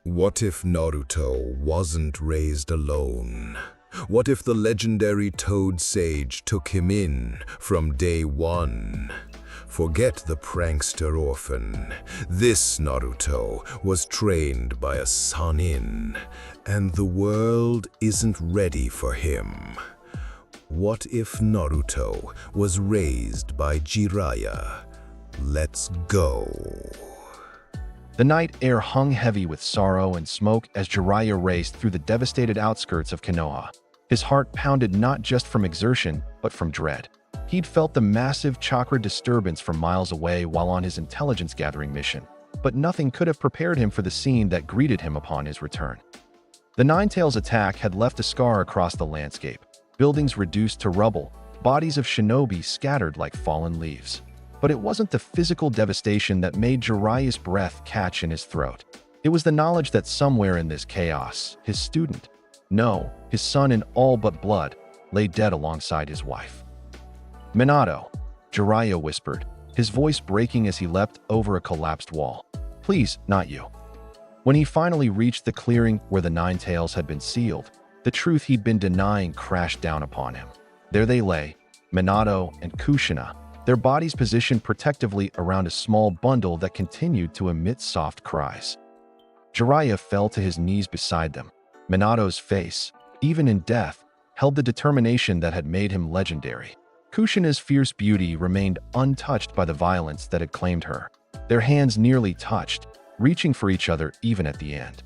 What if Naruto wasn't raised alone? What if the legendary Toad Sage took him in from day one? Forget the prankster orphan. This Naruto was trained by a Sannin, and the world isn't ready for him. What if Naruto was raised by Jiraiya? Let's go. The night air hung heavy with sorrow and smoke as Jiraiya raced through the devastated outskirts of Konoha. His heart pounded not just from exertion, but from dread. He'd felt the massive chakra disturbance from miles away while on his intelligence-gathering mission, but nothing could have prepared him for the scene that greeted him upon his return. The Ninetales attack had left a scar across the landscape, buildings reduced to rubble, bodies of shinobi scattered like fallen leaves. But it wasn't the physical devastation that made Jiraiya's breath catch in his throat. It was the knowledge that somewhere in this chaos, his student, no, his son in all but blood, lay dead alongside his wife. "Minato," Jiraiya whispered, his voice breaking as he leapt over a collapsed wall. "Please, not you." When he finally reached the clearing where the Ninetales had been sealed, the truth he'd been denying crashed down upon him. There they lay, Minato and Kushina, their bodies positioned protectively around a small bundle that continued to emit soft cries. Jiraiya fell to his knees beside them. Minato's face, even in death, held the determination that had made him legendary. Kushina's fierce beauty remained untouched by the violence that had claimed her. Their hands nearly touched, reaching for each other even at the end.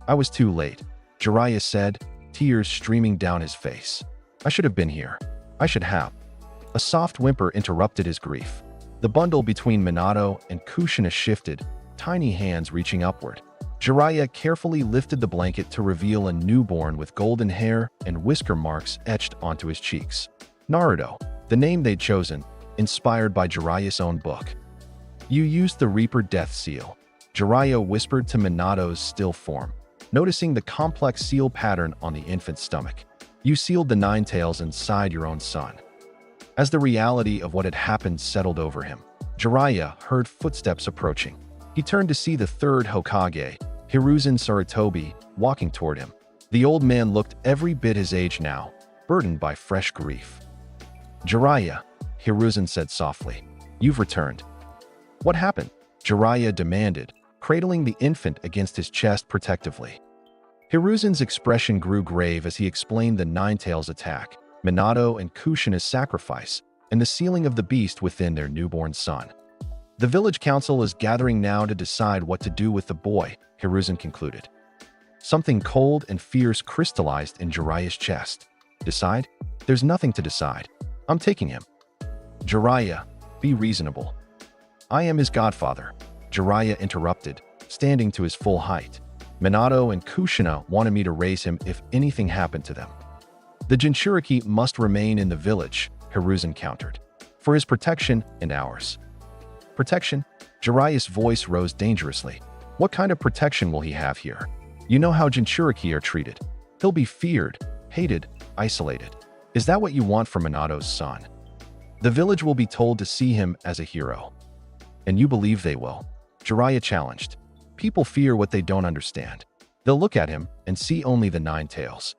"I was too late," Jiraiya said, tears streaming down his face. "I should have been here. I should have." A soft whimper interrupted his grief. The bundle between Minato and Kushina shifted, tiny hands reaching upward. Jiraiya carefully lifted the blanket to reveal a newborn with golden hair and whisker marks etched onto his cheeks. Naruto, the name they'd chosen, inspired by Jiraiya's own book. "You used the Reaper Death Seal," Jiraiya whispered to Minato's still form, noticing the complex seal pattern on the infant's stomach. "You sealed the Ninetales inside your own son." As the reality of what had happened settled over him, Jiraiya heard footsteps approaching. He turned to see the third Hokage, Hiruzen Sarutobi, walking toward him. The old man looked every bit his age now, burdened by fresh grief. "Jiraiya," Hiruzen said softly, "you've returned." "What happened?" Jiraiya demanded, cradling the infant against his chest protectively. Hiruzen's expression grew grave as he explained the Ninetales attack, Minato and Kushina's sacrifice, and the sealing of the beast within their newborn son. "The village council is gathering now to decide what to do with the boy," Hiruzen concluded. Something cold and fierce crystallized in Jiraiya's chest. "Decide? There's nothing to decide. I'm taking him." "Jiraiya, be reasonable." "I am his godfather," Jiraiya interrupted, standing to his full height. "Minato and Kushina wanted me to raise him if anything happened to them." "The Jinchuriki must remain in the village," Hiruzen countered, "for his protection and ours." "Protection?" Jiraiya's voice rose dangerously. "What kind of protection will he have here? You know how Jinchuriki are treated. He'll be feared, hated, isolated. Is that what you want for Minato's son? The village will be told to see him as a hero." "And you believe they will?" Jiraiya challenged. "People fear what they don't understand. They'll look at him and see only the Ninetales."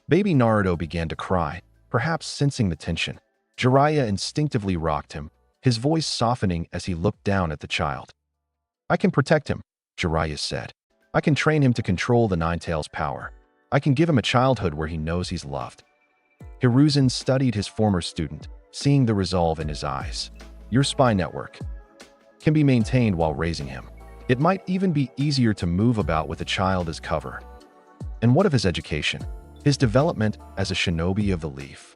Baby Naruto began to cry, perhaps sensing the tension. Jiraiya instinctively rocked him, his voice softening as he looked down at the child. "I can protect him," Jiraiya said. "I can train him to control the Ninetales' power. I can give him a childhood where he knows he's loved." Hiruzen studied his former student, seeing the resolve in his eyes. "Your spy network can be maintained while raising him. It might even be easier to move about with a child as cover." "And what of his education? His development as a shinobi of the leaf?"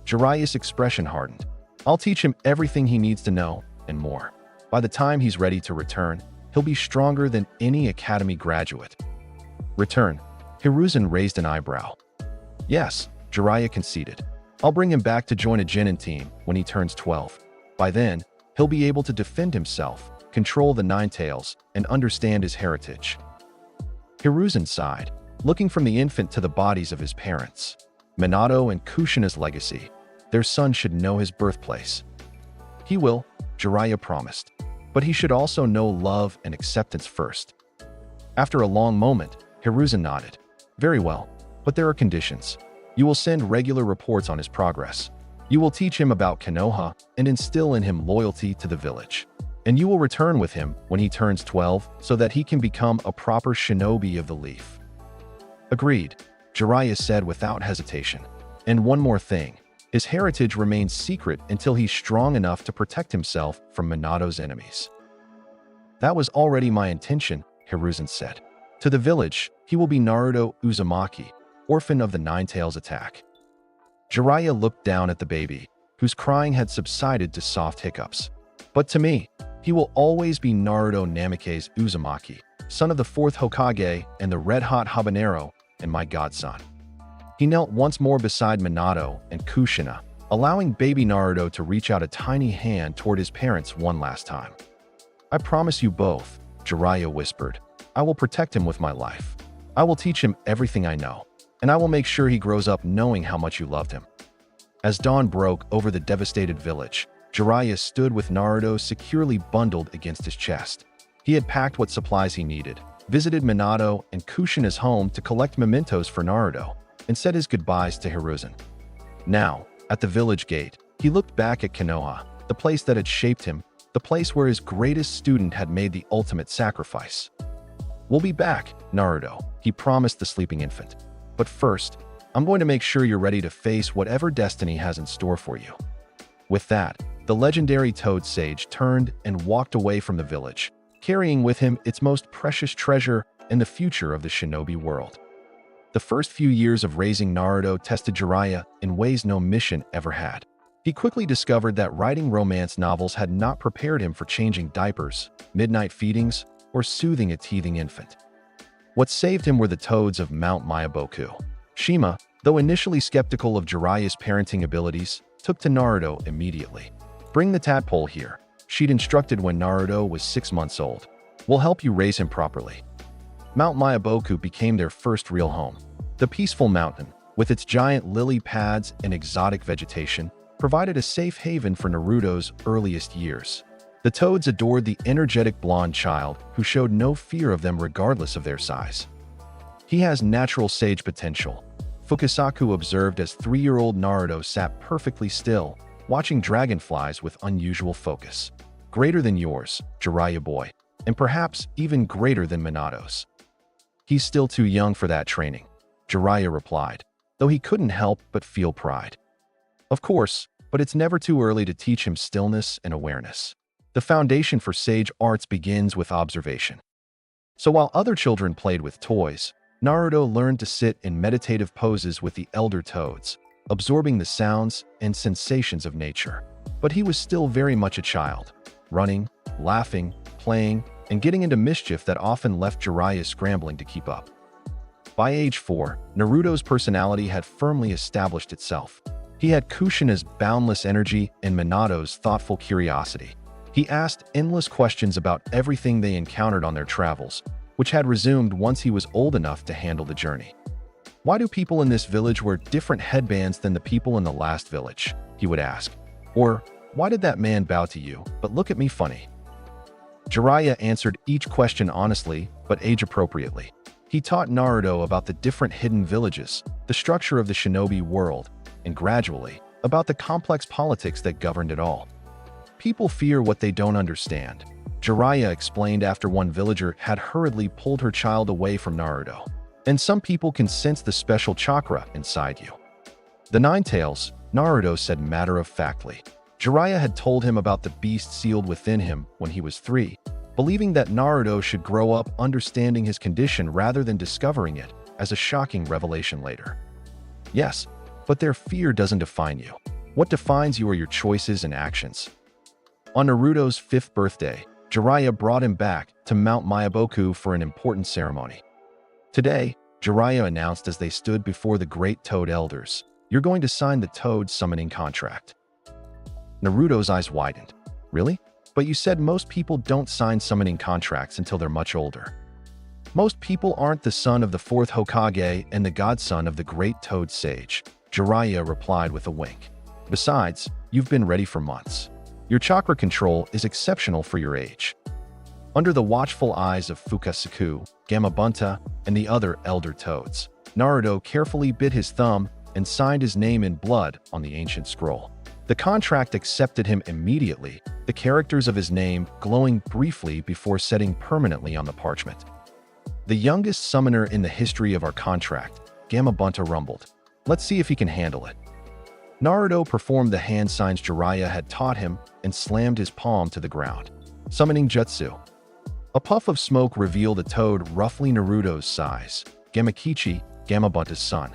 Jiraiya's expression hardened. "I'll teach him everything he needs to know, and more. By the time he's ready to return, he'll be stronger than any academy graduate." "Return?" Hiruzen raised an eyebrow. "Yes," Jiraiya conceded. "I'll bring him back to join a Genin team when he turns 12. By then, he'll be able to defend himself, control the Ninetales, and understand his heritage." Hiruzen sighed, looking from the infant to the bodies of his parents. Minato and Kushina's legacy. Their son should know his birthplace. "He will," Jiraiya promised. "But he should also know love and acceptance first." After a long moment, Hiruzen nodded. Very well, but there are conditions. You will send regular reports on his progress. You will teach him about Konoha and instill in him loyalty to the village. And you will return with him when he turns 12 so that he can become a proper shinobi of the leaf. Agreed, Jiraiya said without hesitation. And one more thing. His heritage remains secret until he's strong enough to protect himself from Minato's enemies. That was already my intention, Hiruzen said. To the village, he will be Naruto Uzumaki, orphan of the Nine-Tails attack. Jiraiya looked down at the baby, whose crying had subsided to soft hiccups. But to me, he will always be Naruto Namake's Uzumaki, son of the Fourth Hokage and the red-hot habanero, and my godson. He knelt once more beside Minato and Kushina, allowing baby Naruto to reach out a tiny hand toward his parents one last time. I promise you both, Jiraiya whispered. I will protect him with my life. I will teach him everything I know, and I will make sure he grows up knowing how much you loved him. As dawn broke over the devastated village, Jiraiya stood with Naruto securely bundled against his chest. He had packed what supplies he needed, visited Minato and Kushina's home to collect mementos for Naruto, and said his goodbyes to Hiruzen. Now, at the village gate, he looked back at Konoha, the place that had shaped him, the place where his greatest student had made the ultimate sacrifice. We'll be back, Naruto, he promised the sleeping infant. But first, I'm going to make sure you're ready to face whatever destiny has in store for you. With that, the legendary Toad Sage turned and walked away from the village, carrying with him its most precious treasure and the future of the shinobi world. The first few years of raising Naruto tested Jiraiya in ways no mission ever had. He quickly discovered that writing romance novels had not prepared him for changing diapers, midnight feedings, or soothing a teething infant. What saved him were the toads of Mount Myaboku. Shima, though initially skeptical of Jiraiya's parenting abilities, took to Naruto immediately. Bring the tadpole here, she'd instructed when Naruto was 6 months old. We'll help you raise him properly. Mount Myaboku became their first real home. The peaceful mountain, with its giant lily pads and exotic vegetation, provided a safe haven for Naruto's earliest years. The toads adored the energetic blonde child who showed no fear of them regardless of their size. He has natural sage potential, Fukasaku observed as 3-year-old Naruto sat perfectly still, watching dragonflies with unusual focus. Greater than yours, Jiraiya boy, and perhaps even greater than Minato's. He's still too young for that training, Jiraiya replied, though he couldn't help but feel pride. Of course, but it's never too early to teach him stillness and awareness. The foundation for sage arts begins with observation. So while other children played with toys, Naruto learned to sit in meditative poses with the elder toads, absorbing the sounds and sensations of nature. But he was still very much a child, running, laughing, playing, and getting into mischief that often left Jiraiya scrambling to keep up. By age 4, Naruto's personality had firmly established itself. He had Kushina's boundless energy and Minato's thoughtful curiosity. He asked endless questions about everything they encountered on their travels, which had resumed once he was old enough to handle the journey. Why do people in this village wear different headbands than the people in the last village? He would ask. Or, why did that man bow to you, but look at me funny? Jiraiya answered each question honestly, but age-appropriately. He taught Naruto about the different hidden villages, the structure of the shinobi world, and gradually, about the complex politics that governed it all. People fear what they don't understand, Jiraiya explained after one villager had hurriedly pulled her child away from Naruto. And some people can sense the special chakra inside you. The Nine-Tails, Naruto said matter-of-factly. Jiraiya had told him about the beast sealed within him when he was 3, believing that Naruto should grow up understanding his condition rather than discovering it as a shocking revelation later. Yes, but their fear doesn't define you. What defines you are your choices and actions. On Naruto's 5th birthday, Jiraiya brought him back to Mount Myaboku for an important ceremony. Today, Jiraiya announced as they stood before the great Toad Elders, "You're going to sign the Toad summoning contract." Naruto's eyes widened. Really? But you said most people don't sign summoning contracts until they're much older. Most people aren't the son of the Fourth Hokage and the godson of the great Toad Sage, Jiraiya replied with a wink. Besides, you've been ready for months. Your chakra control is exceptional for your age. Under the watchful eyes of Fukasaku, Gamabunta, and the other elder toads, Naruto carefully bit his thumb and signed his name in blood on the ancient scroll. The contract accepted him immediately, the characters of his name glowing briefly before setting permanently on the parchment. The youngest summoner in the history of our contract, Gamabunta rumbled. Let's see if he can handle it. Naruto performed the hand signs Jiraiya had taught him and slammed his palm to the ground. Summoning Jutsu. A puff of smoke revealed a toad roughly Naruto's size, Gamakichi, Gamabunta's son.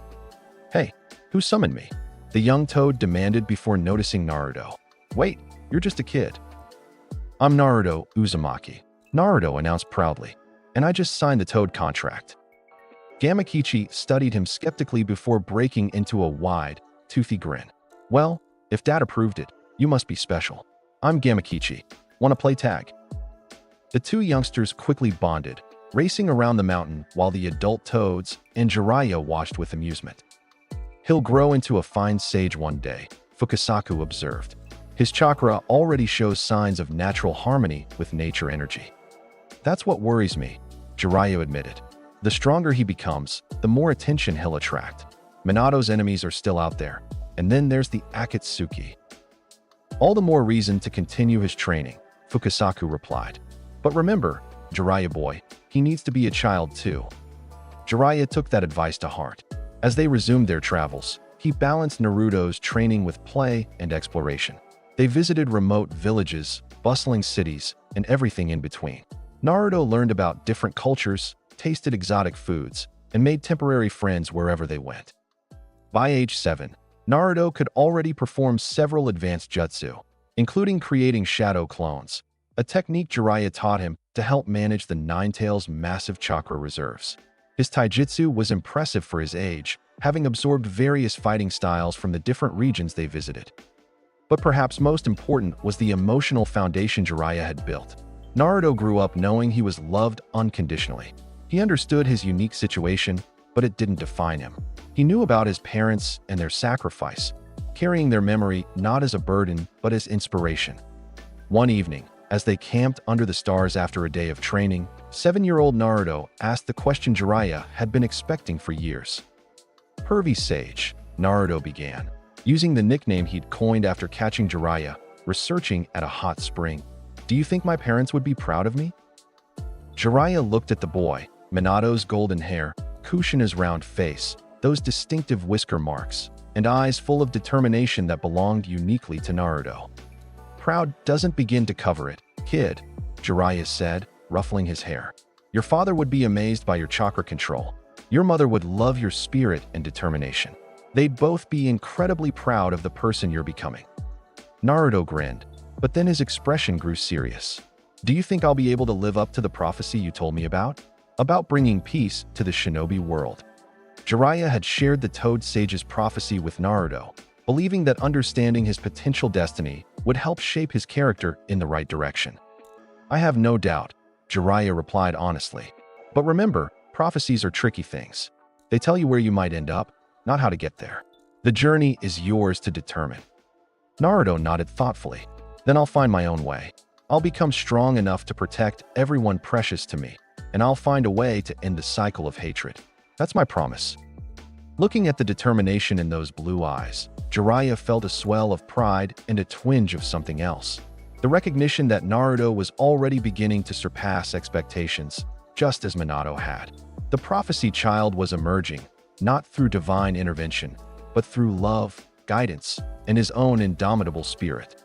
Hey, who summoned me? The young toad demanded before noticing Naruto. Wait, you're just a kid. I'm Naruto Uzumaki, Naruto announced proudly, and I just signed the toad contract. Gamakichi studied him skeptically before breaking into a wide, toothy grin. Well, if Dad approved it, you must be special. I'm Gamakichi. Want to play tag? The two youngsters quickly bonded, racing around the mountain while the adult toads and Jiraiya watched with amusement. He'll grow into a fine sage one day, Fukasaku observed. His chakra already shows signs of natural harmony with nature energy. That's what worries me, Jiraiya admitted. The stronger he becomes, the more attention he'll attract. Minato's enemies are still out there, and then there's the Akatsuki. All the more reason to continue his training, Fukasaku replied. But remember, Jiraiya boy, he needs to be a child too. Jiraiya took that advice to heart. As they resumed their travels, he balanced Naruto's training with play and exploration. They visited remote villages, bustling cities, and everything in between. Naruto learned about different cultures, tasted exotic foods, and made temporary friends wherever they went. By age 7, Naruto could already perform several advanced jutsu, including creating shadow clones, a technique Jiraiya taught him to help manage the Ninetales' massive chakra reserves. His taijutsu was impressive for his age, having absorbed various fighting styles from the different regions they visited. But perhaps most important was the emotional foundation Jiraiya had built. Naruto grew up knowing he was loved unconditionally. He understood his unique situation, but it didn't define him. He knew about his parents and their sacrifice, carrying their memory not as a burden, but as inspiration. One evening, as they camped under the stars after a day of training, 7-year-old Naruto asked the question Jiraiya had been expecting for years. Pervy Sage, Naruto began, using the nickname he'd coined after catching Jiraiya, researching at a hot spring. Do you think my parents would be proud of me? Jiraiya looked at the boy, Minato's golden hair, Kushina's round face, those distinctive whisker marks, and eyes full of determination that belonged uniquely to Naruto. Proud doesn't begin to cover it, kid, Jiraiya said, ruffling his hair. Your father would be amazed by your chakra control. Your mother would love your spirit and determination. They'd both be incredibly proud of the person you're becoming. Naruto grinned, but then his expression grew serious. Do you think I'll be able to live up to the prophecy you told me about? About bringing peace to the shinobi world. Jiraiya had shared the Toad Sage's prophecy with Naruto, believing that understanding his potential destiny would help shape his character in the right direction. I have no doubt, Jiraiya replied honestly. But remember, prophecies are tricky things. They tell you where you might end up, not how to get there. The journey is yours to determine. Naruto nodded thoughtfully. Then I'll find my own way. I'll become strong enough to protect everyone precious to me, and I'll find a way to end the cycle of hatred. That's my promise. Looking at the determination in those blue eyes, Jiraiya felt a swell of pride and a twinge of something else. The recognition that Naruto was already beginning to surpass expectations, just as Minato had. The prophecy child was emerging, not through divine intervention, but through love, guidance, and his own indomitable spirit.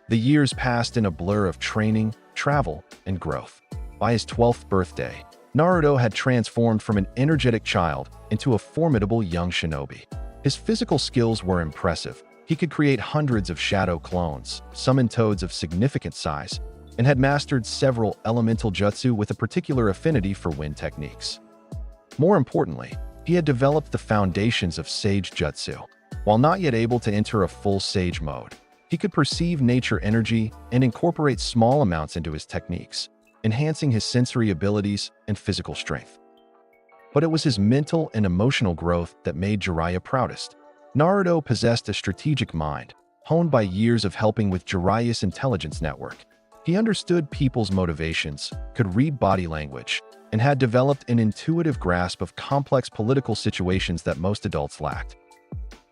The years passed in a blur of training, travel, and growth. By his 12th birthday, Naruto had transformed from an energetic child into a formidable young shinobi. His physical skills were impressive. He could create hundreds of shadow clones, summon toads of significant size, and had mastered several elemental jutsu with a particular affinity for wind techniques. More importantly, he had developed the foundations of Sage Jutsu. While not yet able to enter a full Sage mode, he could perceive nature energy and incorporate small amounts into his techniques, enhancing his sensory abilities and physical strength. But it was his mental and emotional growth that made Jiraiya proudest. Naruto possessed a strategic mind, honed by years of helping with Jiraiya's intelligence network. He understood people's motivations, could read body language, and had developed an intuitive grasp of complex political situations that most adults lacked.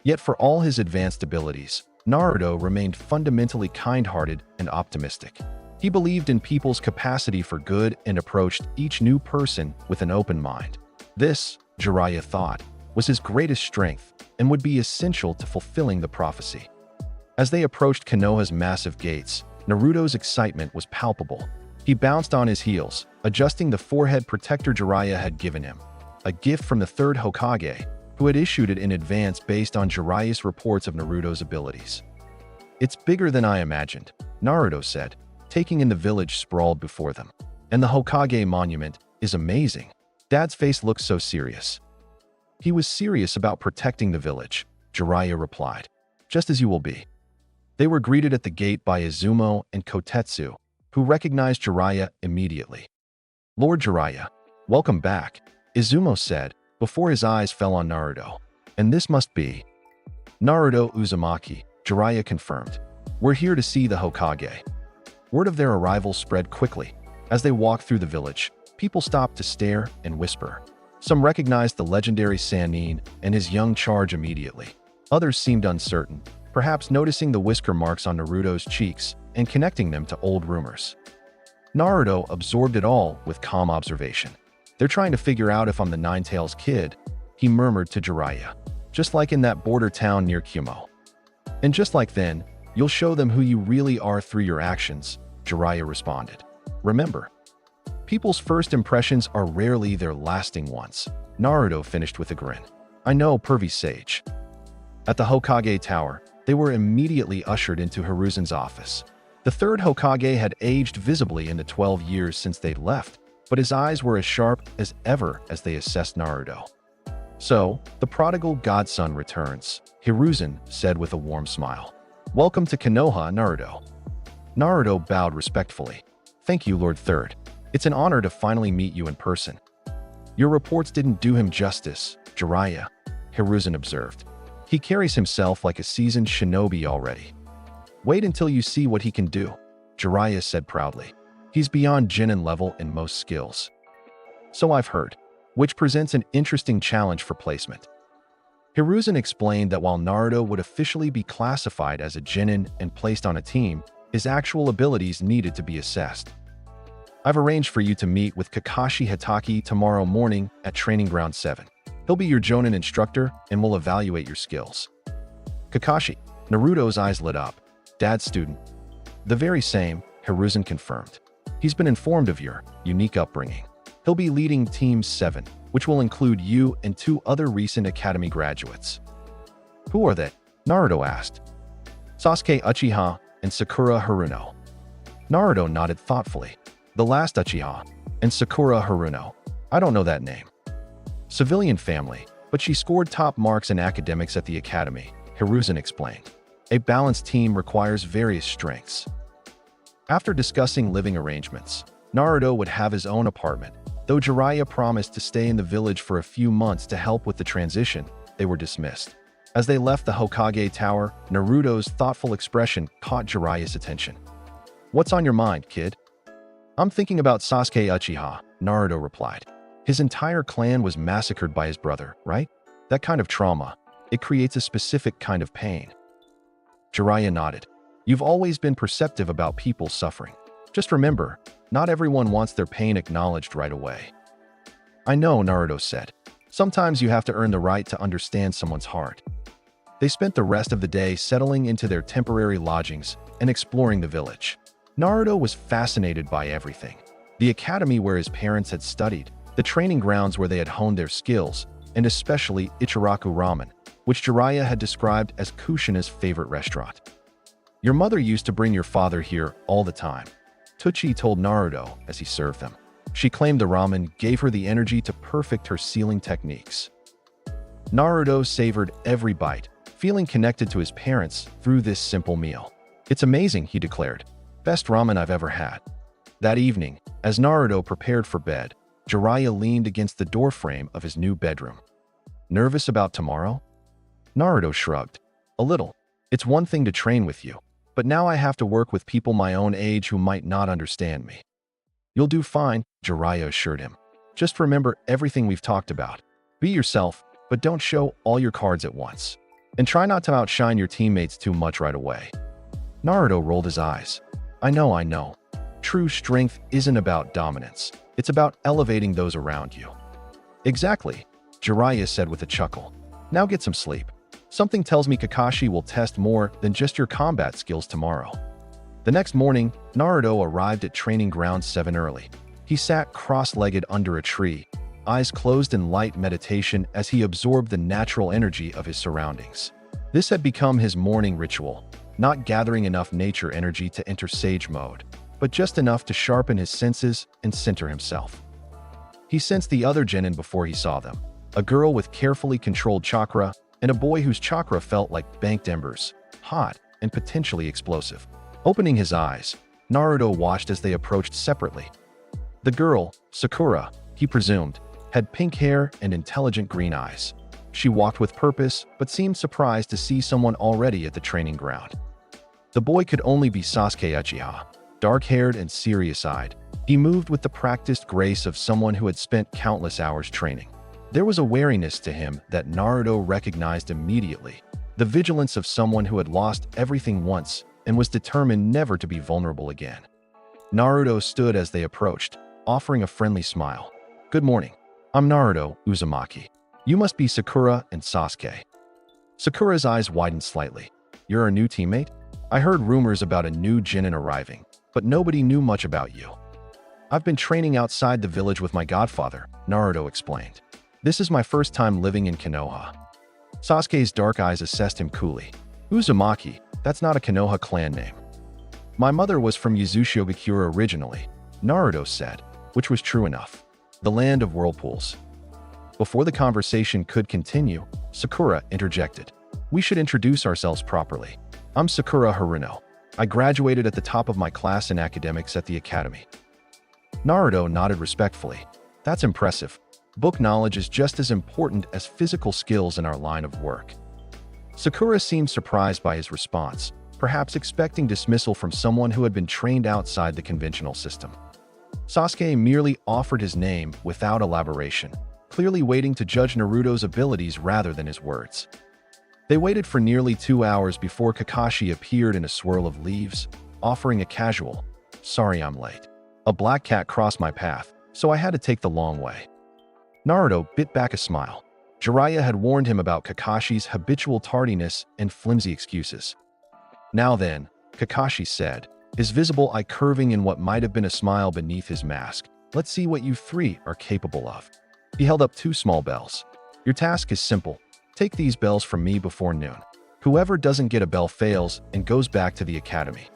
Yet for all his advanced abilities, Naruto remained fundamentally kind-hearted and optimistic. He believed in people's capacity for good and approached each new person with an open mind. This, Jiraiya thought, was his greatest strength and would be essential to fulfilling the prophecy. As they approached Konoha's massive gates, Naruto's excitement was palpable. He bounced on his heels, adjusting the forehead protector Jiraiya had given him, a gift from the Third Hokage, who had issued it in advance based on Jiraiya's reports of Naruto's abilities. "It's bigger than I imagined," Naruto said, taking in the village sprawled before them. "And the Hokage monument is amazing." Dad's face looked so serious. "He was serious about protecting the village," Jiraiya replied, "just as you will be." They were greeted at the gate by Izumo and Kotetsu, who recognized Jiraiya immediately. "Lord Jiraiya, welcome back," Izumo said, before his eyes fell on Naruto. "And this must be Naruto Uzumaki," Jiraiya confirmed. "We're here to see the Hokage." Word of their arrival spread quickly. As they walked through the village, people stopped to stare and whisper. Some recognized the legendary Sannin and his young charge immediately. Others seemed uncertain, perhaps noticing the whisker marks on Naruto's cheeks and connecting them to old rumors. Naruto absorbed it all with calm observation. "They're trying to figure out if I'm the Nine-Tails kid," he murmured to Jiraiya, "just like in that border town near Kumo. And just like then, you'll show them who you really are through your actions," Jiraiya responded. "Remember, people's first impressions are rarely their lasting ones," Naruto finished with a grin. "I know, pervy sage." At the Hokage Tower, they were immediately ushered into Hiruzen's office. The Third Hokage had aged visibly in the 12 years since they'd left, but his eyes were as sharp as ever as they assessed Naruto. "So, the prodigal godson returns," Hiruzen said with a warm smile. "Welcome to Konoha, Naruto." Naruto bowed respectfully. "Thank you, Lord Third. It's an honor to finally meet you in person." "Your reports didn't do him justice, Jiraiya," Hiruzen observed. "He carries himself like a seasoned shinobi already." "Wait until you see what he can do," Jiraiya said proudly. "He's beyond Genin level in most skills." "So I've heard," which presents an interesting challenge for placement. Hiruzen explained that while Naruto would officially be classified as a Genin and placed on a team, his actual abilities needed to be assessed. "I've arranged for you to meet with Kakashi Hatake tomorrow morning at Training Ground 7. He'll be your Jonin instructor and will evaluate your skills." "Kakashi," Naruto's eyes lit up. "Dad's student?" "The very same," Hiruzen confirmed. "He's been informed of your unique upbringing. He'll be leading Team 7, which will include you and 2 other recent academy graduates." "Who are they?" Naruto asked. "Sasuke Uchiha and Sakura Haruno." Naruto nodded thoughtfully. "The last Uchiha and Sakura Haruno. I don't know that name." "Civilian family, but she scored top marks in academics at the academy," Hiruzen explained. "A balanced team requires various strengths." After discussing living arrangements, Naruto would have his own apartment. Though Jiraiya promised to stay in the village for a few months to help with the transition, they were dismissed. As they left the Hokage Tower, Naruto's thoughtful expression caught Jiraiya's attention. "What's on your mind, kid?" "I'm thinking about Sasuke Uchiha," Naruto replied. "His entire clan was massacred by his brother, right? That kind of trauma, it creates a specific kind of pain." Jiraiya nodded. "You've always been perceptive about people suffering. Just remember, not everyone wants their pain acknowledged right away." "I know," Naruto said. "Sometimes you have to earn the right to understand someone's heart." They spent the rest of the day settling into their temporary lodgings and exploring the village. Naruto was fascinated by everything. The academy where his parents had studied, the training grounds where they had honed their skills, and especially Ichiraku Ramen, which Jiraiya had described as Kushina's favorite restaurant. "Your mother used to bring your father here all the time," Tucci told Naruto as he served them. She claimed the ramen gave her the energy to perfect her sealing techniques. Naruto savored every bite, feeling connected to his parents through this simple meal. "It's amazing," he declared. "Best ramen I've ever had." That evening, as Naruto prepared for bed, Jiraiya leaned against the doorframe of his new bedroom. "Nervous about tomorrow?" Naruto shrugged. "A little. It's one thing to train with you, But now I have to work with people my own age who might not understand me. You'll do fine, Jiraiya assured him. Just remember everything we've talked about. Be yourself, but don't show all your cards at once. And try not to outshine your teammates too much right away. Naruto rolled his eyes. I know. True strength isn't about dominance. It's about elevating those around you. Exactly, Jiraiya said with a chuckle. Now get some sleep. Something tells me Kakashi will test more than just your combat skills tomorrow. The next morning, Naruto arrived at Training Ground 7 early. He sat cross-legged under a tree, eyes closed in light meditation as he absorbed the natural energy of his surroundings. This had become his morning ritual, not gathering enough nature energy to enter sage mode, but just enough to sharpen his senses and center himself. He sensed the other genin before he saw them, a girl with carefully controlled chakra and a boy whose chakra felt like banked embers, hot and potentially explosive. Opening his eyes, Naruto watched as they approached separately. The girl, Sakura, he presumed, had pink hair and intelligent green eyes. She walked with purpose, but seemed surprised to see someone already at the training ground. The boy could only be Sasuke Uchiha, dark-haired and serious-eyed. He moved with the practiced grace of someone who had spent countless hours training. There was a wariness to him that Naruto recognized immediately, the vigilance of someone who had lost everything once and was determined never to be vulnerable again. Naruto stood as they approached, offering a friendly smile. Good morning. I'm Naruto Uzumaki. You must be Sakura and Sasuke. Sakura's eyes widened slightly. You're our new teammate? I heard rumors about a new genin arriving, but nobody knew much about you. I've been training outside the village with my godfather, Naruto explained. This is my first time living in Konoha. Sasuke's dark eyes assessed him coolly. Uzumaki, that's not a Konoha clan name. My mother was from Yuzushiogakure originally, Naruto said, which was true enough. The land of whirlpools. Before the conversation could continue, Sakura interjected. We should introduce ourselves properly. I'm Sakura Haruno. I graduated at the top of my class in academics at the academy. Naruto nodded respectfully. That's impressive. Book knowledge is just as important as physical skills in our line of work. Sakura seemed surprised by his response, perhaps expecting dismissal from someone who had been trained outside the conventional system. Sasuke merely offered his name without elaboration, clearly waiting to judge Naruto's abilities rather than his words. They waited for nearly 2 hours before Kakashi appeared in a swirl of leaves, offering a casual, "Sorry I'm late. A black cat crossed my path, so I had to take the long way." Naruto bit back a smile. Jiraiya had warned him about Kakashi's habitual tardiness and flimsy excuses. Now then, Kakashi said, his visible eye curving in what might have been a smile beneath his mask. Let's see what you three are capable of. He held up 2 small bells. Your task is simple. Take these bells from me before noon. Whoever doesn't get a bell fails and goes back to the academy.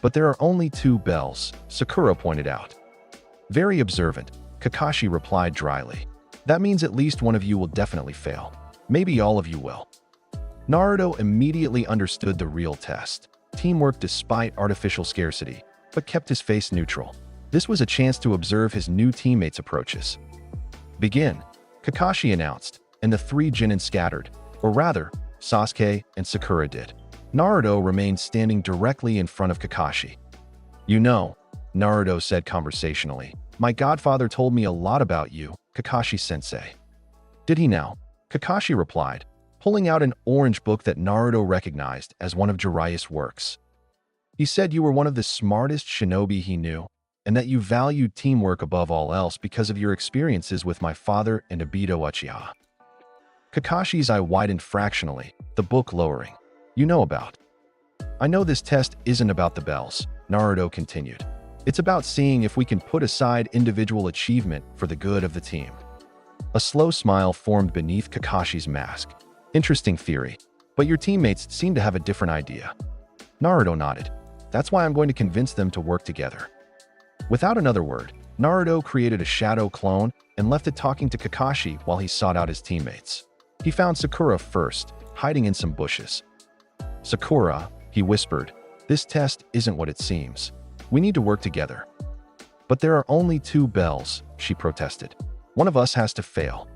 But there are only 2 bells, Sakura pointed out. Very observant, Kakashi replied dryly. That means at least one of you will definitely fail. Maybe all of you will. Naruto immediately understood the real test. Teamwork despite artificial scarcity, but kept his face neutral. This was a chance to observe his new teammates' approaches. Begin, Kakashi announced, and the 3 genin scattered, or rather, Sasuke and Sakura did. Naruto remained standing directly in front of Kakashi. You know, Naruto said conversationally, my godfather told me a lot about you, Kakashi-sensei. Did he now? Kakashi replied, pulling out an orange book that Naruto recognized as one of Jiraiya's works. He said you were one of the smartest shinobi he knew, and that you valued teamwork above all else because of your experiences with my father and Obito Uchiha. Kakashi's eye widened fractionally, the book lowering. You know about. I know this test isn't about the bells, Naruto continued. It's about seeing if we can put aside individual achievement for the good of the team. A slow smile formed beneath Kakashi's mask. Interesting theory, but your teammates seem to have a different idea. Naruto nodded. That's why I'm going to convince them to work together. Without another word, Naruto created a shadow clone and left it talking to Kakashi while he sought out his teammates. He found Sakura first, hiding in some bushes. Sakura, he whispered, this test isn't what it seems. We need to work together. But there are only 2 bells, she protested. One of us has to fail.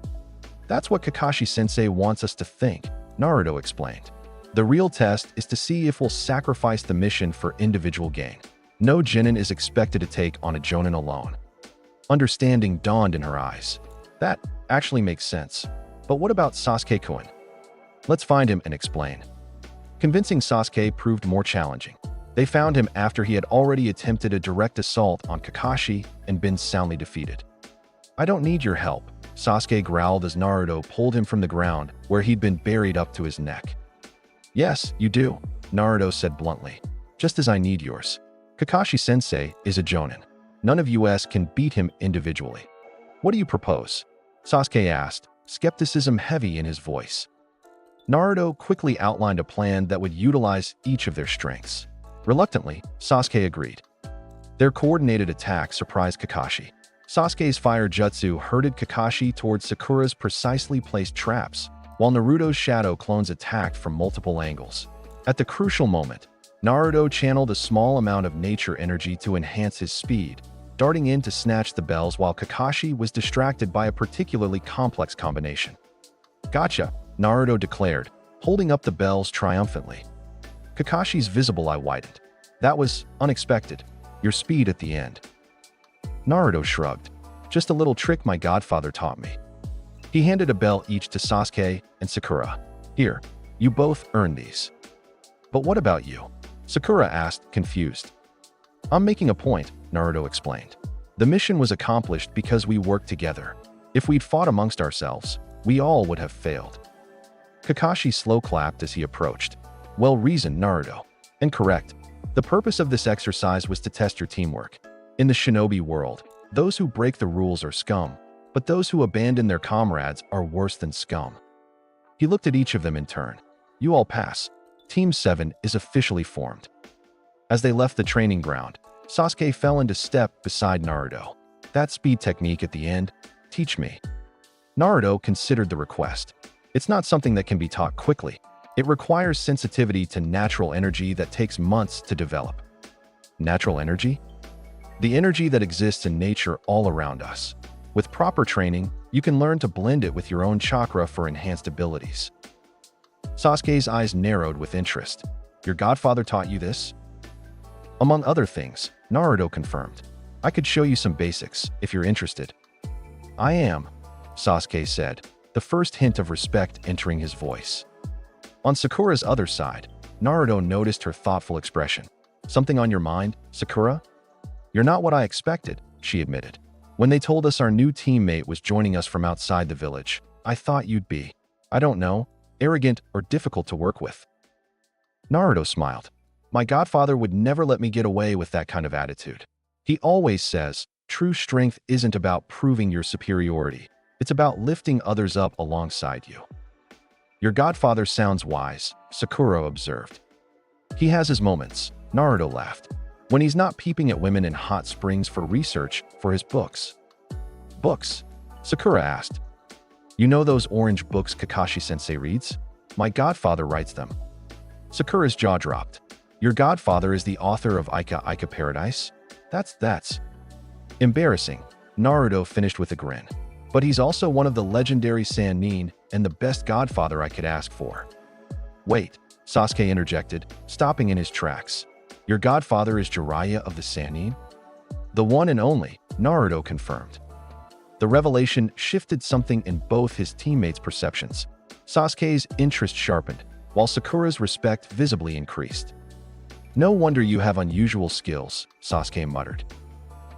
That's what Kakashi-sensei wants us to think, Naruto explained. The real test is to see if we'll sacrifice the mission for individual gain. No Genin is expected to take on a Jonin alone. Understanding dawned in her eyes. That actually makes sense. But what about Sasuke-kun? Let's find him and explain. Convincing Sasuke proved more challenging. They found him after he had already attempted a direct assault on Kakashi and been soundly defeated. I don't need your help, Sasuke growled as Naruto pulled him from the ground where he'd been buried up to his neck. Yes, you do, Naruto said bluntly. Just as I need yours. Kakashi-sensei is a Jonin. None of us can beat him individually. What do you propose? Sasuke asked, skepticism heavy in his voice. Naruto quickly outlined a plan that would utilize each of their strengths. Reluctantly, Sasuke agreed. Their coordinated attack surprised Kakashi. Sasuke's fire jutsu herded Kakashi towards Sakura's precisely placed traps, while Naruto's shadow clones attacked from multiple angles. At the crucial moment, Naruto channeled a small amount of nature energy to enhance his speed, darting in to snatch the bells while Kakashi was distracted by a particularly complex combination. Gotcha, Naruto declared, holding up the bells triumphantly. Kakashi's visible eye widened. That was unexpected. Your speed at the end. Naruto shrugged. Just a little trick my godfather taught me. He handed a bell each to Sasuke and Sakura. Here, you both earned these. But what about you? Sakura asked, confused. I'm making a point, Naruto explained. The mission was accomplished because we worked together. If we'd fought amongst ourselves, we all would have failed. Kakashi slow clapped as he approached. Well reasoned, Naruto. And correct. The purpose of this exercise was to test your teamwork. In the shinobi world, those who break the rules are scum, but those who abandon their comrades are worse than scum. He looked at each of them in turn. You all pass. Team 7 is officially formed. As they left the training ground, Sasuke fell into step beside Naruto. That speed technique at the end, teach me. Naruto considered the request. It's not something that can be taught quickly. It requires sensitivity to natural energy that takes months to develop. Natural energy? The energy that exists in nature all around us. With proper training, you can learn to blend it with your own chakra for enhanced abilities. Sasuke's eyes narrowed with interest. Your godfather taught you this? Among other things, Naruto confirmed. I could show you some basics, if you're interested. I am, Sasuke said, the first hint of respect entering his voice. On Sakura's other side, Naruto noticed her thoughtful expression. Something on your mind, Sakura? You're not what I expected, she admitted. When they told us our new teammate was joining us from outside the village, I thought you'd be, I don't know, arrogant or difficult to work with. Naruto smiled. My godfather would never let me get away with that kind of attitude. He always says, true strength isn't about proving your superiority. It's about lifting others up alongside you. Your godfather sounds wise, Sakura observed. He has his moments, Naruto laughed. When he's not peeping at women in hot springs for research for his books. Books? Sakura asked. You know those orange books Kakashi-sensei reads? My godfather writes them. Sakura's jaw dropped. Your godfather is the author of Ika Paradise? That's embarrassing. Naruto finished with a grin. But he's also one of the legendary Sannin and the best godfather I could ask for. Wait, Sasuke interjected, stopping in his tracks. Your godfather is Jiraiya of the Sannin? The one and only, Naruto confirmed. The revelation shifted something in both his teammates' perceptions. Sasuke's interest sharpened, while Sakura's respect visibly increased. No wonder you have unusual skills, Sasuke muttered.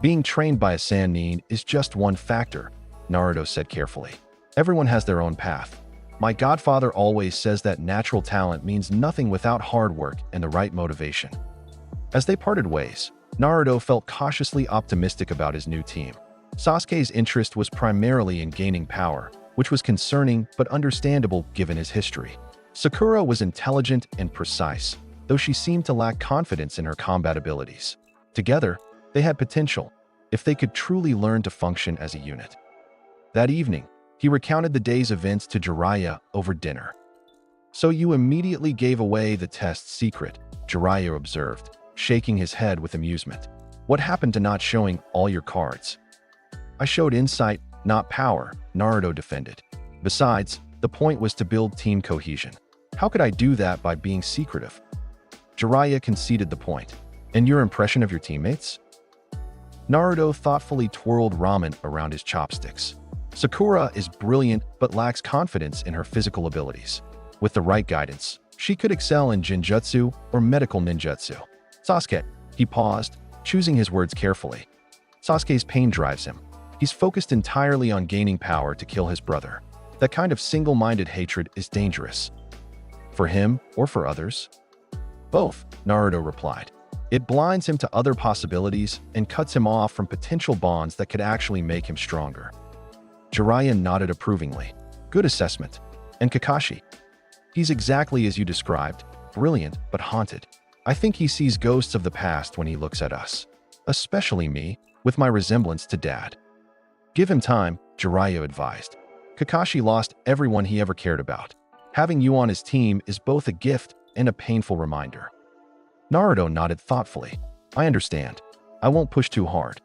Being trained by a Sannin is just one factor, Naruto said carefully. Everyone has their own path. My godfather always says that natural talent means nothing without hard work and the right motivation. As they parted ways, Naruto felt cautiously optimistic about his new team. Sasuke's interest was primarily in gaining power, which was concerning but understandable given his history. Sakura was intelligent and precise, though she seemed to lack confidence in her combat abilities. Together, they had potential, if they could truly learn to function as a unit. That evening, he recounted the day's events to Jiraiya over dinner. So you immediately gave away the test's secret, Jiraiya observed, shaking his head with amusement. What happened to not showing all your cards? I showed insight, not power, Naruto defended. Besides, the point was to build team cohesion. How could I do that by being secretive? Jiraiya conceded the point. And your impression of your teammates? Naruto thoughtfully twirled ramen around his chopsticks. Sakura is brilliant but lacks confidence in her physical abilities. With the right guidance, she could excel in Jinjutsu or medical ninjutsu. Sasuke, he paused, choosing his words carefully. Sasuke's pain drives him. He's focused entirely on gaining power to kill his brother. That kind of single-minded hatred is dangerous. For him or for others? Both, Naruto replied. It blinds him to other possibilities and cuts him off from potential bonds that could actually make him stronger. Jiraiya nodded approvingly. Good assessment. And Kakashi? He's exactly as you described, brilliant but haunted. I think he sees ghosts of the past when he looks at us. Especially me, with my resemblance to Dad. Give him time, Jiraiya advised. Kakashi lost everyone he ever cared about. Having you on his team is both a gift and a painful reminder. Naruto nodded thoughtfully. I understand. I won't push too hard.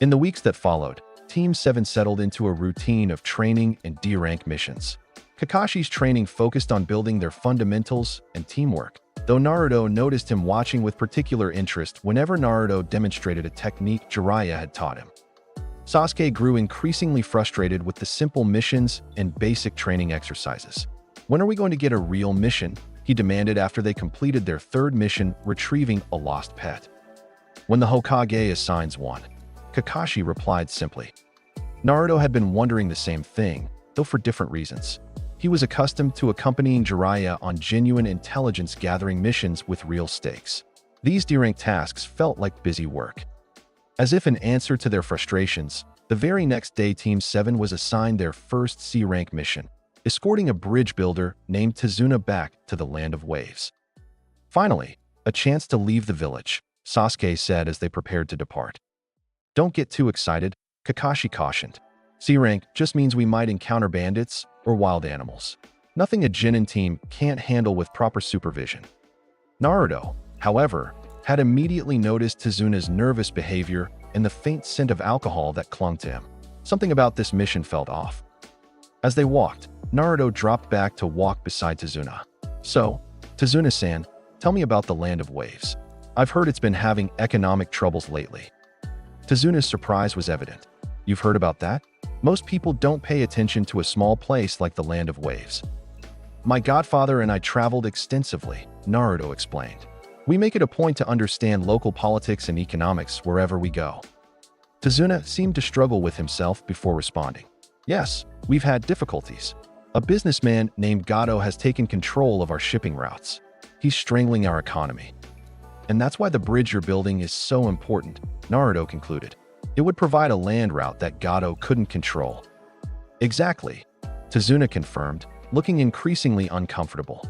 In the weeks that followed, Team 7 settled into a routine of training and D-rank missions. Kakashi's training focused on building their fundamentals and teamwork, though Naruto noticed him watching with particular interest whenever Naruto demonstrated a technique Jiraiya had taught him. Sasuke grew increasingly frustrated with the simple missions and basic training exercises. When are we going to get a real mission? He demanded after they completed their third mission, retrieving a lost pet. When the Hokage assigns one, Kakashi replied simply. Naruto had been wondering the same thing, though for different reasons. He was accustomed to accompanying Jiraiya on genuine intelligence-gathering missions with real stakes. These D-rank tasks felt like busy work. As if in answer to their frustrations, the very next day Team 7 was assigned their first C-rank mission, escorting a bridge builder named Tazuna back to the Land of Waves. Finally, a chance to leave the village, Sasuke said as they prepared to depart. Don't get too excited, Kakashi cautioned. C-rank just means we might encounter bandits or wild animals. Nothing a Genin team can't handle with proper supervision. Naruto, however, had immediately noticed Tazuna's nervous behavior and the faint scent of alcohol that clung to him. Something about this mission felt off. As they walked, Naruto dropped back to walk beside Tazuna. So, Tazuna-san, tell me about the Land of Waves. I've heard it's been having economic troubles lately. Tazuna's surprise was evident. You've heard about that? Most people don't pay attention to a small place like the Land of Waves. My godfather and I traveled extensively, Naruto explained. We make it a point to understand local politics and economics wherever we go. Tazuna seemed to struggle with himself before responding. Yes, we've had difficulties. A businessman named Gato has taken control of our shipping routes. He's strangling our economy. And that's why the bridge you're building is so important, Naruto concluded. It would provide a land route that Gato couldn't control. Exactly, Tazuna confirmed, looking increasingly uncomfortable.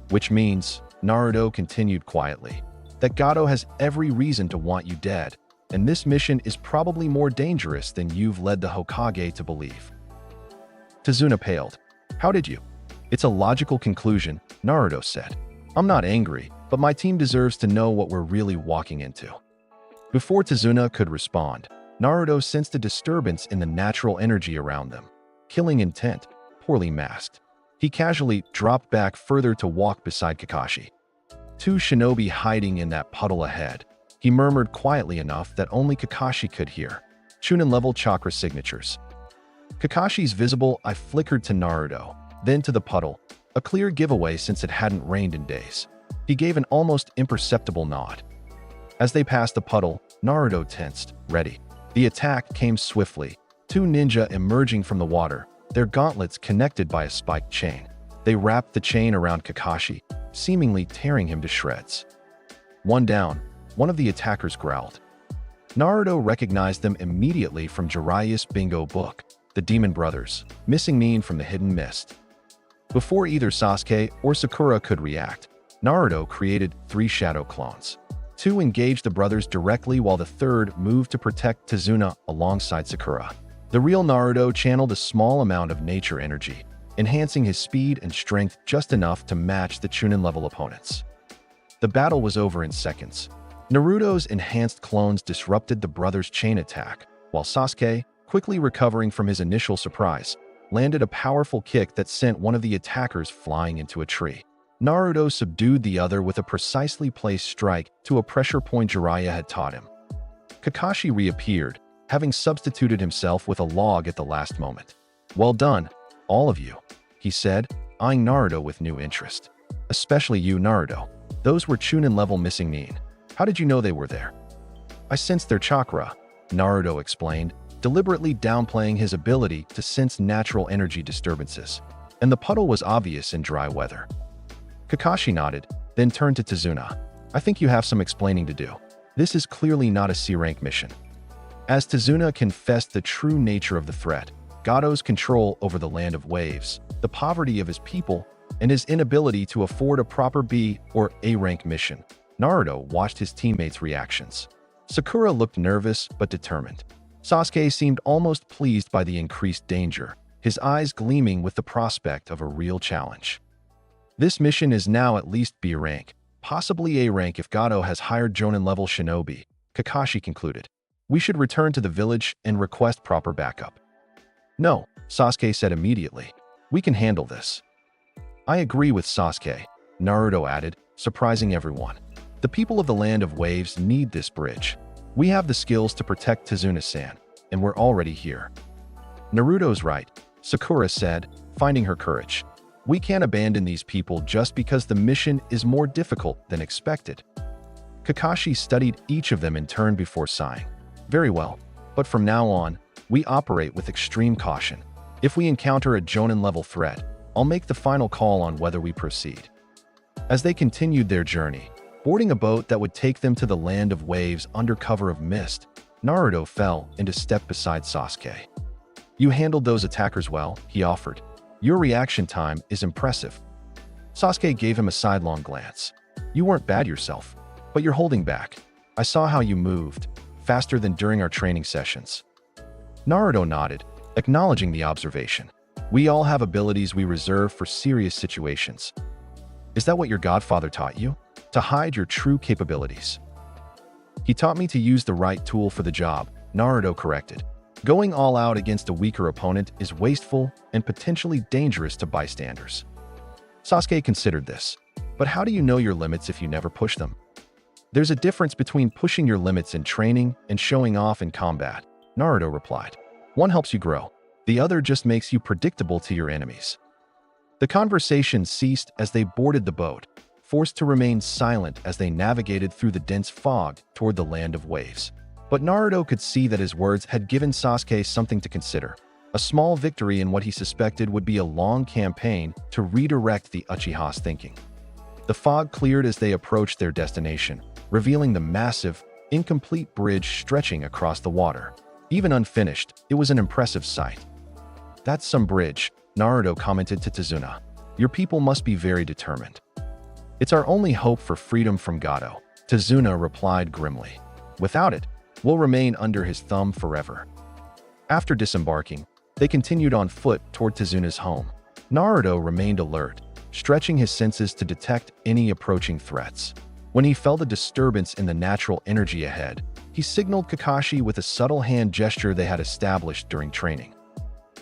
Which means, Naruto continued quietly, that Gato has every reason to want you dead, and this mission is probably more dangerous than you've led the Hokage to believe. Tazuna paled. How did you? It's a logical conclusion, Naruto said. I'm not angry, but my team deserves to know what we're really walking into. Before Tazuna could respond, Naruto sensed a disturbance in the natural energy around them. Killing intent, poorly masked. He casually dropped back further to walk beside Kakashi. Two shinobi hiding in that puddle ahead. He murmured quietly enough that only Kakashi could hear. Chunin-level chakra signatures. Kakashi's visible eye flickered to Naruto, then to the puddle, a clear giveaway since it hadn't rained in days. He gave an almost imperceptible nod. As they passed the puddle, Naruto tensed, ready. The attack came swiftly, two ninja emerging from the water, their gauntlets connected by a spiked chain. They wrapped the chain around Kakashi, seemingly tearing him to shreds. One down, one of the attackers growled. Naruto recognized them immediately from Jiraiya's bingo book, the Demon Brothers, missing mean from the hidden mist. Before either Sasuke or Sakura could react, Naruto created 3 shadow clones. 2 engaged the brothers directly while the third moved to protect Tazuna alongside Sakura. The real Naruto channeled a small amount of nature energy, enhancing his speed and strength just enough to match the Chunin-level opponents. The battle was over in seconds. Naruto's enhanced clones disrupted the brothers' chain attack, while Sasuke, quickly recovering from his initial surprise, landed a powerful kick that sent one of the attackers flying into a tree. Naruto subdued the other with a precisely placed strike to a pressure point Jiraiya had taught him. Kakashi reappeared, having substituted himself with a log at the last moment. "Well done, all of you," he said, eyeing Naruto with new interest. "Especially you, Naruto. Those were Chunin-level missing Nin. How did you know they were there?" "I sensed their chakra," Naruto explained, deliberately downplaying his ability to sense natural energy disturbances. "And the puddle was obvious in dry weather." Kakashi nodded, then turned to Tazuna. "I think you have some explaining to do. This is clearly not a C-rank mission." As Tazuna confessed the true nature of the threat, Gado's control over the Land of Waves, the poverty of his people, and his inability to afford a proper B or A-rank mission, Naruto watched his teammates' reactions. Sakura looked nervous but determined. Sasuke seemed almost pleased by the increased danger, his eyes gleaming with the prospect of a real challenge. This mission is now at least B rank, possibly A rank if Gado has hired Jonin-level shinobi, Kakashi concluded. "We should return to the village and request proper backup." "No," Sasuke said immediately. "We can handle this." "I agree with Sasuke," Naruto added, surprising everyone. "The people of the Land of Waves need this bridge. We have the skills to protect Tazuna-san, and we're already here." "Naruto's right," Sakura said, finding her courage. "We can't abandon these people just because the mission is more difficult than expected." Kakashi studied each of them in turn before sighing. "Very well, but from now on, we operate with extreme caution. If we encounter a Jonin-level threat, I'll make the final call on whether we proceed." As they continued their journey, boarding a boat that would take them to the Land of Waves under cover of mist, Naruto fell into step beside Sasuke. "You handled those attackers well," he offered. "Your reaction time is impressive." Sasuke gave him a sidelong glance. "You weren't bad yourself, but you're holding back. I saw how you moved, faster than during our training sessions." Naruto nodded, acknowledging the observation. "We all have abilities we reserve for serious situations." "Is that what your godfather taught you? To hide your true capabilities?" "He taught me to use the right tool for the job," Naruto corrected. "Going all out against a weaker opponent is wasteful and potentially dangerous to bystanders." Sasuke considered this. "But how do you know your limits if you never push them?" "There's a difference between pushing your limits in training and showing off in combat," Naruto replied. "One helps you grow. The other just makes you predictable to your enemies." The conversation ceased as they boarded the boat, forced to remain silent as they navigated through the dense fog toward the Land of Waves. But Naruto could see that his words had given Sasuke something to consider, a small victory in what he suspected would be a long campaign to redirect the Uchiha's thinking. The fog cleared as they approached their destination, revealing the massive, incomplete bridge stretching across the water. Even unfinished, it was an impressive sight. "That's some bridge," Naruto commented to Tazuna. "Your people must be very determined." "It's our only hope for freedom from Gado," Tazuna replied grimly. "Without it, we'll remain under his thumb forever." After disembarking, they continued on foot toward Tazuna's home. Naruto remained alert, stretching his senses to detect any approaching threats. When he felt a disturbance in the natural energy ahead, he signaled Kakashi with a subtle hand gesture they had established during training.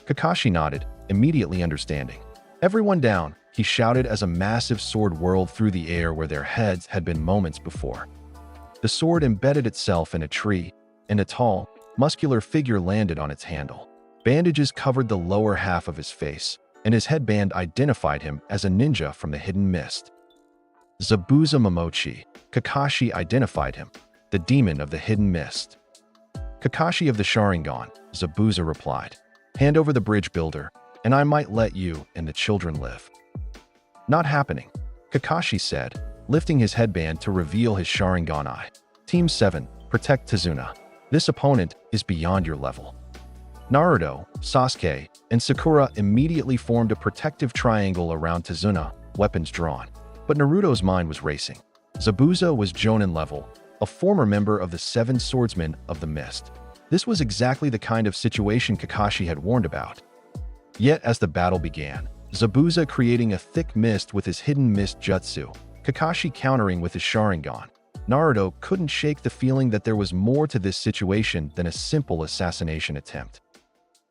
Kakashi nodded, immediately understanding. "Everyone down," he shouted as a massive sword whirled through the air where their heads had been moments before. The sword embedded itself in a tree, and a tall, muscular figure landed on its handle. Bandages covered the lower half of his face, and his headband identified him as a ninja from the hidden mist. Zabuza Momochi, Kakashi identified him, the demon of the hidden mist. "Kakashi of the Sharingan," Zabuza replied. "Hand over the bridge builder, and I might let you and the children live." "Not happening," Kakashi said, lifting his headband to reveal his Sharingan eye. "Team 7, protect Tazuna. This opponent is beyond your level." Naruto, Sasuke, and Sakura immediately formed a protective triangle around Tazuna, weapons drawn. But Naruto's mind was racing. Zabuza was Jonin level, a former member of the 7 Swordsmen of the Mist. This was exactly the kind of situation Kakashi had warned about. Yet as the battle began, Zabuza creating a thick mist with his hidden mist jutsu, Kakashi countering with his Sharingan, Naruto couldn't shake the feeling that there was more to this situation than a simple assassination attempt.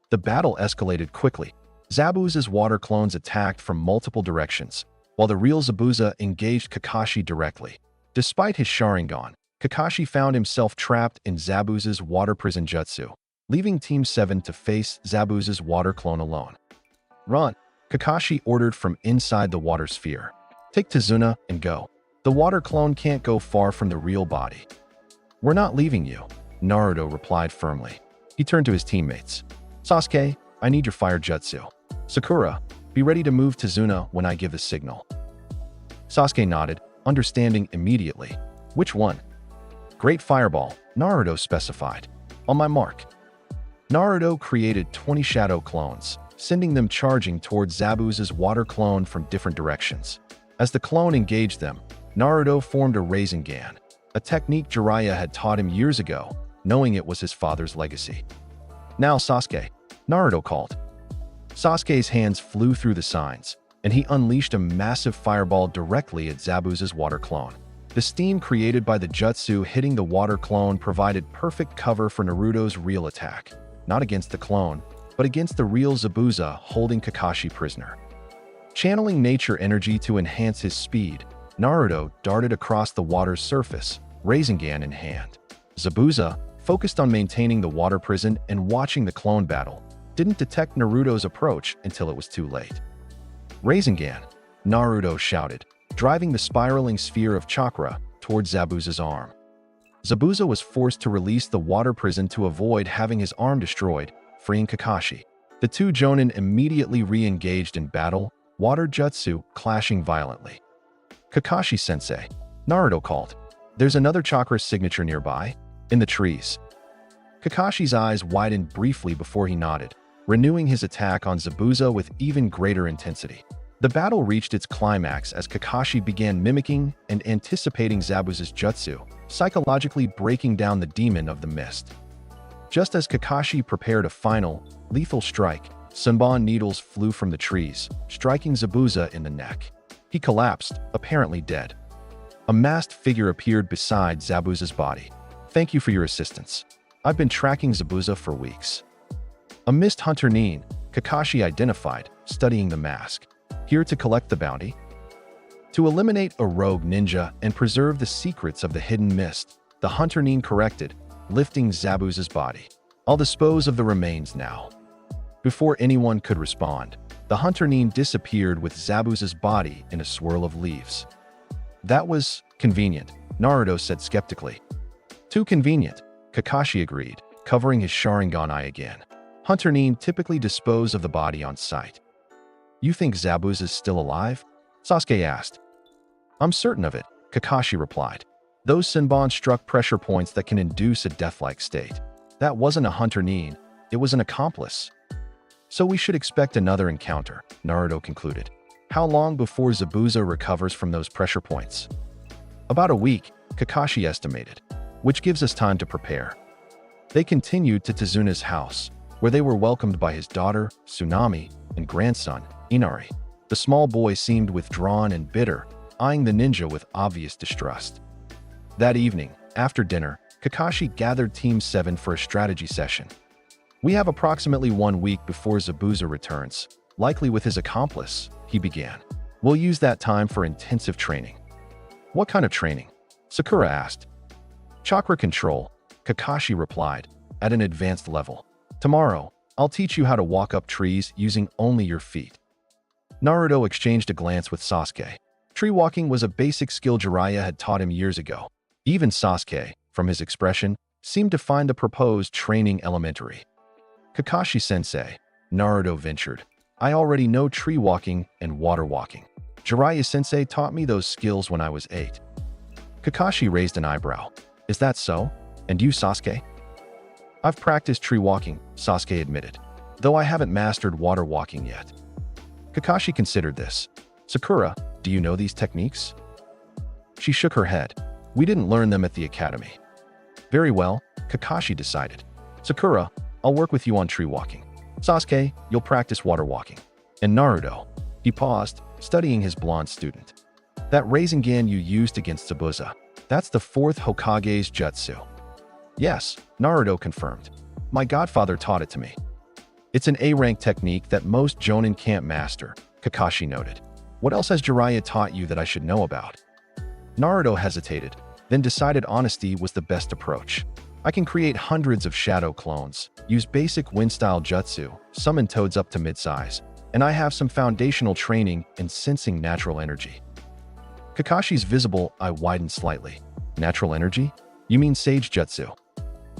The battle escalated quickly. Zabuza's water clones attacked from multiple directions, while the real Zabuza engaged Kakashi directly. Despite his Sharingan, Kakashi found himself trapped in Zabuza's water prison jutsu, leaving Team 7 to face Zabuza's water clone alone. Run! Kakashi ordered from inside the water sphere. Take Tazuna and go. The water clone can't go far from the real body. We're not leaving you, Naruto replied firmly. He turned to his teammates. Sasuke, I need your fire jutsu. Sakura, be ready to move Tazuna when I give the signal. Sasuke nodded, understanding immediately. Which one? Great Fireball, Naruto specified. On my mark. Naruto created 20 shadow clones, sending them charging towards Zabuza's water clone from different directions. As the clone engaged them, Naruto formed a Rasengan, a technique Jiraiya had taught him years ago, knowing it was his father's legacy. Now Sasuke, Naruto called. Sasuke's hands flew through the signs, and he unleashed a massive fireball directly at Zabuza's water clone. The steam created by the jutsu hitting the water clone provided perfect cover for Naruto's real attack, not against the clone, but against the real Zabuza holding Kakashi prisoner. Channeling nature energy to enhance his speed, Naruto darted across the water's surface, Rasengan in hand. Zabuza, focused on maintaining the water prison and watching the clone battle, didn't detect Naruto's approach until it was too late. Rasengan, Naruto shouted, driving the spiraling sphere of chakra towards Zabuza's arm. Zabuza was forced to release the water prison to avoid having his arm destroyed, freeing Kakashi. The two Jonin immediately re-engaged in battle, water jutsu clashing violently. Kakashi-sensei, Naruto called. There's another chakra signature nearby, in the trees. Kakashi's eyes widened briefly before he nodded, renewing his attack on Zabuza with even greater intensity. The battle reached its climax as Kakashi began mimicking and anticipating Zabuza's jutsu, psychologically breaking down the demon of the mist. Just as Kakashi prepared a final, lethal strike, Senbon needles flew from the trees, striking Zabuza in the neck. He collapsed, apparently dead. A masked figure appeared beside Zabuza's body. Thank you for your assistance. I've been tracking Zabuza for weeks. A mist hunter Nin, Kakashi identified, studying the mask. Here to collect the bounty? To eliminate a rogue ninja and preserve the secrets of the hidden mist, the hunter Nin corrected, lifting Zabuza's body. I'll dispose of the remains now. Before anyone could respond, the hunter Nin disappeared with Zabuza's body in a swirl of leaves. That was convenient, Naruto said skeptically. Too convenient, Kakashi agreed, covering his Sharingan eye again. Hunter Nin typically dispose of the body on sight. You think Zabuza's still alive? Sasuke asked. I'm certain of it, Kakashi replied. Those Senbon struck pressure points that can induce a death-like state. That wasn't a hunter Nin, it was an accomplice. So we should expect another encounter, Naruto concluded. How long before Zabuza recovers from those pressure points? About a week, Kakashi estimated, which gives us time to prepare. They continued to Tazuna's house, where they were welcomed by his daughter, Tsunami, and grandson, Inari. The small boy seemed withdrawn and bitter, eyeing the ninja with obvious distrust. That evening, after dinner, Kakashi gathered Team 7 for a strategy session. We have approximately 1 week before Zabuza returns, likely with his accomplice, he began. We'll use that time for intensive training. What kind of training? Sakura asked. Chakra control, Kakashi replied, at an advanced level. Tomorrow, I'll teach you how to walk up trees using only your feet. Naruto exchanged a glance with Sasuke. Tree walking was a basic skill Jiraiya had taught him years ago. Even Sasuke, from his expression, seemed to find the proposed training elementary. Kakashi-sensei, Naruto ventured. I already know tree walking and water walking. Jiraiya-sensei taught me those skills when I was 8. Kakashi raised an eyebrow. Is that so? And you, Sasuke? I've practiced tree walking, Sasuke admitted, though I haven't mastered water walking yet. Kakashi considered this. Sakura, do you know these techniques? She shook her head. We didn't learn them at the academy. Very well, Kakashi decided. Sakura, I'll work with you on tree walking. Sasuke, you'll practice water walking. And Naruto. He paused, studying his blonde student. That Rasengan you used against Zabuza. That's the Fourth Hokage's jutsu. Yes, Naruto confirmed. My godfather taught it to me. It's an A-rank technique that most jonin can't master, Kakashi noted. What else has Jiraiya taught you that I should know about? Naruto hesitated, then decided honesty was the best approach. I can create hundreds of shadow clones, use basic wind-style jutsu, summon toads up to mid-size, and I have some foundational training in sensing natural energy. Kakashi's visible eye widened slightly. Natural energy? You mean Sage Jutsu?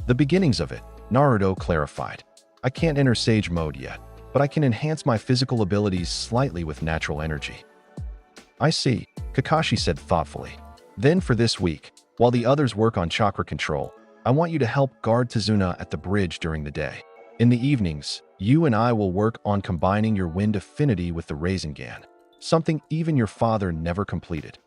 The beginnings of it, Naruto clarified. I can't enter Sage mode yet, but I can enhance my physical abilities slightly with natural energy. I see, Kakashi said thoughtfully. Then for this week, while the others work on chakra control, I want you to help guard Tazuna at the bridge during the day. In the evenings, you and I will work on combining your wind affinity with the Rasengan, something even your father never completed.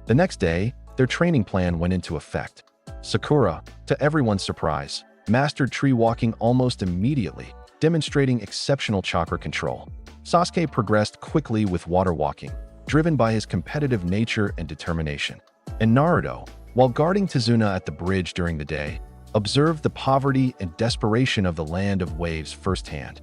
The next day, their training plan went into effect. Sakura, to everyone's surprise, mastered tree walking almost immediately, demonstrating exceptional chakra control. Sasuke progressed quickly with water walking, driven by his competitive nature and determination. And Naruto, while guarding Tazuna at the bridge during the day, observed the poverty and desperation of the land of waves firsthand.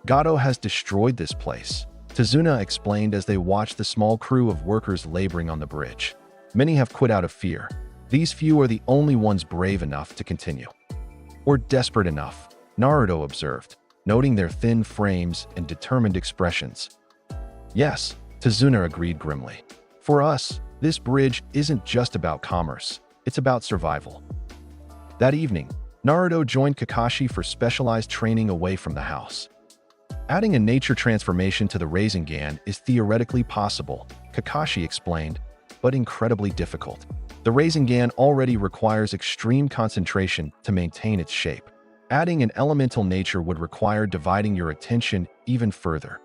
Gato has destroyed this place, Tazuna explained as they watched the small crew of workers laboring on the bridge. Many have quit out of fear. These few are the only ones brave enough to continue. Or desperate enough, Naruto observed, noting their thin frames and determined expressions. Yes, Tazuna agreed grimly. For us, this bridge isn't just about commerce, it's about survival. That evening, Naruto joined Kakashi for specialized training away from the house. Adding a nature transformation to the Rasengan is theoretically possible, Kakashi explained, but incredibly difficult. The Rasengan already requires extreme concentration to maintain its shape. Adding an elemental nature would require dividing your attention even further.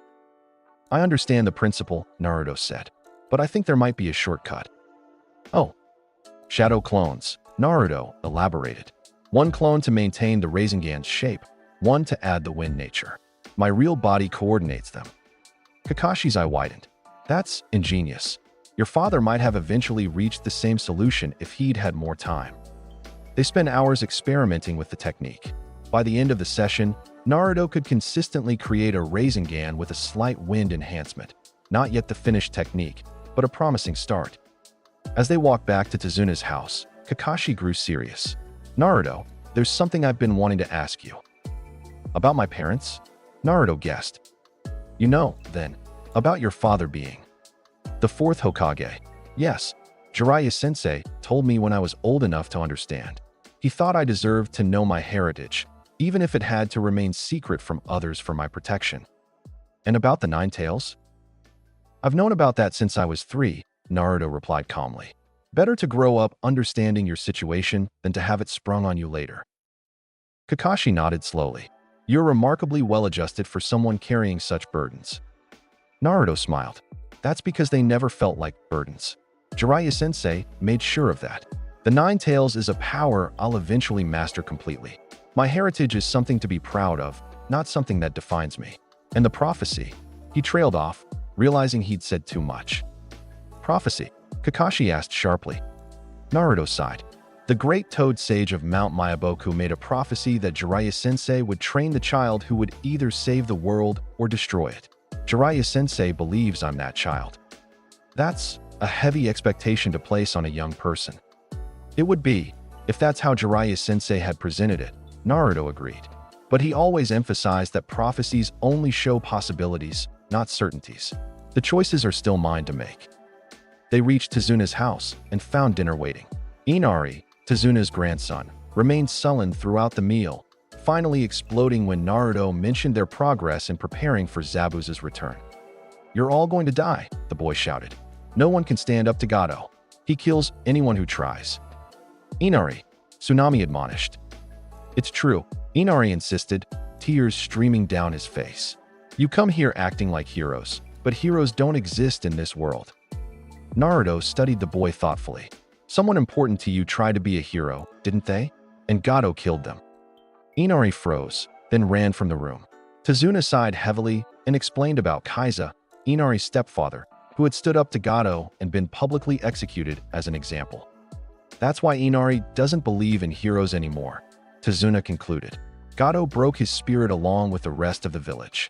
I understand the principle, Naruto said, but I think there might be a shortcut. Oh. Shadow clones, Naruto elaborated. One clone to maintain the Rasengan's shape, one to add the wind nature. My real body coordinates them. Kakashi's eye widened. That's ingenious. Your father might have eventually reached the same solution if he'd had more time. They spent hours experimenting with the technique. By the end of the session, Naruto could consistently create a Rasengan with a slight wind enhancement. Not yet the finished technique, but a promising start. As they walked back to Tazuna's house, Kakashi grew serious. Naruto, there's something I've been wanting to ask you. About my parents? Naruto guessed. You know, then, about your father being the fourth Hokage. Yes, Jiraiya-sensei told me when I was old enough to understand. He thought I deserved to know my heritage, even if it had to remain secret from others for my protection. And about the Nine Tails? I've known about that since I was 3, Naruto replied calmly. Better to grow up understanding your situation than to have it sprung on you later. Kakashi nodded slowly. You're remarkably well-adjusted for someone carrying such burdens. Naruto smiled. That's because they never felt like burdens. Jiraiya-sensei made sure of that. The Nine Tails is a power I'll eventually master completely. My heritage is something to be proud of, not something that defines me. And the prophecy. He trailed off, realizing he'd said too much. Prophecy? Kakashi asked sharply. Naruto sighed. The great toad sage of Mount Myaboku made a prophecy that Jiraiya-sensei would train the child who would either save the world or destroy it. Jiraiya-sensei believes I'm that child. That's a heavy expectation to place on a young person. It would be, if that's how Jiraiya-sensei had presented it, Naruto agreed. But he always emphasized that prophecies only show possibilities, not certainties. The choices are still mine to make. They reached Tazuna's house and found dinner waiting. Inari, Tazuna's grandson, remained sullen throughout the meal, finally exploding when Naruto mentioned their progress in preparing for Zabuza's return. You're all going to die, the boy shouted. No one can stand up to Gato. He kills anyone who tries. Inari, Tsunami admonished. It's true, Inari insisted, tears streaming down his face. You come here acting like heroes, but heroes don't exist in this world. Naruto studied the boy thoughtfully. Someone important to you tried to be a hero, didn't they? And Gato killed them. Inari froze, then ran from the room. Tazuna sighed heavily and explained about Kaiza, Inari's stepfather, who had stood up to Gato and been publicly executed as an example. That's why Inari doesn't believe in heroes anymore, Tazuna concluded. Gato broke his spirit along with the rest of the village.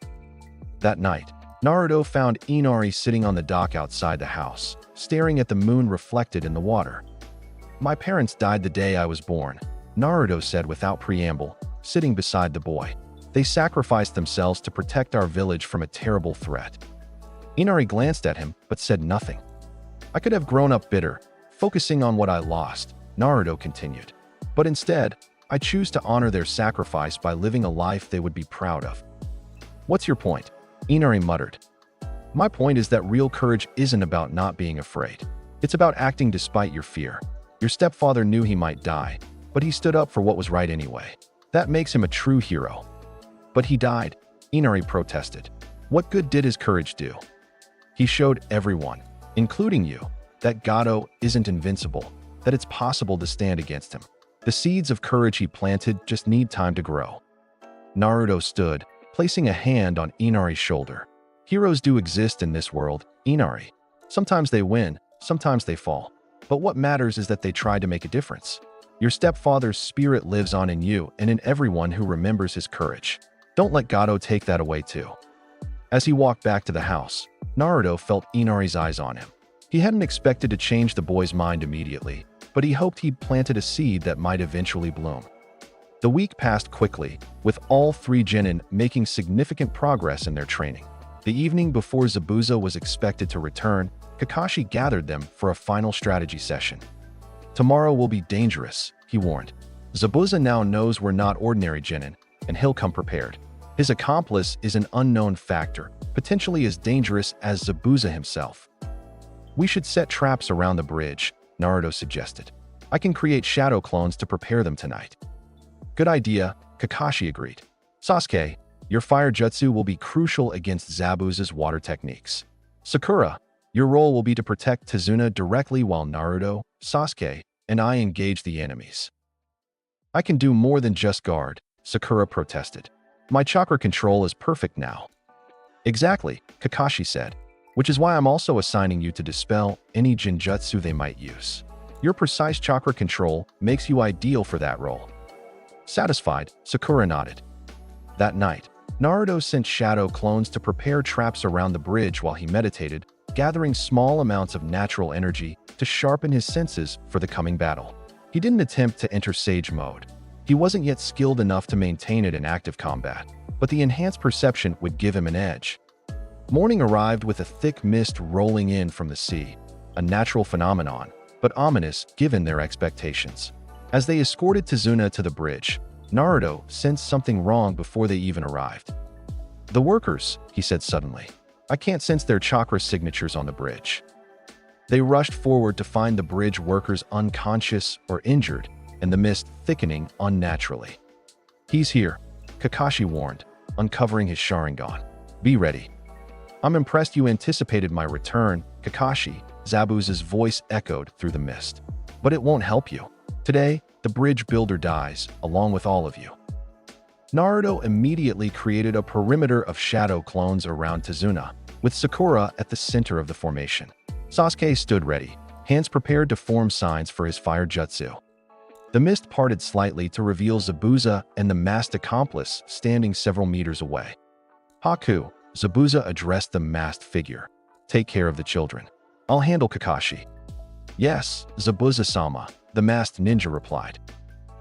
That night, Naruto found Inari sitting on the dock outside the house, staring at the moon reflected in the water. "My parents died the day I was born," Naruto said without preamble, sitting beside the boy. "They sacrificed themselves to protect our village from a terrible threat." Inari glanced at him, but said nothing. "I could have grown up bitter, focusing on what I lost," Naruto continued. "But instead, I choose to honor their sacrifice by living a life they would be proud of." "What's your point?" Inari muttered. "My point is that real courage isn't about not being afraid. It's about acting despite your fear. Your stepfather knew he might die, but he stood up for what was right anyway. That makes him a true hero." "But he died," Inari protested. "What good did his courage do? He showed everyone, including you, that Gato isn't invincible, that it's possible to stand against him. The seeds of courage he planted just need time to grow." Naruto stood, placing a hand on Inari's shoulder. "Heroes do exist in this world, Inari. Sometimes they win, sometimes they fall. But what matters is that they try to make a difference. Your stepfather's spirit lives on in you and in everyone who remembers his courage. Don't let Gato take that away too." As he walked back to the house, Naruto felt Inari's eyes on him. He hadn't expected to change the boy's mind immediately, but he hoped he'd planted a seed that might eventually bloom. The week passed quickly, with all three genin making significant progress in their training. The evening before Zabuza was expected to return, Kakashi gathered them for a final strategy session. "Tomorrow will be dangerous," he warned. "Zabuza now knows we're not ordinary genin, and he'll come prepared. His accomplice is an unknown factor, potentially as dangerous as Zabuza himself." "We should set traps around the bridge," Naruto suggested. "I can create shadow clones to prepare them tonight." "Good idea," Kakashi agreed. "Sasuke, your fire jutsu will be crucial against Zabuza's water techniques. Sakura, your role will be to protect Tazuna directly while Naruto, Sasuke, and I engage the enemies." "I can do more than just guard," Sakura protested. "My chakra control is perfect now." "Exactly," Kakashi said, "which is why I'm also assigning you to dispel any genjutsu they might use. Your precise chakra control makes you ideal for that role." Satisfied, Sakura nodded. That night, Naruto sent shadow clones to prepare traps around the bridge while he meditated, gathering small amounts of natural energy to sharpen his senses for the coming battle. He didn't attempt to enter Sage mode. He wasn't yet skilled enough to maintain it in active combat, but the enhanced perception would give him an edge. Morning arrived with a thick mist rolling in from the sea, a natural phenomenon, but ominous given their expectations. As they escorted Tazuna to the bridge, Naruto sensed something wrong before they even arrived. "The workers," he said suddenly. "I can't sense their chakra signatures on the bridge." They rushed forward to find the bridge workers unconscious or injured, and the mist thickening unnaturally. "He's here," Kakashi warned, uncovering his Sharingan. "Be ready." "I'm impressed you anticipated my return, Kakashi," Zabuza's voice echoed through the mist. "But it won't help you. Today, the bridge builder dies, along with all of you." Naruto immediately created a perimeter of shadow clones around Tazuna, with Sakura at the center of the formation. Sasuke stood ready, hands prepared to form signs for his fire jutsu. The mist parted slightly to reveal Zabuza and the masked accomplice standing several meters away. "Haku," Zabuza addressed the masked figure. "Take care of the children. I'll handle Kakashi." "Yes, Zabuza-sama," the masked ninja replied.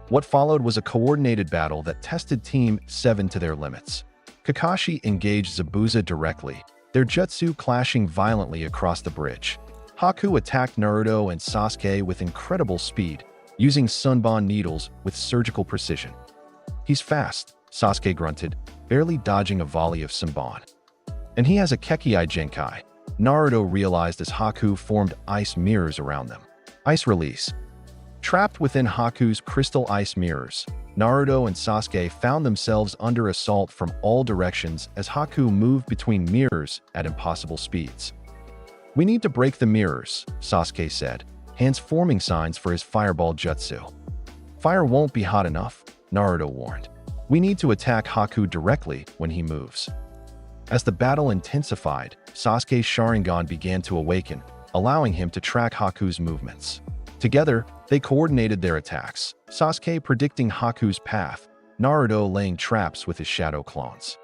What followed was a coordinated battle that tested Team 7 to their limits. Kakashi engaged Zabuza directly, their jutsu clashing violently across the bridge. Haku attacked Naruto and Sasuke with incredible speed, using Sunban needles with surgical precision. "He's fast," Sasuke grunted, barely dodging a volley of Sunban. "And he has a Kekkei Genkai," Naruto realized as Haku formed ice mirrors around them. Ice release. Trapped within Haku's crystal ice mirrors, Naruto and Sasuke found themselves under assault from all directions as Haku moved between mirrors at impossible speeds. "We need to break the mirrors," Sasuke said, hands forming signs for his fireball jutsu. "Fire won't be hot enough," Naruto warned. "We need to attack Haku directly when he moves." As the battle intensified, Sasuke's Sharingan began to awaken, allowing him to track Haku's movements. Together, they coordinated their attacks, Sasuke predicting Haku's path, Naruto laying traps with his shadow clones.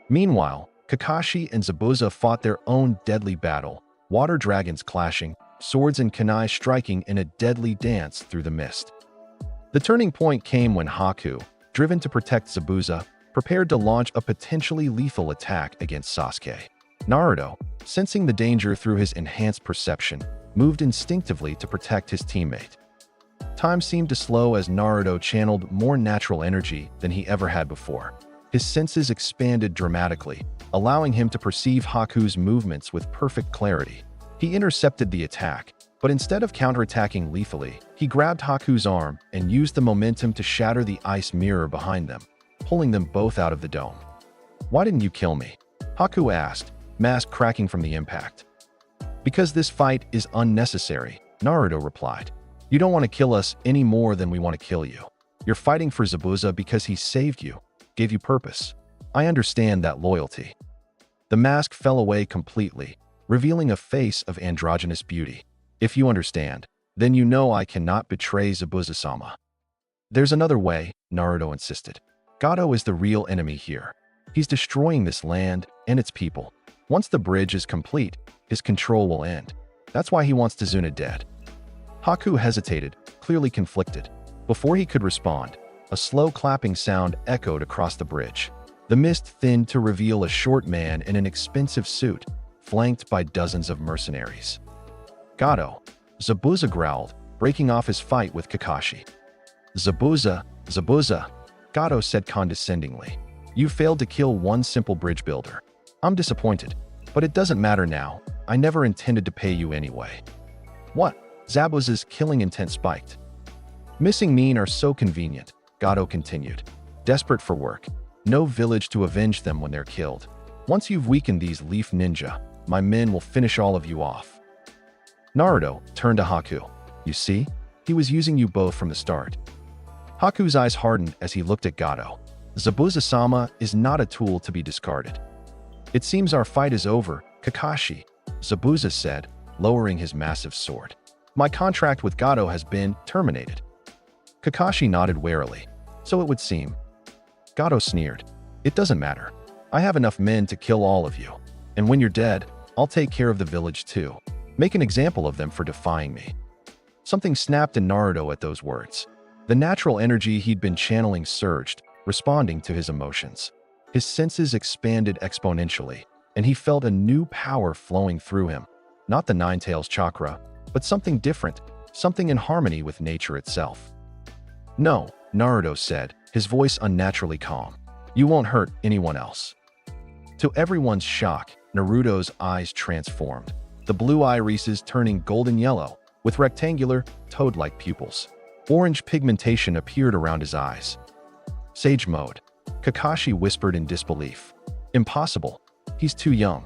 Meanwhile, Kakashi and Zabuza fought their own deadly battle, water dragons clashing, swords and kunai striking in a deadly dance through the mist. The turning point came when Haku, driven to protect Zabuza, prepared to launch a potentially lethal attack against Sasuke. Naruto, sensing the danger through his enhanced perception, moved instinctively to protect his teammate. Time seemed to slow as Naruto channeled more natural energy than he ever had before. His senses expanded dramatically, allowing him to perceive Haku's movements with perfect clarity. He intercepted the attack, but instead of counterattacking lethally, he grabbed Haku's arm and used the momentum to shatter the ice mirror behind them, pulling them both out of the dome. "Why didn't you kill me?" Haku asked, mask cracking from the impact. "Because this fight is unnecessary," Naruto replied. "You don't want to kill us any more than we want to kill you. You're fighting for Zabuza because he saved you, gave you purpose. I understand that loyalty." The mask fell away completely, revealing a face of androgynous beauty. "If you understand, then you know I cannot betray Zabuza-sama." "There's another way," Naruto insisted. "Gato is the real enemy here. He's destroying this land and its people. Once the bridge is complete, his control will end. That's why he wants Tazuna dead." Haku hesitated, clearly conflicted. Before he could respond, a slow clapping sound echoed across the bridge. The mist thinned to reveal a short man in an expensive suit, flanked by dozens of mercenaries. "Gato," Zabuza growled, breaking off his fight with Kakashi. Zabuza," Gato said condescendingly. "You failed to kill one simple bridge builder. I'm disappointed, but it doesn't matter now. I never intended to pay you anyway." "What?" Zabuza's killing intent spiked. "Missing mean are so convenient," Gato continued. "Desperate for work. No village to avenge them when they're killed. Once you've weakened these leaf ninja, my men will finish all of you off." Naruto turned to Haku. "You see? He was using you both from the start." Haku's eyes hardened as he looked at Gato. "Zabuza-sama is not a tool to be discarded." "It seems our fight is over, Kakashi," Zabuza said, lowering his massive sword. "My contract with Gato has been terminated." Kakashi nodded warily. "So it would seem." Gato sneered. "It doesn't matter. I have enough men to kill all of you. And when you're dead, I'll take care of the village too. Make an example of them for defying me." Something snapped in Naruto at those words. The natural energy he'd been channeling surged, responding to his emotions. His senses expanded exponentially, and he felt a new power flowing through him. Not the Nine Tails chakra, but something different, something in harmony with nature itself. "No," Naruto said, his voice unnaturally calm. "You won't hurt anyone else." To everyone's shock, Naruto's eyes transformed, the blue irises turning golden yellow, with rectangular, toad-like pupils. Orange pigmentation appeared around his eyes. "Sage mode," Kakashi whispered in disbelief. "Impossible. He's too young."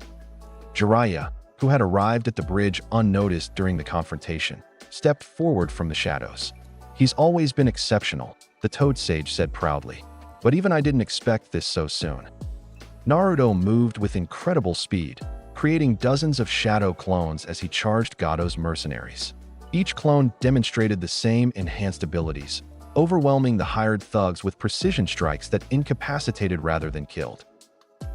Jiraiya, who had arrived at the bridge unnoticed during the confrontation, stepped forward from the shadows. "He's always been exceptional," the Toad Sage said proudly. "But even I didn't expect this so soon." Naruto moved with incredible speed, creating dozens of shadow clones as he charged Gato's mercenaries. Each clone demonstrated the same enhanced abilities, overwhelming the hired thugs with precision strikes that incapacitated rather than killed.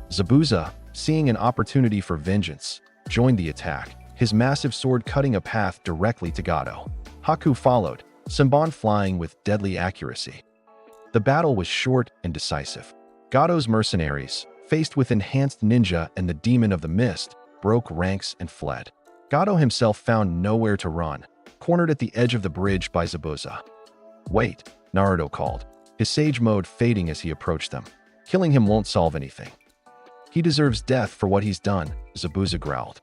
Zabuza, seeing an opportunity for vengeance, joined the attack, his massive sword cutting a path directly to Gato. Haku followed, Senbon flying with deadly accuracy. The battle was short and decisive. Gato's mercenaries, faced with enhanced ninja and the demon of the mist, broke ranks and fled. Gato himself found nowhere to run, cornered at the edge of the bridge by Zabuza. "Wait," Naruto called, his sage mode fading as he approached them. "Killing him won't solve anything." "He deserves death for what he's done," Zabuza growled.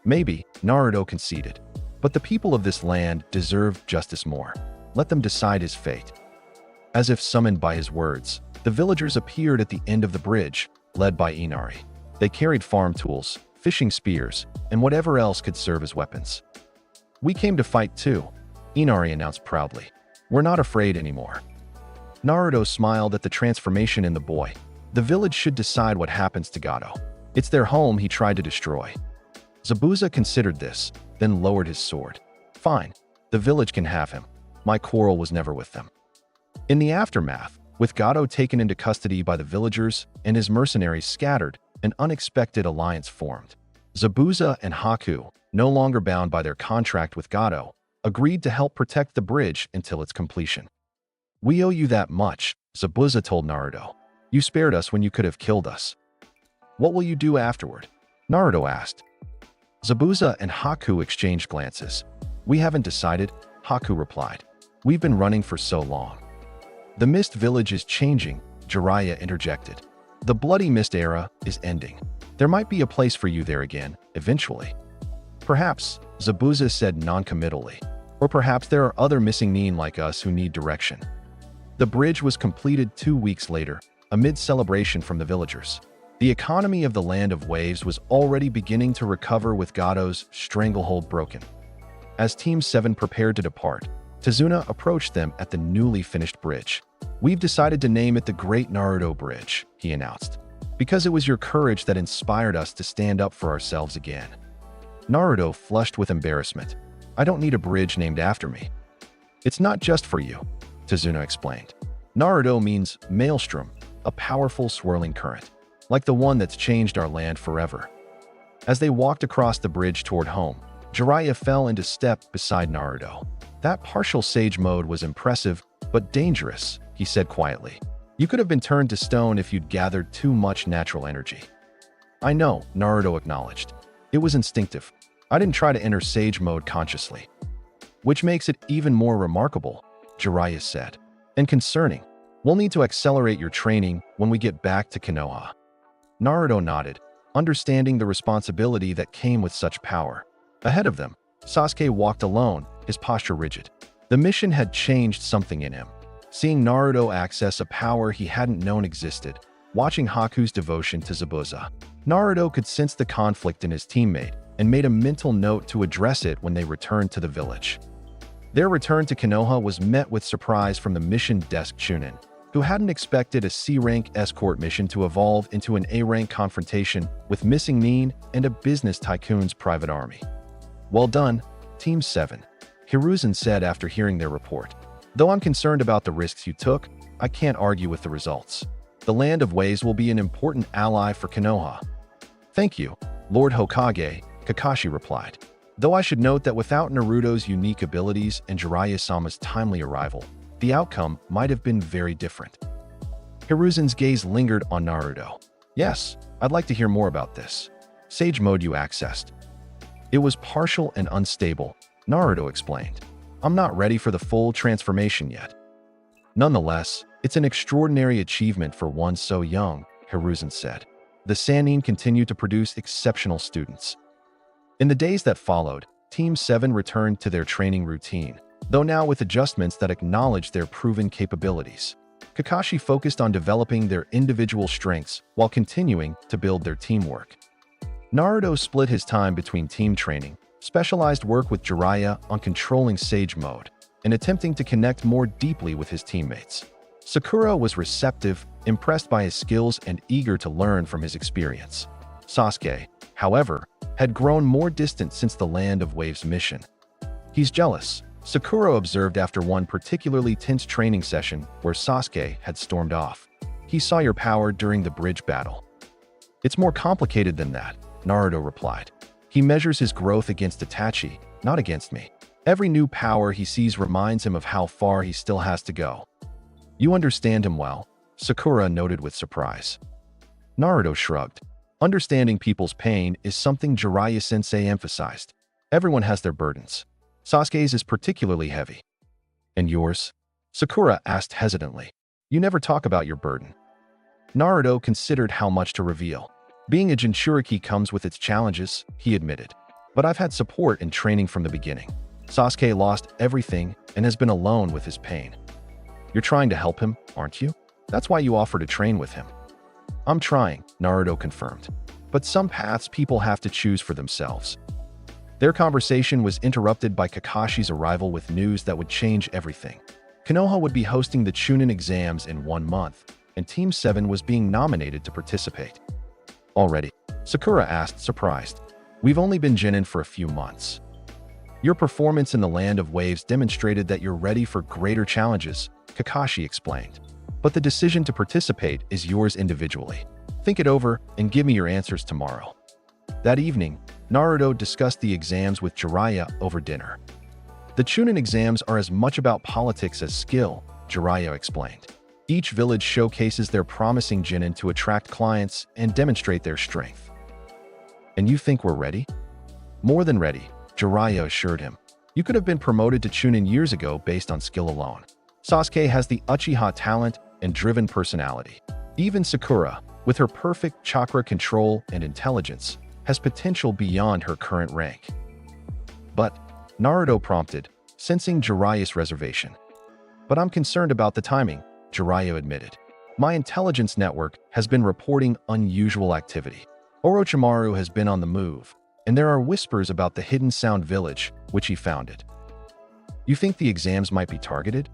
"Maybe," Naruto conceded, "but the people of this land deserve justice more. Let them decide his fate." As if summoned by his words, the villagers appeared at the end of the bridge, led by Inari. They carried farm tools, fishing spears, and whatever else could serve as weapons. "We came to fight too," Inari announced proudly. "We're not afraid anymore." Naruto smiled at the transformation in the boy. The village should decide what happens to Gato. It's their home he tried to destroy. Zabuza considered this, then lowered his sword. "Fine, the village can have him. My quarrel was never with them." In the aftermath, With Gato taken into custody by the villagers and his mercenaries scattered, an unexpected alliance formed. Zabuza and Haku, no longer bound by their contract with Gato, agreed to help protect the bridge until its completion. "We owe you that much," Zabuza told Naruto. "You spared us when you could have killed us." "What will you do afterward?" Naruto asked. Zabuza and Haku exchanged glances. "We haven't decided," Haku replied. "We've been running for so long." "The Mist Village is changing," Jiraiya interjected. "The Bloody Mist era is ending. There might be a place for you there again, eventually." "Perhaps," Zabuza said non-committally. "Or perhaps there are other missing Nin like us who need direction." The bridge was completed 2 weeks later, amid celebration from the villagers. The economy of the Land of Waves was already beginning to recover with Gato's stranglehold broken. As Team 7 prepared to depart, Tazuna approached them at the newly finished bridge. "We've decided to name it the Great Naruto Bridge," he announced, "because it was your courage that inspired us to stand up for ourselves again." Naruto flushed with embarrassment. "I don't need a bridge named after me." "It's not just for you," Tazuna explained. "Naruto means maelstrom, a powerful swirling current, like the one that's changed our land forever." As they walked across the bridge toward home, Jiraiya fell into step beside Naruto. "That partial sage mode was impressive, but dangerous," he said quietly. "You could have been turned to stone if you'd gathered too much natural energy." "I know," Naruto acknowledged. "It was instinctive. I didn't try to enter sage mode consciously." "Which makes it even more remarkable," Jiraiya said. "And concerning. We'll need to accelerate your training when we get back to Konoha." Naruto nodded, understanding the responsibility that came with such power. Ahead of them, Sasuke walked alone, his posture rigid. The mission had changed something in him. Seeing Naruto access a power he hadn't known existed, watching Haku's devotion to Zabuza, Naruto could sense the conflict in his teammate and made a mental note to address it when they returned to the village. Their return to Konoha was met with surprise from the mission desk Chunin, who hadn't expected a C-rank escort mission to evolve into an A-rank confrontation with missing Nin and a business tycoon's private army. "Well done, Team 7, Hiruzen said after hearing their report. "Though I'm concerned about the risks you took, I can't argue with the results. The Land of Waves will be an important ally for Konoha." "Thank you, Lord Hokage," Kakashi replied. "Though I should note that without Naruto's unique abilities and Jiraiya-sama's timely arrival, the outcome might have been very different." Hiruzen's gaze lingered on Naruto. "Yes, I'd like to hear more about this. Sage mode you accessed." "It was partial and unstable," Naruto explained. "I'm not ready for the full transformation yet." "Nonetheless, it's an extraordinary achievement for one so young," Hiruzen said. "The Sannin continued to produce exceptional students." In the days that followed, Team 7 returned to their training routine, though now with adjustments that acknowledged their proven capabilities. Kakashi focused on developing their individual strengths while continuing to build their teamwork. Naruto split his time between team training, specialized work with Jiraiya on controlling Sage Mode, and attempting to connect more deeply with his teammates. Sakura was receptive, impressed by his skills and eager to learn from his experience. Sasuke, however, had grown more distant since the Land of Waves mission. "He's jealous," Sakura observed after one particularly tense training session where Sasuke had stormed off. "He saw your power during the bridge battle." "It's more complicated than that," Naruto replied. "He measures his growth against Itachi, not against me. Every new power he sees reminds him of how far he still has to go." "You understand him well," Sakura noted with surprise. Naruto shrugged. Understanding people's pain is something Jiraiya-sensei emphasized. Everyone has their burdens. Sasuke's is particularly heavy. "And yours?" Sakura asked hesitantly. "You never talk about your burden." Naruto considered how much to reveal. "Being a Jinchuriki comes with its challenges," he admitted. "But I've had support and training from the beginning. Sasuke lost everything and has been alone with his pain." "You're trying to help him, aren't you? That's why you offer to train with him." "I'm trying," Naruto confirmed. "But some paths people have to choose for themselves." Their conversation was interrupted by Kakashi's arrival with news that would change everything. Konoha would be hosting the Chunin exams in 1 month, and Team 7 was being nominated to participate. "Already?" Sakura asked, surprised. "We've only been genin for a few months." "Your performance in the Land of Waves demonstrated that you're ready for greater challenges," Kakashi explained. but the decision to participate is yours individually. Think it over and give me your answers tomorrow. That evening, Naruto discussed the exams with Jiraiya over dinner. The Chunin exams are as much about politics as skill, Jiraiya explained. Each village showcases their promising genin to attract clients and demonstrate their strength. And you think we're ready? More than ready, Jiraiya assured him. You could have been promoted to Chunin years ago based on skill alone. Sasuke has the Uchiha talent and driven personality. Even Sakura, with her perfect chakra control and intelligence, has potential beyond her current rank. But, Naruto prompted, sensing Jiraiya's reservation. But I'm concerned about the timing, Jiraiya admitted. My intelligence network has been reporting unusual activity. Orochimaru has been on the move, and there are whispers about the Hidden Sound Village, which he founded. You think the exams might be targeted?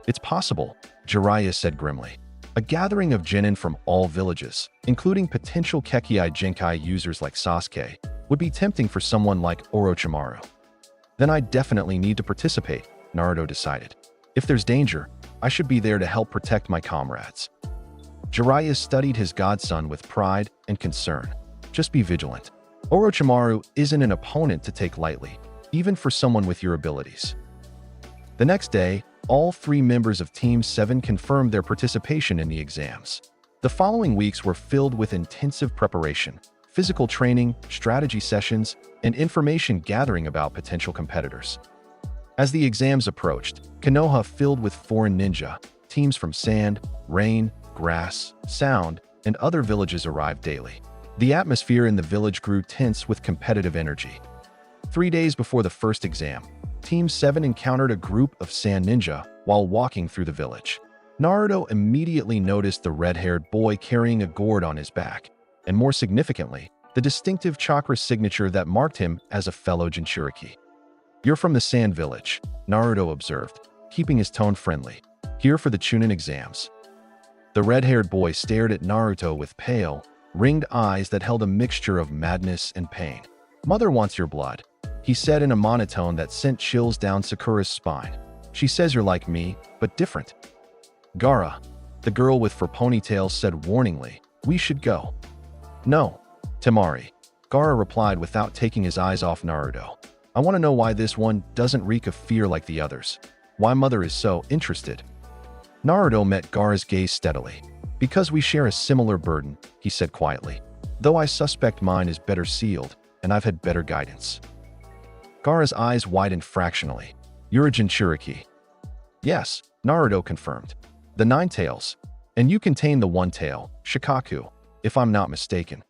It's possible, Jiraiya said grimly. A gathering of genin from all villages, including potential Kekkei Genkai users like Sasuke, would be tempting for someone like Orochimaru. Then I definitely need to participate, Naruto decided. If there's danger, I should be there to help protect my comrades. Jiraiya studied his godson with pride and concern. Just be vigilant. Orochimaru isn't an opponent to take lightly, even for someone with your abilities. The next day, all 3 members of Team 7 confirmed their participation in the exams. The following weeks were filled with intensive preparation, physical training, strategy sessions, and information gathering about potential competitors. As the exams approached, Konoha filled with foreign ninja, teams from sand, rain, grass, sound, and other villages arrived daily. The atmosphere in the village grew tense with competitive energy. 3 days before the first exam, Team 7 encountered a group of sand ninja while walking through the village. Naruto immediately noticed the red-haired boy carrying a gourd on his back, and more significantly, the distinctive chakra signature that marked him as a fellow Jinchuriki. You're from the Sand Village, Naruto observed, keeping his tone friendly. Here for the Chunin exams. The red-haired boy stared at Naruto with pale, ringed eyes that held a mixture of madness and pain. Mother wants your blood, he said in a monotone that sent chills down Sakura's spine. She says you're like me, but different. Gaara, the girl with fur ponytails, said warningly, we should go. No, Temari, Gaara replied without taking his eyes off Naruto. I want to know why this one doesn't reek of fear like the others. Why Mother is so interested. Naruto met Gaara's gaze steadily. Because we share a similar burden, he said quietly. Though I suspect mine is better sealed, and I've had better guidance. Gaara's eyes widened fractionally. You're a Jinchuriki. Yes, Naruto confirmed. The 9 tails. And you contain the 1 tail, Shikaku, if I'm not mistaken.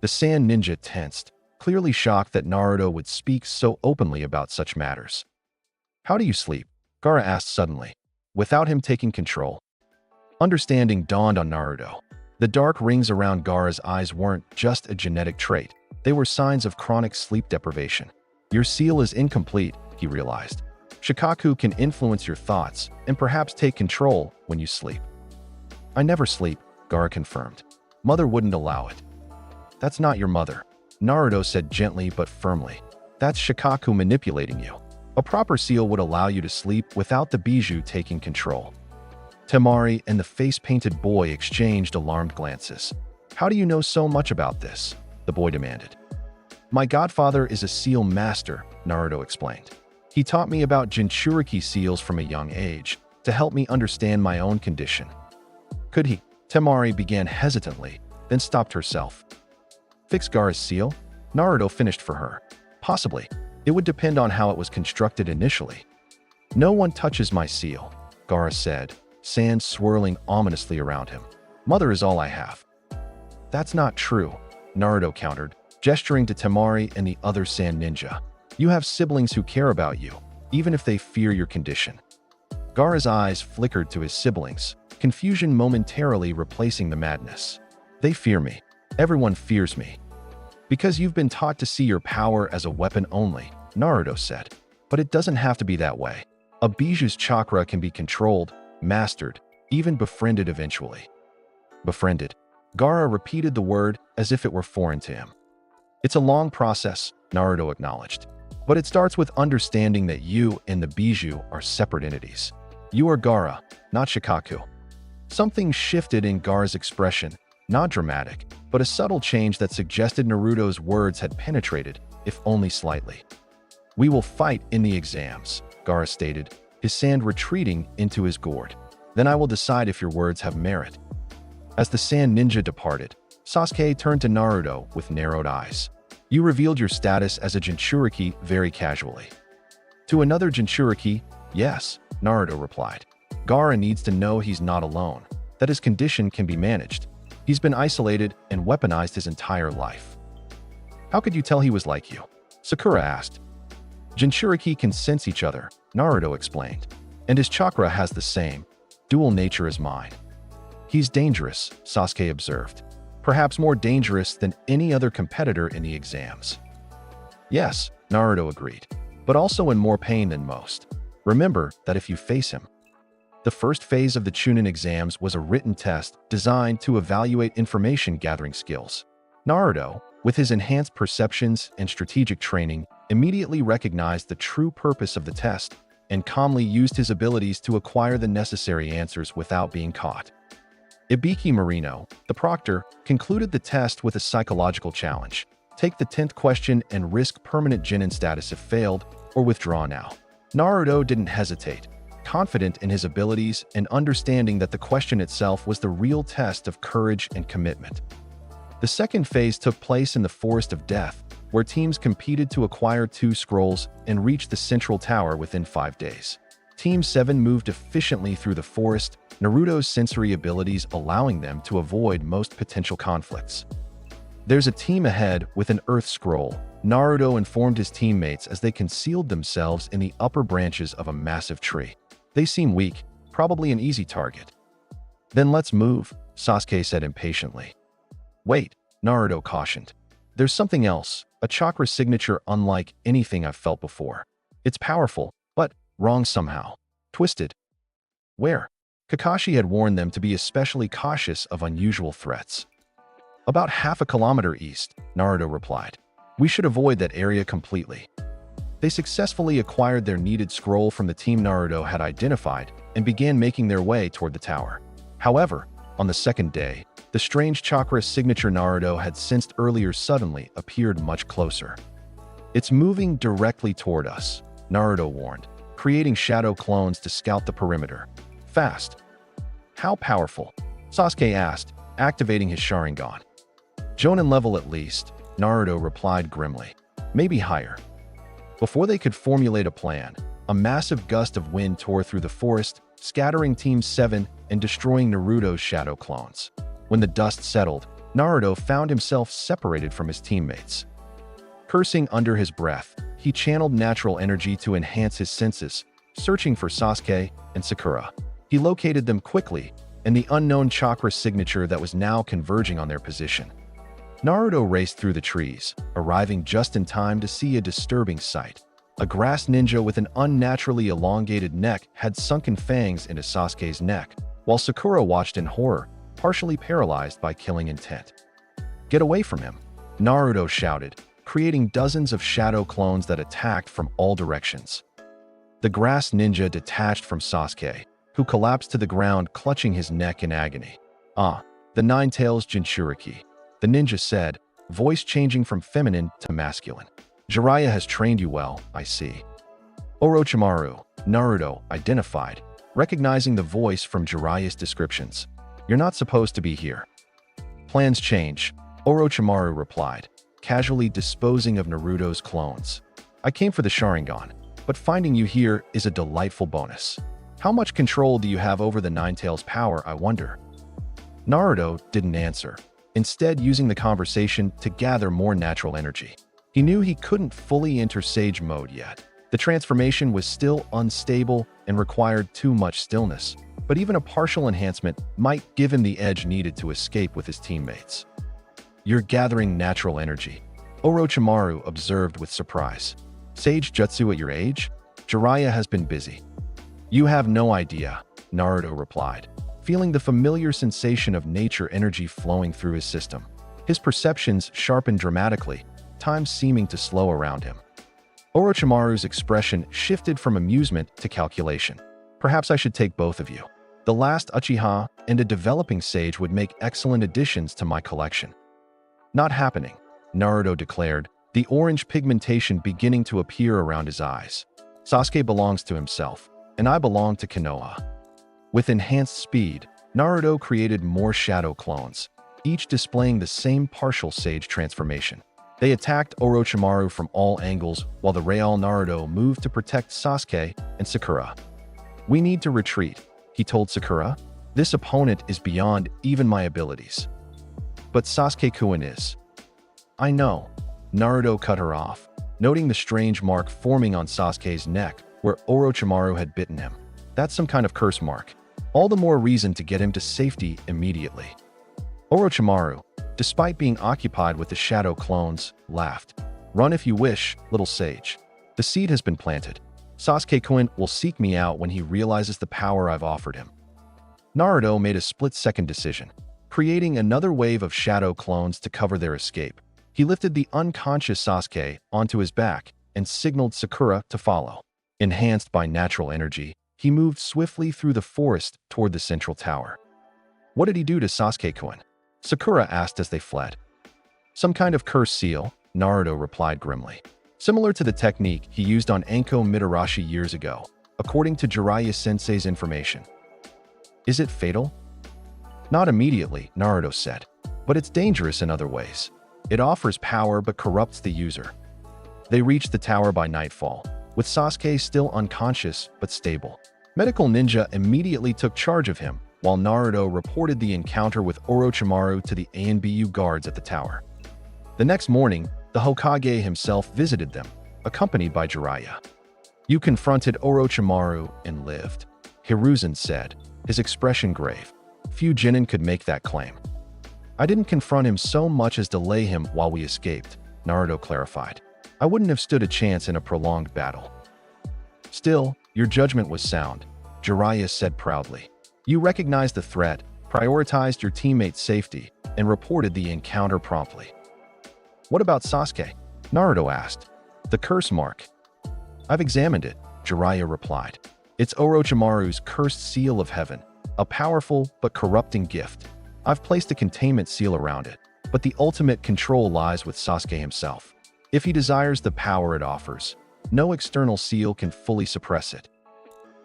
The sand ninja tensed, clearly shocked that Naruto would speak so openly about such matters. How do you sleep? Gaara asked suddenly, without him taking control. Understanding dawned on Naruto. The dark rings around Gaara's eyes weren't just a genetic trait. They were signs of chronic sleep deprivation. Your seal is incomplete, he realized. Shikaku can influence your thoughts and perhaps take control when you sleep. I never sleep, Gaara confirmed. Mother wouldn't allow it. That's not your mother, Naruto said gently but firmly. That's Shikaku manipulating you. A proper seal would allow you to sleep without the bijou taking control. Temari and the face-painted boy exchanged alarmed glances. How do you know so much about this? The boy demanded. My godfather is a seal master, Naruto explained. He taught me about Jinchuriki seals from a young age to help me understand my own condition. Could he? Temari began hesitantly, then stopped herself. Fix Gaara's seal? Naruto finished for her. Possibly. It would depend on how it was constructed initially. No one touches my seal, Gaara said, sand swirling ominously around him. Mother is all I have. That's not true, Naruto countered, gesturing to Temari and the other sand ninja. You have siblings who care about you, even if they fear your condition. Gaara's eyes flickered to his siblings, confusion momentarily replacing the madness. They fear me. Everyone fears me. Because you've been taught to see your power as a weapon only, Naruto said. But it doesn't have to be that way. A bijou's chakra can be controlled, mastered, even befriended eventually. Befriended. Gaara repeated the word as if it were foreign to him. It's a long process, Naruto acknowledged. But it starts with understanding that you and the bijou are separate entities. You are Gaara, not Shikaku. Something shifted in Gaara's expression, not dramatic, but a subtle change that suggested Naruto's words had penetrated, if only slightly. We will fight in the exams, Gaara stated, his sand retreating into his gourd. Then I will decide if your words have merit. As the sand ninja departed, Sasuke turned to Naruto with narrowed eyes. You revealed your status as a Jinchuriki very casually. To another Jinchuriki, yes, Naruto replied. Gaara needs to know he's not alone, that his condition can be managed. He's been isolated and weaponized his entire life. How could you tell he was like you? Sakura asked. Jinchuriki can sense each other, Naruto explained, and his chakra has the same, dual nature as mine. He's dangerous, Sasuke observed. Perhaps more dangerous than any other competitor in the exams. Yes, Naruto agreed, but also in more pain than most. Remember that if you face him. The first phase of the Chunin exams was a written test designed to evaluate information gathering skills. Naruto, with his enhanced perceptions and strategic training, immediately recognized the true purpose of the test and calmly used his abilities to acquire the necessary answers without being caught. Ibiki Marino, the proctor, concluded the test with a psychological challenge. Take the 10th question and risk permanent Genin status if failed, or withdraw now. Naruto didn't hesitate, confident in his abilities and understanding that the question itself was the real test of courage and commitment. The second phase took place in the Forest of Death, where teams competed to acquire 2 scrolls and reach the central tower within 5 days. Team 7 moved efficiently through the forest, Naruto's sensory abilities allowing them to avoid most potential conflicts. There's a team ahead with an Earth Scroll, Naruto informed his teammates as they concealed themselves in the upper branches of a massive tree. They seem weak, probably an easy target. Then let's move, Sasuke said impatiently. Wait, Naruto cautioned. There's something else, a chakra signature unlike anything I've felt before. It's powerful, but wrong somehow. Twisted. Where? Kakashi had warned them to be especially cautious of unusual threats. About half a kilometer east, Naruto replied. We should avoid that area completely. They successfully acquired their needed scroll from the team Naruto had identified and began making their way toward the tower. However, on the second day, the strange chakra signature Naruto had sensed earlier suddenly appeared much closer. It's moving directly toward us, Naruto warned, creating shadow clones to scout the perimeter. Fast. How powerful? Sasuke asked, activating his Sharingan. Jonin level at least, Naruto replied grimly. Maybe higher. Before they could formulate a plan, a massive gust of wind tore through the forest, scattering Team 7 and destroying Naruto's shadow clones. When the dust settled, Naruto found himself separated from his teammates. Cursing under his breath, he channeled natural energy to enhance his senses, searching for Sasuke and Sakura. He located them quickly, and the unknown chakra signature that was now converging on their position. Naruto raced through the trees, arriving just in time to see a disturbing sight. A grass ninja with an unnaturally elongated neck had sunken fangs into Sasuke's neck, while Sakura watched in horror, partially paralyzed by killing intent. Get away from him, Naruto shouted, creating dozens of shadow clones that attacked from all directions. The grass ninja detached from Sasuke, who collapsed to the ground clutching his neck in agony. Ah, the Nine-Tails Jinchuriki, the ninja said, voice changing from feminine to masculine. Jiraiya has trained you well, I see. Orochimaru, Naruto identified, recognizing the voice from Jiraiya's descriptions. You're not supposed to be here. Plans change, Orochimaru replied, casually disposing of Naruto's clones. I came for the Sharingan, but finding you here is a delightful bonus. How much control do you have over the Nine-Tails power, I wonder? Naruto didn't answer, instead using the conversation to gather more natural energy. He knew he couldn't fully enter Sage mode yet. The transformation was still unstable and required too much stillness, but even a partial enhancement might give him the edge needed to escape with his teammates. You're gathering natural energy, Orochimaru observed with surprise. Sage jutsu at your age? Jiraiya has been busy. You have no idea, Naruto replied, feeling the familiar sensation of nature energy flowing through his system. His perceptions sharpened dramatically, time seeming to slow around him. Orochimaru's expression shifted from amusement to calculation. Perhaps I should take both of you. The last Uchiha and a developing sage would make excellent additions to my collection. Not happening, Naruto declared, the orange pigmentation beginning to appear around his eyes. Sasuke belongs to himself, and I belong to Konoha. With enhanced speed, Naruto created more shadow clones, each displaying the same partial sage transformation. They attacked Orochimaru from all angles while the Real Naruto moved to protect Sasuke and Sakura. We need to retreat, he told Sakura. This opponent is beyond even my abilities. But Sasuke-kun is. I know. Naruto cut her off, noting the strange mark forming on Sasuke's neck where Orochimaru had bitten him. That's some kind of curse mark. All the more reason to get him to safety immediately. Orochimaru, despite being occupied with the shadow clones, laughed. Run if you wish, little sage. The seed has been planted. Sasuke-kun will seek me out when he realizes the power I've offered him. Naruto made a split-second decision, creating another wave of shadow clones to cover their escape. He lifted the unconscious Sasuke onto his back and signaled Sakura to follow. Enhanced by natural energy, he moved swiftly through the forest toward the central tower. What did he do to Sasuke-kun? Sakura asked as they fled. Some kind of curse seal, Naruto replied grimly. Similar to the technique he used on Anko Mitarashi years ago, according to Jiraiya Sensei's information. Is it fatal? Not immediately, Naruto said, but it's dangerous in other ways. It offers power but corrupts the user. They reached the tower by nightfall, with Sasuke still unconscious but stable. Medical Ninja immediately took charge of him, while Naruto reported the encounter with Orochimaru to the ANBU guards at the tower. The next morning, the Hokage himself visited them, accompanied by Jiraiya. You confronted Orochimaru and lived, Hiruzen said, his expression grave. Few genin could make that claim. I didn't confront him so much as delay him while we escaped, Naruto clarified. I wouldn't have stood a chance in a prolonged battle. Still, your judgment was sound, Jiraiya said proudly. You recognized the threat, prioritized your teammate's safety, and reported the encounter promptly. What about Sasuke? Naruto asked. The curse mark. I've examined it, Jiraiya replied. It's Orochimaru's cursed seal of heaven, a powerful but corrupting gift. I've placed a containment seal around it, but the ultimate control lies with Sasuke himself. If he desires the power it offers, no external seal can fully suppress it.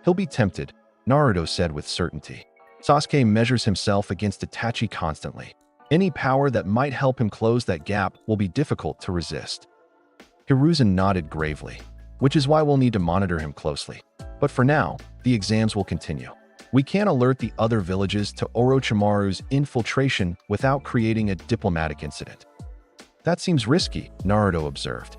He'll be tempted, Naruto said with certainty. Sasuke measures himself against Itachi constantly. Any power that might help him close that gap will be difficult to resist. Hiruzen nodded gravely, which is why we'll need to monitor him closely. But for now, the exams will continue. We can't alert the other villages to Orochimaru's infiltration without creating a diplomatic incident. That seems risky, Naruto observed.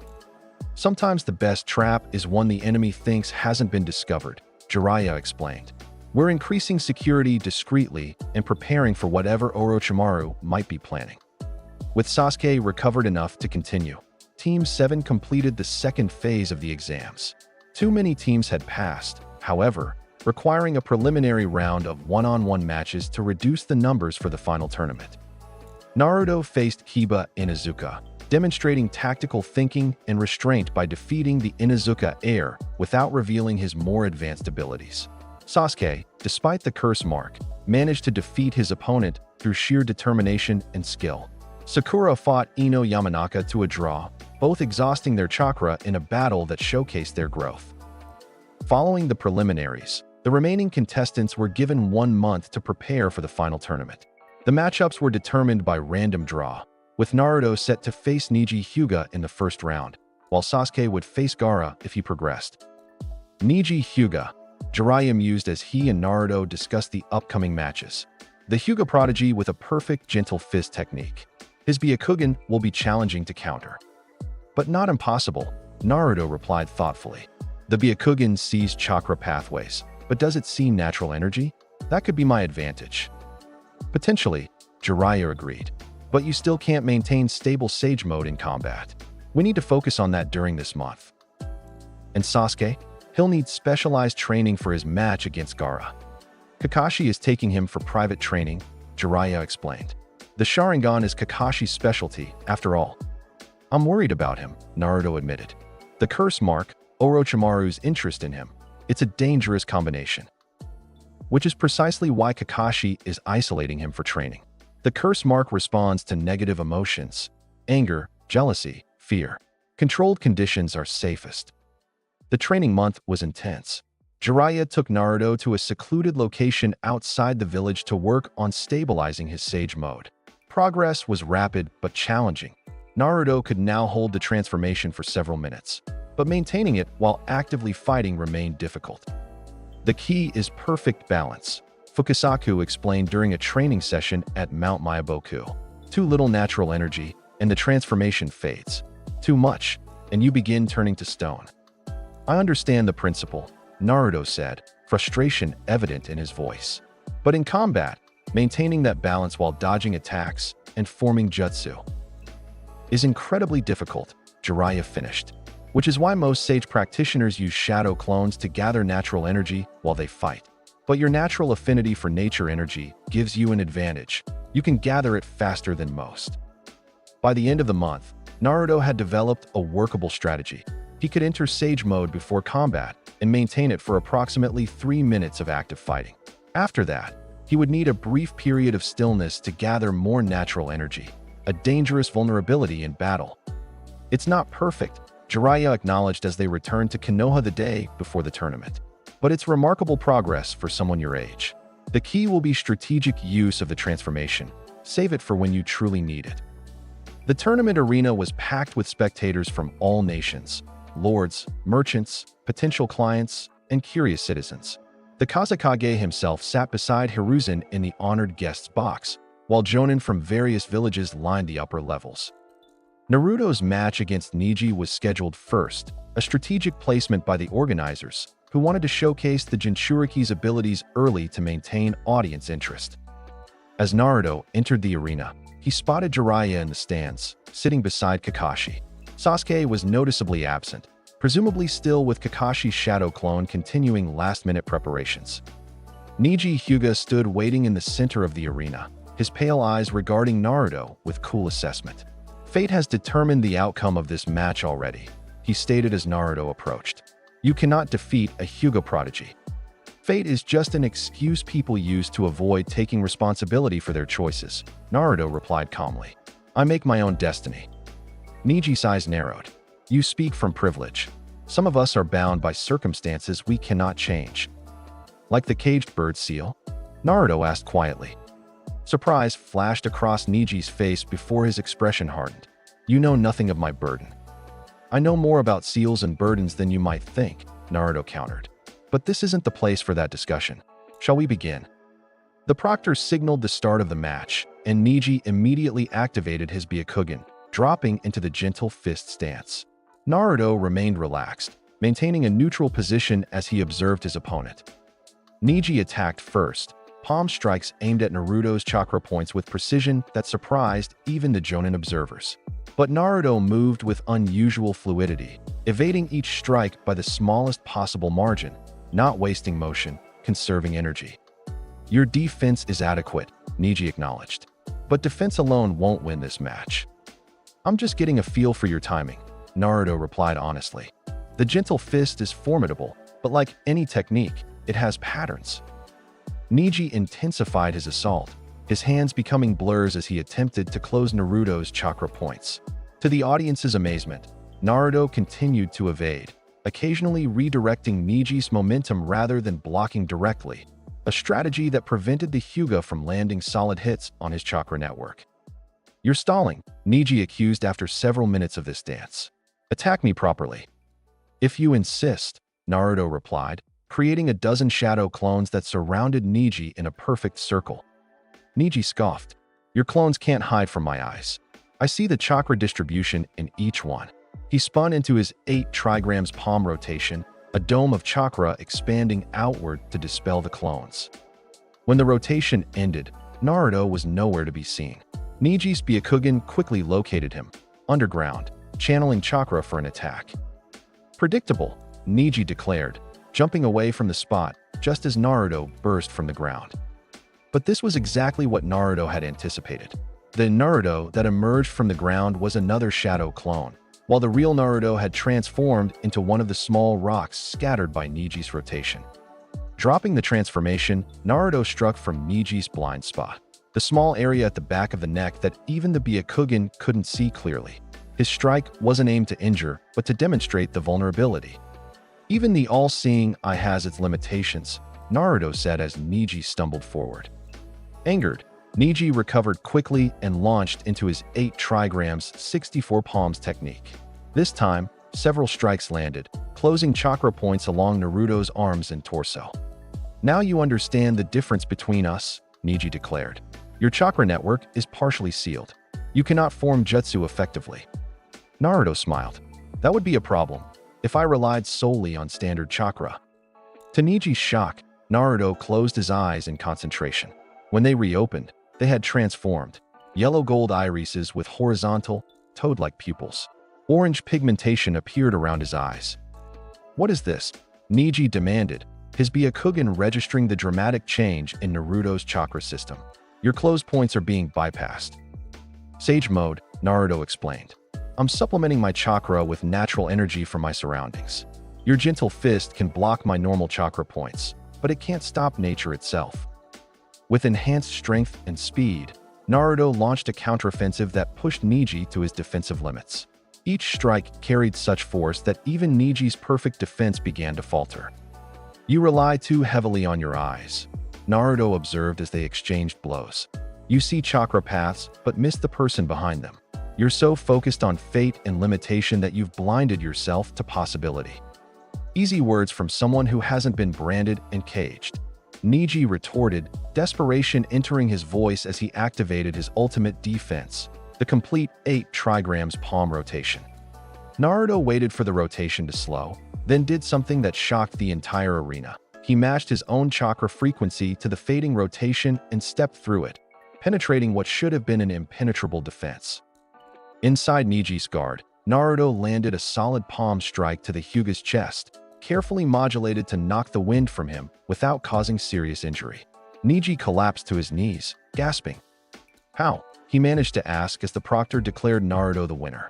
Sometimes the best trap is one the enemy thinks hasn't been discovered, Jiraiya explained. We're increasing security discreetly and preparing for whatever Orochimaru might be planning. With Sasuke recovered enough to continue, Team 7 completed the second phase of the exams. Too many teams had passed, however, requiring a preliminary round of one-on-one matches to reduce the numbers for the final tournament. Naruto faced Kiba Inuzuka, demonstrating tactical thinking and restraint by defeating the Inuzuka heir without revealing his more advanced abilities. Sasuke, despite the curse mark, managed to defeat his opponent through sheer determination and skill. Sakura fought Ino Yamanaka to a draw, both exhausting their chakra in a battle that showcased their growth. Following the preliminaries, the remaining contestants were given 1 month to prepare for the final tournament. The matchups were determined by random draw, with Naruto set to face Neji Hyuga in the first round, while Sasuke would face Gaara if he progressed. Neji Hyuga, Jiraiya mused as he and Naruto discussed the upcoming matches. The Hyuga prodigy with a perfect gentle fist technique. His Byakugan will be challenging to counter. But not impossible, Naruto replied thoughtfully. The Byakugan sees chakra pathways, but does it see natural energy? That could be my advantage. Potentially, Jiraiya agreed. But you still can't maintain stable sage mode in combat. We need to focus on that during this month. And Sasuke? He'll need specialized training for his match against Gaara. Kakashi is taking him for private training, Jiraiya explained. The Sharingan is Kakashi's specialty, after all. I'm worried about him, Naruto admitted. The curse mark, Orochimaru's interest in him. It's a dangerous combination. which is precisely why Kakashi is isolating him for training. The curse mark responds to negative emotions, anger, jealousy, fear. Controlled conditions are safest. The training month was intense. Jiraiya took Naruto to a secluded location outside the village to work on stabilizing his sage mode. Progress was rapid but challenging. Naruto could now hold the transformation for several minutes, but maintaining it while actively fighting remained difficult. The key is perfect balance, Fukasaku explained during a training session at Mount Myaboku. Too little natural energy, and the transformation fades. Too much, and you begin turning to stone. I understand the principle, Naruto said, frustration evident in his voice. But in combat, maintaining that balance while dodging attacks and forming jutsu is incredibly difficult, Jiraiya finished. Which is why most sage practitioners use shadow clones to gather natural energy while they fight. But your natural affinity for nature energy gives you an advantage. You can gather it faster than most. By the end of the month, Naruto had developed a workable strategy. He could enter sage mode before combat and maintain it for approximately 3 minutes of active fighting. After that, he would need a brief period of stillness to gather more natural energy, a dangerous vulnerability in battle. It's not perfect, Jiraiya acknowledged as they returned to Konoha the day before the tournament. But it's remarkable progress for someone your age. The key will be strategic use of the transformation. Save it for when you truly need it. The tournament arena was packed with spectators from all nations, lords, merchants, potential clients, and curious citizens. The Kazekage himself sat beside Hiruzen in the honored guests box, while jonin from various villages lined the upper levels. Naruto's match against Neji was scheduled first, a strategic placement by the organizers, who wanted to showcase the Jinchuriki's abilities early to maintain audience interest. As Naruto entered the arena, he spotted Jiraiya in the stands, sitting beside Kakashi. Sasuke was noticeably absent, presumably still with Kakashi's shadow clone continuing last-minute preparations. Neji Hyuga stood waiting in the center of the arena, his pale eyes regarding Naruto with cool assessment. Fate has determined the outcome of this match already, he stated as Naruto approached. You cannot defeat a Hyuga prodigy. Fate is just an excuse people use to avoid taking responsibility for their choices, Naruto replied calmly. I make my own destiny. Neji's eyes narrowed. You speak from privilege. Some of us are bound by circumstances we cannot change. Like the caged bird seal? Naruto asked quietly. Surprise flashed across Neji's face before his expression hardened. You know nothing of my burden. I know more about seals and burdens than you might think, Naruto countered. But this isn't the place for that discussion. Shall we begin? The proctor signaled the start of the match, and Neji immediately activated his Byakugan, dropping into the gentle fist stance. Naruto remained relaxed, maintaining a neutral position as he observed his opponent. Neji attacked first, palm strikes aimed at Naruto's chakra points with precision that surprised even the Jonin observers. But Naruto moved with unusual fluidity, evading each strike by the smallest possible margin, not wasting motion, conserving energy. Your defense is adequate, Neji acknowledged. But defense alone won't win this match. I'm just getting a feel for your timing, Naruto replied honestly. The gentle fist is formidable, but like any technique, it has patterns. Neji intensified his assault, his hands becoming blurs as he attempted to close Naruto's chakra points. To the audience's amazement, Naruto continued to evade, occasionally redirecting Neji's momentum rather than blocking directly, a strategy that prevented the Hyuga from landing solid hits on his chakra network. You're stalling, Neji accused after several minutes of this dance. Attack me properly. If you insist, Naruto replied, creating a dozen shadow clones that surrounded Neji in a perfect circle. Neji scoffed. Your clones can't hide from my eyes. I see the chakra distribution in each one. He spun into his 8 trigrams palm rotation, a dome of chakra expanding outward to dispel the clones. When the rotation ended, Naruto was nowhere to be seen. Neji's Byakugan quickly located him, underground, channeling chakra for an attack. Predictable, Neji declared, jumping away from the spot just as Naruto burst from the ground. But this was exactly what Naruto had anticipated. The Naruto that emerged from the ground was another shadow clone, while the real Naruto had transformed into one of the small rocks scattered by Neji's rotation. Dropping the transformation, Naruto struck from Niji's blind spot, the small area at the back of the neck that even the Byakugan couldn't see clearly. His strike wasn't aimed to injure, but to demonstrate the vulnerability. Even the all-seeing eye has its limitations, Naruto said as Niji stumbled forward. Angered, Niji recovered quickly and launched into his 8 trigrams 64 palms technique. This time, several strikes landed, closing chakra points along Naruto's arms and torso. "Now you understand the difference between us," Niji declared. "Your chakra network is partially sealed. You cannot form jutsu effectively." Naruto smiled. "That would be a problem if I relied solely on standard chakra." To Niji's shock, Naruto closed his eyes in concentration. When they reopened, they had transformed. Yellow-gold irises with horizontal, toad-like pupils. Orange pigmentation appeared around his eyes. "What is this?" Niji demanded, his Byakugan registering the dramatic change in Naruto's chakra system. "Your closed points are being bypassed." "Sage mode," Naruto explained. "I'm supplementing my chakra with natural energy from my surroundings. Your gentle fist can block my normal chakra points, but it can't stop nature itself." With enhanced strength and speed, Naruto launched a counteroffensive that pushed Niji to his defensive limits. Each strike carried such force that even Niji's perfect defense began to falter. "You rely too heavily on your eyes," Naruto observed as they exchanged blows. "You see chakra paths, but miss the person behind them. You're so focused on fate and limitation that you've blinded yourself to possibility." Easy words from someone who hasn't been branded and caged. Niji retorted, desperation entering his voice as he activated his ultimate defense, the complete 8 trigrams palm rotation. Naruto waited for the rotation to slow, then did something that shocked the entire arena. He matched his own chakra frequency to the fading rotation and stepped through it, penetrating what should have been an impenetrable defense. Inside Niji's guard, Naruto landed a solid palm strike to the Hyuga's chest, carefully modulated to knock the wind from him without causing serious injury. Niji collapsed to his knees, gasping. "How?" he managed to ask as the proctor declared Naruto the winner.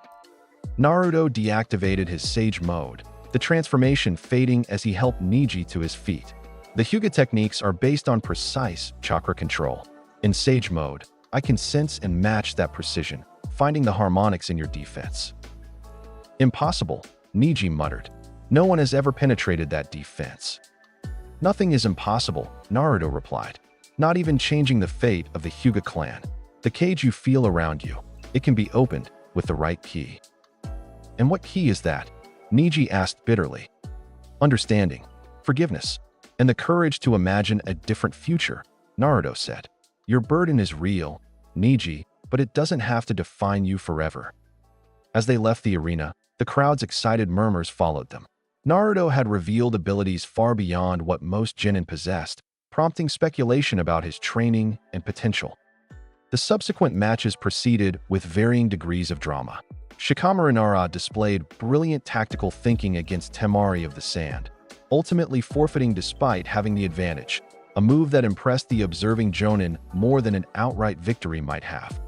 Naruto deactivated his Sage mode, the transformation fading as he helped Niji to his feet. The Hyuga techniques are based on precise chakra control. In Sage mode, I can sense and match that precision, finding the harmonics in your defense. "Impossible," Niji muttered. "No one has ever penetrated that defense." "Nothing is impossible," Naruto replied. "Not even changing the fate of the Hyuga clan. The cage you feel around you, it can be opened with the right key." "And what key is that?" Niji asked bitterly. "Understanding, forgiveness, and the courage to imagine a different future," Naruto said. "Your burden is real, Niji, but it doesn't have to define you forever." As they left the arena, the crowd's excited murmurs followed them. Naruto had revealed abilities far beyond what most genin possessed, prompting speculation about his training and potential. The subsequent matches proceeded with varying degrees of drama. Shikamaru Nara displayed brilliant tactical thinking against Temari of the Sand, ultimately forfeiting despite having the advantage, a move that impressed the observing Jonin more than an outright victory might have.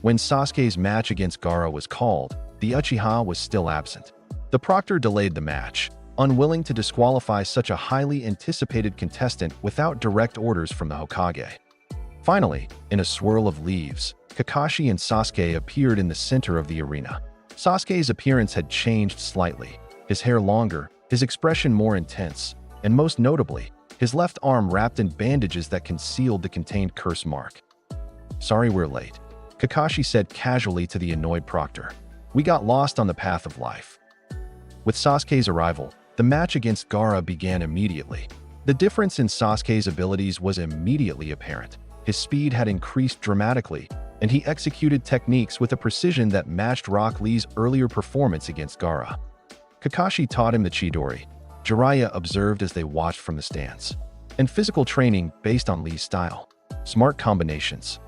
When Sasuke's match against Gaara was called, the Uchiha was still absent. The proctor delayed the match, unwilling to disqualify such a highly anticipated contestant without direct orders from the Hokage. Finally, in a swirl of leaves, Kakashi and Sasuke appeared in the center of the arena. Sasuke's appearance had changed slightly, his hair longer, his expression more intense, and most notably, his left arm wrapped in bandages that concealed the contained curse mark. "Sorry we're late," Kakashi said casually to the annoyed proctor. "We got lost on the path of life." With Sasuke's arrival, the match against Gaara began immediately. The difference in Sasuke's abilities was immediately apparent. His speed had increased dramatically, and he executed techniques with a precision that matched Rock Lee's earlier performance against Gaara. Kakashi taught him the Chidori, Jiraiya observed as they watched from the stands, and physical training based on Lee's style. Smart combinations.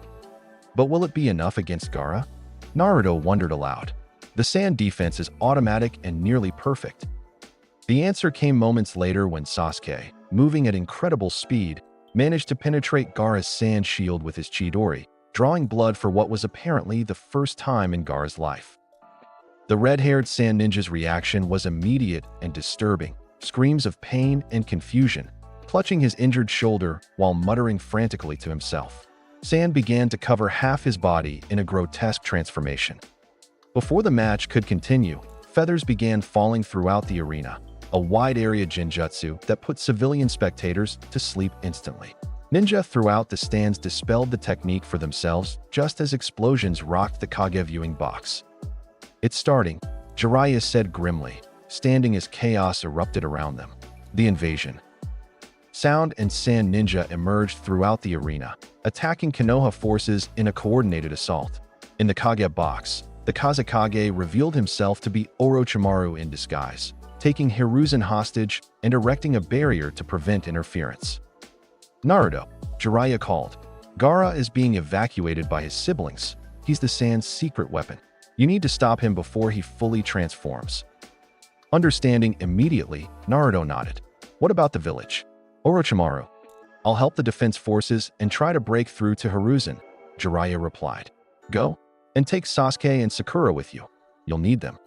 But will it be enough against Gaara? Naruto wondered aloud. The sand defense is automatic and nearly perfect. The answer came moments later when Sasuke, moving at incredible speed, managed to penetrate Gaara's sand shield with his Chidori, drawing blood for what was apparently the first time in Gaara's life. The red-haired sand ninja's reaction was immediate and disturbing. Screams of pain and confusion, clutching his injured shoulder while muttering frantically to himself. Sand began to cover half his body in a grotesque transformation. Before the match could continue, feathers began falling throughout the arena, a wide-area genjutsu that put civilian spectators to sleep instantly. Ninja throughout the stands dispelled the technique for themselves just as explosions rocked the Kage viewing box. "It's starting," Jiraiya said grimly, standing as chaos erupted around them. The invasion. Sound and Sand Ninja emerged throughout the arena, attacking Konoha forces in a coordinated assault. In the Kage box, the Kazekage revealed himself to be Orochimaru in disguise, taking Hiruzen hostage and erecting a barrier to prevent interference. "Naruto," Jiraiya called. "Gaara is being evacuated by his siblings. He's the Sand's secret weapon. You need to stop him before he fully transforms." Understanding immediately, Naruto nodded. "What about the village?" "Orochimaru. I'll help the defense forces and try to break through to Hiruzen," Jiraiya replied. "Go, and take Sasuke and Sakura with you. You'll need them."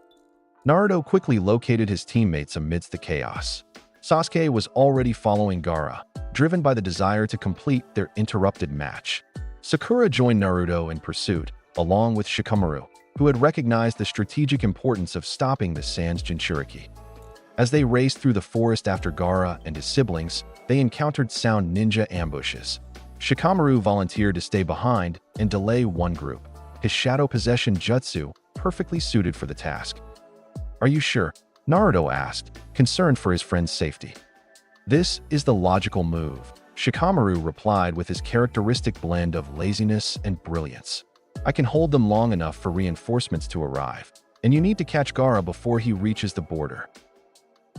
Naruto quickly located his teammates amidst the chaos. Sasuke was already following Gaara, driven by the desire to complete their interrupted match. Sakura joined Naruto in pursuit, along with Shikamaru, who had recognized the strategic importance of stopping the Sand's Jinchuriki. As they raced through the forest after Gaara and his siblings, they encountered sound ninja ambushes. Shikamaru volunteered to stay behind and delay one group, his shadow possession jutsu perfectly suited for the task. "Are you sure?" Naruto asked, concerned for his friend's safety. "This is the logical move," Shikamaru replied with his characteristic blend of laziness and brilliance. "I can hold them long enough for reinforcements to arrive, and you need to catch Gaara before he reaches the border."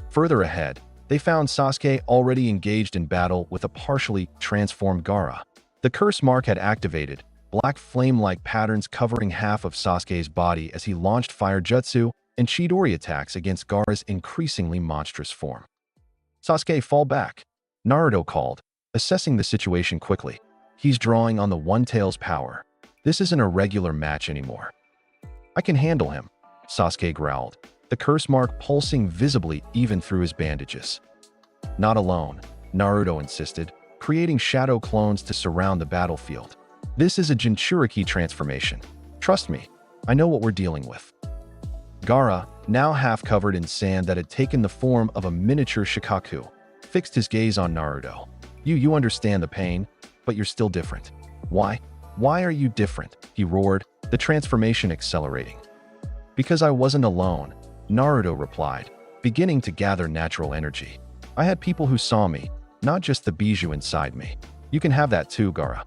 Further ahead, they found Sasuke already engaged in battle with a partially transformed Gaara. The curse mark had activated, black flame-like patterns covering half of Sasuke's body as he launched fire jutsu and Chidori attacks against Gaara's increasingly monstrous form. "Sasuke, fall back," Naruto called, assessing the situation quickly. "He's drawing on the One-Tail's power. This isn't a regular match anymore." "I can handle him," Sasuke growled, the curse mark pulsing visibly even through his bandages. "Not alone," Naruto insisted, creating shadow clones to surround the battlefield. "This is a Jinchuriki transformation. Trust me, I know what we're dealing with." Gaara, now half covered in sand that had taken the form of a miniature Shikaku, fixed his gaze on Naruto. You understand the pain, but you're still different." "Why? Why are you different?" he roared, the transformation accelerating. "Because I wasn't alone," Naruto replied, beginning to gather natural energy. "I had people who saw me, not just the bijou inside me. You can have that too, Gaara."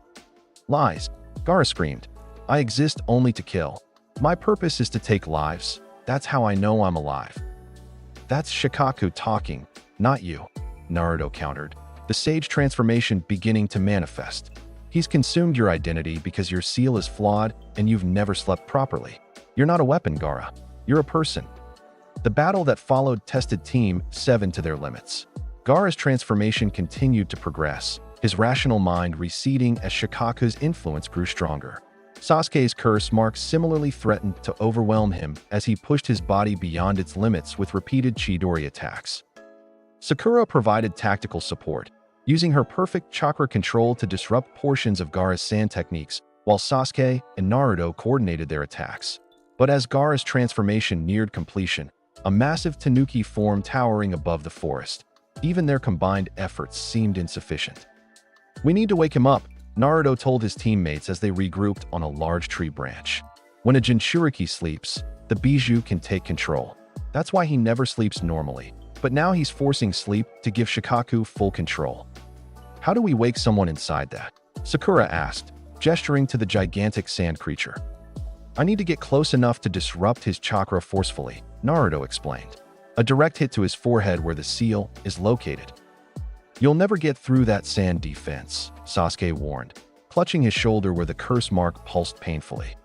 "Lies," Gaara screamed. "I exist only to kill. My purpose is to take lives. That's how I know I'm alive." "That's Shikaku talking, not you," Naruto countered, the sage transformation beginning to manifest. "He's consumed your identity because your seal is flawed and you've never slept properly. You're not a weapon, Gaara. You're a person." The battle that followed tested Team 7 to their limits. Gaara's transformation continued to progress, his rational mind receding as Shikaku's influence grew stronger. Sasuke's curse mark similarly threatened to overwhelm him as he pushed his body beyond its limits with repeated Chidori attacks. Sakura provided tactical support, using her perfect chakra control to disrupt portions of Gaara's sand techniques, while Sasuke and Naruto coordinated their attacks. But as Gaara's transformation neared completion, a massive tanuki formed towering above the forest. Even their combined efforts seemed insufficient. "We need to wake him up," Naruto told his teammates as they regrouped on a large tree branch. "When a Jinchuriki sleeps, the bijou can take control. That's why he never sleeps normally. But now he's forcing sleep to give Shikaku full control." "How do we wake someone inside that?" Sakura asked, gesturing to the gigantic sand creature. "I need to get close enough to disrupt his chakra forcefully," Naruto explained. "A direct hit to his forehead where the seal is located." "You'll never get through that sand defense," Sasuke warned, clutching his shoulder where the curse mark pulsed painfully.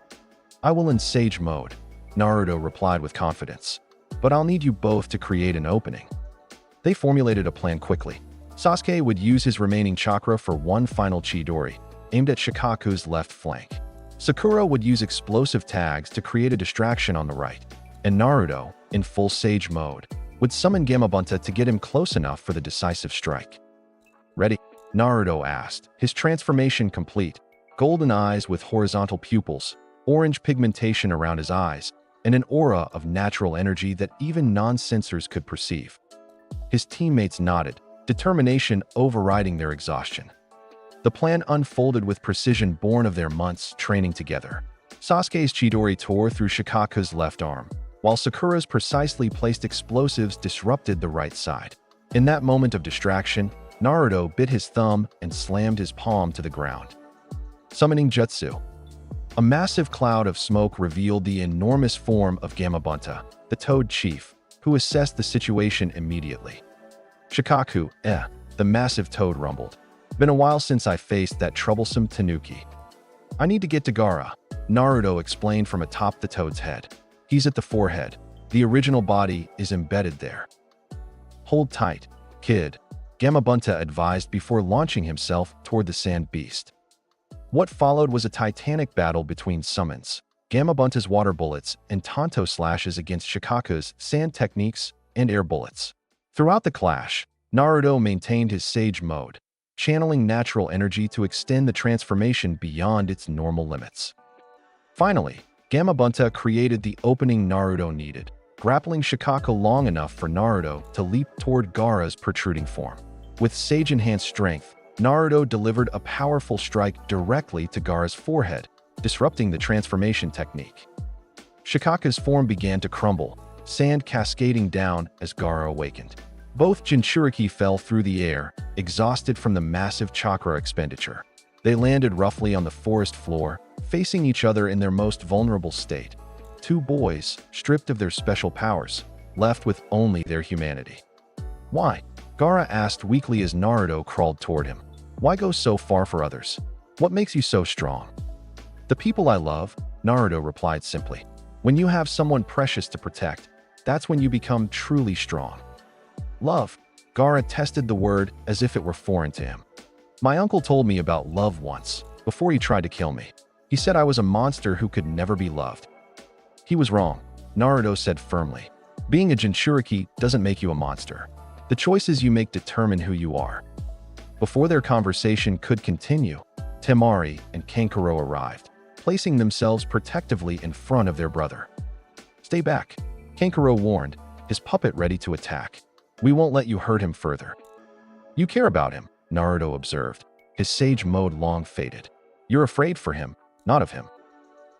"I will in sage mode," Naruto replied with confidence. "But I'll need you both to create an opening." They formulated a plan quickly. Sasuke would use his remaining chakra for one final Chidori, aimed at Shikaku's left flank. Sakura would use explosive tags to create a distraction on the right, and Naruto, in full sage mode, would summon Gamabunta to get him close enough for the decisive strike. Ready? Naruto asked, his transformation complete. Golden eyes with horizontal pupils, orange pigmentation around his eyes, and an aura of natural energy that even non-sensors could perceive. His teammates nodded, determination overriding their exhaustion. The plan unfolded with precision born of their months training together. Sasuke's Chidori tore through Shikaku's left arm, while Sakura's precisely placed explosives disrupted the right side. In that moment of distraction, Naruto bit his thumb and slammed his palm to the ground. Summoning Jutsu. A massive cloud of smoke revealed the enormous form of Gamabunta, the Toad Chief, who assessed the situation immediately. Shikaku, the massive toad rumbled. Been a while since I faced that troublesome Tanuki. I need to get to Gaara, Naruto explained from atop the toad's head. He's at the forehead. The original body is embedded there. Hold tight, kid, Gamabunta advised before launching himself toward the sand beast. What followed was a titanic battle between summons, Gamabunta's water bullets, and Tanto slashes against Shikaku's sand techniques and air bullets. Throughout the clash, Naruto maintained his sage mode, channeling natural energy to extend the transformation beyond its normal limits. Finally, Gamabunta created the opening Naruto needed, grappling Shikaku long enough for Naruto to leap toward Gaara's protruding form. With sage-enhanced strength, Naruto delivered a powerful strike directly to Gaara's forehead, disrupting the transformation technique. Shikaku's form began to crumble, sand cascading down as Gaara awakened. Both Jinchuriki fell through the air, exhausted from the massive chakra expenditure. They landed roughly on the forest floor, facing each other in their most vulnerable state. Two boys, stripped of their special powers, left with only their humanity. Why? Gaara asked weakly as Naruto crawled toward him. Why go so far for others? What makes you so strong? The people I love, Naruto replied simply. When you have someone precious to protect, that's when you become truly strong. Love. Gaara tested the word as if it were foreign to him. My uncle told me about love once, before he tried to kill me. He said I was a monster who could never be loved. He was wrong, Naruto said firmly. Being a Jinchuriki doesn't make you a monster. The choices you make determine who you are. Before their conversation could continue, Temari and Kankuro arrived, placing themselves protectively in front of their brother. Stay back, Kankuro warned, his puppet ready to attack. We won't let you hurt him further. You care about him, Naruto observed, his sage mode long faded. You're afraid for him, not of him.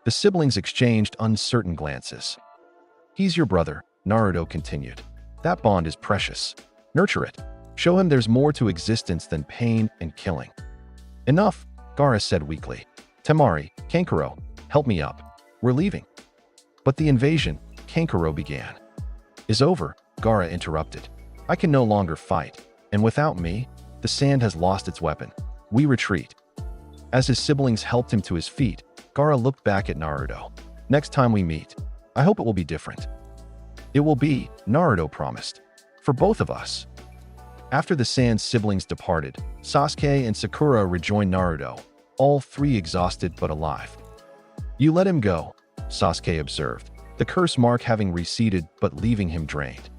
The siblings exchanged uncertain glances. He's your brother, Naruto continued. That bond is precious. Nurture it. Show him there's more to existence than pain and killing. Enough, Gaara said weakly. Temari, Kankuro, help me up. We're leaving. But the invasion, Kankuro began. Is over, Gaara interrupted. I can no longer fight, and without me, the sand has lost its weapon. We retreat. As his siblings helped him to his feet, Gaara looked back at Naruto. Next time we meet, I hope it will be different. It will be, Naruto promised. For both of us. After the Sand siblings departed, Sasuke and Sakura rejoined Naruto, all three exhausted but alive. You let him go, Sasuke observed, the curse mark having receded but leaving him drained.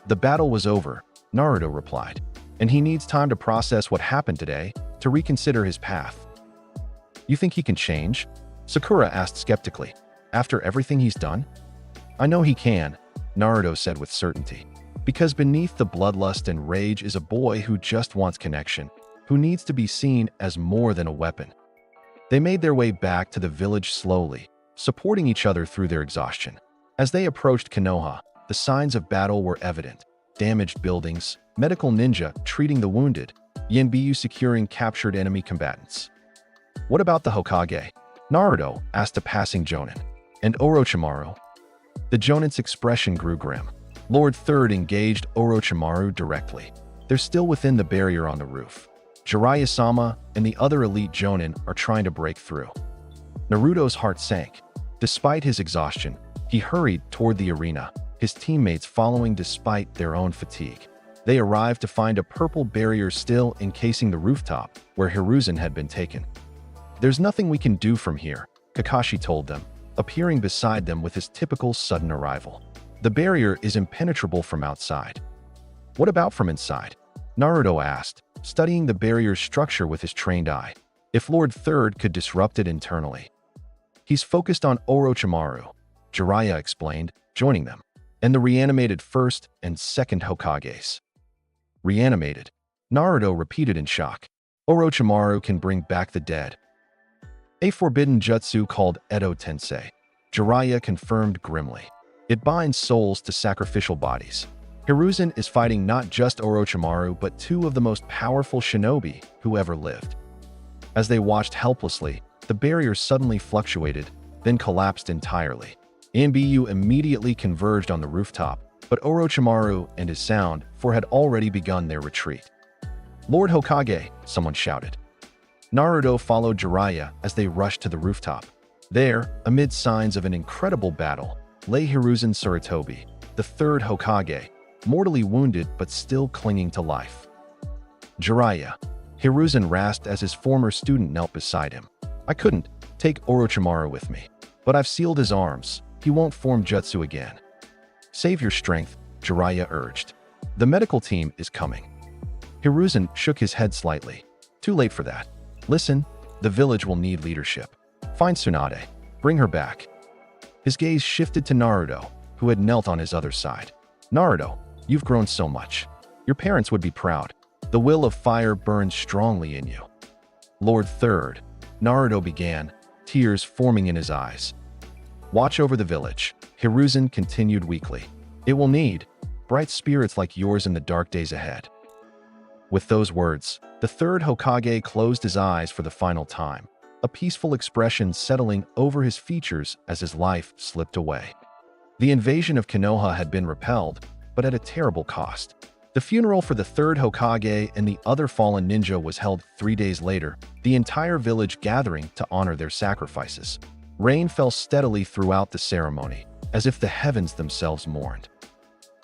The battle was over, Naruto replied, and he needs time to process what happened today, to reconsider his path. You think he can change? Sakura asked skeptically. After everything he's done? I know he can, Naruto said with certainty. Because beneath the bloodlust and rage is a boy who just wants connection, who needs to be seen as more than a weapon. They made their way back to the village slowly, supporting each other through their exhaustion. As they approached Konoha, the signs of battle were evident. Damaged buildings, medical ninja treating the wounded, Yanbiyu securing captured enemy combatants. What about the Hokage? Naruto asked a passing Jonin. And Orochimaru? The Jonin's expression grew grim. Lord Third engaged Orochimaru directly. They're still within the barrier on the roof. Jiraiya-sama and the other elite Jonin are trying to break through. Naruto's heart sank. Despite his exhaustion, he hurried toward the arena, his teammates following despite their own fatigue. They arrived to find a purple barrier still encasing the rooftop, where Hiruzen had been taken. There's nothing we can do from here, Kakashi told them, appearing beside them with his typical sudden arrival. The barrier is impenetrable from outside. What about from inside? Naruto asked, studying the barrier's structure with his trained eye. If Lord Third could disrupt it internally. He's focused on Orochimaru, Jiraiya explained, joining them, and the reanimated first and second Hokages. Reanimated, Naruto repeated in shock. Orochimaru can bring back the dead. A forbidden jutsu called Edo Tensei, Jiraiya confirmed grimly. It binds souls to sacrificial bodies. Hiruzen is fighting not just Orochimaru but two of the most powerful shinobi who ever lived. As they watched helplessly, the barrier suddenly fluctuated, then collapsed entirely. AU immediately converged on the rooftop, but Orochimaru and his sound had already begun their retreat. "Lord Hokage," someone shouted. Naruto followed Jiraiya as they rushed to the rooftop. There, amid signs of an incredible battle, lay Hiruzen Sarutobi, the third Hokage, mortally wounded but still clinging to life. "Jiraiya," Hiruzen rasped as his former student knelt beside him. "I couldn't take Orochimaru with me, but I've sealed his arms. He won't form jutsu again." "Save your strength," Jiraiya urged. "The medical team is coming." Hiruzen shook his head slightly. "Too late for that. Listen, the village will need leadership. Find Tsunade. Bring her back." His gaze shifted to Naruto, who had knelt on his other side. "Naruto, you've grown so much. Your parents would be proud. The will of fire burns strongly in you." "Lord Third," Naruto began, tears forming in his eyes. "Watch over the village," Hiruzen continued weakly. "It will need bright spirits like yours in the dark days ahead." With those words, the third Hokage closed his eyes for the final time, a peaceful expression settling over his features as his life slipped away. The invasion of Konoha had been repelled, but at a terrible cost. The funeral for the third Hokage and the other fallen ninja was held 3 days later, the entire village gathering to honor their sacrifices. Rain fell steadily throughout the ceremony, as if the heavens themselves mourned.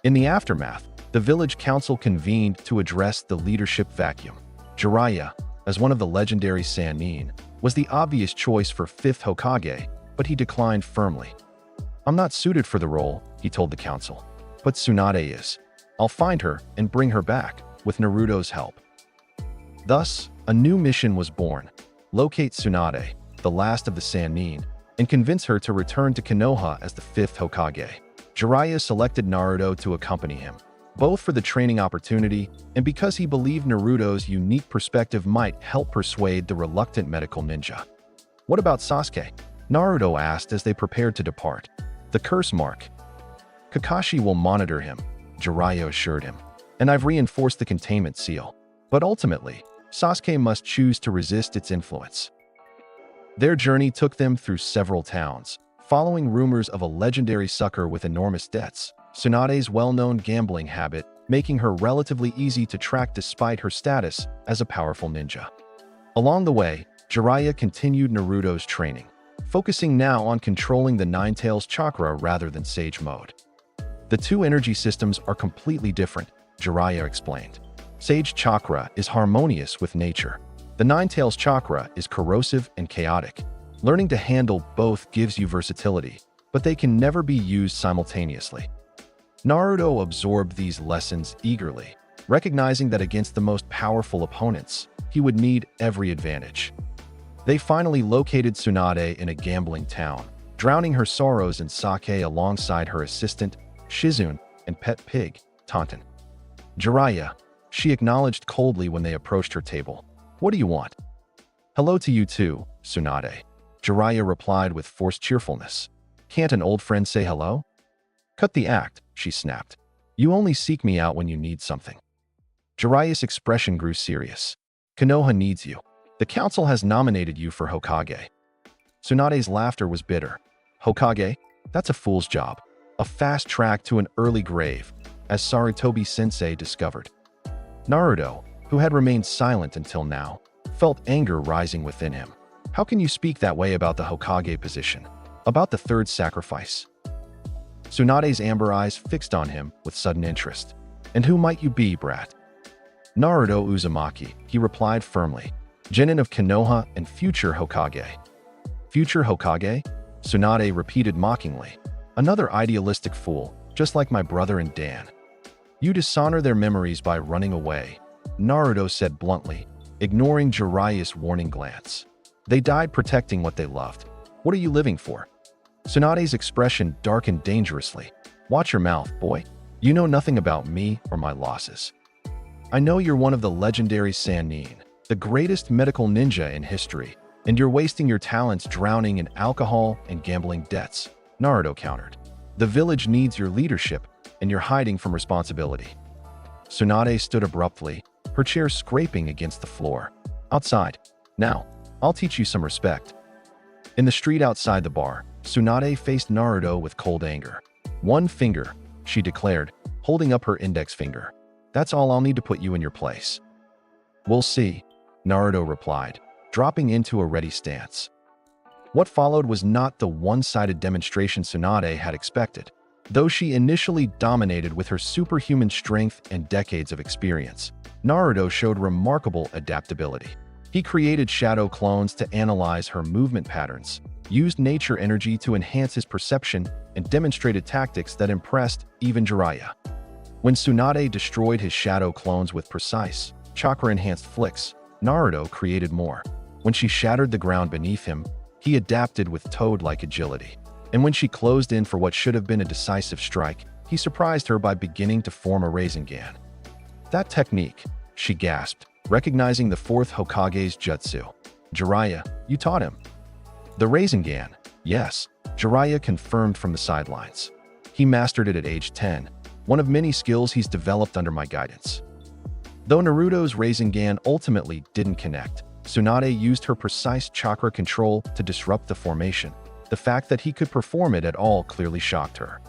In the aftermath, the village council convened to address the leadership vacuum. Jiraiya, as one of the legendary Sannin, was the obvious choice for fifth Hokage, but he declined firmly. "I'm not suited for the role," he told the council. "But Tsunade is. I'll find her and bring her back, with Naruto's help." Thus, a new mission was born. Locate Tsunade, the last of the Sannin, and convince her to return to Konoha as the fifth Hokage. Jiraiya selected Naruto to accompany him, both for the training opportunity and because he believed Naruto's unique perspective might help persuade the reluctant medical ninja. "What about Sasuke?" Naruto asked as they prepared to depart. "The curse mark. Kakashi will monitor him," Jiraiya assured him, "and I've reinforced the containment seal. But ultimately, Sasuke must choose to resist its influence." Their journey took them through several towns, following rumors of a legendary sucker with enormous debts, Tsunade's well-known gambling habit, making her relatively easy to track despite her status as a powerful ninja. Along the way, Jiraiya continued Naruto's training, focusing now on controlling the Nine-Tails chakra rather than Sage mode. "The two energy systems are completely different," Jiraiya explained. "Sage chakra is harmonious with nature. The Nine-Tails chakra is corrosive and chaotic. Learning to handle both gives you versatility, but they can never be used simultaneously." Naruto absorbed these lessons eagerly, recognizing that against the most powerful opponents, he would need every advantage. They finally located Tsunade in a gambling town, drowning her sorrows in sake alongside her assistant, Shizune, and pet pig, Taunton. "Jiraiya," she acknowledged coldly when they approached her table. "What do you want?" "Hello to you too, Tsunade," Jiraiya replied with forced cheerfulness. "Can't an old friend say hello?" "Cut the act," she snapped. "You only seek me out when you need something." Jiraiya's expression grew serious. "Konoha needs you. The council has nominated you for Hokage." Tsunade's laughter was bitter. "Hokage? That's a fool's job. A fast track to an early grave," as Sarutobi-sensei discovered. Naruto, who had remained silent until now, felt anger rising within him. "How can you speak that way about the Hokage position? About the third sacrifice?" Tsunade's amber eyes fixed on him with sudden interest. "And who might you be, brat?" "Naruto Uzumaki," he replied firmly. "Genin of Konoha and future Hokage." "Future Hokage?" Tsunade repeated mockingly. "Another idealistic fool, just like my brother and Dan. You dishonor their memories by running away. Naruto said bluntly, ignoring Jiraiya's warning glance. They died protecting what they loved. What are you living for? Tsunade's expression darkened dangerously. Watch your mouth, boy. You know nothing about me or my losses. I know you're one of the legendary Sannin, the greatest medical ninja in history, and you're wasting your talents drowning in alcohol and gambling debts, Naruto countered. The village needs your leadership, and you're hiding from responsibility. Tsunade stood abruptly, her chair scraping against the floor. Outside. Now, I'll teach you some respect. In the street outside the bar, Tsunade faced Naruto with cold anger. One finger, she declared, holding up her index finger. That's all I'll need to put you in your place. We'll see, Naruto replied, dropping into a ready stance. What followed was not the one-sided demonstration Tsunade had expected. Though she initially dominated with her superhuman strength and decades of experience, Naruto showed remarkable adaptability. He created shadow clones to analyze her movement patterns, used nature energy to enhance his perception, and demonstrated tactics that impressed even Jiraiya. When Tsunade destroyed his shadow clones with precise, chakra-enhanced flicks, Naruto created more. When she shattered the ground beneath him, he adapted with toad-like agility. And when she closed in for what should have been a decisive strike, he surprised her by beginning to form a Rasengan. That technique, she gasped, recognizing the Fourth Hokage's jutsu. Jiraiya, you taught him. The Rasengan, yes, Jiraiya confirmed from the sidelines. He mastered it at age 10, one of many skills he's developed under my guidance. Though Naruto's Rasengan ultimately didn't connect, Tsunade used her precise chakra control to disrupt the formation. The fact that he could perform it at all clearly shocked her.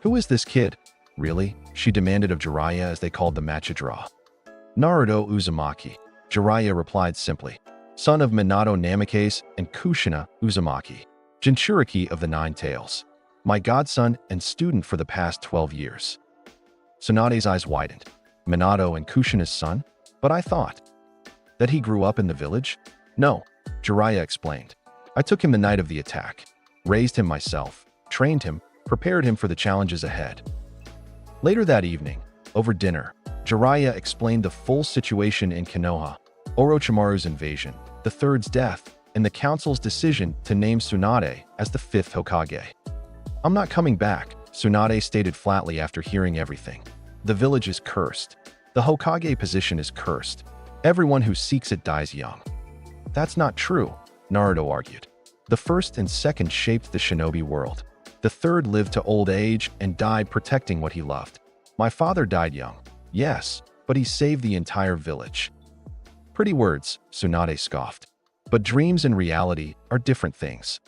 Who is this kid? Really? She demanded of Jiraiya as they called the match a draw. Naruto Uzumaki, Jiraiya replied simply, son of Minato Namikaze and Kushina Uzumaki, Jinchuriki of the Nine Tails, my godson and student for the past 12 years. Tsunade's eyes widened. Minato and Kushina's son? But I thought that he grew up in the village? No, Jiraiya explained. I took him the night of the attack, raised him myself, trained him, prepared him for the challenges ahead. Later that evening, over dinner, Jiraiya explained the full situation in Konoha, Orochimaru's invasion, the Third's death, and the council's decision to name Tsunade as the Fifth Hokage. I'm not coming back, Tsunade stated flatly after hearing everything. The village is cursed. The Hokage position is cursed. Everyone who seeks it dies young. That's not true, Naruto argued. The first and second shaped the shinobi world. The third lived to old age and died protecting what he loved. My father died young, yes, but he saved the entire village. Pretty words, Tsunade scoffed. But dreams and reality are different things.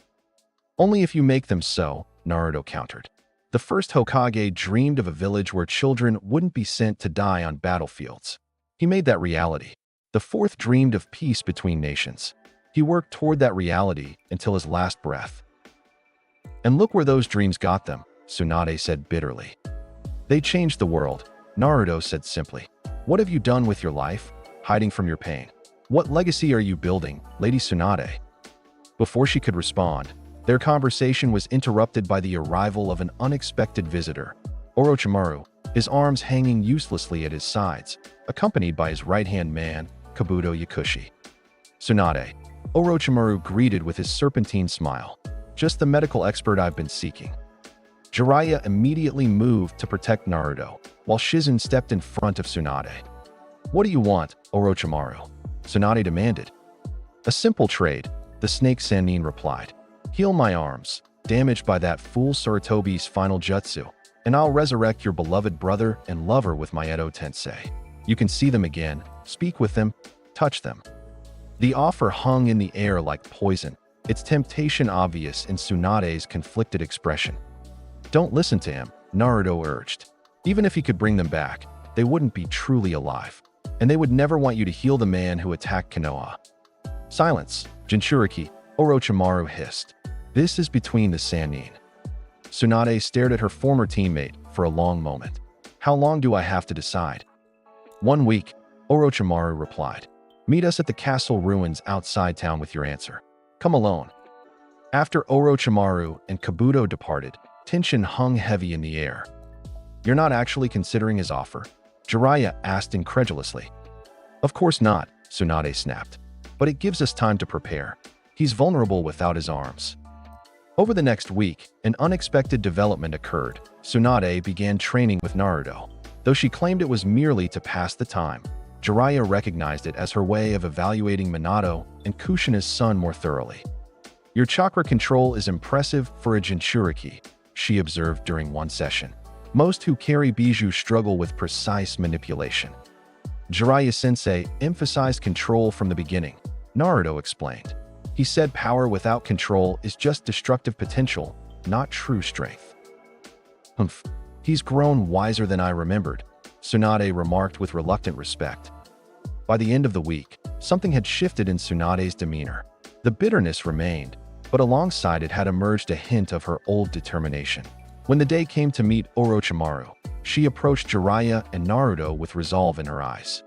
Only if you make them so, Naruto countered. The first Hokage dreamed of a village where children wouldn't be sent to die on battlefields. He made that reality. The fourth dreamed of peace between nations. He worked toward that reality until his last breath. And look where those dreams got them, Tsunade said bitterly. They changed the world, Naruto said simply. What have you done with your life, hiding from your pain? What legacy are you building, Lady Tsunade? Before she could respond, their conversation was interrupted by the arrival of an unexpected visitor, Orochimaru, his arms hanging uselessly at his sides, accompanied by his right-hand man, Kabuto Yakushi. Tsunade, Orochimaru greeted with his serpentine smile. Just the medical expert I've been seeking. Jiraiya immediately moved to protect Naruto, while Shizen stepped in front of Tsunade. What do you want, Orochimaru? Tsunade demanded. A simple trade, the snake Sannin replied. Heal my arms, damaged by that fool Sarutobi's final jutsu, and I'll resurrect your beloved brother and lover with my Edo Tensei. You can see them again, speak with them, touch them. The offer hung in the air like poison, its temptation obvious in Tsunade's conflicted expression. Don't listen to him, Naruto urged. Even if he could bring them back, they wouldn't be truly alive, and they would never want you to heal the man who attacked Konoha. Silence, Jinchuriki, Orochimaru hissed. This is between the Sannin. Tsunade stared at her former teammate for a long moment. How long do I have to decide? 1 week, Orochimaru replied. Meet us at the castle ruins outside town with your answer. Come alone. After Orochimaru and Kabuto departed, tension hung heavy in the air. You're not actually considering his offer? Jiraiya asked incredulously. Of course not, Tsunade snapped. But it gives us time to prepare. He's vulnerable without his arms. Over the next week, an unexpected development occurred. Tsunade began training with Naruto. Though she claimed it was merely to pass the time, Jiraiya recognized it as her way of evaluating Minato and Kushina's son more thoroughly. Your chakra control is impressive for a Jinchuriki, she observed during one session. Most who carry Bijou struggle with precise manipulation. Jiraiya-sensei emphasized control from the beginning, Naruto explained. He said power without control is just destructive potential, not true strength. Humph, he's grown wiser than I remembered, Tsunade remarked with reluctant respect. By the end of the week, something had shifted in Tsunade's demeanor. The bitterness remained, but alongside it had emerged a hint of her old determination. When the day came to meet Orochimaru, she approached Jiraiya and Naruto with resolve in her eyes.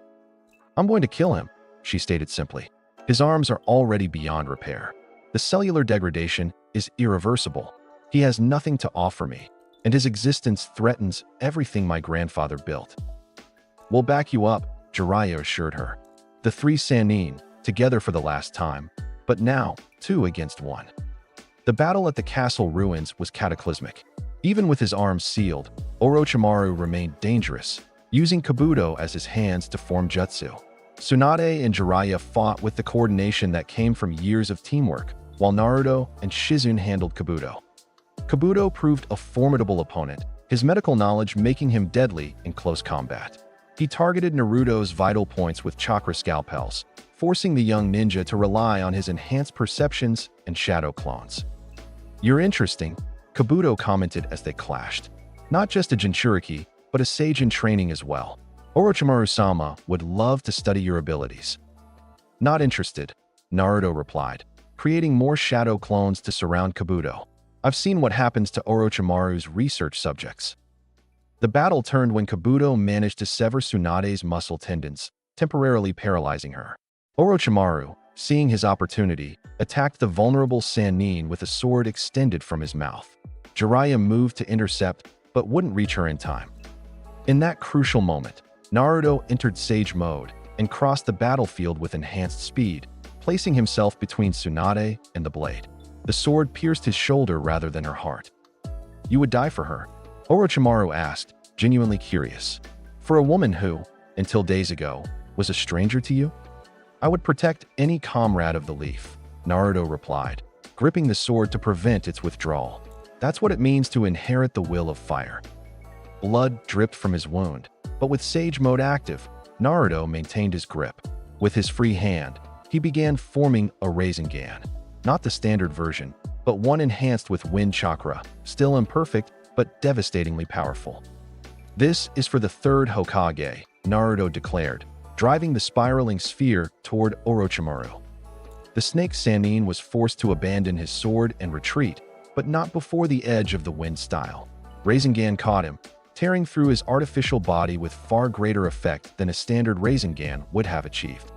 I'm going to kill him, she stated simply. His arms are already beyond repair. The cellular degradation is irreversible. He has nothing to offer me, and his existence threatens everything my grandfather built. We'll back you up, Jiraiya assured her. The three Sannin, together for the last time, but now 2 against 1. The battle at the castle ruins was cataclysmic. Even with his arms sealed, Orochimaru remained dangerous, using Kabuto as his hands to form jutsu. Tsunade and Jiraiya fought with the coordination that came from years of teamwork, while Naruto and Shizune handled Kabuto. Kabuto proved a formidable opponent, his medical knowledge making him deadly in close combat. He targeted Naruto's vital points with chakra scalpels, forcing the young ninja to rely on his enhanced perceptions and shadow clones. You're interesting, Kabuto commented as they clashed. Not just a Jinchuriki, but a sage in training as well. Orochimaru-sama would love to study your abilities. Not interested, Naruto replied, creating more shadow clones to surround Kabuto. I've seen what happens to Orochimaru's research subjects. The battle turned when Kabuto managed to sever Tsunade's muscle tendons, temporarily paralyzing her. Orochimaru, seeing his opportunity, attacked the vulnerable Sannin with a sword extended from his mouth. Jiraiya moved to intercept, but wouldn't reach her in time. In that crucial moment, Naruto entered Sage mode and crossed the battlefield with enhanced speed, placing himself between Tsunade and the blade. The sword pierced his shoulder rather than her heart. You would die for her? Orochimaru asked, genuinely curious. For a woman who, until days ago, was a stranger to you? I would protect any comrade of the leaf, Naruto replied, gripping the sword to prevent its withdrawal. That's what it means to inherit the will of fire. Blood dripped from his wound, but with Sage mode active, Naruto maintained his grip. With his free hand, he began forming a Rasengan. Not the standard version, but one enhanced with wind chakra, still imperfect, but devastatingly powerful. This is for the third Hokage, Naruto declared, driving the spiraling sphere toward Orochimaru. The snake Sannin was forced to abandon his sword and retreat, but not before the edge of the wind style. Rasengan caught him, tearing through his artificial body with far greater effect than a standard Rasengan would have achieved.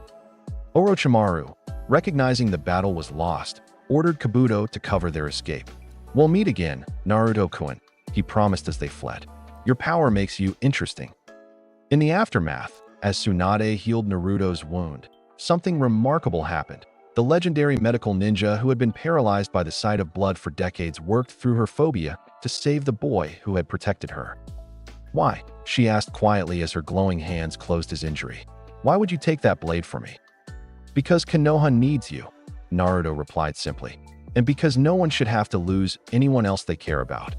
Orochimaru, recognizing the battle was lost, ordered Kabuto to cover their escape. We'll meet again, Naruto-kun, he promised as they fled. Your power makes you interesting. In the aftermath, as Tsunade healed Naruto's wound, something remarkable happened. The legendary medical ninja who had been paralyzed by the sight of blood for decades worked through her phobia to save the boy who had protected her. Why? She asked quietly as her glowing hands closed his injury. Why would you take that blade from me? Because Konoha needs you, Naruto replied simply, and because no one should have to lose anyone else they care about.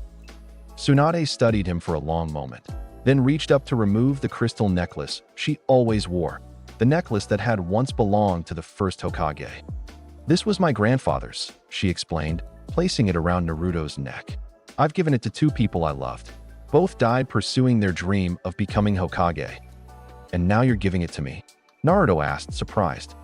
Tsunade studied him for a long moment, then reached up to remove the crystal necklace she always wore, the necklace that had once belonged to the first Hokage. This was my grandfather's, she explained, placing it around Naruto's neck. I've given it to 2 people I loved. Both died pursuing their dream of becoming Hokage. And now you're giving it to me? Naruto asked, surprised.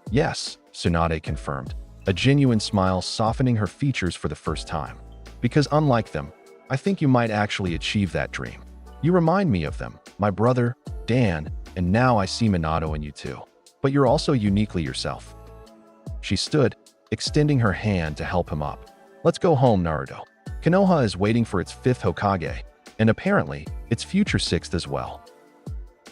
Yes, Tsunade confirmed, a genuine smile softening her features for the first time. Because unlike them, I think you might actually achieve that dream. You remind me of them, my brother, Dan, and now I see Minato in you too. But you're also uniquely yourself. She stood, extending her hand to help him up. Let's go home, Naruto. Konoha is waiting for its 5th Hokage, and apparently, its future 6th as well.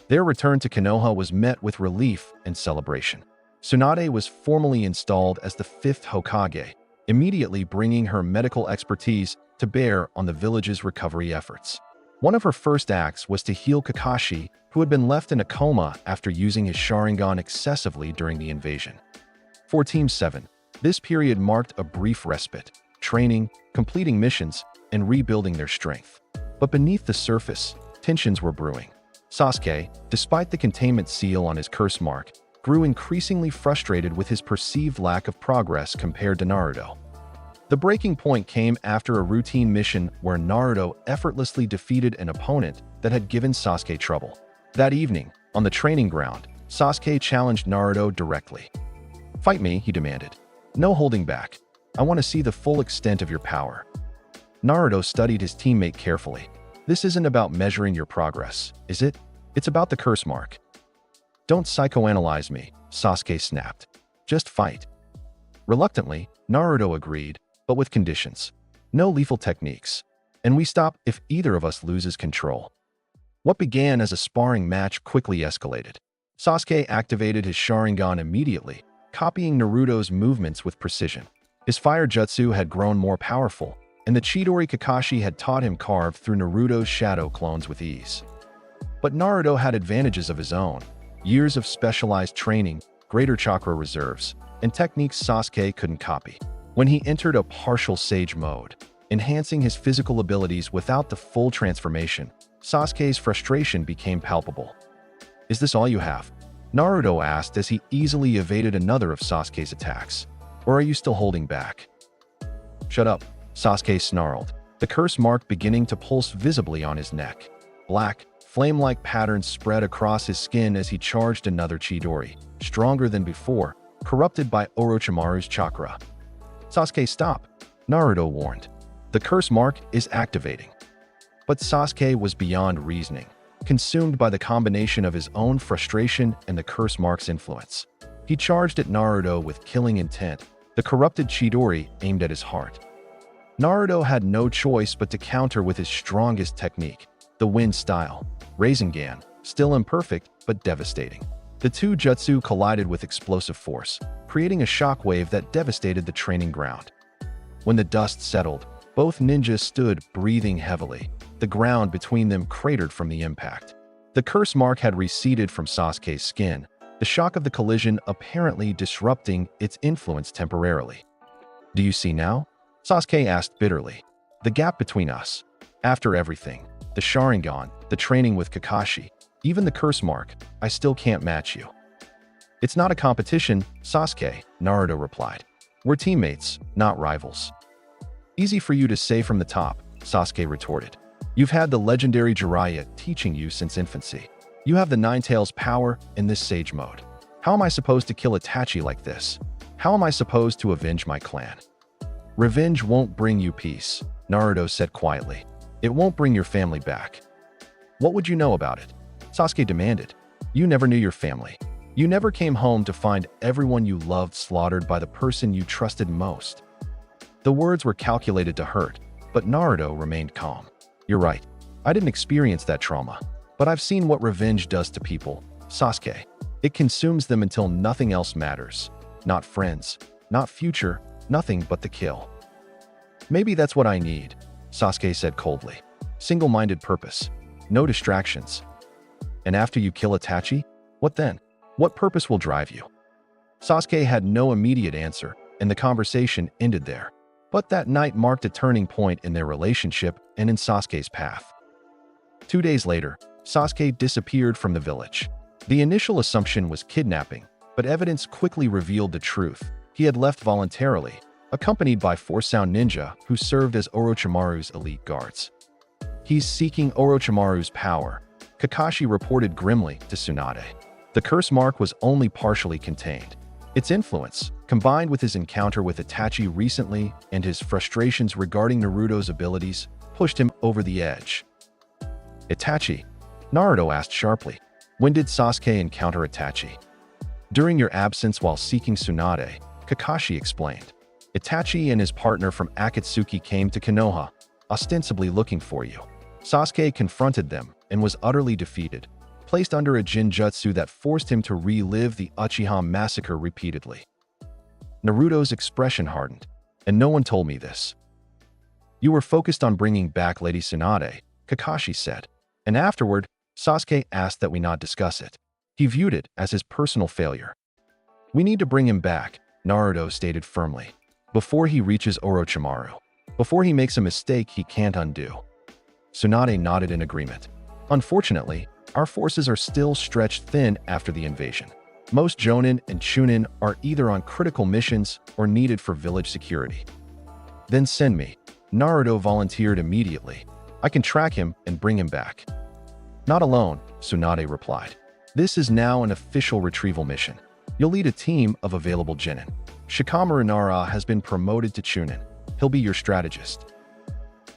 Their return to Konoha was met with relief and celebration. Tsunade was formally installed as the fifth Hokage, immediately bringing her medical expertise to bear on the village's recovery efforts. One of her first acts was to heal Kakashi, who had been left in a coma after using his Sharingan excessively during the invasion. For Team 7, this period marked a brief respite, training, completing missions, and rebuilding their strength. But beneath the surface, tensions were brewing. Sasuke, despite the containment seal on his curse mark, grew increasingly frustrated with his perceived lack of progress compared to Naruto. The breaking point came after a routine mission where Naruto effortlessly defeated an opponent that had given Sasuke trouble. That evening, on the training ground, Sasuke challenged Naruto directly. "Fight me," he demanded. "No holding back. I want to see the full extent of your power." Naruto studied his teammate carefully. "This isn't about measuring your progress, is it? It's about the curse mark." "Don't psychoanalyze me," Sasuke snapped. "Just fight." Reluctantly, Naruto agreed, but with conditions. No lethal techniques. And we stop if either of us loses control. What began as a sparring match quickly escalated. Sasuke activated his Sharingan immediately, copying Naruto's movements with precision. His fire jutsu had grown more powerful, and the Chidori Kakashi had taught him carve through Naruto's shadow clones with ease. But Naruto had advantages of his own: years of specialized training, greater chakra reserves, and techniques Sasuke couldn't copy. When he entered a partial Sage mode, enhancing his physical abilities without the full transformation, Sasuke's frustration became palpable. "Is this all you have?" Naruto asked as he easily evaded another of Sasuke's attacks. "Or are you still holding back?" "Shut up," Sasuke snarled, the curse mark beginning to pulse visibly on his neck. Black, flame-like patterns spread across his skin as he charged another Chidori, stronger than before, corrupted by Orochimaru's chakra. "Sasuke, stop," Naruto warned. "The curse mark is activating." But Sasuke was beyond reasoning, consumed by the combination of his own frustration and the curse mark's influence. He charged at Naruto with killing intent, the corrupted Chidori aimed at his heart. Naruto had no choice but to counter with his strongest technique, the wind style, Rasengan, still imperfect but devastating. The two jutsu collided with explosive force, creating a shockwave that devastated the training ground. When the dust settled, both ninjas stood breathing heavily. The ground between them cratered from the impact. The curse mark had receded from Sasuke's skin, the shock of the collision apparently disrupting its influence temporarily. "Do you see now?" Sasuke asked bitterly. "The gap between us. After everything, the Sharingan, the training with Kakashi, even the curse mark, I still can't match you." "It's not a competition, Sasuke," Naruto replied. "We're teammates, not rivals." "Easy for you to say from the top," Sasuke retorted. "You've had the legendary Jiraiya teaching you since infancy. You have the Nine Tails power in this Sage mode. How am I supposed to kill Itachi like this? How am I supposed to avenge my clan?" "Revenge won't bring you peace," Naruto said quietly. "It won't bring your family back." "What would you know about it?" Sasuke demanded. "You never knew your family. You never came home to find everyone you loved slaughtered by the person you trusted most." The words were calculated to hurt, but Naruto remained calm. "You're right. I didn't experience that trauma, but I've seen what revenge does to people, Sasuke. It consumes them until nothing else matters. Not friends, not future, nothing but the kill." "Maybe that's what I need," Sasuke said coldly. "Single-minded purpose. No distractions." "And after you kill Itachi, what then? What purpose will drive you?" Sasuke had no immediate answer, and the conversation ended there. But that night marked a turning point in their relationship and in Sasuke's path. 2 days later, Sasuke disappeared from the village. The initial assumption was kidnapping, but evidence quickly revealed the truth. He had left voluntarily, accompanied by 4 sound ninja who served as Orochimaru's elite guards. "He's seeking Orochimaru's power," Kakashi reported grimly to Tsunade. The curse mark was only partially contained. Its influence, combined with his encounter with Itachi recently and his frustrations regarding Naruto's abilities, pushed him over the edge. "Itachi?" Naruto asked sharply. "When did Sasuke encounter Itachi?" "During your absence while seeking Tsunade," Kakashi explained. "Itachi and his partner from Akatsuki came to Konoha, ostensibly looking for you. Sasuke confronted them and was utterly defeated. placed under a Jinjutsu that forced him to relive the Uchiha massacre repeatedly. Naruto's expression hardened, and no one told me this. You were focused on bringing back Lady Tsunade, Kakashi said, and afterward, Sasuke asked that we not discuss it. He viewed it as his personal failure. We need to bring him back, Naruto stated firmly, before he reaches Orochimaru. Before he makes a mistake he can't undo. Tsunade nodded in agreement. Unfortunately, our forces are still stretched thin after the invasion. Most Jonin and Chunin are either on critical missions or needed for village security. Then send me. Naruto volunteered immediately. I can track him and bring him back. Not alone, Tsunade replied. This is now an official retrieval mission. You'll lead a team of available Genin. Shikamaru Nara has been promoted to Chunin. He'll be your strategist.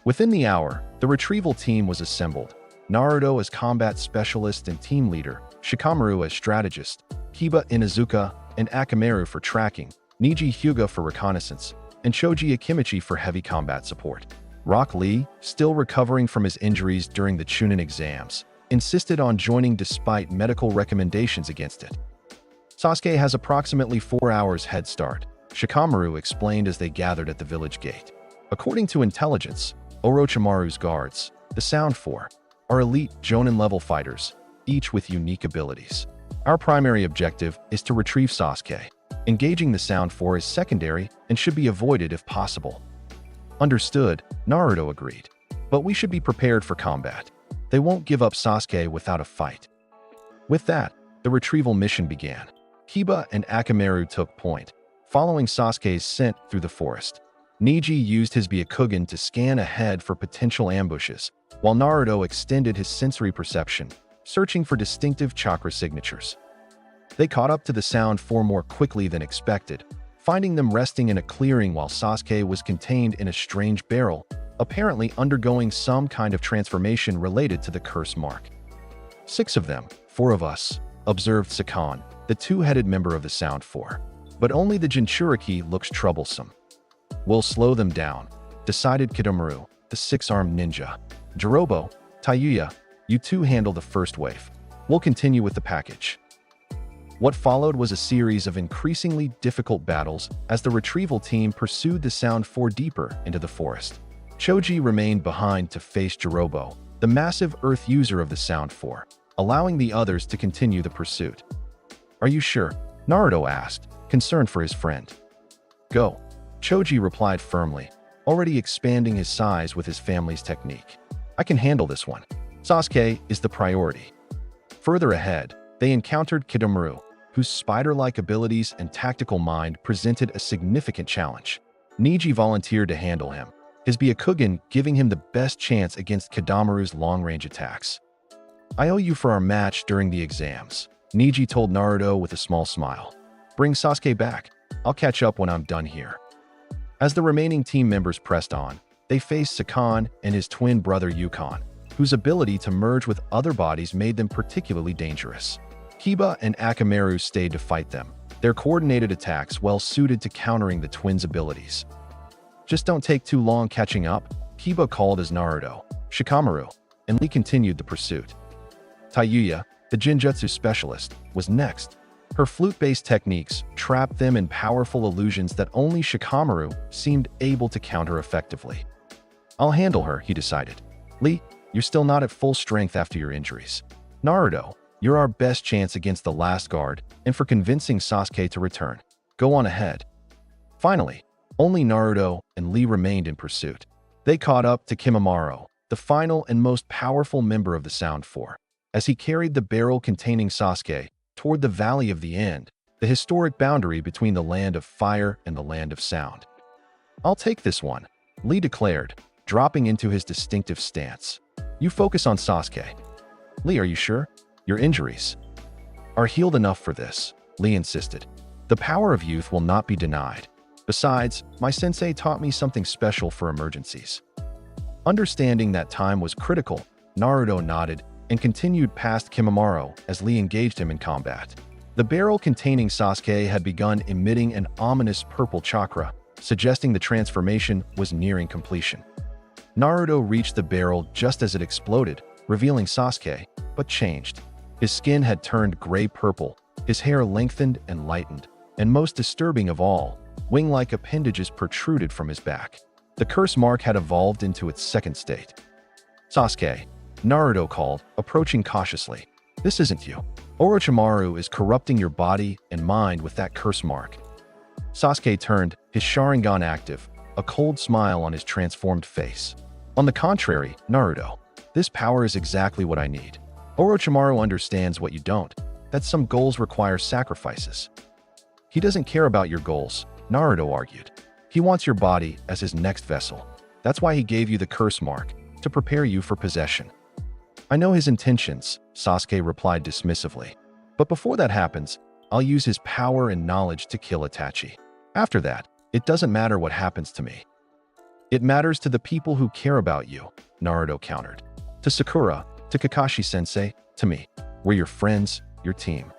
Within the hour, the retrieval team was assembled. Naruto as combat specialist and team leader, Shikamaru as strategist, Kiba Inuzuka and Akamaru for tracking, Niji Hyuga for reconnaissance, and Choji Akimichi for heavy combat support. Rock Lee, still recovering from his injuries during the Chunin exams, insisted on joining despite medical recommendations against it. Sasuke has approximately 4 hours head start, Shikamaru explained as they gathered at the village gate. According to intelligence, Orochimaru's guards, the Sound Four, are elite Jonin-level fighters, each with unique abilities. Our primary objective is to retrieve Sasuke. Engaging the Sound Four is secondary and should be avoided if possible. Understood, Naruto agreed. But we should be prepared for combat. They won't give up Sasuke without a fight. With that, the retrieval mission began. Kiba and Akamaru took point, following Sasuke's scent through the forest. Niji used his Byakugan to scan ahead for potential ambushes, while Naruto extended his sensory perception, searching for distinctive chakra signatures. They caught up to the Sound Four more quickly than expected, finding them resting in a clearing while Sasuke was contained in a strange barrel, apparently undergoing some kind of transformation related to the curse mark. 6 of them, 4 of us, observed Sakan, the two-headed member of the Sound Four. But only the Jinchuriki looks troublesome. We'll slow them down, decided Kidomaru, the 6-armed ninja. Jirobo, Tayuya, you two handle the first wave. We'll continue with the package. What followed was a series of increasingly difficult battles as the retrieval team pursued the Sound Four deeper into the forest. Choji remained behind to face Jirobo, the massive earth user of the Sound Four, allowing the others to continue the pursuit. Are you sure? Naruto asked, concerned for his friend. Go. Choji replied firmly, already expanding his size with his family's technique. I can handle this one. Sasuke is the priority. Further ahead, they encountered Kidomaru, whose spider-like abilities and tactical mind presented a significant challenge. Niji volunteered to handle him, his Byakugan giving him the best chance against Kidomaru's long-range attacks. I owe you for our match during the exams, Niji told Naruto with a small smile. Bring Sasuke back. I'll catch up when I'm done here. As the remaining team members pressed on, they faced Sakan and his twin brother Yukon, whose ability to merge with other bodies made them particularly dangerous. Kiba and Akamaru stayed to fight them, their coordinated attacks well suited to countering the twins' abilities. Just don't take too long catching up, Kiba called as Naruto, Shikamaru, and Lee continued the pursuit. Tayuya, the Jinjutsu specialist, was next. Her flute-based techniques trapped them in powerful illusions that only Shikamaru seemed able to counter effectively. I'll handle her, he decided. Lee, you're still not at full strength after your injuries. Naruto, you're our best chance against the last guard and for convincing Sasuke to return. Go on ahead. Finally, only Naruto and Lee remained in pursuit. They caught up to Kimimaro, the final and most powerful member of the Sound Four, as he carried the barrel containing Sasuke toward the Valley of the End, the historic boundary between the Land of Fire and the Land of Sound. I'll take this one, Lee declared, dropping into his distinctive stance. You focus on Sasuke. Lee, are you sure? Your injuries are healed enough for this, Lee insisted. The power of youth will not be denied. Besides, my sensei taught me something special for emergencies. Understanding that time was critical, Naruto nodded and continued past Kimimaro as Lee engaged him in combat. The barrel containing Sasuke had begun emitting an ominous purple chakra, suggesting the transformation was nearing completion. Naruto reached the barrel just as it exploded, revealing Sasuke, but changed. His skin had turned gray-purple, his hair lengthened and lightened, and most disturbing of all, wing-like appendages protruded from his back. The curse mark had evolved into its second state. "Sasuke," Naruto called, approaching cautiously. "This isn't you. Orochimaru is corrupting your body and mind with that curse mark." Sasuke turned, his Sharingan active, a cold smile on his transformed face. "On the contrary, Naruto, this power is exactly what I need. Orochimaru understands what you don't, that some goals require sacrifices." "He doesn't care about your goals," Naruto argued. "He wants your body as his next vessel. That's why he gave you the curse mark, to prepare you for possession." "I know his intentions," Sasuke replied dismissively. "But before that happens, I'll use his power and knowledge to kill Itachi. After that, it doesn't matter what happens to me." "It matters to the people who care about you," Naruto countered. "To Sakura, to Kakashi-sensei, to me. We're your friends, your team."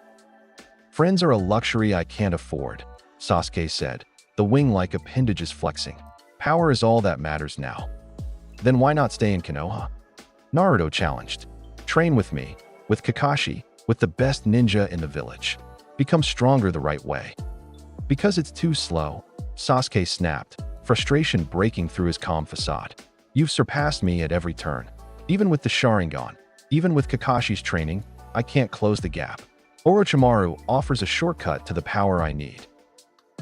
"Friends are a luxury I can't afford," Sasuke said, the wing-like appendages flexing. "Power is all that matters now." "Then why not stay in Konoha?" Naruto challenged. "Train with me, with Kakashi, with the best ninja in the village. Become stronger the right way." "Because it's too slow," Sasuke snapped, frustration breaking through his calm facade. "You've surpassed me at every turn. Even with the Sharingan, even with Kakashi's training, I can't close the gap. Orochimaru offers a shortcut to the power I need."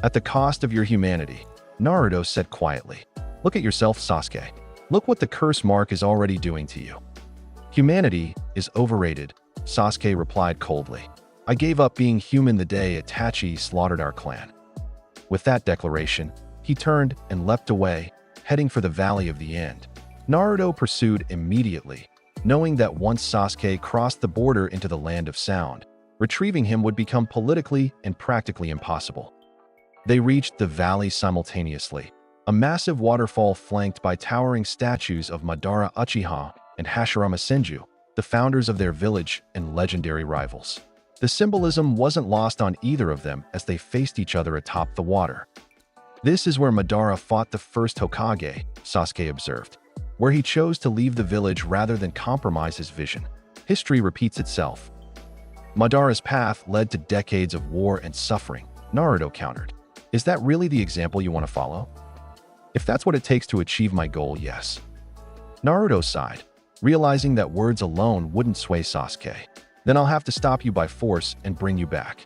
"At the cost of your humanity," Naruto said quietly. "Look at yourself, Sasuke. Look what the curse mark is already doing to you." "Humanity is overrated," Sasuke replied coldly. "I gave up being human the day Itachi slaughtered our clan." With that declaration, he turned and leapt away, heading for the Valley of the End. Naruto pursued immediately, knowing that once Sasuke crossed the border into the Land of Sound, retrieving him would become politically and practically impossible. They reached the valley simultaneously, a massive waterfall flanked by towering statues of Madara Uchiha and Hashirama Senju, the founders of their village and legendary rivals. The symbolism wasn't lost on either of them as they faced each other atop the water. "This is where Madara fought the first Hokage," Sasuke observed, "where he chose to leave the village rather than compromise his vision. History repeats itself." "Madara's path led to decades of war and suffering," Naruto countered. "Is that really the example you want to follow?" "If that's what it takes to achieve my goal, yes." Naruto sighed, realizing that words alone wouldn't sway Sasuke. "Then I'll have to stop you by force and bring you back."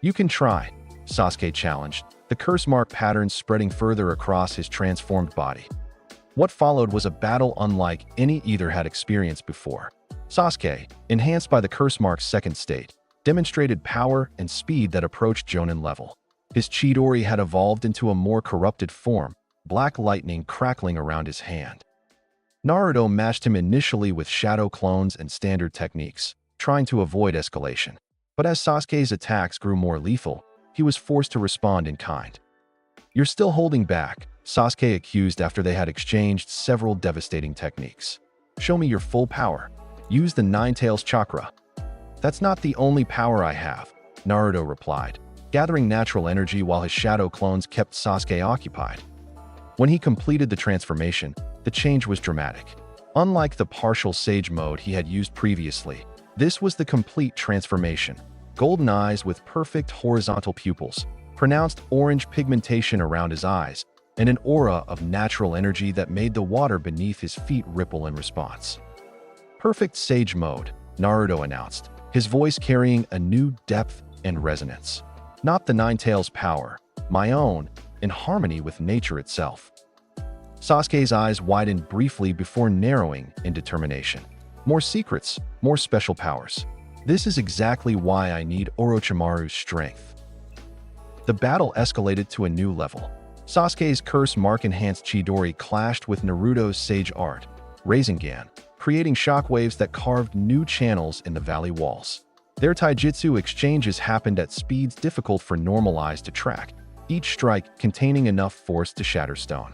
"You can try," Sasuke challenged, the curse mark patterns spreading further across his transformed body. What followed was a battle unlike any either had experienced before. Sasuke, enhanced by the curse mark's second state, demonstrated power and speed that approached Jonin level. His Chidori had evolved into a more corrupted form, black lightning crackling around his hand. Naruto matched him initially with shadow clones and standard techniques, trying to avoid escalation. But as Sasuke's attacks grew more lethal, he was forced to respond in kind. "You're still holding back," Sasuke accused after they had exchanged several devastating techniques. "Show me your full power. Use the Nine Tails chakra." "That's not the only power I have," Naruto replied, gathering natural energy while his shadow clones kept Sasuke occupied. When he completed the transformation, the change was dramatic. Unlike the partial sage mode he had used previously, this was the complete transformation. Golden eyes with perfect horizontal pupils, pronounced orange pigmentation around his eyes, and an aura of natural energy that made the water beneath his feet ripple in response. "Perfect sage mode," Naruto announced, his voice carrying a new depth and resonance. "Not the Nine Tails power, my own, in harmony with nature itself." Sasuke's eyes widened briefly before narrowing in determination. "More secrets, more special powers. This is exactly why I need Orochimaru's strength." The battle escalated to a new level. Sasuke's curse mark-enhanced Chidori clashed with Naruto's sage art, Rasengan, creating shockwaves that carved new channels in the valley walls. Their taijutsu exchanges happened at speeds difficult for normal eyes to track, each strike containing enough force to shatter stone.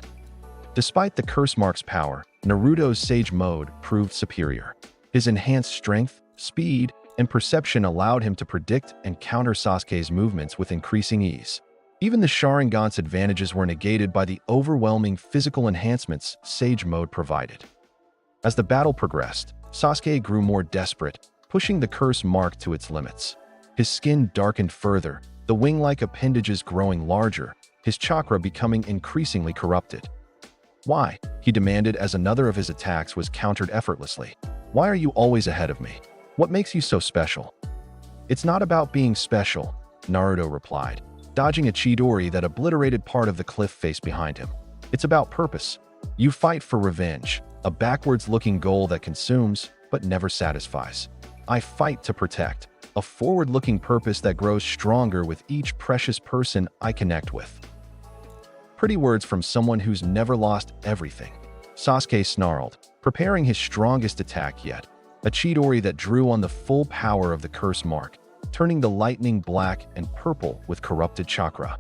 Despite the curse mark's power, Naruto's sage mode proved superior. His enhanced strength, speed, and perception allowed him to predict and counter Sasuke's movements with increasing ease. Even the Sharingan's advantages were negated by the overwhelming physical enhancements Sage Mode provided. As the battle progressed, Sasuke grew more desperate, pushing the curse mark to its limits. His skin darkened further, the wing-like appendages growing larger, his chakra becoming increasingly corrupted. "Why?" he demanded as another of his attacks was countered effortlessly. "Why are you always ahead of me? What makes you so special?" "It's not about being special," Naruto replied, dodging a Chidori that obliterated part of the cliff face behind him. "It's about purpose. You fight for revenge, a backwards-looking goal that consumes but never satisfies. I fight to protect, a forward-looking purpose that grows stronger with each precious person I connect with." Pretty words from someone who's never lost everything. Sasuke snarled, preparing his strongest attack yet, a Chidori that drew on the full power of the curse mark, turning the lightning black and purple with corrupted chakra.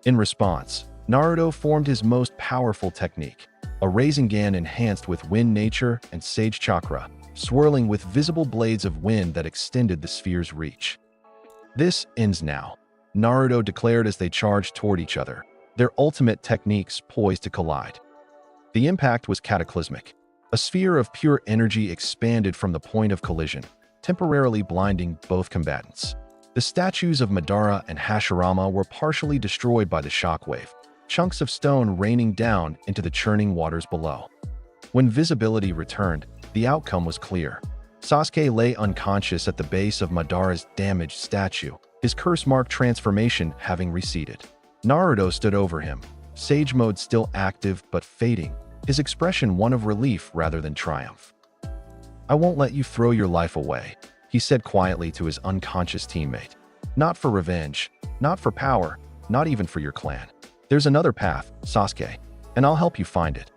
In response, Naruto formed his most powerful technique, a Rasengan enhanced with wind nature and sage chakra, swirling with visible blades of wind that extended the sphere's reach. "This ends now," Naruto declared as they charged toward each other, their ultimate techniques poised to collide. The impact was cataclysmic. A sphere of pure energy expanded from the point of collision, temporarily blinding both combatants. The statues of Madara and Hashirama were partially destroyed by the shockwave, chunks of stone raining down into the churning waters below. When visibility returned, the outcome was clear. Sasuke lay unconscious at the base of Madara's damaged statue, his curse-mark transformation having receded. Naruto stood over him, Sage Mode still active but fading, his expression one of relief rather than triumph. "I won't let you throw your life away," he said quietly to his unconscious teammate. "Not for revenge, not for power, not even for your clan. There's another path, Sasuke, and I'll help you find it."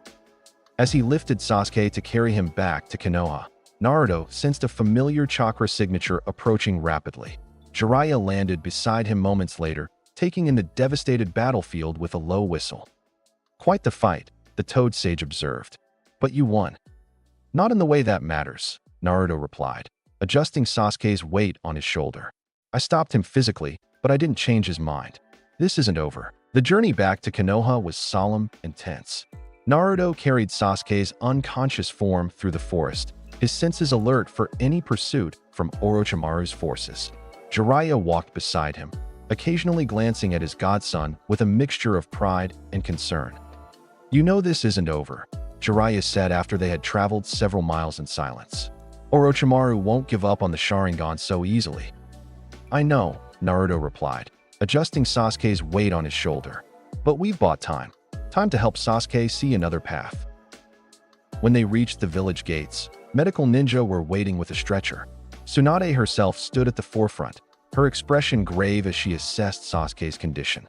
As he lifted Sasuke to carry him back to Konoha, Naruto sensed a familiar chakra signature approaching rapidly. Jiraiya landed beside him moments later, taking in the devastated battlefield with a low whistle. "Quite the fight," the Toad Sage observed. "But you won." "Not in the way that matters," Naruto replied, adjusting Sasuke's weight on his shoulder. "I stopped him physically, but I didn't change his mind. This isn't over." The journey back to Konoha was solemn and tense. Naruto carried Sasuke's unconscious form through the forest, his senses alert for any pursuit from Orochimaru's forces. Jiraiya walked beside him, occasionally glancing at his godson with a mixture of pride and concern. "You know this isn't over," Jiraiya said after they had traveled several miles in silence. "Orochimaru won't give up on the Sharingan so easily." "I know," Naruto replied, adjusting Sasuke's weight on his shoulder. "But we've bought time. Time to help Sasuke see another path." When they reached the village gates, medical ninja were waiting with a stretcher. Tsunade herself stood at the forefront, her expression grave as she assessed Sasuke's condition.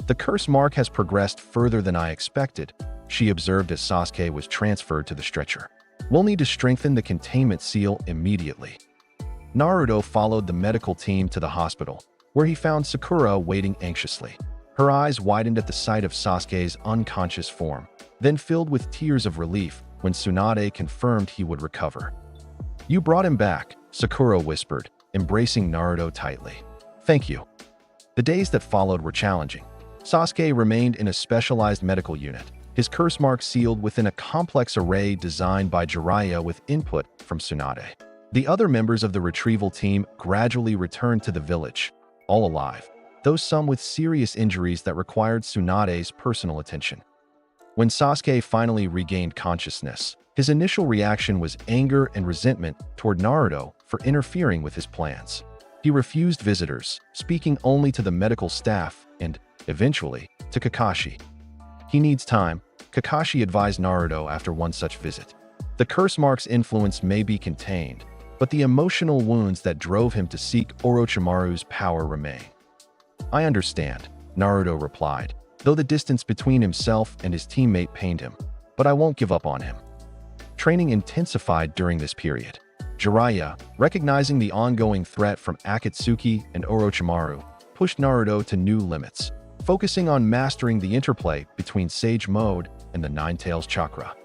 "The curse mark has progressed further than I expected," she observed as Sasuke was transferred to the stretcher. "We'll need to strengthen the containment seal immediately." Naruto followed the medical team to the hospital, where he found Sakura waiting anxiously. Her eyes widened at the sight of Sasuke's unconscious form, then filled with tears of relief when Tsunade confirmed he would recover. "You brought him back," Sakura whispered, embracing Naruto tightly. "Thank you." The days that followed were challenging. Sasuke remained in a specialized medical unit, his curse mark sealed within a complex array designed by Jiraiya with input from Tsunade. The other members of the retrieval team gradually returned to the village, all alive, though some with serious injuries that required Tsunade's personal attention. When Sasuke finally regained consciousness, his initial reaction was anger and resentment toward Naruto for interfering with his plans. He refused visitors, speaking only to the medical staff and, eventually, to Kakashi. "He needs time," Kakashi advised Naruto after one such visit. "The curse mark's influence may be contained, but the emotional wounds that drove him to seek Orochimaru's power remain." "I understand," Naruto replied, though the distance between himself and his teammate pained him. "But I won't give up on him." Training intensified during this period. Jiraiya, recognizing the ongoing threat from Akatsuki and Orochimaru, pushed Naruto to new limits, focusing on mastering the interplay between Sage Mode and the Nine-Tails Chakra.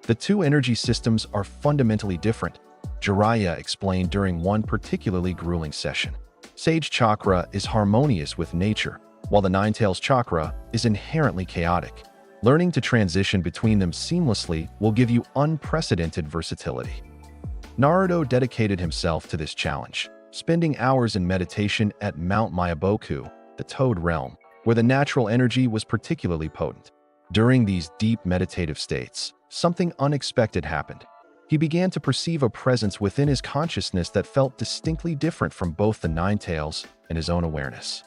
"The two energy systems are fundamentally different," Jiraiya explained during one particularly grueling session. "Sage Chakra is harmonious with nature, while the Nine-Tails Chakra is inherently chaotic. Learning to transition between them seamlessly will give you unprecedented versatility." Naruto dedicated himself to this challenge, spending hours in meditation at Mount Myaboku, the Toad Realm, where the natural energy was particularly potent. During these deep meditative states, something unexpected happened. He began to perceive a presence within his consciousness that felt distinctly different from both the Nine Tails and his own awareness.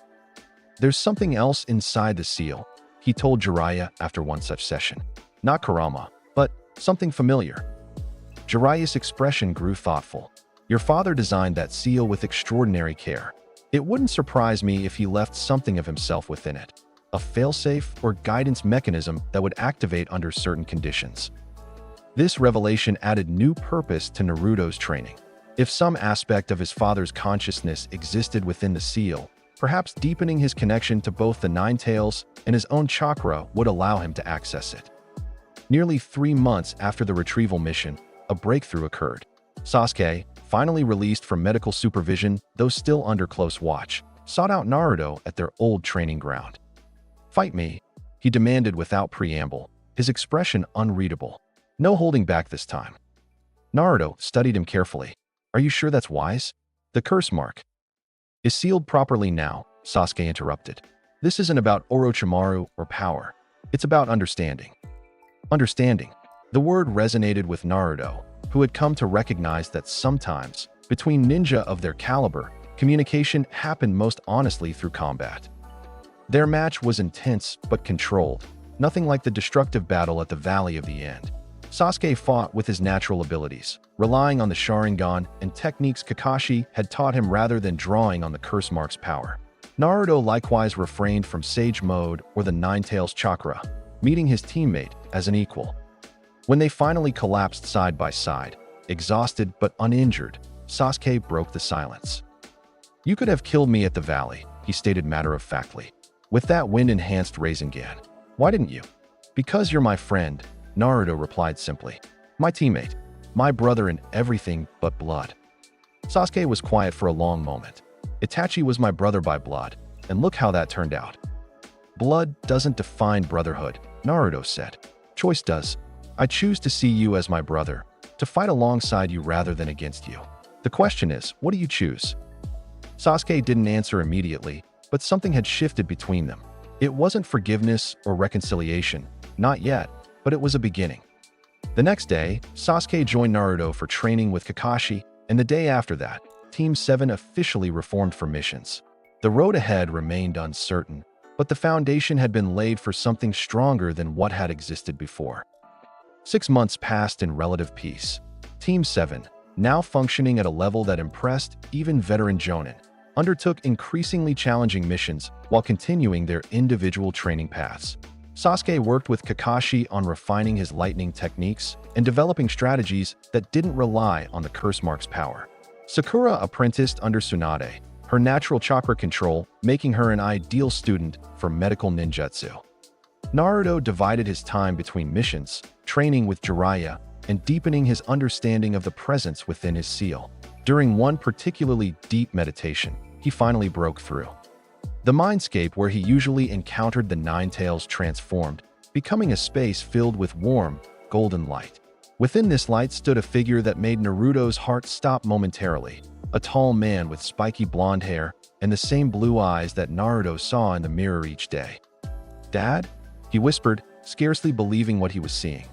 "There's something else inside the seal," he told Jiraiya after one such session. "Not Kurama, but something familiar." Jiraiya's expression grew thoughtful. "Your father designed that seal with extraordinary care. It wouldn't surprise me if he left something of himself within it, a failsafe or guidance mechanism that would activate under certain conditions." This revelation added new purpose to Naruto's training. If some aspect of his father's consciousness existed within the seal, perhaps deepening his connection to both the Nine Tails and his own chakra would allow him to access it. Nearly 3 months after the retrieval mission, a breakthrough occurred. Sasuke, finally released from medical supervision, though still under close watch, sought out Naruto at their old training ground. "Fight me," he demanded without preamble, his expression unreadable. No holding back this time. Naruto studied him carefully. "Are you sure that's wise? The curse mark is sealed properly now," Sasuke interrupted. "This isn't about Orochimaru or power. It's about understanding." Understanding. The word resonated with Naruto, who had come to recognize that sometimes, between ninja of their caliber, communication happened most honestly through combat. Their match was intense but controlled, nothing like the destructive battle at the Valley of the End. Sasuke fought with his natural abilities, relying on the Sharingan and techniques Kakashi had taught him rather than drawing on the curse mark's power. Naruto likewise refrained from Sage Mode or the Nine Tails chakra, meeting his teammate as an equal. When they finally collapsed side by side, exhausted but uninjured, Sasuke broke the silence. "You could have killed me at the valley," he stated matter-of-factly, "with that wind-enhanced Rasengan. Why didn't you?" "Because you're my friend," Naruto replied simply. "My teammate, my brother in everything but blood." Sasuke was quiet for a long moment. "Itachi was my brother by blood, and look how that turned out." "Blood doesn't define brotherhood," Naruto said. "Choice does. I choose to see you as my brother, to fight alongside you rather than against you. The question is, what do you choose?" Sasuke didn't answer immediately, but something had shifted between them. It wasn't forgiveness or reconciliation, not yet, but it was a beginning. The next day, Sasuke joined Naruto for training with Kakashi, and the day after that, Team 7 officially reformed for missions. The road ahead remained uncertain, but the foundation had been laid for something stronger than what had existed before. 6 months passed in relative peace. Team 7, now functioning at a level that impressed even veteran Jonin, undertook increasingly challenging missions while continuing their individual training paths. Sasuke worked with Kakashi on refining his lightning techniques and developing strategies that didn't rely on the curse mark's power. Sakura apprenticed under Tsunade, her natural chakra control making her an ideal student for medical ninjutsu. Naruto divided his time between missions, training with Jiraiya, and deepening his understanding of the presence within his seal. During one particularly deep meditation, he finally broke through. The mindscape where he usually encountered the Nine Tails transformed, becoming a space filled with warm, golden light. Within this light stood a figure that made Naruto's heart stop momentarily, a tall man with spiky blonde hair and the same blue eyes that Naruto saw in the mirror each day. "Dad?" he whispered, scarcely believing what he was seeing.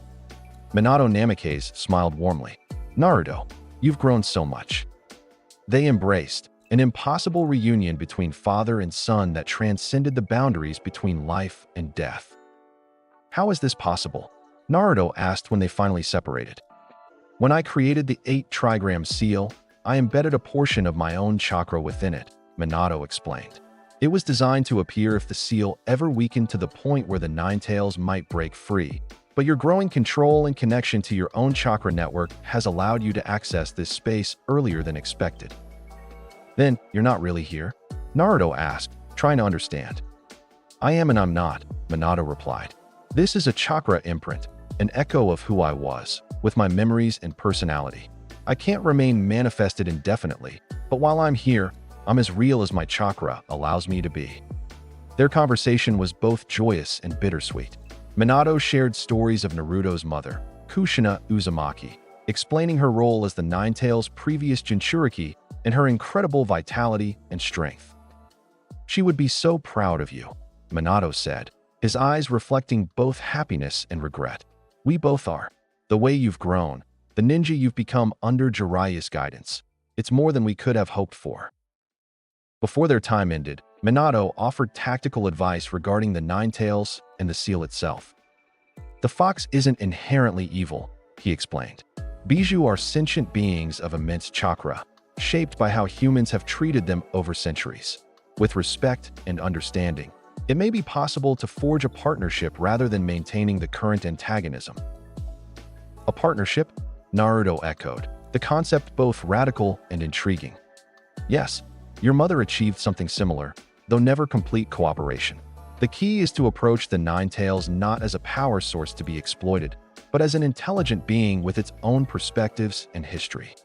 Minato Namikaze smiled warmly. "Naruto, you've grown so much." They embraced, an impossible reunion between father and son that transcended the boundaries between life and death. "How is this possible?" Naruto asked when they finally separated. "When I created the 8 trigram seal, I embedded a portion of my own chakra within it," Minato explained. "It was designed to appear if the seal ever weakened to the point where the Nine Tails might break free. But your growing control and connection to your own chakra network has allowed you to access this space earlier than expected." "Then, you're not really here?" Naruto asked, trying to understand. "I am and I'm not," Minato replied. "This is a chakra imprint, an echo of who I was, with my memories and personality. I can't remain manifested indefinitely, but while I'm here, I'm as real as my chakra allows me to be." Their conversation was both joyous and bittersweet. Minato shared stories of Naruto's mother, Kushina Uzumaki, explaining her role as the Nine-Tails' previous Jinchuriki and her incredible vitality and strength. "She would be so proud of you," Minato said, his eyes reflecting both happiness and regret. "We both are. The way you've grown, the ninja you've become under Jiraiya's guidance, it's more than we could have hoped for." Before their time ended, Minato offered tactical advice regarding the Nine-Tails and the seal itself. "The fox isn't inherently evil," he explained. "Bijou are sentient beings of immense chakra, shaped by how humans have treated them over centuries. With respect and understanding, it may be possible to forge a partnership rather than maintaining the current antagonism." "A partnership?" Naruto echoed, the concept both radical and intriguing. "Yes, your mother achieved something similar, though never complete cooperation. The key is to approach the Nine-Tails not as a power source to be exploited, but as an intelligent being with its own perspectives and history."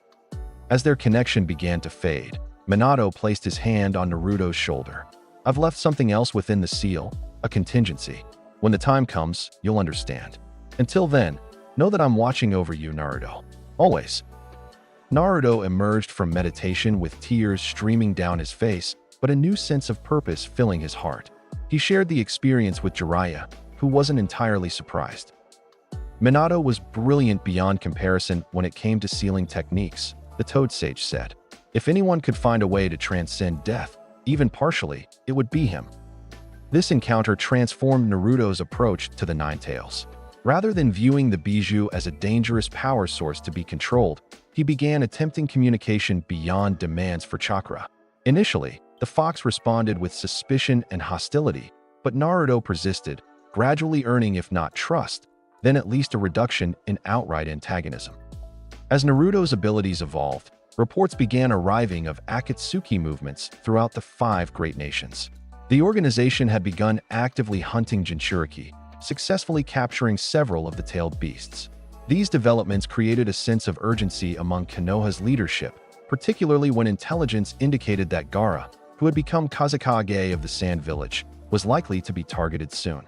As their connection began to fade, Minato placed his hand on Naruto's shoulder. "I've left something else within the seal, a contingency. When the time comes, you'll understand. Until then, know that I'm watching over you, Naruto. Always." Naruto emerged from meditation with tears streaming down his face, but a new sense of purpose filling his heart. He shared the experience with Jiraiya, who wasn't entirely surprised. "Minato was brilliant beyond comparison when it came to sealing techniques," the Toad Sage said. "If anyone could find a way to transcend death, even partially, it would be him." This encounter transformed Naruto's approach to the Nine-Tails. Rather than viewing the Bijou as a dangerous power source to be controlled, he began attempting communication beyond demands for chakra. Initially, the fox responded with suspicion and hostility, but Naruto persisted, gradually earning if not trust, then at least a reduction in outright antagonism. As Naruto's abilities evolved, reports began arriving of Akatsuki movements throughout the 5 great nations. The organization had begun actively hunting Jinchuriki, successfully capturing several of the tailed beasts. These developments created a sense of urgency among Konoha's leadership, particularly when intelligence indicated that Gaara, who had become Kazekage of the Sand Village, was likely to be targeted soon.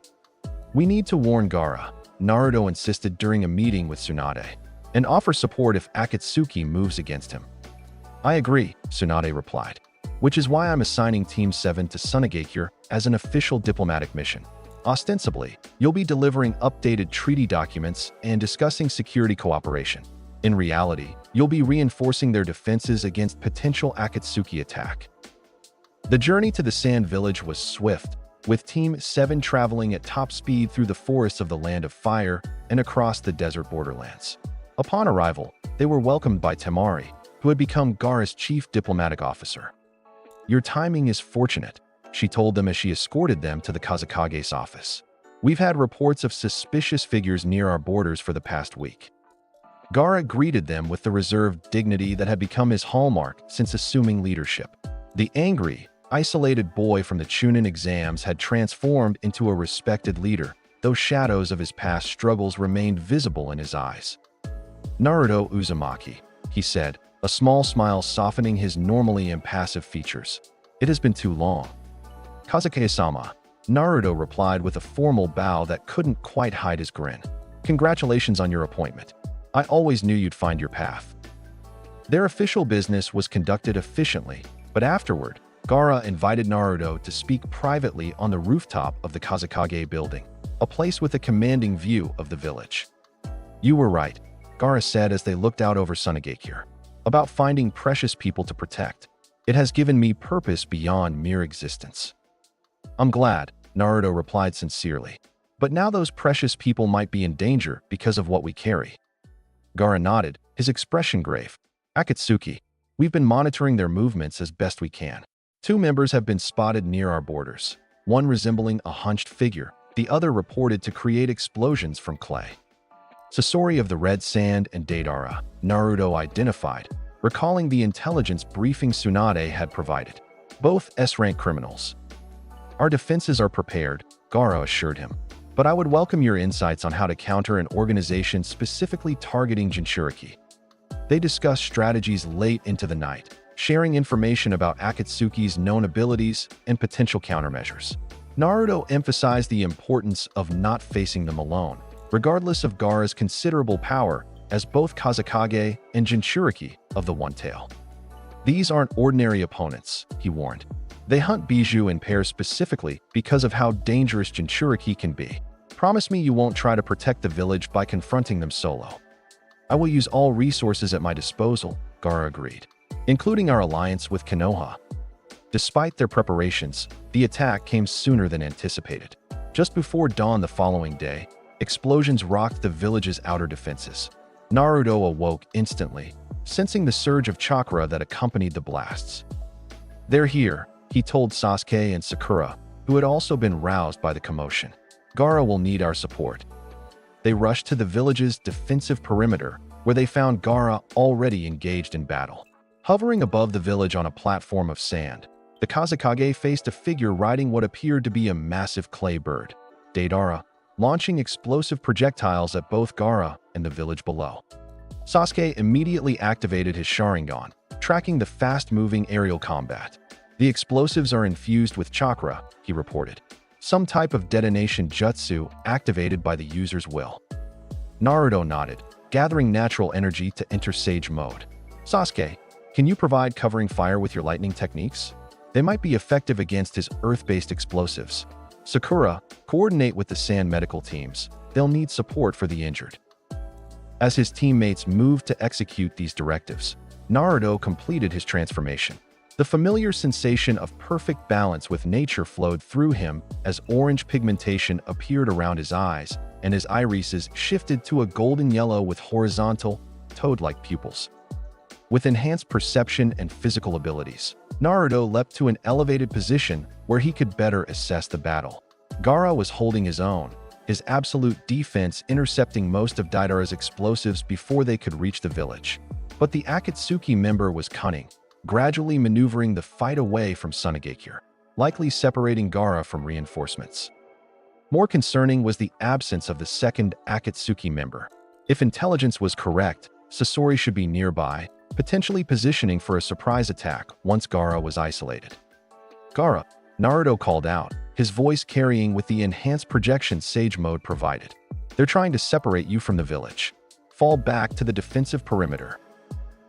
"We need to warn Gaara," Naruto insisted during a meeting with Tsunade, "and offer support if Akatsuki moves against him." "I agree," Tsunade replied, "which is why I'm assigning Team 7 to Sunagakure as an official diplomatic mission. Ostensibly, you'll be delivering updated treaty documents and discussing security cooperation. In reality, you'll be reinforcing their defenses against potential Akatsuki attack." The journey to the Sand Village was swift, with Team 7 traveling at top speed through the forests of the Land of Fire and across the desert borderlands. Upon arrival, they were welcomed by Temari, who had become Gaara's chief diplomatic officer. "Your timing is fortunate," she told them as she escorted them to the Kazekage's office. "We've had reports of suspicious figures near our borders for the past week." Gaara greeted them with the reserved dignity that had become his hallmark since assuming leadership. The angry, isolated boy from the Chunin exams had transformed into a respected leader, though shadows of his past struggles remained visible in his eyes. "Naruto Uzumaki," he said, a small smile softening his normally impassive features. "It has been too long." "Kazekage-sama," Naruto replied with a formal bow that couldn't quite hide his grin. "Congratulations on your appointment. I always knew you'd find your path." Their official business was conducted efficiently, but afterward, Gaara invited Naruto to speak privately on the rooftop of the Kazekage building, a place with a commanding view of the village. "You were right," Gaara said as they looked out over Sunagakure, "about finding precious people to protect. It has given me purpose beyond mere existence." "I'm glad," Naruto replied sincerely, "but now those precious people might be in danger because of what we carry." Gaara nodded, his expression grave. "Akatsuki, we've been monitoring their movements as best we can. 2 members have been spotted near our borders, one resembling a hunched figure, the other reported to create explosions from clay. Sasori of the Red Sand and Deidara, Naruto identified, recalling the intelligence briefing Tsunade had provided. Both S-rank criminals. "Our defenses are prepared," Gaara assured him, "but I would welcome your insights on how to counter an organization specifically targeting Jinchuriki." They discussed strategies late into the night, sharing information about Akatsuki's known abilities and potential countermeasures. Naruto emphasized the importance of not facing them alone. Regardless of Gaara's considerable power, as both Kazekage and Jinchuriki of the One Tail. These aren't ordinary opponents, he warned. They hunt Bijou in pairs specifically because of how dangerous Jinchuriki can be. Promise me you won't try to protect the village by confronting them solo. I will use all resources at my disposal, Gaara agreed, including our alliance with Konoha. Despite their preparations, the attack came sooner than anticipated. Just before dawn the following day, explosions rocked the village's outer defenses. Naruto awoke instantly, sensing the surge of chakra that accompanied the blasts. "They're here," he told Sasuke and Sakura, who had also been roused by the commotion. "Gaara will need our support." They rushed to the village's defensive perimeter, where they found Gaara already engaged in battle. Hovering above the village on a platform of sand, the Kazekage faced a figure riding what appeared to be a massive clay bird, Deidara, launching explosive projectiles at both Gaara and the village below. Sasuke immediately activated his Sharingan, tracking the fast-moving aerial combat. "The explosives are infused with chakra," he reported. "Some type of detonation jutsu activated by the user's will." Naruto nodded, gathering natural energy to enter Sage mode. "Sasuke, can you provide covering fire with your lightning techniques? They might be effective against his earth-based explosives." "Sakura, coordinate with the Sand medical teams. They'll need support for the injured." As his teammates moved to execute these directives, Naruto completed his transformation. The familiar sensation of perfect balance with nature flowed through him as orange pigmentation appeared around his eyes and his irises shifted to a golden yellow with horizontal, toad-like pupils. With enhanced perception and physical abilities, Naruto leapt to an elevated position where he could better assess the battle. Gaara was holding his own, his absolute defense intercepting most of Deidara's explosives before they could reach the village. But the Akatsuki member was cunning, gradually maneuvering the fight away from Tsunagakure, likely separating Gaara from reinforcements. More concerning was the absence of the second Akatsuki member. If intelligence was correct, Sasori should be nearby, potentially positioning for a surprise attack once Gaara was isolated. "Gaara," Naruto called out, his voice carrying with the enhanced projection Sage mode provided. "They're trying to separate you from the village. Fall back to the defensive perimeter."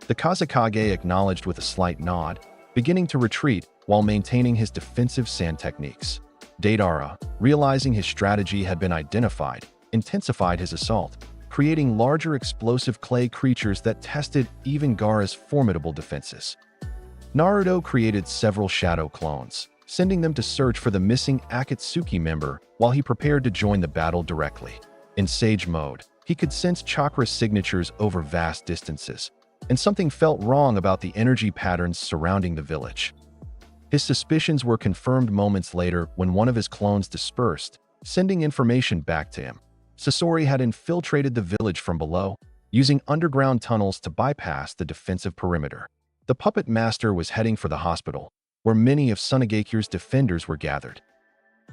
The Kazekage acknowledged with a slight nod, beginning to retreat while maintaining his defensive sand techniques. Deidara, realizing his strategy had been identified, intensified his assault, creating larger explosive clay creatures that tested even Gaara's formidable defenses. Naruto created several shadow clones, sending them to search for the missing Akatsuki member while he prepared to join the battle directly. In Sage mode, he could sense chakra signatures over vast distances, and something felt wrong about the energy patterns surrounding the village. His suspicions were confirmed moments later when one of his clones dispersed, sending information back to him. Sasori had infiltrated the village from below, using underground tunnels to bypass the defensive perimeter. The puppet master was heading for the hospital, where many of Tsunagakure's defenders were gathered.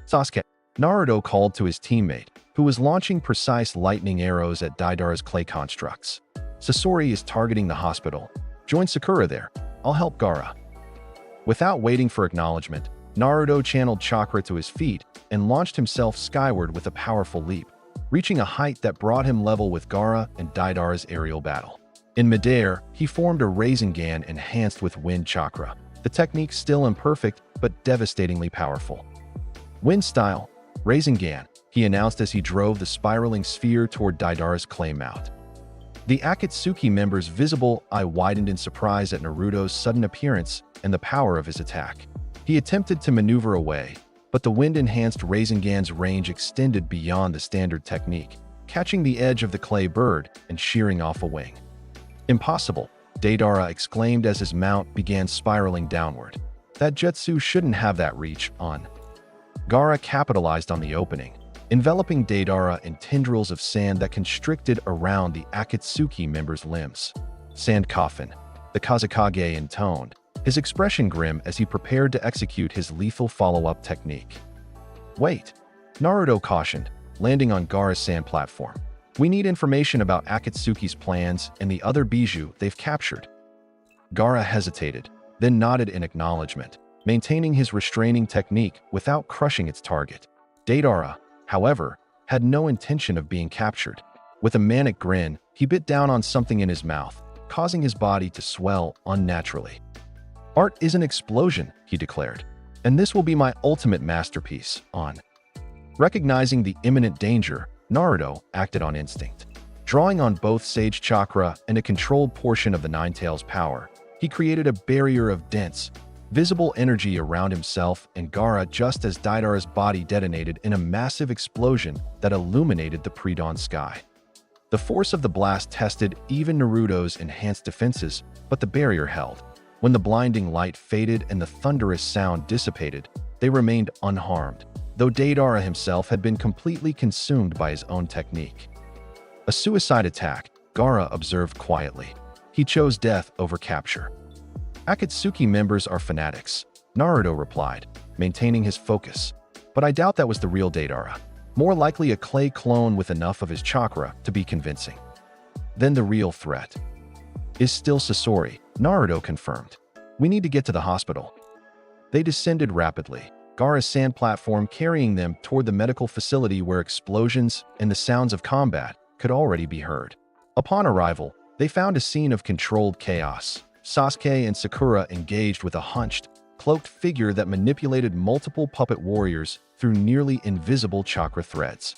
"Sasuke," Naruto called to his teammate, who was launching precise lightning arrows at Deidara's clay constructs. "Sasori is targeting the hospital. Join Sakura there. I'll help Gaara." Without waiting for acknowledgement, Naruto channeled chakra to his feet and launched himself skyward with a powerful leap, reaching a height that brought him level with Gaara and Deidara's aerial battle. In midair, he formed a Rasengan enhanced with wind chakra, the technique still imperfect but devastatingly powerful. "Wind style, Rasengan," he announced as he drove the spiraling sphere toward Deidara's clay mount. The Akatsuki member's visible eye widened in surprise at Naruto's sudden appearance and the power of his attack. He attempted to maneuver away, but the wind-enhanced Rasengan's range extended beyond the standard technique, catching the edge of the clay bird and shearing off a wing. "Impossible," Deidara exclaimed as his mount began spiraling downward. "That jutsu shouldn't have that reach on." Gaara capitalized on the opening, enveloping Deidara in tendrils of sand that constricted around the Akatsuki member's limbs. "Sand coffin," the Kazekage intoned, his expression grim as he prepared to execute his lethal follow-up technique. "Wait," Naruto cautioned, landing on Gaara's sand platform. "We need information about Akatsuki's plans and the other Bijou they've captured." Gaara hesitated, then nodded in acknowledgement, maintaining his restraining technique without crushing its target. Deidara, however, had no intention of being captured. With a manic grin, He bit down on something in his mouth, causing his body to swell unnaturally. "Art is an explosion," he declared, "and this will be my ultimate masterpiece." Recognizing the imminent danger, Naruto acted on instinct. Drawing on both Sage Chakra and a controlled portion of the Nine Tails' power, he created a barrier of dense, visible energy around himself and Gaara just as Deidara's body detonated in a massive explosion that illuminated the pre-dawn sky. The force of the blast tested even Naruto's enhanced defenses, but the barrier held. When the blinding light faded and the thunderous sound dissipated, they remained unharmed, though Deidara himself had been completely consumed by his own technique. A suicide attack, Gaara observed quietly. He chose death over capture. "Akatsuki members are fanatics," Naruto replied, maintaining his focus. "But I doubt that was the real Deidara. More likely a clay clone with enough of his chakra to be convincing." "Then the real threat is still Sasori," Naruto confirmed. "We need to get to the hospital." They descended rapidly, Gaara's sand platform carrying them toward the medical facility where explosions and the sounds of combat could already be heard. Upon arrival, they found a scene of controlled chaos. Sasuke and Sakura engaged with a hunched, cloaked figure that manipulated multiple puppet warriors through nearly invisible chakra threads.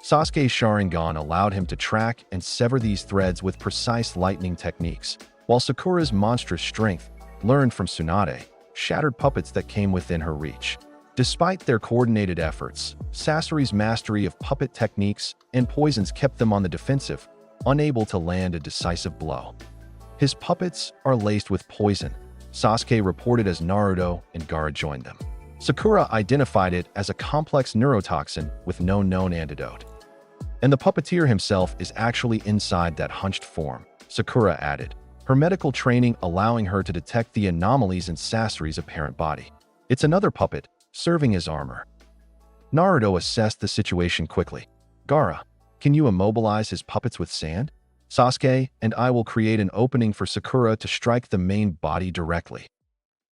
Sasuke's Sharingan allowed him to track and sever these threads with precise lightning techniques, while Sakura's monstrous strength, learned from Tsunade, shattered puppets that came within her reach. Despite their coordinated efforts, Sasori's mastery of puppet techniques and poisons kept them on the defensive, unable to land a decisive blow. "His puppets are laced with poison," Sasuke reported as Naruto and Gaara joined them. Sakura identified it as a complex neurotoxin with no known antidote. "And the puppeteer himself is actually inside that hunched form," Sakura added, her medical training allowing her to detect the anomalies in Sasori's apparent body. "It's another puppet, serving as armor." Naruto assessed the situation quickly. "Gaara, can you immobilize his puppets with sand? Sasuke and I will create an opening for Sakura to strike the main body directly."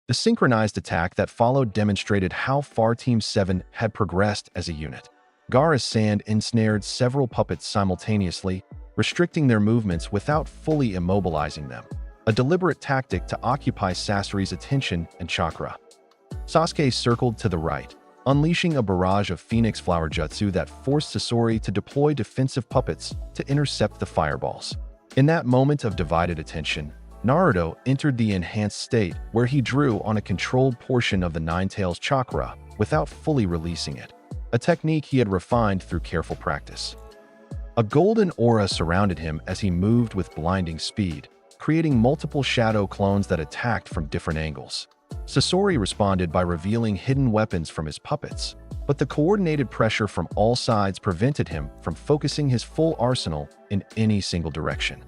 The synchronized attack that followed demonstrated how far Team 7 had progressed as a unit. Gaara's sand ensnared several puppets simultaneously, restricting their movements without fully immobilizing them, a deliberate tactic to occupy Sasori's attention and chakra. Sasuke circled to the right, unleashing a barrage of Phoenix Flower Jutsu that forced Sasori to deploy defensive puppets to intercept the fireballs. In that moment of divided attention, Naruto entered the enhanced state where he drew on a controlled portion of the Nine Tails chakra without fully releasing it, a technique he had refined through careful practice. A golden aura surrounded him as he moved with blinding speed, creating multiple shadow clones that attacked from different angles. Sasori responded by revealing hidden weapons from his puppets, but the coordinated pressure from all sides prevented him from focusing his full arsenal in any single direction.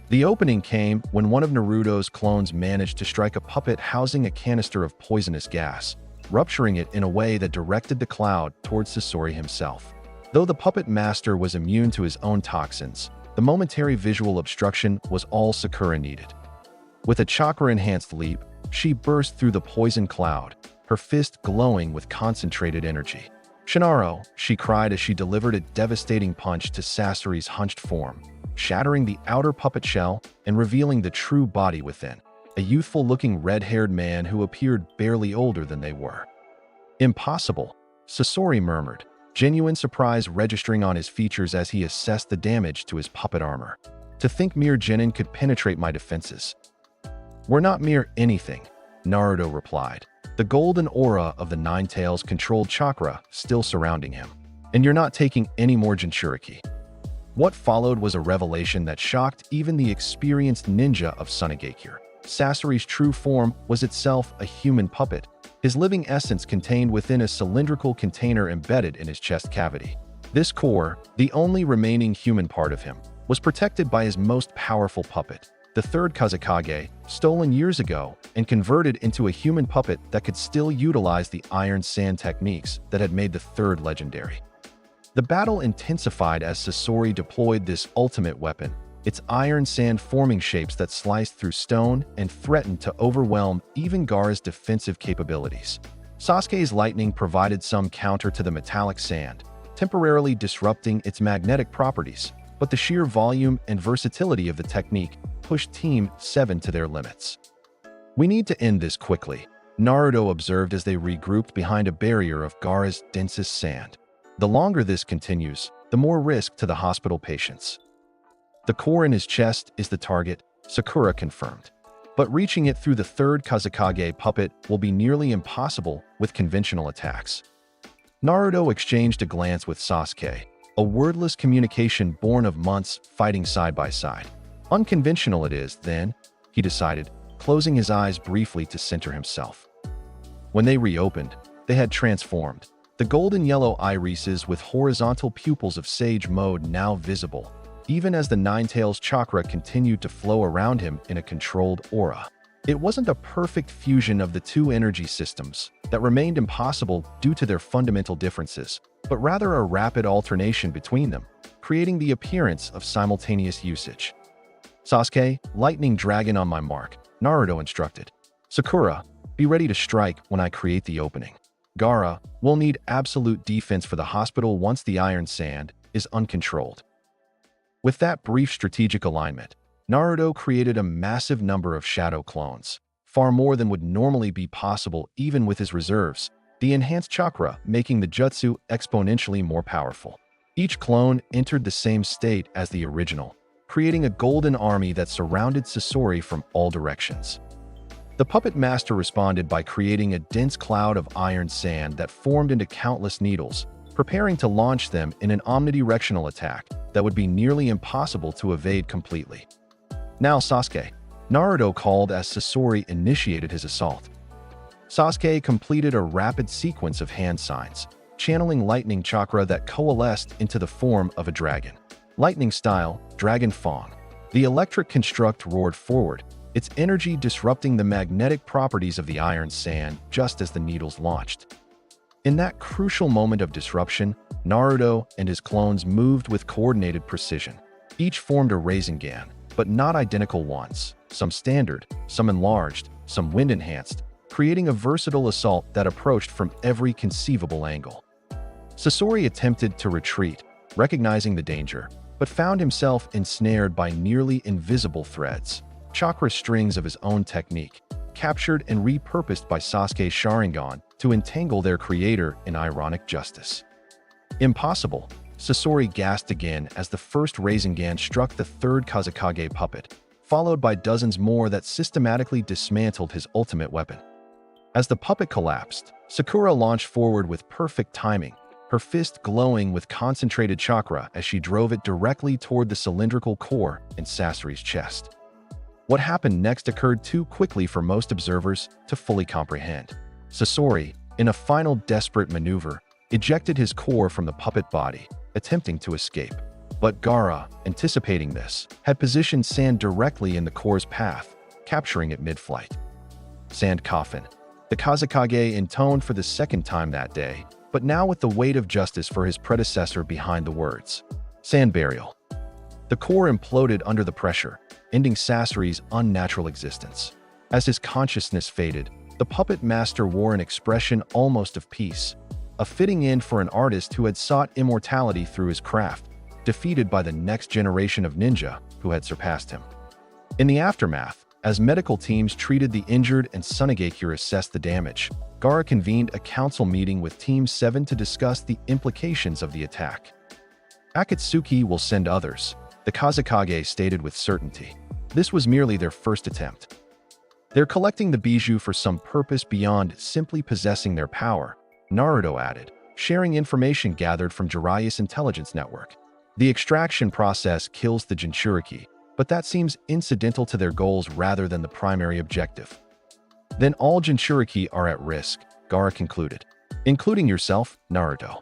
The opening came when one of Naruto's clones managed to strike a puppet housing a canister of poisonous gas, rupturing it in a way that directed the cloud towards Sasori himself. Though the puppet master was immune to his own toxins, the momentary visual obstruction was all Sakura needed. With a chakra-enhanced leap, she burst through the poison cloud, her fist glowing with concentrated energy. "Shinaro," she cried as she delivered a devastating punch to Sasori's hunched form, shattering the outer puppet shell and revealing the true body within, a youthful-looking red-haired man who appeared barely older than they were. "Impossible," Sasori murmured, genuine surprise registering on his features as he assessed the damage to his puppet armor. "To think mere genin could penetrate my defenses." "We're not mere anything," Naruto replied, the golden aura of the Nine Tails controlled chakra still surrounding him. "And you're not taking any more Jinchuriki." What followed was a revelation that shocked even the experienced ninja of Sunagakure. Sasori's true form was itself a human puppet, his living essence contained within a cylindrical container embedded in his chest cavity. This core, the only remaining human part of him, was protected by his most powerful puppet, the third Kazekage, stolen years ago and converted into a human puppet that could still utilize the iron sand techniques that had made the third legendary. The battle intensified as Sasori deployed this ultimate weapon, its iron sand forming shapes that sliced through stone and threatened to overwhelm even Gaara's defensive capabilities. Sasuke's lightning provided some counter to the metallic sand, temporarily disrupting its magnetic properties, but the sheer volume and versatility of the technique pushed Team 7 to their limits. "We need to end this quickly," Naruto observed as they regrouped behind a barrier of Gaara's densest sand. "The longer this continues, the more risk to the hospital patients." "The core in his chest is the target," Sakura confirmed. "But reaching it through the third Kazekage puppet will be nearly impossible with conventional attacks." Naruto exchanged a glance with Sasuke, a wordless communication born of months fighting side by side. "Unconventional it is, then," he decided, closing his eyes briefly to center himself. When they reopened, they had transformed. The golden-yellow irises with horizontal pupils of Sage Mode now visible, even as the Ninetales chakra continued to flow around him in a controlled aura. It wasn't a perfect fusion of the two energy systems that remained impossible due to their fundamental differences, but rather a rapid alternation between them, creating the appearance of simultaneous usage. "Sasuke, lightning dragon on my mark," Naruto instructed. "Sakura, be ready to strike when I create the opening. Gaara, we'll need absolute defense for the hospital once the iron sand is uncontrolled." With that brief strategic alignment, Naruto created a massive number of shadow clones, far more than would normally be possible even with his reserves, the enhanced chakra making the jutsu exponentially more powerful. Each clone entered the same state as the original, creating a golden army that surrounded Sasori from all directions. The puppet master responded by creating a dense cloud of iron sand that formed into countless needles, preparing to launch them in an omnidirectional attack that would be nearly impossible to evade completely. "Now Sasuke," Naruto called as Sasori initiated his assault. Sasuke completed a rapid sequence of hand signs, channeling lightning chakra that coalesced into the form of a dragon. Lightning style, Dragon Fang. The electric construct roared forward, its energy disrupting the magnetic properties of the iron sand just as the needles launched. In that crucial moment of disruption, Naruto and his clones moved with coordinated precision. Each formed a Rasengan, but not identical ones, some standard, some enlarged, some wind-enhanced, creating a versatile assault that approached from every conceivable angle. Sasori attempted to retreat, recognizing the danger, but found himself ensnared by nearly invisible threads, chakra strings of his own technique, captured and repurposed by Sasuke's Sharingan to entangle their creator in ironic justice. "Impossible," Sasori gasped again as the first Rasengan struck the third Kazekage puppet, followed by dozens more that systematically dismantled his ultimate weapon. As the puppet collapsed, Sakura launched forward with perfect timing, her fist glowing with concentrated chakra as she drove it directly toward the cylindrical core in Sasori's chest. What happened next occurred too quickly for most observers to fully comprehend. Sasori, in a final desperate maneuver, ejected his core from the puppet body, attempting to escape. But Gaara, anticipating this, had positioned sand directly in the core's path, capturing it mid-flight. "Sand coffin," the Kazekage intoned for the second time that day, but now with the weight of justice for his predecessor behind the words. "Sand burial." The core imploded under the pressure, ending Sasori's unnatural existence. As his consciousness faded, the puppet master wore an expression almost of peace, a fitting end for an artist who had sought immortality through his craft, defeated by the next generation of ninja who had surpassed him. In the aftermath, as medical teams treated the injured and Sunagakure assessed the damage, Gaara convened a council meeting with Team 7 to discuss the implications of the attack. "Akatsuki will send others," the Kazekage stated with certainty. This was merely their first attempt. "They're collecting the bijou for some purpose beyond simply possessing their power," Naruto added, sharing information gathered from Jiraiya's intelligence network. "The extraction process kills the Jinchuriki, but that seems incidental to their goals rather than the primary objective." "Then all Jinchuriki are at risk," Gaara concluded. "Including yourself, Naruto."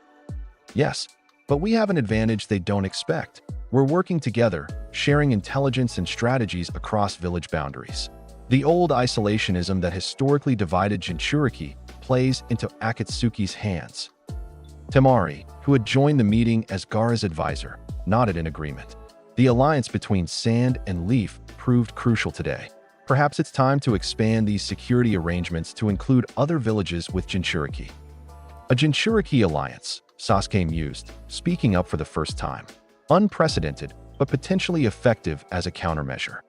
"Yes, but we have an advantage they don't expect. We're working together, sharing intelligence and strategies across village boundaries." The old isolationism that historically divided Jinchuriki plays into Akatsuki's hands. Temari, who had joined the meeting as Gaara's advisor, nodded in agreement. The alliance between Sand and Leaf proved crucial today. Perhaps it's time to expand these security arrangements to include other villages with Jinchuriki. A Jinchuriki alliance, Sasuke mused, speaking up for the first time. Unprecedented, but potentially effective as a countermeasure.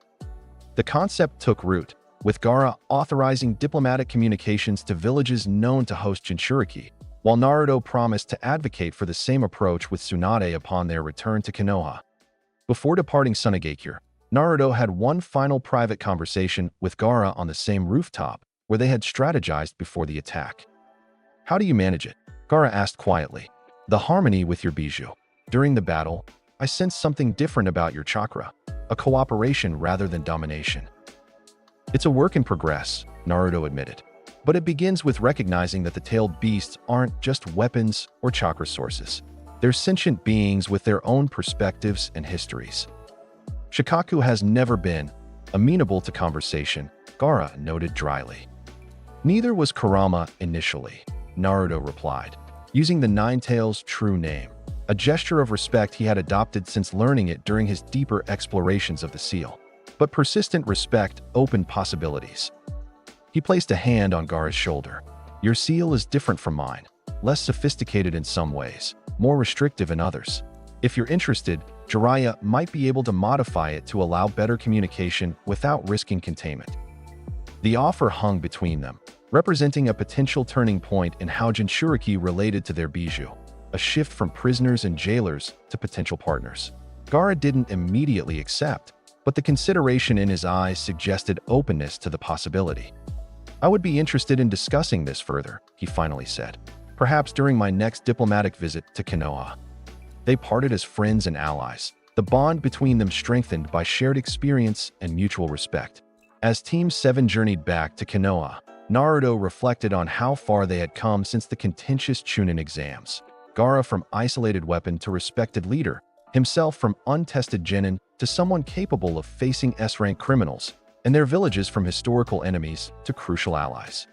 The concept took root, with Gaara authorizing diplomatic communications to villages known to host Jinchuriki, while Naruto promised to advocate for the same approach with Tsunade upon their return to Konoha. Before departing Sunagakure, Naruto had one final private conversation with Gaara on the same rooftop where they had strategized before the attack. "How do you manage it?" Gaara asked quietly. "The harmony with your bijou. During the battle, I sensed something different about your chakra, a cooperation rather than domination." "It's a work in progress," Naruto admitted, "but it begins with recognizing that the tailed beasts aren't just weapons or chakra sources. They're sentient beings with their own perspectives and histories." "Shikaku has never been amenable to conversation," Gaara noted dryly. "Neither was Kurama initially," Naruto replied, using the Nine-Tails' true name, a gesture of respect he had adopted since learning it during his deeper explorations of the seal. But persistent respect opened possibilities. He placed a hand on Gaara's shoulder. "Your seal is different from mine, less sophisticated in some ways, more restrictive in others. If you're interested, Jiraiya might be able to modify it to allow better communication without risking containment." The offer hung between them, representing a potential turning point in how Jinchuriki related to their bijou, a shift from prisoners and jailers to potential partners. Gaara didn't immediately accept, but the consideration in his eyes suggested openness to the possibility. "I would be interested in discussing this further," he finally said, "perhaps during my next diplomatic visit to Konoha." They parted as friends and allies, the bond between them strengthened by shared experience and mutual respect. As Team 7 journeyed back to Konoha, Naruto reflected on how far they had come since the contentious Chunin exams. Gaara from isolated weapon to respected leader, himself from untested genin to someone capable of facing S-rank criminals, and their villages from historical enemies to crucial allies.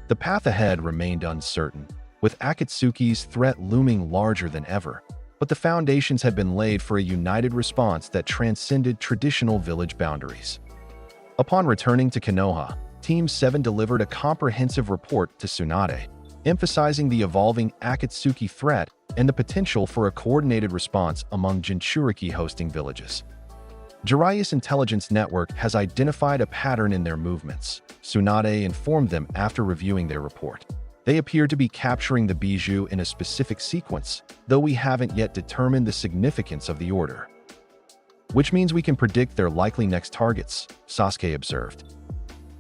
The path ahead remained uncertain, with Akatsuki's threat looming larger than ever, but the foundations had been laid for a united response that transcended traditional village boundaries. Upon returning to Konoha, Team 7 delivered a comprehensive report to Tsunade, emphasizing the evolving Akatsuki threat and the potential for a coordinated response among Jinchuriki hosting villages. Jiraiya's intelligence network has identified a pattern in their movements, Tsunade informed them after reviewing their report. They appear to be capturing the bijou in a specific sequence, though we haven't yet determined the significance of the order. "Which means we can predict their likely next targets," Sasuke observed.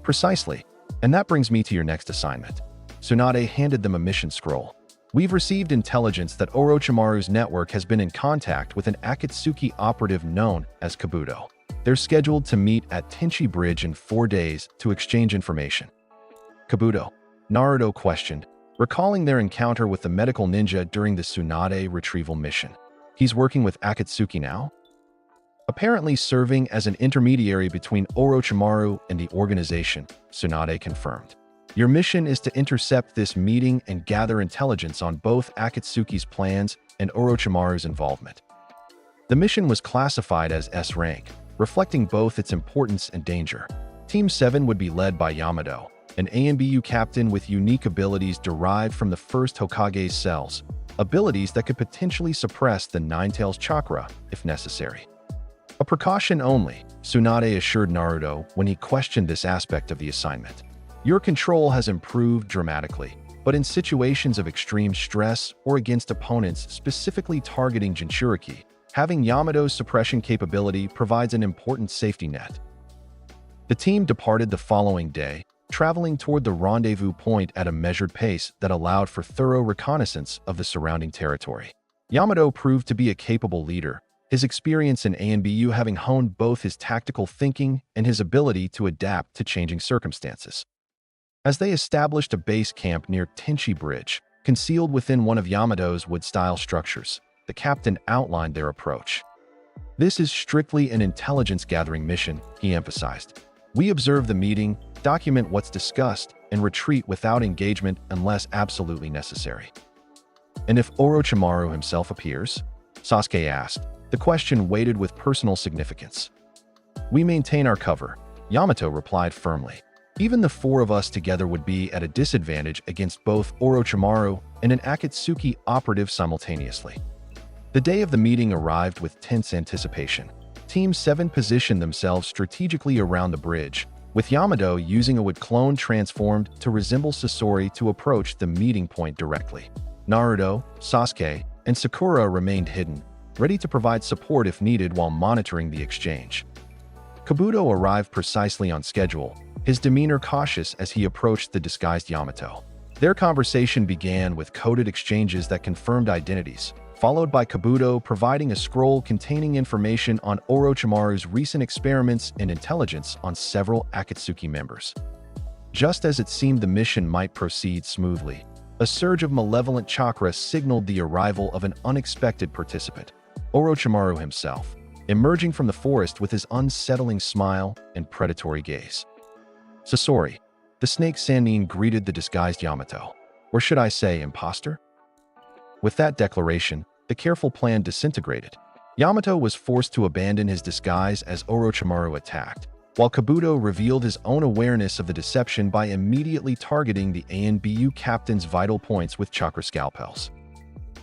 "Precisely, and that brings me to your next assignment." Tsunade handed them a mission scroll. "We've received intelligence that Orochimaru's network has been in contact with an Akatsuki operative known as Kabuto. They're scheduled to meet at Tenchi Bridge in 4 days to exchange information." "Kabuto?" Naruto questioned, recalling their encounter with the medical ninja during the Tsunade retrieval mission. "He's working with Akatsuki now?" "Apparently serving as an intermediary between Orochimaru and the organization," Tsunade confirmed. "Your mission is to intercept this meeting and gather intelligence on both Akatsuki's plans and Orochimaru's involvement." The mission was classified as S-rank, reflecting both its importance and danger. Team 7 would be led by Yamato, an ANBU captain with unique abilities derived from the First Hokage's cells, abilities that could potentially suppress the Nine-Tails chakra if necessary. "A precaution only," Tsunade assured Naruto when he questioned this aspect of the assignment. "Your control has improved dramatically, but in situations of extreme stress or against opponents specifically targeting Jinchuriki, having Yamato's suppression capability provides an important safety net." The team departed the following day, traveling toward the rendezvous point at a measured pace that allowed for thorough reconnaissance of the surrounding territory. Yamato proved to be a capable leader, his experience in ANBU having honed both his tactical thinking and his ability to adapt to changing circumstances. As they established a base camp near Tenchi Bridge, concealed within one of Yamato's wood-style structures, the captain outlined their approach. "This is strictly an intelligence-gathering mission," he emphasized. "We observe the meeting, document what's discussed, and retreat without engagement unless absolutely necessary." "And if Orochimaru himself appears?" Sasuke asked, the question weighted with personal significance. "We maintain our cover," Yamato replied firmly. "Even the 4 of us together would be at a disadvantage against both Orochimaru and an Akatsuki operative simultaneously." The day of the meeting arrived with tense anticipation. Team 7 positioned themselves strategically around the bridge, with Yamato using a wood clone transformed to resemble Sasori to approach the meeting point directly. Naruto, Sasuke, and Sakura remained hidden, ready to provide support if needed while monitoring the exchange. Kabuto arrived precisely on schedule, his demeanor cautious as he approached the disguised Yamato. Their conversation began with coded exchanges that confirmed identities, followed by Kabuto providing a scroll containing information on Orochimaru's recent experiments and intelligence on several Akatsuki members. Just as it seemed the mission might proceed smoothly, a surge of malevolent chakra signaled the arrival of an unexpected participant, Orochimaru himself, emerging from the forest with his unsettling smile and predatory gaze. Sasori, the snake Sannin greeted the disguised Yamato. Or should I say imposter? With that declaration, the careful plan disintegrated. Yamato was forced to abandon his disguise as Orochimaru attacked, while Kabuto revealed his own awareness of the deception by immediately targeting the ANBU captain's vital points with chakra scalpels.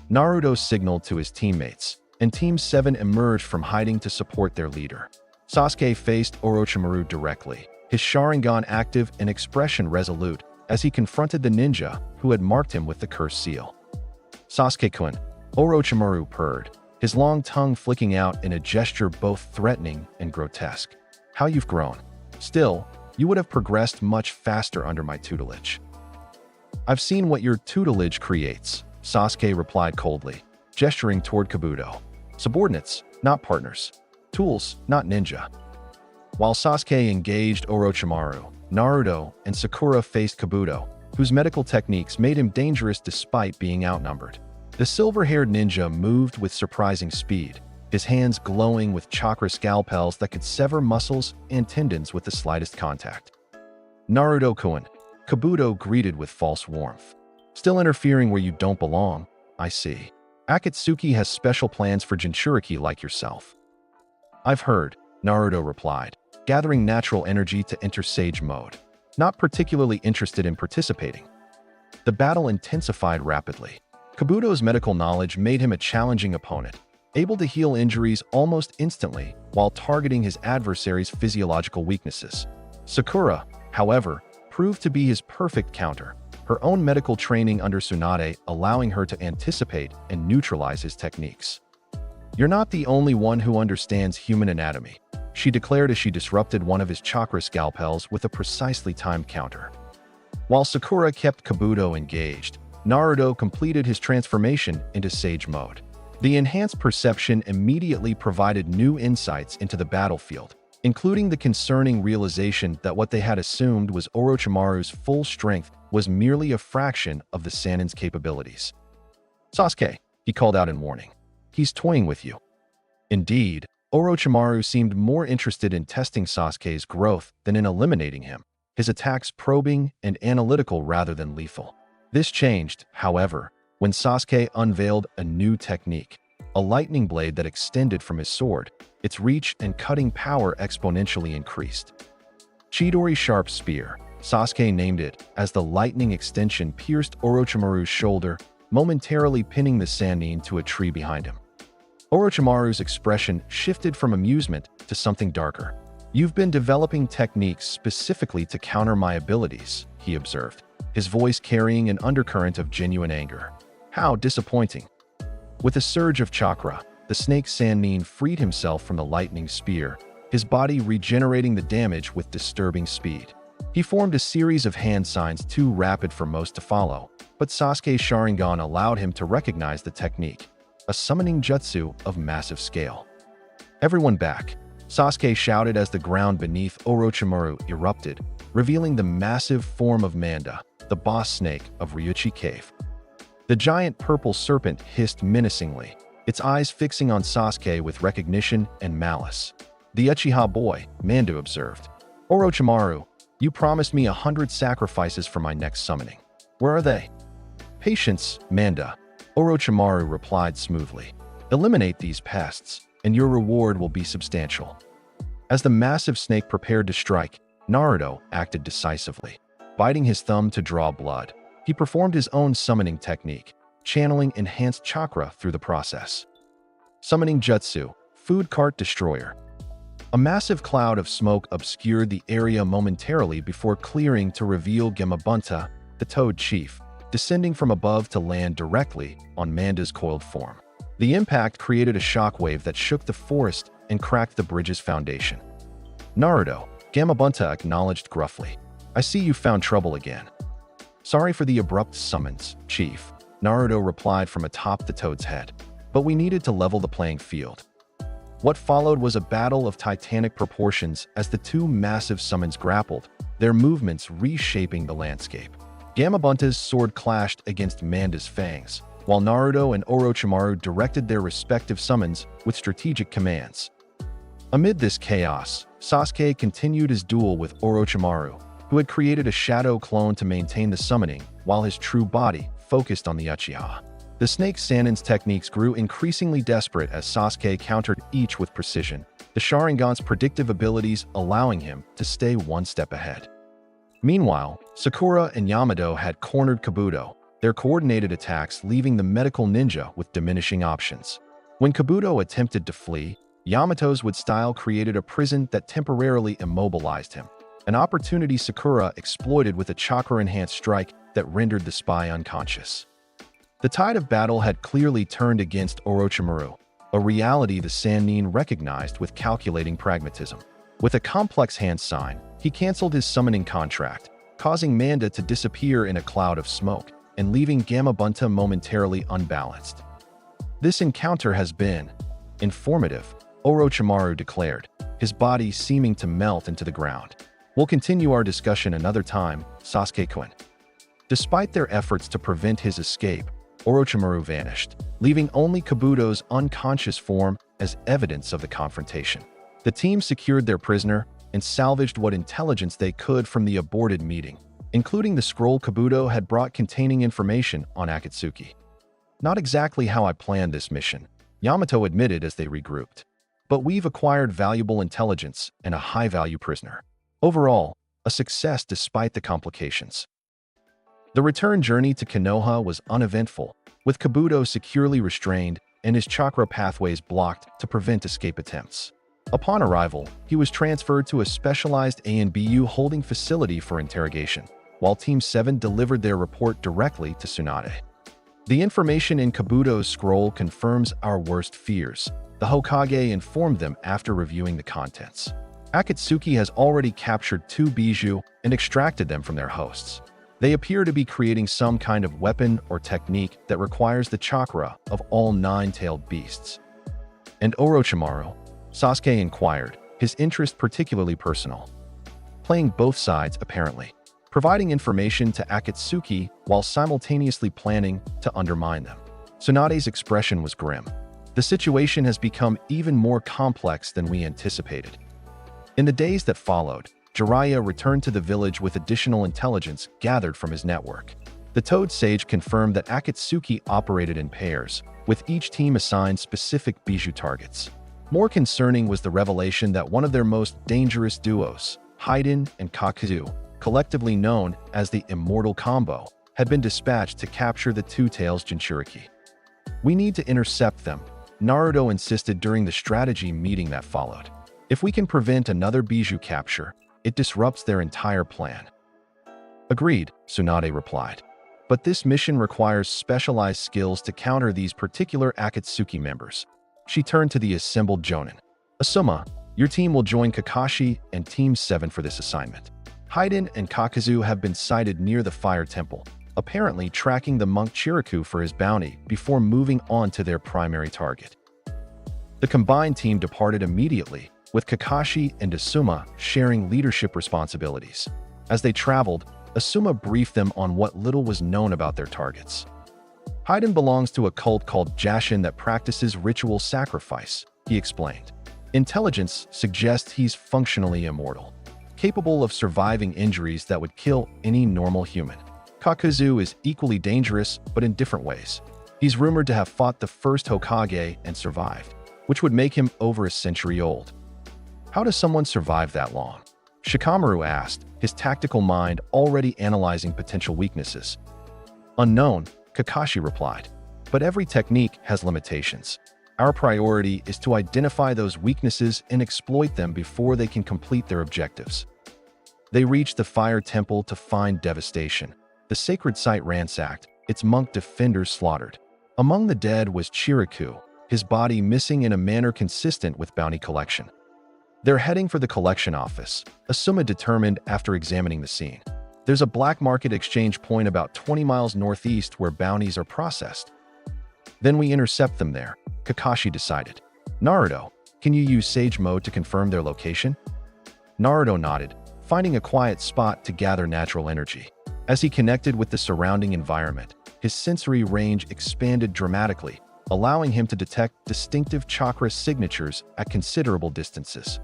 Naruto signaled to his teammates, and Team 7 emerged from hiding to support their leader. Sasuke faced Orochimaru directly, his Sharingan active and expression resolute as he confronted the ninja who had marked him with the cursed seal. Sasuke-kun, Orochimaru purred, his long tongue flicking out in a gesture both threatening and grotesque. How you've grown. Still, you would have progressed much faster under my tutelage. I've seen what your tutelage creates, Sasuke replied coldly, gesturing toward Kabuto. Subordinates, not partners. Tools, not ninja. While Sasuke engaged Orochimaru, Naruto and Sakura faced Kabuto, whose medical techniques made him dangerous despite being outnumbered. The silver-haired ninja moved with surprising speed, his hands glowing with chakra scalpels that could sever muscles and tendons with the slightest contact. Naruto-kun, Kabuto greeted with false warmth. Still interfering where you don't belong, I see. Akatsuki has special plans for Jinchuriki like yourself. I've heard, Naruto replied, gathering natural energy to enter Sage mode, not particularly interested in participating. The battle intensified rapidly. Kabuto's medical knowledge made him a challenging opponent, able to heal injuries almost instantly while targeting his adversary's physiological weaknesses. Sakura, however, proved to be his perfect counter, her own medical training under Tsunade allowing her to anticipate and neutralize his techniques. You're not the only one who understands human anatomy, she declared as she disrupted one of his chakra scalpels with a precisely timed counter. While Sakura kept Kabuto engaged, Naruto completed his transformation into Sage mode. The enhanced perception immediately provided new insights into the battlefield, including the concerning realization that what they had assumed was Orochimaru's full strength was merely a fraction of the Sannin's capabilities. Sasuke, he called out in warning. He's toying with you. Indeed, Orochimaru seemed more interested in testing Sasuke's growth than in eliminating him, his attacks probing and analytical rather than lethal. This changed, however, when Sasuke unveiled a new technique, a lightning blade that extended from his sword, its reach and cutting power exponentially increased. Chidori Sharp Spear, Sasuke named it, as the lightning extension pierced Orochimaru's shoulder, momentarily pinning the Sannin to a tree behind him. Orochimaru's expression shifted from amusement to something darker. You've been developing techniques specifically to counter my abilities, he observed, his voice carrying an undercurrent of genuine anger. How disappointing. With a surge of chakra, the snake Sannin freed himself from the lightning spear, his body regenerating the damage with disturbing speed. He formed a series of hand signs too rapid for most to follow, but Sasuke's Sharingan allowed him to recognize the technique, a summoning jutsu of massive scale. Everyone back, Sasuke shouted as the ground beneath Orochimaru erupted, revealing the massive form of Manda, the boss snake of Ryuchi Cave. The giant purple serpent hissed menacingly, its eyes fixing on Sasuke with recognition and malice. The Uchiha boy, Manda observed. Orochimaru, you promised me 100 sacrifices for my next summoning. Where are they? Patience, Manda, Orochimaru replied smoothly. Eliminate these pests, and your reward will be substantial. As the massive snake prepared to strike, Naruto acted decisively. Biting his thumb to draw blood, he performed his own summoning technique, channeling enhanced chakra through the process. Summoning Jutsu, Food Cart Destroyer. A massive cloud of smoke obscured the area momentarily before clearing to reveal Gamabunta, the Toad Chief, descending from above to land directly on Manda's coiled form. The impact created a shockwave that shook the forest and cracked the bridge's foundation. Naruto, Gamabunta acknowledged gruffly. I see you found trouble again. Sorry for the abrupt summons, Chief, Naruto replied from atop the Toad's head. But we needed to level the playing field. What followed was a battle of titanic proportions as the two massive summons grappled, their movements reshaping the landscape. Gamabunta's sword clashed against Manda's fangs, while Naruto and Orochimaru directed their respective summons with strategic commands. Amid this chaos, Sasuke continued his duel with Orochimaru, who had created a shadow clone to maintain the summoning, while his true body focused on the Uchiha. The snake Sannin's techniques grew increasingly desperate as Sasuke countered each with precision, the Sharingan's predictive abilities allowing him to stay one step ahead. Meanwhile, Sakura and Yamato had cornered Kabuto, their coordinated attacks leaving the medical ninja with diminishing options. When Kabuto attempted to flee, Yamato's wood style created a prison that temporarily immobilized him, an opportunity Sakura exploited with a chakra-enhanced strike that rendered the spy unconscious. The tide of battle had clearly turned against Orochimaru, a reality the Sannin recognized with calculating pragmatism. With a complex hand sign, he canceled his summoning contract, causing Manda to disappear in a cloud of smoke and leaving Gamabunta momentarily unbalanced. This encounter has been informative, Orochimaru declared, his body seeming to melt into the ground. We'll continue our discussion another time, Sasuke-kun. Despite their efforts to prevent his escape, Orochimaru vanished, leaving only Kabuto's unconscious form as evidence of the confrontation. The team secured their prisoner and salvaged what intelligence they could from the aborted meeting, including the scroll Kabuto had brought containing information on Akatsuki. Not exactly how I planned this mission, Yamato admitted as they regrouped. But we've acquired valuable intelligence and a high-value prisoner. Overall, a success despite the complications. The return journey to Konoha was uneventful, with Kabuto securely restrained and his chakra pathways blocked to prevent escape attempts. Upon arrival, he was transferred to a specialized ANBU holding facility for interrogation, while Team 7 delivered their report directly to Tsunade. The information in Kabuto's scroll confirms our worst fears, the Hokage informed them after reviewing the contents. Akatsuki has already captured 2 Bijou and extracted them from their hosts. They appear to be creating some kind of weapon or technique that requires the chakra of all 9-tailed beasts. And Orochimaru? Sasuke inquired, his interest particularly personal. Playing both sides, apparently, providing information to Akatsuki while simultaneously planning to undermine them. Tsunade's expression was grim. The situation has become even more complex than we anticipated. In the days that followed, Jiraiya returned to the village with additional intelligence gathered from his network. The Toad Sage confirmed that Akatsuki operated in pairs, with each team assigned specific Bijou targets. More concerning was the revelation that one of their most dangerous duos, Haiden and Kakuzu, collectively known as the Immortal Combo, had been dispatched to capture the Two Tails Jinchuriki. We need to intercept them, Naruto insisted during the strategy meeting that followed. If we can prevent another Bijou capture, it disrupts their entire plan. Agreed, Tsunade replied. But this mission requires specialized skills to counter these particular Akatsuki members. She turned to the assembled Jonin. Asuma, your team will join Kakashi and Team 7 for this assignment. Haiden and Kakuzu have been sighted near the Fire Temple, apparently tracking the monk Chiriku for his bounty before moving on to their primary target. The combined team departed immediately, with Kakashi and Asuma sharing leadership responsibilities. As they traveled, Asuma briefed them on what little was known about their targets. Haiden belongs to a cult called Jashin that practices ritual sacrifice, he explained. Intelligence suggests he's functionally immortal, capable of surviving injuries that would kill any normal human. Kakuzu is equally dangerous, but in different ways. He's rumored to have fought the first Hokage and survived, which would make him over a century old. How does someone survive that long? Shikamaru asked, his tactical mind already analyzing potential weaknesses. Unknown, Kakashi replied. But every technique has limitations. Our priority is to identify those weaknesses and exploit them before they can complete their objectives. They reach the Fire Temple to find devastation. The sacred site ransacked, its monk defenders slaughtered. Among the dead was Chiriku, his body missing in a manner consistent with bounty collection. They're heading for the collection office, Asuma determined after examining the scene. There's a black market exchange point about 20 miles northeast where bounties are processed. Then we intercept them there, Kakashi decided. Naruto, can you use Sage Mode to confirm their location? Naruto nodded, finding a quiet spot to gather natural energy. As he connected with the surrounding environment, his sensory range expanded dramatically, allowing him to detect distinctive chakra signatures at considerable distances.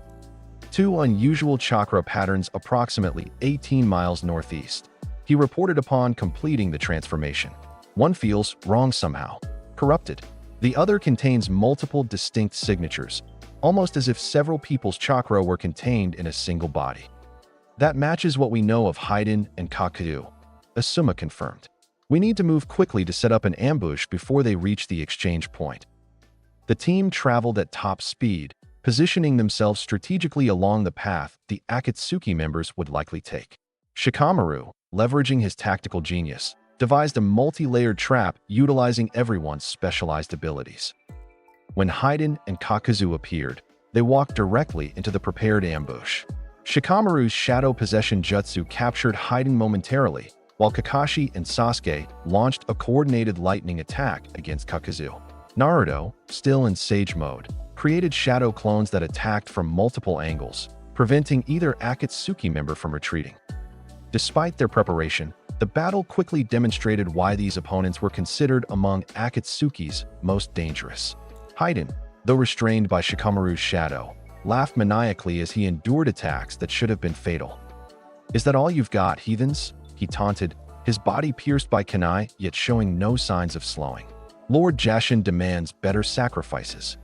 Two unusual chakra patterns approximately 18 miles northeast. He reported upon completing the transformation. One feels wrong somehow, corrupted. The other contains multiple distinct signatures, almost as if several people's chakra were contained in a single body. That matches what we know of Haiden and Kakuzu, Asuma confirmed. We need to move quickly to set up an ambush before they reach the exchange point. The team traveled at top speed, positioning themselves strategically along the path the Akatsuki members would likely take. Shikamaru, leveraging his tactical genius, devised a multi-layered trap utilizing everyone's specialized abilities. When Haiden and Kakuzu appeared, they walked directly into the prepared ambush. Shikamaru's shadow possession jutsu captured Haiden momentarily, while Kakashi and Sasuke launched a coordinated lightning attack against Kakuzu. Naruto, still in Sage Mode, created shadow clones that attacked from multiple angles, preventing either Akatsuki member from retreating. Despite their preparation, the battle quickly demonstrated why these opponents were considered among Akatsuki's most dangerous. Haiden, though restrained by Shikamaru's shadow, laughed maniacally as he endured attacks that should have been fatal. "Is that all you've got, heathens?" he taunted, his body pierced by kunai yet showing no signs of slowing. Lord Jashin demands better sacrifices.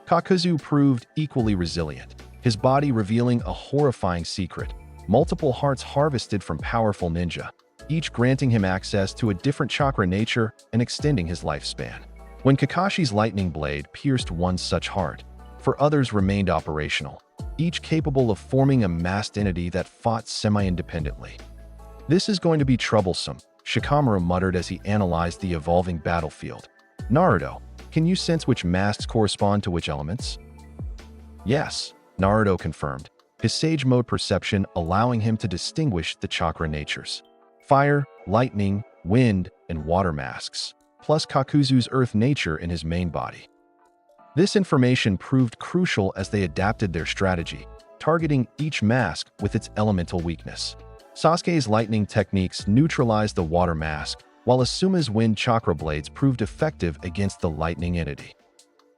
Kakuzu proved equally resilient, his body revealing a horrifying secret: multiple hearts harvested from powerful ninja, each granting him access to a different chakra nature and extending his lifespan. When Kakashi's lightning blade pierced one such heart, four others remained operational, each capable of forming a masked entity that fought semi-independently. "This is going to be troublesome," Shikamaru muttered as he analyzed the evolving battlefield. "Naruto, can you sense which masks correspond to which elements?" "Yes," Naruto confirmed, his Sage Mode perception allowing him to distinguish the chakra natures. Fire, lightning, wind, and water masks, plus Kakuzu's earth nature in his main body. This information proved crucial as they adapted their strategy, targeting each mask with its elemental weakness. Sasuke's lightning techniques neutralized the water mask, while Asuma's wind chakra blades proved effective against the lightning entity.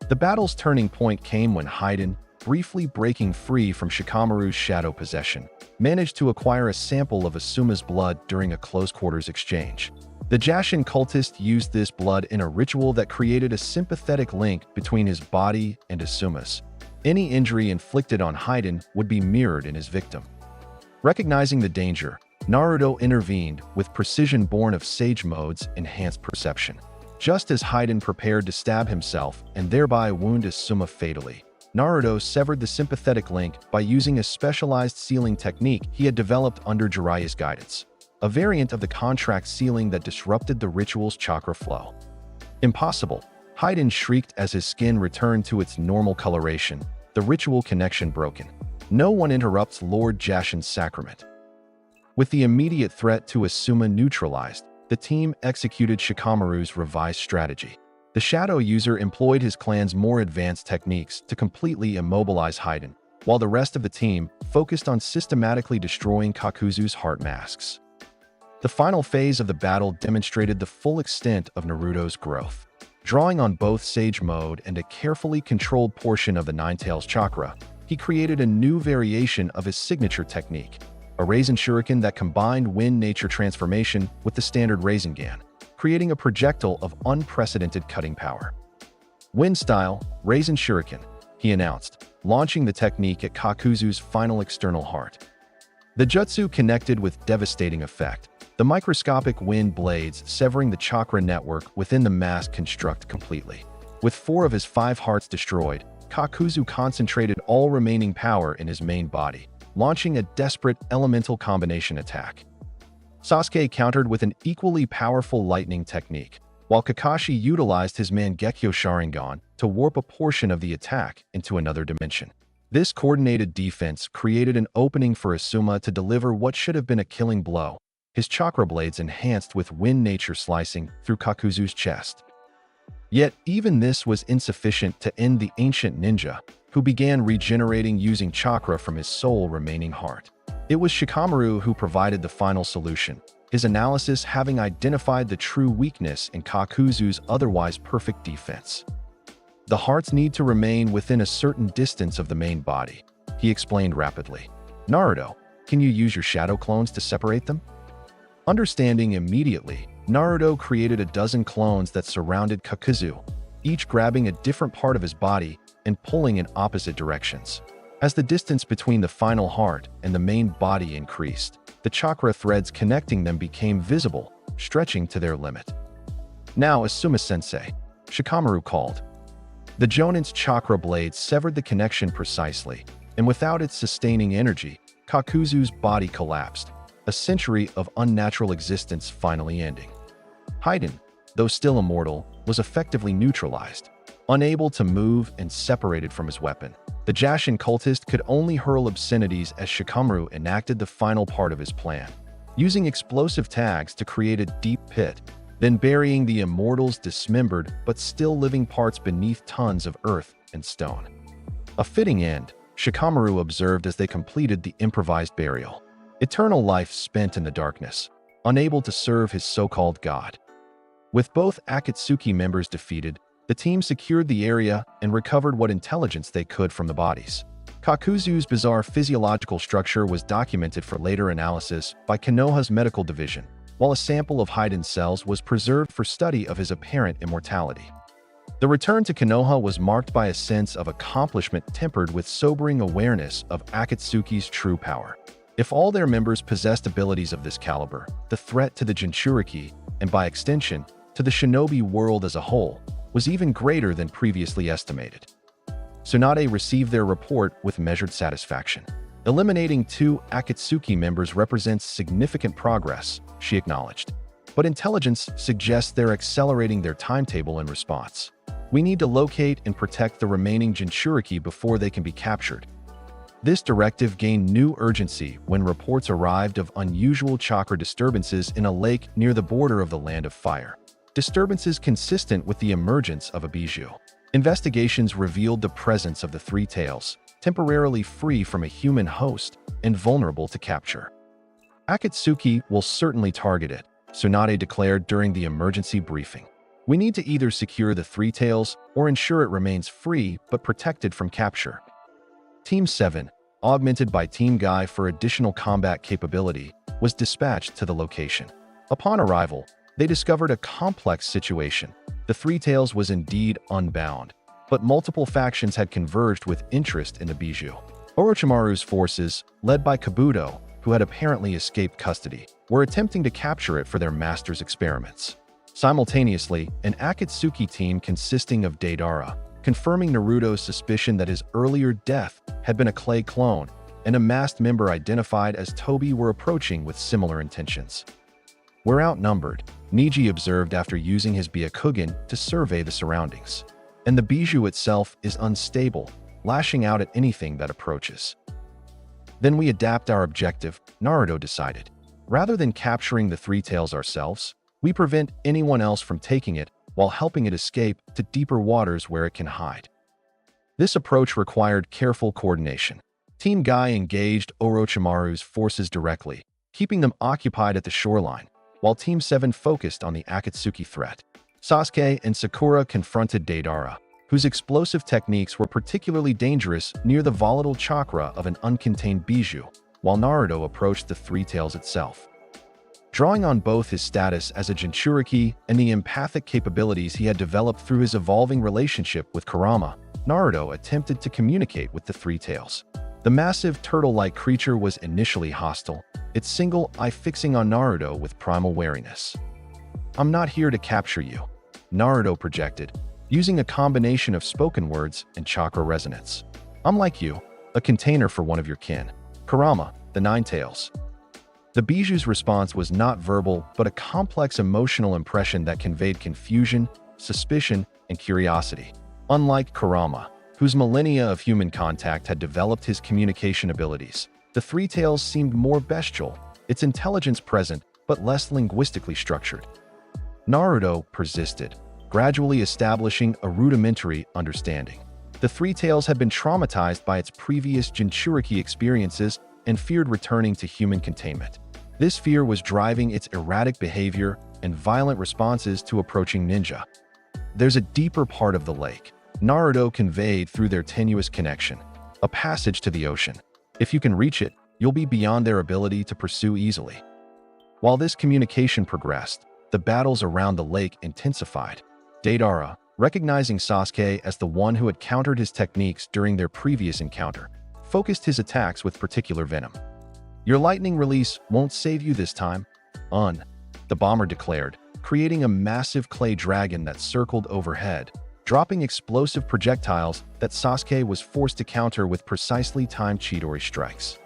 The battle's turning point came when Haiden, briefly breaking free from Shikamaru's shadow possession, managed to acquire a sample of Asuma's blood during a close-quarters exchange. The Jashin cultist used this blood in a ritual that created a sympathetic link between his body and Asuma's. Any injury inflicted on Haiden would be mirrored in his victim. Recognizing the danger, Naruto intervened with precision born of Sage Mode's enhanced perception. Just as Haiden prepared to stab himself and thereby wound Asuma fatally, Naruto severed the sympathetic link by using a specialized sealing technique he had developed under Jiraiya's guidance, a variant of the contract sealing that disrupted the ritual's chakra flow. "Impossible!" Haiden shrieked as his skin returned to its normal coloration, the ritual connection broken. No one interrupts Lord Jashin's sacrament. With the immediate threat to Asuma neutralized, the team executed Shikamaru's revised strategy. The shadow user employed his clan's more advanced techniques to completely immobilize Haiden, while the rest of the team focused on systematically destroying Kakuzu's heart masks. The final phase of the battle demonstrated the full extent of Naruto's growth. Drawing on both Sage Mode and a carefully controlled portion of the Nine-Tails chakra, he created a new variation of his signature technique, a Rasen Shuriken that combined wind nature transformation with the standard Rasengan, creating a projectile of unprecedented cutting power. "Wind style, Rasen Shuriken," he announced, launching the technique at Kakuzu's final external heart. The jutsu connected with devastating effect, the microscopic wind blades severing the chakra network within the mask construct completely. With 4 of his 5 hearts destroyed, Kakuzu concentrated all remaining power in his main body, launching a desperate elemental combination attack. Sasuke countered with an equally powerful lightning technique, while Kakashi utilized his Mangekyo Sharingan to warp a portion of the attack into another dimension. This coordinated defense created an opening for Asuma to deliver what should have been a killing blow, his chakra blades enhanced with wind nature slicing through Kakuzu's chest. Yet even this was insufficient to end the ancient ninja, who began regenerating using chakra from his sole remaining heart. It was Shikamaru who provided the final solution, his analysis having identified the true weakness in Kakuzu's otherwise perfect defense. The hearts need to remain within a certain distance of the main body, he explained rapidly. Naruto, can you use your shadow clones to separate them? Understanding immediately, Naruto created a dozen clones that surrounded Kakuzu, each grabbing a different part of his body and pulling in opposite directions. As the distance between the final heart and the main body increased, the chakra threads connecting them became visible, stretching to their limit. Now, Asuma-sensei, Shikamaru called. The Jonin's chakra blade severed the connection precisely, and without its sustaining energy, Kakuzu's body collapsed, a century of unnatural existence finally ending. Haiden, though still immortal, was effectively neutralized. Unable to move and separated from his weapon, the Jashin cultist could only hurl obscenities as Shikamaru enacted the final part of his plan, using explosive tags to create a deep pit, then burying the immortal's dismembered but still living parts beneath tons of earth and stone. A fitting end, Shikamaru observed as they completed the improvised burial. Eternal life spent in the darkness, unable to serve his so-called god. With both Akatsuki members defeated, the team secured the area and recovered what intelligence they could from the bodies. Kakuzu's bizarre physiological structure was documented for later analysis by Konoha's medical division, while a sample of Haiden's cells was preserved for study of his apparent immortality. The return to Konoha was marked by a sense of accomplishment tempered with sobering awareness of Akatsuki's true power. If all their members possessed abilities of this caliber, the threat to the Jinchuriki, and by extension, to the shinobi world as a whole, was even greater than previously estimated. Tsunade received their report with measured satisfaction. Eliminating 2 Akatsuki members represents significant progress, she acknowledged. But intelligence suggests they're accelerating their timetable in response. We need to locate and protect the remaining Jinchuriki before they can be captured. This directive gained new urgency when reports arrived of unusual chakra disturbances in a lake near the border of the Land of Fire. Disturbances consistent with the emergence of a bijou. Investigations revealed the presence of the 3 tails, temporarily free from a human host and vulnerable to capture. Akatsuki will certainly target it, Tsunade declared during the emergency briefing. We need to either secure the 3 tails or ensure it remains free but protected from capture. Team 7, augmented by Team Guy for additional combat capability, was dispatched to the location. Upon arrival, they discovered a complex situation. The 3 tails was indeed unbound, but multiple factions had converged with interest in the bijou. Orochimaru's forces, led by Kabuto, who had apparently escaped custody, were attempting to capture it for their master's experiments. Simultaneously, an Akatsuki team consisting of Deidara, confirming Naruto's suspicion that his earlier death had been a clay clone, and a masked member identified as Tobi were approaching with similar intentions. We're outnumbered, Niji observed after using his Byakugan to survey the surroundings. And the bijou itself is unstable, lashing out at anything that approaches. Then we adapt our objective, Naruto decided. Rather than capturing the 3 tails ourselves, we prevent anyone else from taking it while helping it escape to deeper waters where it can hide. This approach required careful coordination. Team Guy engaged Orochimaru's forces directly, keeping them occupied at the shoreline, while Team 7 focused on the Akatsuki threat. Sasuke and Sakura confronted Deidara, whose explosive techniques were particularly dangerous near the volatile chakra of an uncontained bijou, while Naruto approached the 3 tails itself. Drawing on both his status as a Jinchuriki and the empathic capabilities he had developed through his evolving relationship with Kurama, Naruto attempted to communicate with the 3 tails. The massive turtle-like creature was initially hostile, its single eye fixing on Naruto with primal wariness. "I'm not here to capture you," Naruto projected, using a combination of spoken words and chakra resonance. I'm like you, a container for one of your kin. Kurama, the Nine Tails. The biju's response was not verbal, but a complex emotional impression that conveyed confusion, suspicion, and curiosity. Unlike Kurama, whose millennia of human contact had developed his communication abilities, the Three Tails seemed more bestial, its intelligence present, but less linguistically structured. Naruto persisted, gradually establishing a rudimentary understanding. The Three Tails had been traumatized by its previous Jinchuriki experiences and feared returning to human containment. This fear was driving its erratic behavior and violent responses to approaching ninja. There's a deeper part of the lake, Naruto conveyed through their tenuous connection, a passage to the ocean. If you can reach it, you'll be beyond their ability to pursue easily. While this communication progressed, the battles around the lake intensified. Deidara, recognizing Sasuke as the one who had countered his techniques during their previous encounter, focused his attacks with particular venom. "Your lightning release won't save you this time." The bomber declared, creating a massive clay dragon that circled overhead, dropping explosive projectiles that Sasuke was forced to counter with precisely timed Chidori strikes.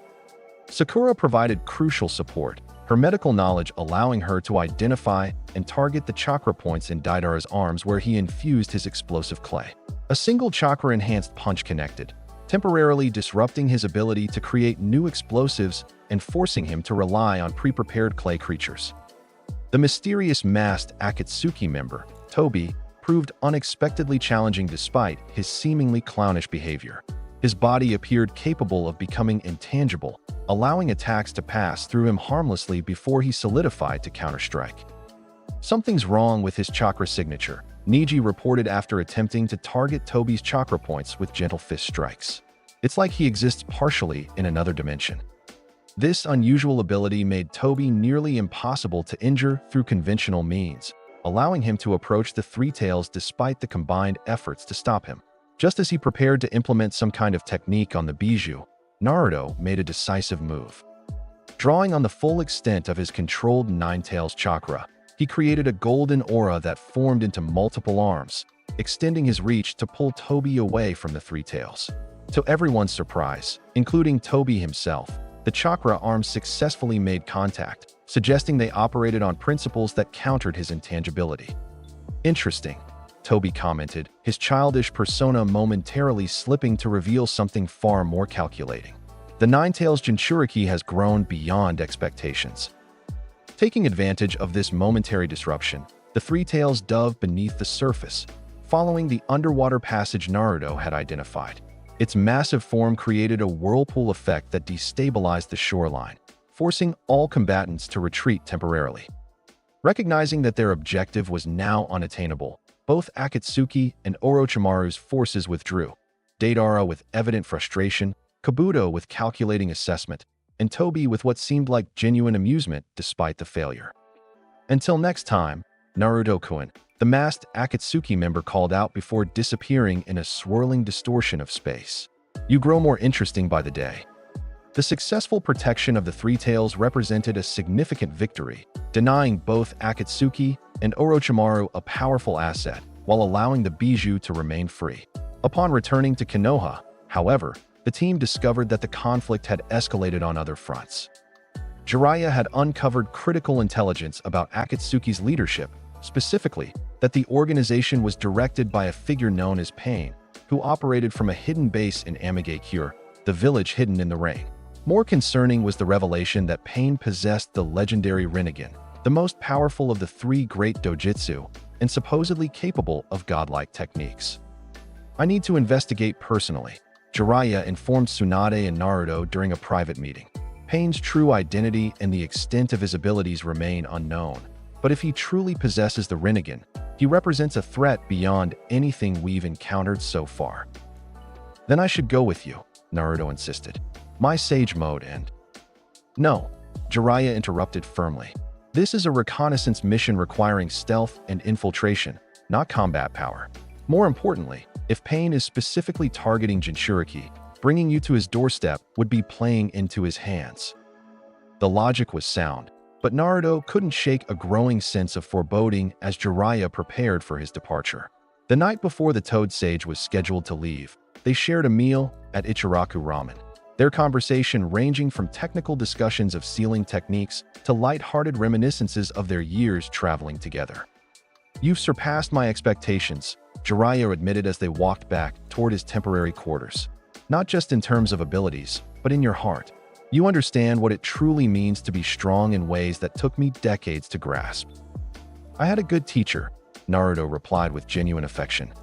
Sakura provided crucial support, her medical knowledge allowing her to identify and target the chakra points in Deidara's arms where he infused his explosive clay. A single chakra-enhanced punch connected, temporarily disrupting his ability to create new explosives and forcing him to rely on pre-prepared clay creatures. The mysterious masked Akatsuki member, Tobi, proved unexpectedly challenging despite his seemingly clownish behavior. His body appeared capable of becoming intangible, allowing attacks to pass through him harmlessly before he solidified to counterstrike. "Something's wrong with his chakra signature," Niji reported after attempting to target Tobi's chakra points with gentle fist strikes. "It's like he exists partially in another dimension." This unusual ability made Tobi nearly impossible to injure through conventional means, allowing him to approach the Three Tails despite the combined efforts to stop him. Just as he prepared to implement some kind of technique on the biju, Naruto made a decisive move. Drawing on the full extent of his controlled Nine Tails chakra, he created a golden aura that formed into multiple arms, extending his reach to pull Tobi away from the Three Tails. To everyone's surprise, including Tobi himself, the chakra arms successfully made contact, suggesting they operated on principles that countered his intangibility. "Interesting," Tobi commented, his childish persona momentarily slipping to reveal something far more calculating. The Nine Tails Jinchuriki has grown beyond expectations. Taking advantage of this momentary disruption, the Three Tails dove beneath the surface, following the underwater passage Naruto had identified. Its massive form created a whirlpool effect that destabilized the shoreline, forcing all combatants to retreat temporarily. Recognizing that their objective was now unattainable, both Akatsuki and Orochimaru's forces withdrew, Deidara with evident frustration, Kabuto with calculating assessment, and Tobi with what seemed like genuine amusement despite the failure. "Until next time, Naruto-kun," the masked Akatsuki member called out before disappearing in a swirling distortion of space. "You grow more interesting by the day." The successful protection of the Three Tails represented a significant victory, denying both Akatsuki and Orochimaru a powerful asset while allowing the biju to remain free. Upon returning to Konoha, however, the team discovered that the conflict had escalated on other fronts. Jiraiya had uncovered critical intelligence about Akatsuki's leadership, specifically that the organization was directed by a figure known as Pain, who operated from a hidden base in Amigakure, the village hidden in the rain. More concerning was the revelation that Pain possessed the legendary Rinnegan, the most powerful of the three great dojutsu, and supposedly capable of godlike techniques. "I need to investigate personally," Jiraiya informed Tsunade and Naruto during a private meeting. Pain's true identity and the extent of his abilities remain unknown, but if he truly possesses the Rinnegan, he represents a threat beyond anything we've encountered so far. "Then I should go with you," Naruto insisted. "My sage mode and—" "No," Jiraiya interrupted firmly. "This is a reconnaissance mission requiring stealth and infiltration, not combat power. More importantly, if Pain is specifically targeting Jinchuriki, bringing you to his doorstep would be playing into his hands." The logic was sound, but Naruto couldn't shake a growing sense of foreboding as Jiraiya prepared for his departure. The night before the Toad Sage was scheduled to leave, they shared a meal at Ichiraku Ramen. Their conversation ranging from technical discussions of sealing techniques to light-hearted reminiscences of their years traveling together. "You've surpassed my expectations," Jiraiya admitted as they walked back toward his temporary quarters. "Not just in terms of abilities, but in your heart. You understand what it truly means to be strong in ways that took me decades to grasp." "I had a good teacher," Naruto replied with genuine affection.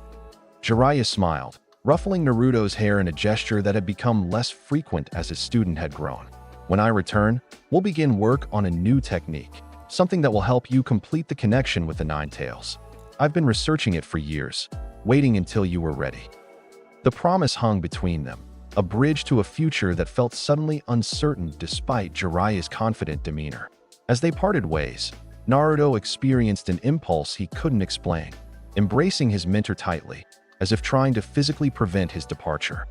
Jiraiya smiled, ruffling Naruto's hair in a gesture that had become less frequent as his student had grown. "When I return, we'll begin work on a new technique, something that will help you complete the connection with the Nine Tails. I've been researching it for years, waiting until you were ready." The promise hung between them, a bridge to a future that felt suddenly uncertain despite Jiraiya's confident demeanor. As they parted ways, Naruto experienced an impulse he couldn't explain, embracing his mentor tightly, as if trying to physically prevent his departure.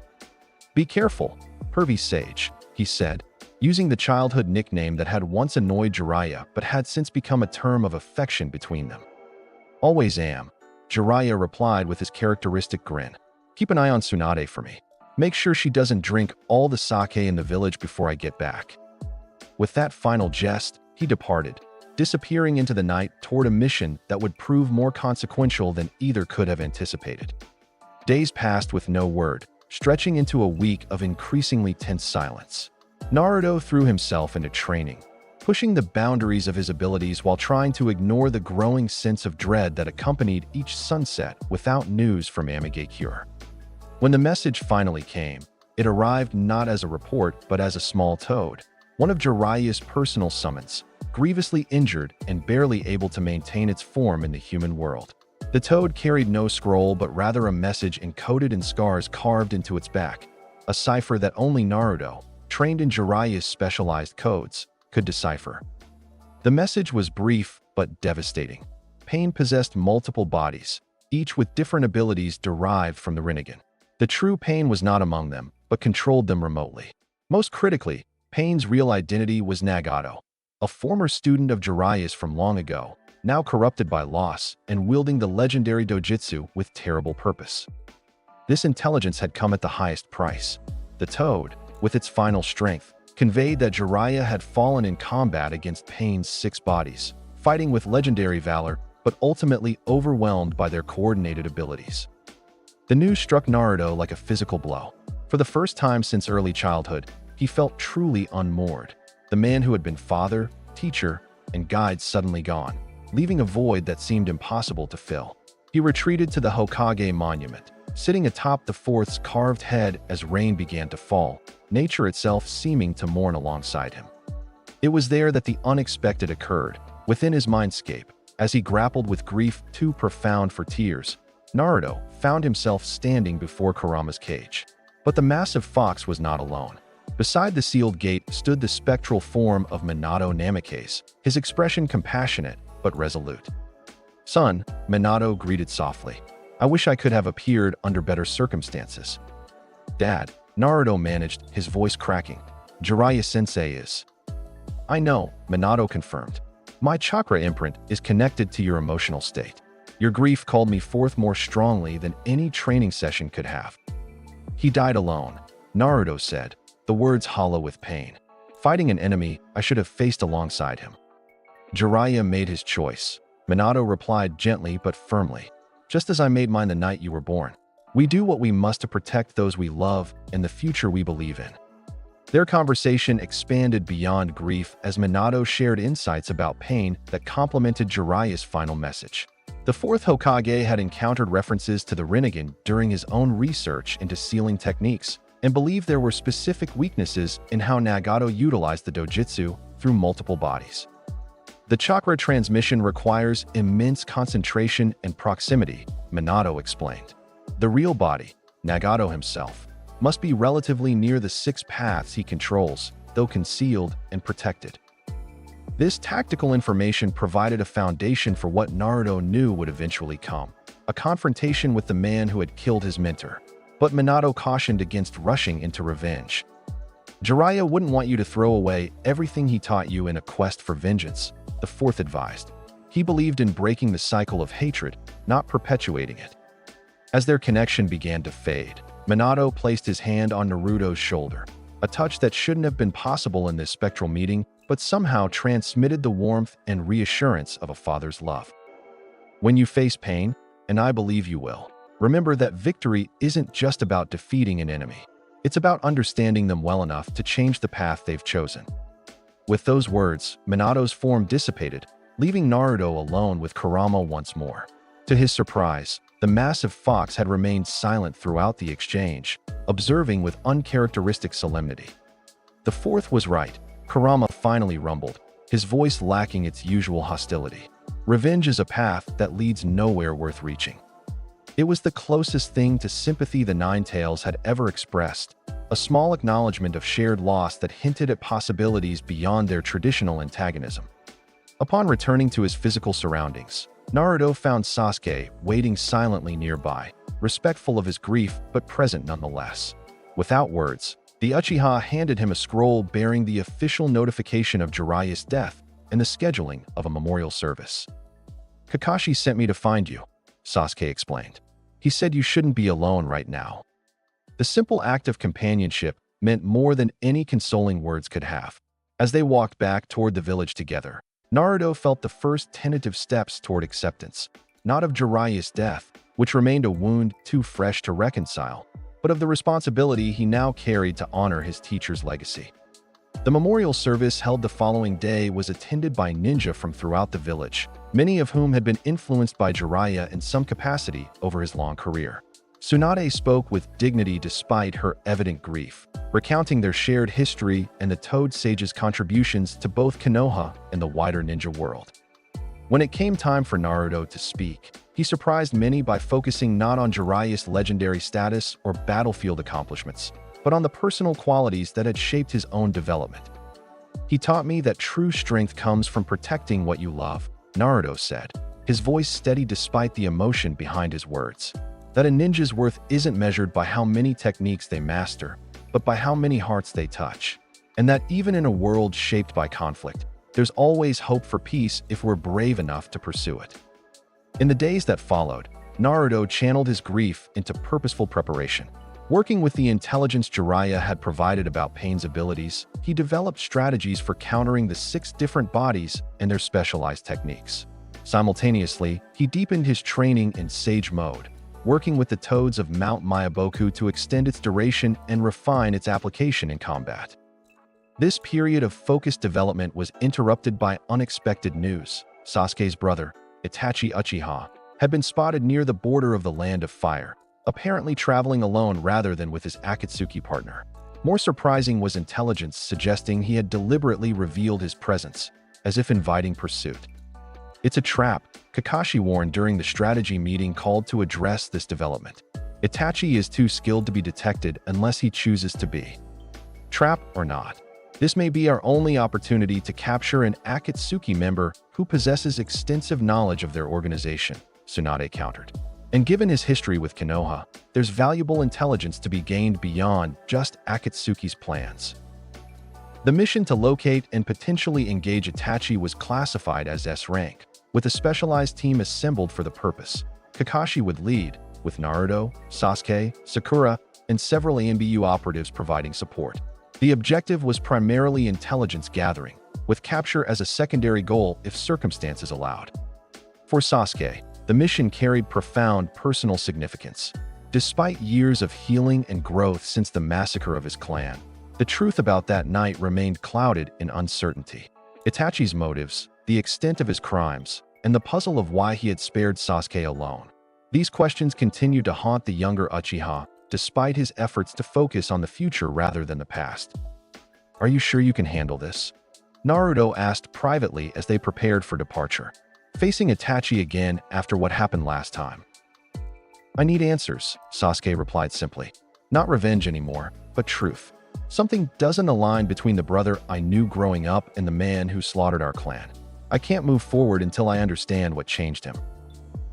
"Be careful, Pervy Sage," he said, using the childhood nickname that had once annoyed Jiraiya but had since become a term of affection between them. "Always am," Jiraiya replied with his characteristic grin. "Keep an eye on Tsunade for me. Make sure she doesn't drink all the sake in the village before I get back." With that final jest, he departed, disappearing into the night toward a mission that would prove more consequential than either could have anticipated. Days passed with no word, stretching into a week of increasingly tense silence. Naruto threw himself into training, pushing the boundaries of his abilities while trying to ignore the growing sense of dread that accompanied each sunset without news from Amigakure. When the message finally came, it arrived not as a report but as a small toad, one of Jiraiya's personal summons, grievously injured and barely able to maintain its form in the human world. The toad carried no scroll but rather a message encoded in scars carved into its back, a cipher that only Naruto, trained in Jiraiya's specialized codes, could decipher. The message was brief but devastating. Pain possessed multiple bodies, each with different abilities derived from the Rinnegan. The true Pain was not among them, but controlled them remotely. Most critically, Pain's real identity was Nagato, a former student of Jiraiya's from long ago, now corrupted by loss and wielding the legendary dojutsu with terrible purpose. This intelligence had come at the highest price. The toad, with its final strength, conveyed that Jiraiya had fallen in combat against Pain's 6 bodies, fighting with legendary valor, but ultimately overwhelmed by their coordinated abilities. The news struck Naruto like a physical blow. For the first time since early childhood, he felt truly unmoored. The man who had been father, teacher, and guide suddenly gone, leaving a void that seemed impossible to fill. He retreated to the Hokage monument, sitting atop the fourth's carved head as rain began to fall, nature itself seeming to mourn alongside him. It was there that the unexpected occurred, within his mindscape. As he grappled with grief too profound for tears, Naruto found himself standing before Kurama's cage. But the massive fox was not alone. Beside the sealed gate stood the spectral form of Minato Namikaze, his expression compassionate but resolute. "Son," Minato greeted softly. "I wish I could have appeared under better circumstances." "Dad," Naruto managed, his voice cracking. "Jiraiya-sensei is." "I know," Minato confirmed. "My chakra imprint is connected to your emotional state. Your grief called me forth more strongly than any training session could have." "He died alone," Naruto said, the words hollow with pain. "Fighting an enemy I should have faced alongside him." "Jiraiya made his choice," Minato replied gently but firmly. "Just as I made mine the night you were born. We do what we must to protect those we love and the future we believe in." Their conversation expanded beyond grief as Minato shared insights about pain that complemented Jiraiya's final message. The Fourth Hokage had encountered references to the Rinnegan during his own research into sealing techniques, and believed there were specific weaknesses in how Nagato utilized the dojutsu through multiple bodies. "The chakra transmission requires immense concentration and proximity," Minato explained. "The real body, Nagato himself, must be relatively near the 6 paths he controls, though concealed and protected." This tactical information provided a foundation for what Naruto knew would eventually come, a confrontation with the man who had killed his mentor. But Minato cautioned against rushing into revenge. "Jiraiya wouldn't want you to throw away everything he taught you in a quest for vengeance," the fourth advised. He believed in breaking the cycle of hatred, not perpetuating it. As their connection began to fade, Minato placed his hand on Naruto's shoulder, a touch that shouldn't have been possible in this spectral meeting, but somehow transmitted the warmth and reassurance of a father's love. When you face pain, and I believe you will, remember that victory isn't just about defeating an enemy. It's about understanding them well enough to change the path they've chosen. With those words, Minato's form dissipated, leaving Naruto alone with Kurama once more. To his surprise, the massive fox had remained silent throughout the exchange, observing with uncharacteristic solemnity. The fourth was right, Kurama finally rumbled, his voice lacking its usual hostility. Revenge is a path that leads nowhere worth reaching. It was the closest thing to sympathy the Nine Tails had ever expressed, a small acknowledgement of shared loss that hinted at possibilities beyond their traditional antagonism. Upon returning to his physical surroundings, Naruto found Sasuke waiting silently nearby, respectful of his grief but present nonetheless. Without words, the Uchiha handed him a scroll bearing the official notification of Jiraiya's death and the scheduling of a memorial service. "Kakashi sent me to find you," Sasuke explained. "He said you shouldn't be alone right now." The simple act of companionship meant more than any consoling words could have. As they walked back toward the village together, Naruto felt the first tentative steps toward acceptance, not of Jiraiya's death, which remained a wound too fresh to reconcile, but of the responsibility he now carried to honor his teacher's legacy. The memorial service held the following day was attended by ninja from throughout the village, many of whom had been influenced by Jiraiya in some capacity over his long career. Tsunade spoke with dignity despite her evident grief, recounting their shared history and the Toad Sage's contributions to both Konoha and the wider ninja world. When it came time for Naruto to speak, he surprised many by focusing not on Jiraiya's legendary status or battlefield accomplishments, but on the personal qualities that had shaped his own development. "He taught me that true strength comes from protecting what you love," Naruto said, his voice steady despite the emotion behind his words. "That a ninja's worth isn't measured by how many techniques they master, but by how many hearts they touch. And that even in a world shaped by conflict, there's always hope for peace if we're brave enough to pursue it." In the days that followed, Naruto channeled his grief into purposeful preparation. Working with the intelligence Jiraiya had provided about Pain's abilities, he developed strategies for countering the 6 different bodies and their specialized techniques. Simultaneously, he deepened his training in Sage Mode, working with the Toads of Mount Myaboku to extend its duration and refine its application in combat. This period of focused development was interrupted by unexpected news. Sasuke's brother, Itachi Uchiha, had been spotted near the border of the Land of Fire, apparently traveling alone rather than with his Akatsuki partner. More surprising was intelligence suggesting he had deliberately revealed his presence, as if inviting pursuit. "It's a trap," Kakashi warned during the strategy meeting called to address this development. "Itachi is too skilled to be detected unless he chooses to be. Trap or not, this may be our only opportunity to capture an Akatsuki member who possesses extensive knowledge of their organization," Tsunade countered. "And given his history with Konoha, there's valuable intelligence to be gained beyond just Akatsuki's plans." The mission to locate and potentially engage Itachi was classified as S-rank, with a specialized team assembled for the purpose. Kakashi would lead, with Naruto, Sasuke, Sakura, and several ANBU operatives providing support. The objective was primarily intelligence gathering, with capture as a secondary goal if circumstances allowed. For Sasuke, the mission carried profound personal significance. Despite years of healing and growth since the massacre of his clan, the truth about that night remained clouded in uncertainty. Itachi's motives, the extent of his crimes, and the puzzle of why he had spared Sasuke alone. These questions continued to haunt the younger Uchiha, despite his efforts to focus on the future rather than the past. "Are you sure you can handle this?" Naruto asked privately as they prepared for departure, facing Itachi again after what happened last time. "I need answers," Sasuke replied simply. "Not revenge anymore, but truth. Something doesn't align between the brother I knew growing up and the man who slaughtered our clan. I can't move forward until I understand what changed him."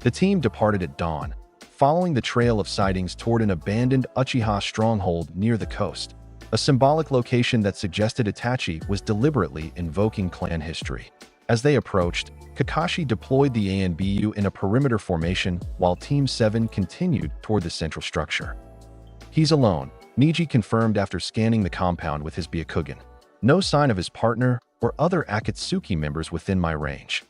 The team departed at dawn, following the trail of sightings toward an abandoned Uchiha stronghold near the coast, a symbolic location that suggested Itachi was deliberately invoking clan history. As they approached, Kakashi deployed the ANBU in a perimeter formation while Team 7 continued toward the central structure. He's alone, Niji confirmed after scanning the compound with his Byakugan. No sign of his partner or other Akatsuki members within my range.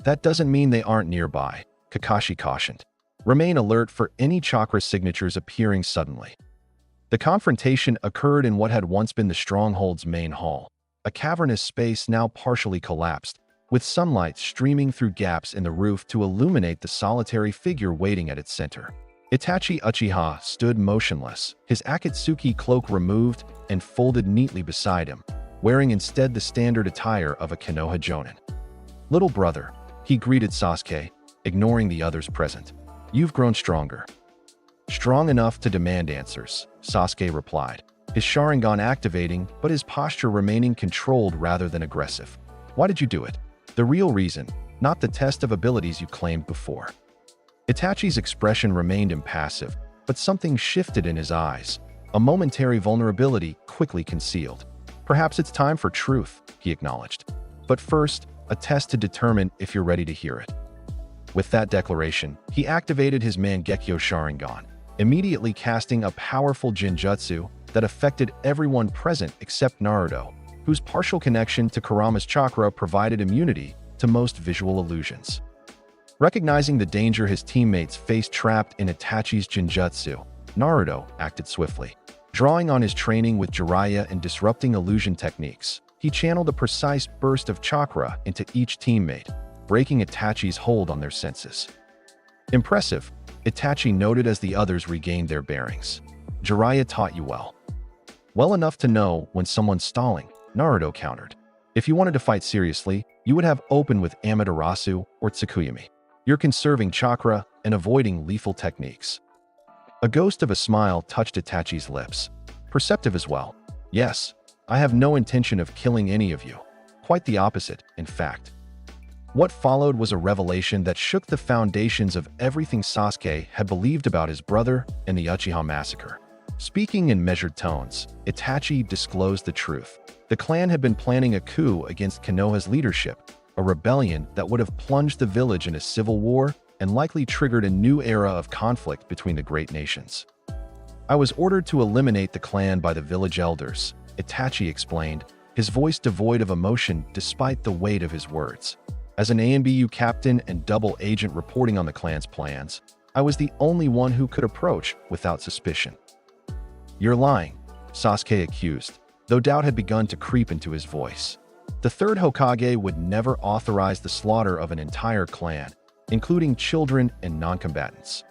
That doesn't mean they aren't nearby, Kakashi cautioned. Remain alert for any chakra signatures appearing suddenly. The confrontation occurred in what had once been the stronghold's main hall, a cavernous space now partially collapsed, with sunlight streaming through gaps in the roof to illuminate the solitary figure waiting at its center. Itachi Uchiha stood motionless, his Akatsuki cloak removed and folded neatly beside him, wearing instead the standard attire of a Konoha Jonin. "Little brother," he greeted Sasuke, ignoring the others present. "You've grown stronger." "Strong enough to demand answers," Sasuke replied, his Sharingan activating but his posture remaining controlled rather than aggressive. "Why did you do it?" "The real reason, not the test of abilities you claimed before." Itachi's expression remained impassive, but something shifted in his eyes, a momentary vulnerability quickly concealed. "Perhaps it's time for truth," he acknowledged. "But first, a test to determine if you're ready to hear it." With that declaration, he activated his Mangekyo Sharingan, immediately casting a powerful Jinjutsu that affected everyone present except Naruto, whose partial connection to Kurama's chakra provided immunity to most visual illusions. Recognizing the danger his teammates faced trapped in Itachi's Jinjutsu, Naruto acted swiftly. Drawing on his training with Jiraiya and disrupting illusion techniques, he channeled a precise burst of chakra into each teammate, breaking Itachi's hold on their senses. "Impressive," Itachi noted as the others regained their bearings. "Jiraiya taught you well." "Well enough to know when someone's stalling," Naruto countered. "If you wanted to fight seriously, you would have opened with Amaterasu or Tsukuyami. You're conserving chakra and avoiding lethal techniques." A ghost of a smile touched Itachi's lips. "Perceptive as well. Yes, I have no intention of killing any of you. Quite the opposite, in fact." What followed was a revelation that shook the foundations of everything Sasuke had believed about his brother and the Uchiha massacre. Speaking in measured tones, Itachi disclosed the truth. The clan had been planning a coup against Konoha's leadership, a rebellion that would have plunged the village in a civil war and likely triggered a new era of conflict between the great nations. "I was ordered to eliminate the clan by the village elders," Itachi explained, his voice devoid of emotion despite the weight of his words. "As an ANBU captain and double agent reporting on the clan's plans, I was the only one who could approach without suspicion." "You're lying," Sasuke accused, though doubt had begun to creep into his voice. The third Hokage would never authorize the slaughter of an entire clan, including children and non-combatants.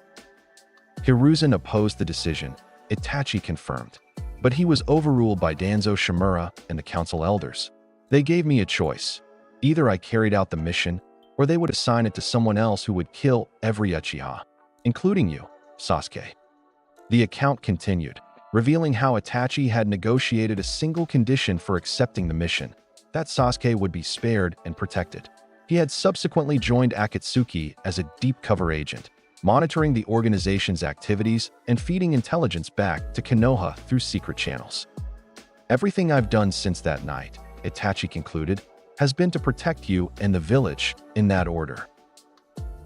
Hiruzen opposed the decision, Itachi confirmed, but he was overruled by Danzo Shimura and the council elders. "They gave me a choice. Either I carried out the mission, or they would assign it to someone else who would kill every Uchiha, including you, Sasuke." The account continued, revealing how Itachi had negotiated a single condition for accepting the mission: that Sasuke would be spared and protected. He had subsequently joined Akatsuki as a deep cover agent, monitoring the organization's activities and feeding intelligence back to Konoha through secret channels. "Everything I've done since that night," Itachi concluded, "has been to protect you and the village in that order."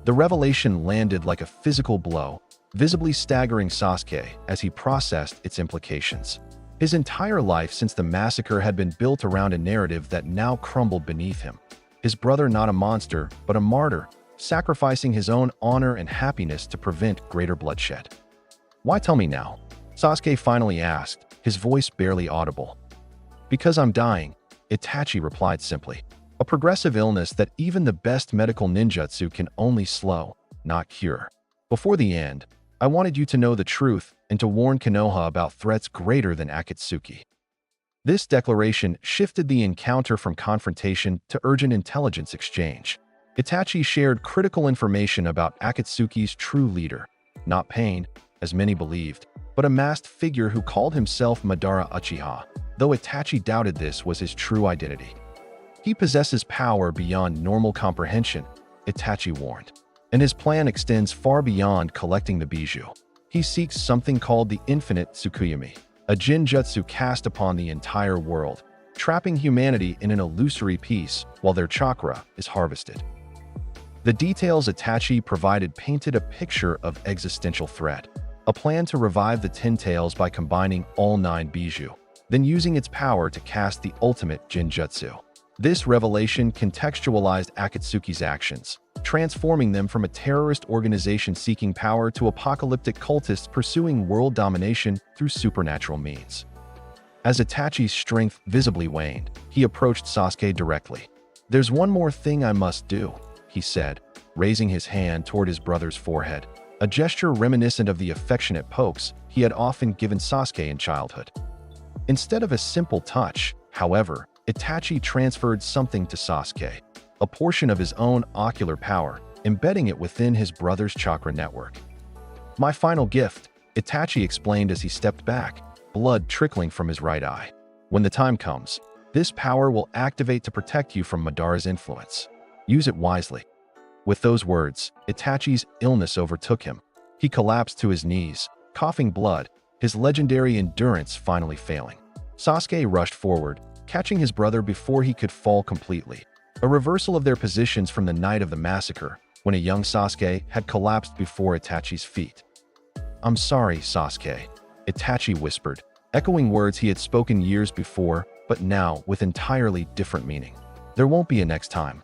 The revelation landed like a physical blow, visibly staggering Sasuke as he processed its implications. His entire life since the massacre had been built around a narrative that now crumbled beneath him. His brother not a monster, but a martyr, sacrificing his own honor and happiness to prevent greater bloodshed. "Why tell me now?" Sasuke finally asked, his voice barely audible. "Because I'm dying," Itachi replied simply. "A progressive illness that even the best medical ninjutsu can only slow, not cure. Before the end, I wanted you to know the truth and to warn Konoha about threats greater than Akatsuki." This declaration shifted the encounter from confrontation to urgent intelligence exchange. Itachi shared critical information about Akatsuki's true leader, not Pain, as many believed, but a masked figure who called himself Madara Uchiha, though Itachi doubted this was his true identity. "He possesses power beyond normal comprehension," Itachi warned, "and his plan extends far beyond collecting the bijou. He seeks something called the Infinite Tsukuyami, a Jinjutsu cast upon the entire world, trapping humanity in an illusory peace while their chakra is harvested. The details Itachi provided painted a picture of existential threat, a plan to revive the Ten Tails by combining all 9 Bijou, then using its power to cast the ultimate Jinjutsu. This revelation contextualized Akatsuki's actions, transforming them from a terrorist organization seeking power to apocalyptic cultists pursuing world domination through supernatural means. As Itachi's strength visibly waned, he approached Sasuke directly. "There's one more thing I must do," he said, raising his hand toward his brother's forehead, a gesture reminiscent of the affectionate pokes he had often given Sasuke in childhood. Instead of a simple touch, however, Itachi transferred something to Sasuke, a portion of his own ocular power, embedding it within his brother's chakra network. "My final gift," Itachi explained as he stepped back, blood trickling from his right eye. "When the time comes, this power will activate to protect you from Madara's influence. Use it wisely." With those words, Itachi's illness overtook him. He collapsed to his knees, coughing blood, his legendary endurance finally failing. Sasuke rushed forward, catching his brother before he could fall completely, a reversal of their positions from the night of the massacre, when a young Sasuke had collapsed before Itachi's feet. "I'm sorry, Sasuke," Itachi whispered, echoing words he had spoken years before, but now with entirely different meaning. "There won't be a next time."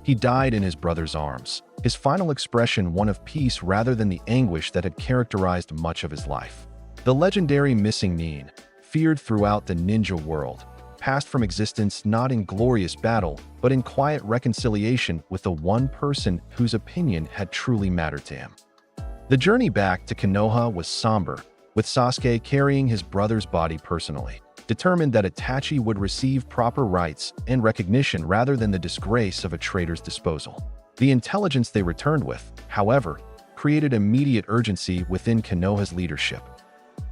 He died in his brother's arms, his final expression one of peace rather than the anguish that had characterized much of his life. The legendary missing Nin, feared throughout the ninja world, passed from existence not in glorious battle, but in quiet reconciliation with the one person whose opinion had truly mattered to him. The journey back to Konoha was somber, with Sasuke carrying his brother's body personally, determined that Itachi would receive proper rights and recognition rather than the disgrace of a traitor's disposal. The intelligence they returned with, however, created immediate urgency within Konoha's leadership.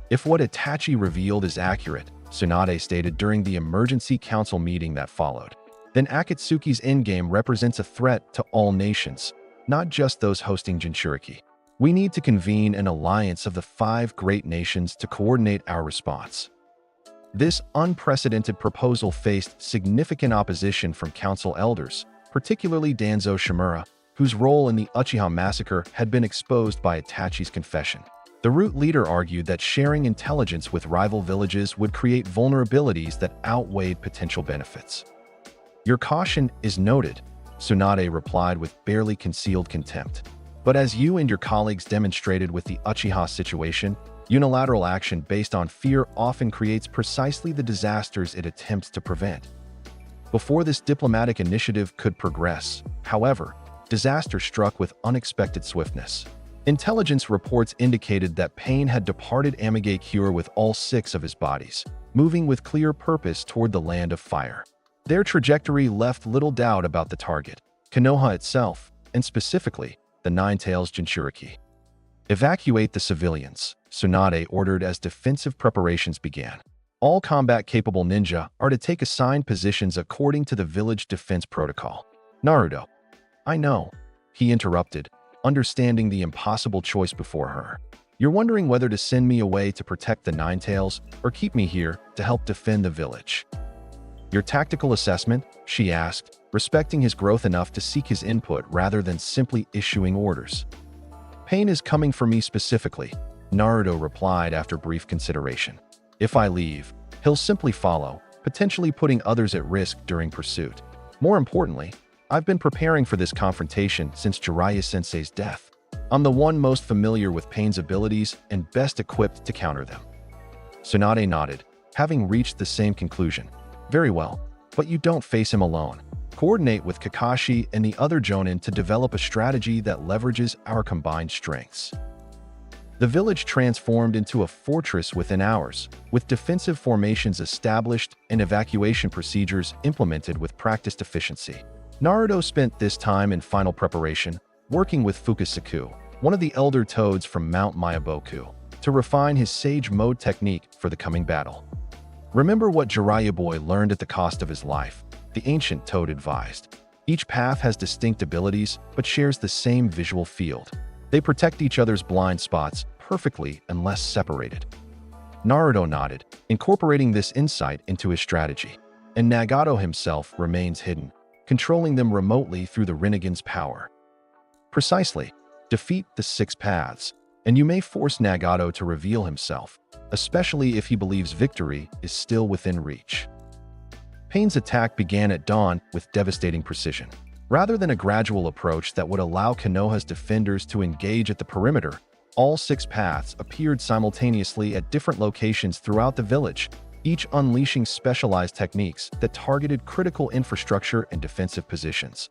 "If what Itachi revealed is accurate," Tsunade stated during the emergency council meeting that followed, "then Akatsuki's endgame represents a threat to all nations, not just those hosting Jinchuriki. We need to convene an alliance of the 5 great nations to coordinate our response." This unprecedented proposal faced significant opposition from council elders, particularly Danzo Shimura, whose role in the Uchiha massacre had been exposed by Itachi's confession. The root leader argued that sharing intelligence with rival villages would create vulnerabilities that outweighed potential benefits. "Your caution is noted," Tsunade replied with barely concealed contempt. "But as you and your colleagues demonstrated with the Uchiha situation, unilateral action based on fear often creates precisely the disasters it attempts to prevent." Before this diplomatic initiative could progress, however, disaster struck with unexpected swiftness. Intelligence reports indicated that Pain had departed Amigakure with all 6 of his bodies, moving with clear purpose toward the Land of Fire. Their trajectory left little doubt about the target, Konoha itself, and specifically, the Nine Tails Jinchuriki. "Evacuate the civilians," Tsunade ordered as defensive preparations began. "All combat-capable ninja are to take assigned positions according to the village defense protocol." "Naruto." "I know," he interrupted, understanding the impossible choice before her. "You're wondering whether to send me away to protect the Nine Tails or keep me here to help defend the village." "Your tactical assessment?" she asked, respecting his growth enough to seek his input rather than simply issuing orders. "Pain is coming for me specifically," Naruto replied after brief consideration. "If I leave, he'll simply follow, potentially putting others at risk during pursuit. More importantly, I've been preparing for this confrontation since Jiraiya-sensei's death. I'm the one most familiar with Pain's abilities and best equipped to counter them." Tsunade nodded, having reached the same conclusion. "Very well, but you don't face him alone. Coordinate with Kakashi and the other Jonin to develop a strategy that leverages our combined strengths." The village transformed into a fortress within hours, with defensive formations established and evacuation procedures implemented with practiced efficiency. Naruto spent this time in final preparation, working with Fukasaku, one of the elder toads from Mount Mayaboku, to refine his Sage Mode technique for the coming battle. "Remember what Jiraiya Boy learned at the cost of his life," the ancient toad advised. "Each path has distinct abilities, but shares the same visual field. They protect each other's blind spots perfectly unless separated." Naruto nodded, incorporating this insight into his strategy. and Nagato himself remains hidden, controlling them remotely through the Rinnegan's power. Precisely, defeat the 6 paths, and you may force Nagato to reveal himself, especially if he believes victory is still within reach. Pain's attack began at dawn with devastating precision. Rather than a gradual approach that would allow Konoha's defenders to engage at the perimeter, all 6 paths appeared simultaneously at different locations throughout the village, each unleashing specialized techniques that targeted critical infrastructure and defensive positions.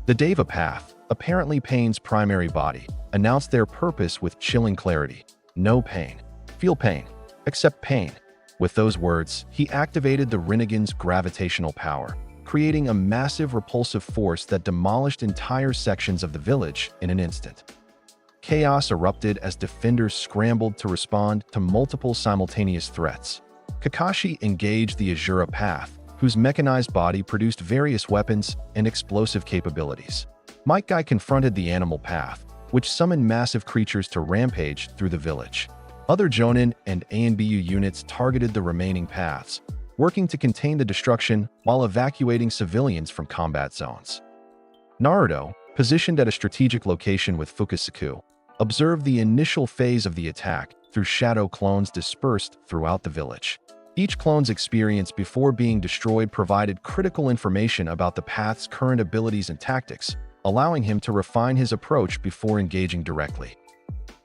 The Deva Path, apparently Pain's primary body, announced their purpose with chilling clarity. No pain. Feel pain. Accept pain. With those words, he activated the Rinnegan's gravitational power, creating a massive repulsive force that demolished entire sections of the village in an instant. Chaos erupted as defenders scrambled to respond to multiple simultaneous threats. Kakashi engaged the Azura Path, whose mechanized body produced various weapons and explosive capabilities. Might Guy confronted the Animal Path, which summoned massive creatures to rampage through the village. Other Jonin and ANBU units targeted the remaining paths, working to contain the destruction while evacuating civilians from combat zones. Naruto, positioned at a strategic location with Fukasaku, observed the initial phase of the attack through shadow clones dispersed throughout the village. Each clone's experience before being destroyed provided critical information about the path's current abilities and tactics, allowing him to refine his approach before engaging directly.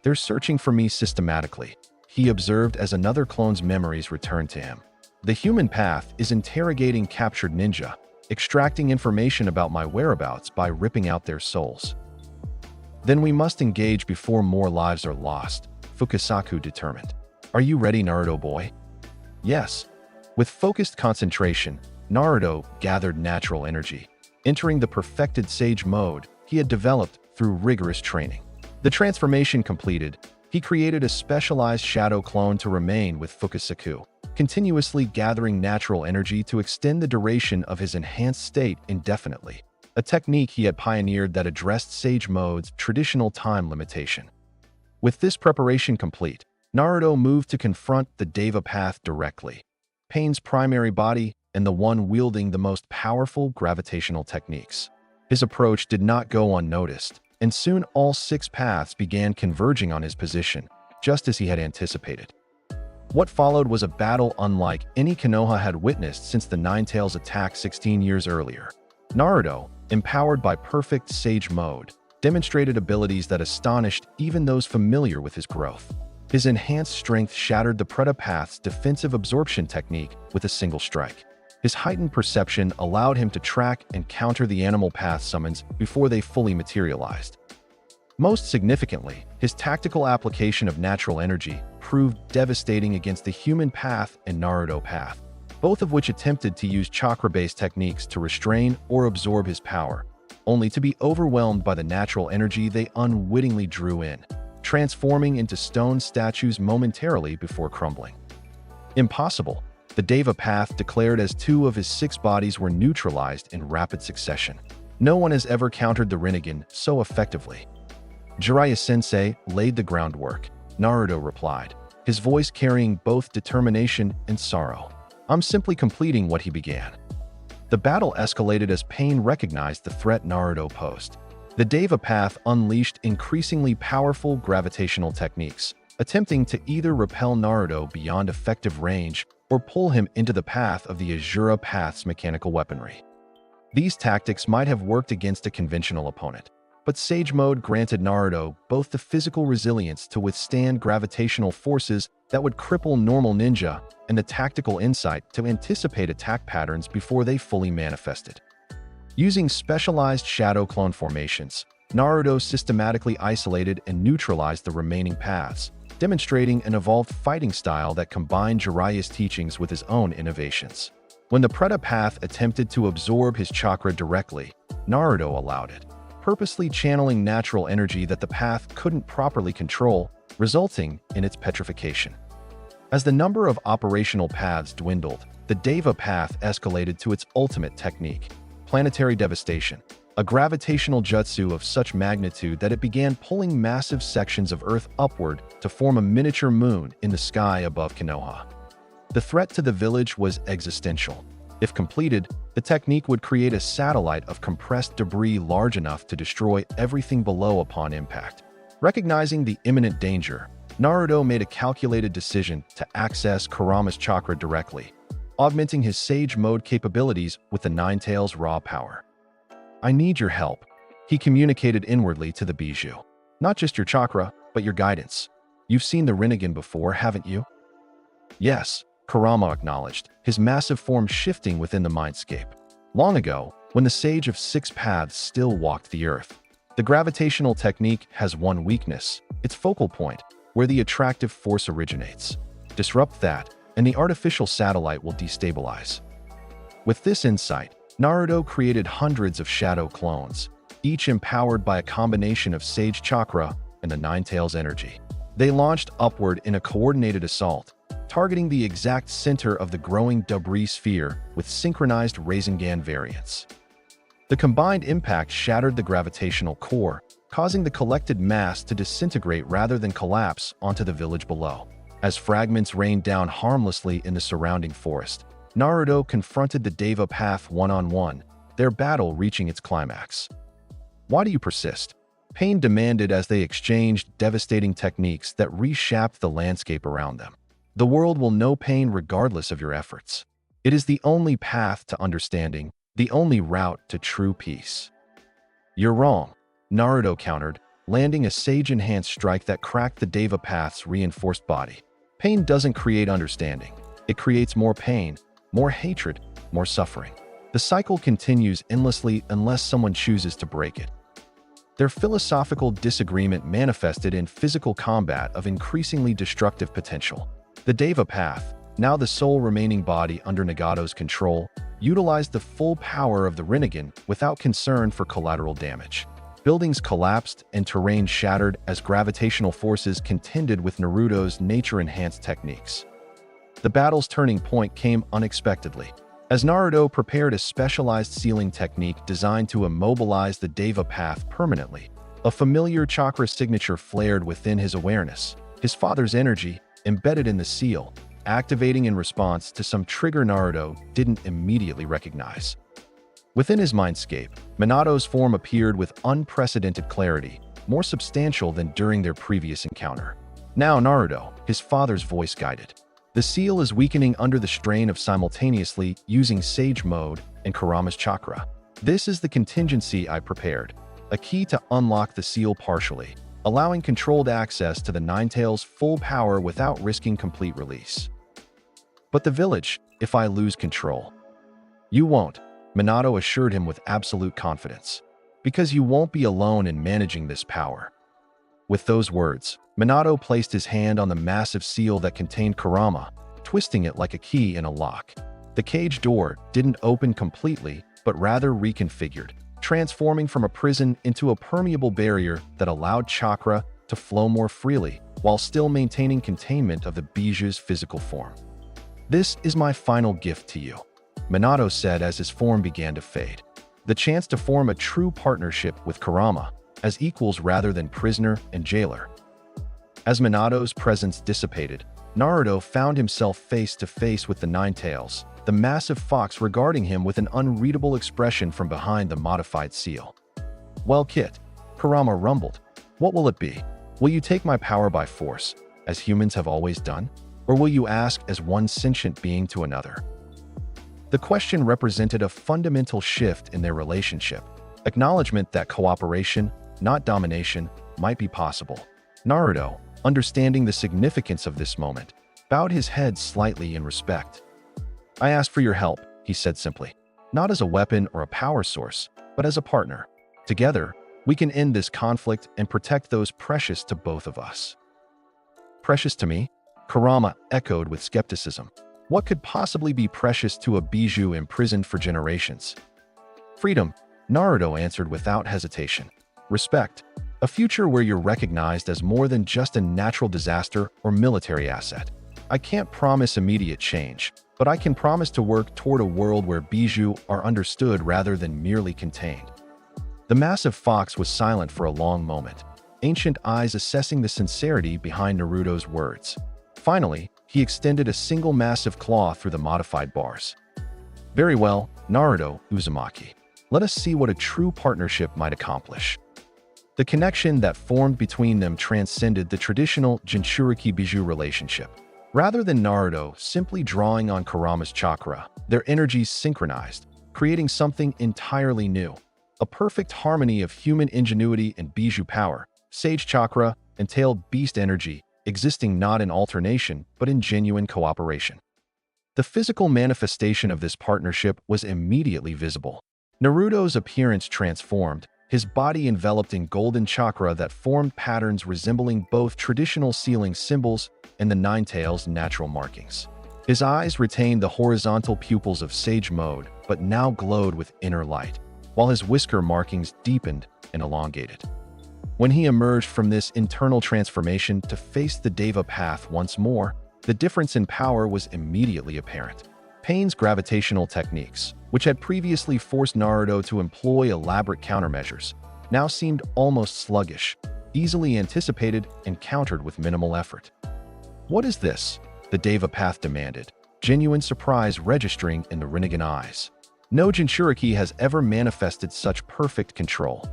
"They're searching for me systematically," he observed as another clone's memories returned to him. "The human path is interrogating captured ninja, extracting information about my whereabouts by ripping out their souls. Then we must engage before more lives are lost," Fukasaku determined. "Are you ready, Naruto boy?" Yes. With focused concentration, Naruto gathered natural energy, entering the perfected sage mode he had developed through rigorous training. The transformation completed, he created a specialized shadow clone to remain with Fukasaku, continuously gathering natural energy to extend the duration of his enhanced state indefinitely, a technique he had pioneered that addressed Sage Mode's traditional time limitation. With this preparation complete, Naruto moved to confront the Deva Path directly, Pain's primary body and the one wielding the most powerful gravitational techniques. His approach did not go unnoticed, and soon all 6 paths began converging on his position, just as he had anticipated. What followed was a battle unlike any Konoha had witnessed since the Ninetales attack 16 years earlier. Naruto, empowered by perfect Sage Mode, demonstrated abilities that astonished even those familiar with his growth. His enhanced strength shattered the Preta Path's defensive absorption technique with a single strike. His heightened perception allowed him to track and counter the Animal Path summons before they fully materialized. Most significantly, his tactical application of natural energy proved devastating against the Human Path and Naruto Path, both of which attempted to use chakra-based techniques to restrain or absorb his power, only to be overwhelmed by the natural energy they unwittingly drew in, transforming into stone statues momentarily before crumbling. Impossible, the Deva Path declared as 2 of his 6 bodies were neutralized in rapid succession. No one has ever countered the Rinnegan so effectively. Jiraiya-sensei laid the groundwork, Naruto replied, his voice carrying both determination and sorrow. "I'm simply completing what he began." The battle escalated as Pain recognized the threat Naruto posed. The Deva Path unleashed increasingly powerful gravitational techniques, attempting to either repel Naruto beyond effective range or pull him into the path of the Azura Path's mechanical weaponry. These tactics might have worked against a conventional opponent, but Sage Mode granted Naruto both the physical resilience to withstand gravitational forces that would cripple normal ninja and the tactical insight to anticipate attack patterns before they fully manifested. Using specialized shadow clone formations, Naruto systematically isolated and neutralized the remaining paths, demonstrating an evolved fighting style that combined Jiraiya's teachings with his own innovations. When the Preta Path attempted to absorb his chakra directly, Naruto allowed it, purposely channeling natural energy that the path couldn't properly control, resulting in its petrification. As the number of operational paths dwindled, the Deva Path escalated to its ultimate technique, planetary devastation, a gravitational jutsu of such magnitude that it began pulling massive sections of Earth upward to form a miniature moon in the sky above Konoha. The threat to the village was existential. If completed, the technique would create a satellite of compressed debris large enough to destroy everything below upon impact. Recognizing the imminent danger, Naruto made a calculated decision to access Kurama's chakra directly, augmenting his Sage Mode capabilities with the Nine Tails' raw power. "I need your help," he communicated inwardly to the Bijou. "Not just your chakra, but your guidance. You've seen the Rinnegan before, haven't you?" "Yes," Kurama acknowledged, his massive form shifting within the mindscape. "Long ago, when the Sage of Six Paths still walked the earth. The gravitational technique has one weakness, its focal point, where the attractive force originates. Disrupt that, and the artificial satellite will destabilize." With this insight, Naruto created hundreds of shadow clones, each empowered by a combination of Sage Chakra and the Nine Tails energy. They launched upward in a coordinated assault, targeting the exact center of the growing debris sphere with synchronized Rasengan variants. The combined impact shattered the gravitational core, causing the collected mass to disintegrate rather than collapse onto the village below. As fragments rained down harmlessly in the surrounding forest, Naruto confronted the Deva Path one-on-one, their battle reaching its climax. "Why do you persist?" Pain demanded as they exchanged devastating techniques that reshaped the landscape around them. "The world will know pain regardless of your efforts. It is the only path to understanding, the only route to true peace." "You're wrong," Naruto countered, landing a Sage-enhanced strike that cracked the Deva Path's reinforced body. "Pain doesn't create understanding. It creates more pain, more hatred, more suffering. The cycle continues endlessly unless someone chooses to break it." Their philosophical disagreement manifested in physical combat of increasingly destructive potential. The Deva Path, now the sole remaining body under Nagato's control, utilized the full power of the Rinnegan without concern for collateral damage. Buildings collapsed and terrain shattered as gravitational forces contended with Naruto's nature-enhanced techniques. The battle's turning point came unexpectedly, as Naruto prepared a specialized sealing technique designed to immobilize the Deva Path permanently. A familiar chakra signature flared within his awareness, his father's energy embedded in the seal, activating in response to some trigger Naruto didn't immediately recognize. Within his mindscape, Minato's form appeared with unprecedented clarity, more substantial than during their previous encounter. "Now, Naruto," his father's voice guided. "The seal is weakening under the strain of simultaneously using Sage Mode and Kurama's chakra. This is the contingency I prepared, a key to unlock the seal partially, allowing controlled access to the Nine Tails' full power without risking complete release." "But the village, if I lose control?" "You won't," Minato assured him with absolute confidence, "because you won't be alone in managing this power." With those words, Minato placed his hand on the massive seal that contained Kurama, twisting it like a key in a lock. The cage door didn't open completely, but rather reconfigured, transforming from a prison into a permeable barrier that allowed chakra to flow more freely while still maintaining containment of the Bijou's physical form. "This is my final gift to you," Minato said as his form began to fade. "The chance to form a true partnership with Kurama, as equals rather than prisoner and jailer." As Minato's presence dissipated, Naruto found himself face to face with the Nine Tails, the massive fox regarding him with an unreadable expression from behind the modified seal. "Well, Kit," Kurama rumbled, "what will it be? Will you take my power by force, as humans have always done? Or will you ask as one sentient being to another?" The question represented a fundamental shift in their relationship, acknowledgement that cooperation, not domination, might be possible. Naruto, understanding the significance of this moment, bowed his head slightly in respect. "I ask for your help," he said simply, "not as a weapon or a power source, but as a partner. Together, we can end this conflict and protect those precious to both of us." "Precious to me?" Kurama echoed with skepticism. What could possibly be precious to a Bijou imprisoned for generations? "Freedom," Naruto answered without hesitation. "Respect. A future where you're recognized as more than just a natural disaster or military asset. I can't promise immediate change, but I can promise to work toward a world where Bijou are understood rather than merely contained." The massive fox was silent for a long moment, ancient eyes assessing the sincerity behind Naruto's words. Finally, he extended a single massive claw through the modified bars. Very well, Naruto Uzumaki. Let us see what a true partnership might accomplish. The connection that formed between them transcended the traditional Jinchuriki-Bijou relationship. Rather than Naruto simply drawing on Kurama's chakra, their energies synchronized, creating something entirely new. A perfect harmony of human ingenuity and Bijou power, Sage chakra, and tailed beast energy, existing not in alternation but in genuine cooperation. The physical manifestation of this partnership was immediately visible. Naruto's appearance transformed, his body enveloped in golden chakra that formed patterns resembling both traditional sealing symbols and the Nine Tails' natural markings. His eyes retained the horizontal pupils of Sage mode, but now glowed with inner light, while his whisker markings deepened and elongated. When he emerged from this internal transformation to face the Deva path once more, the difference in power was immediately apparent. Pain's gravitational techniques, which had previously forced Naruto to employ elaborate countermeasures, now seemed almost sluggish, easily anticipated and countered with minimal effort. "What is this?" the Deva path demanded, genuine surprise registering in the Rinnegan eyes. No Jinchuriki has ever manifested such perfect control.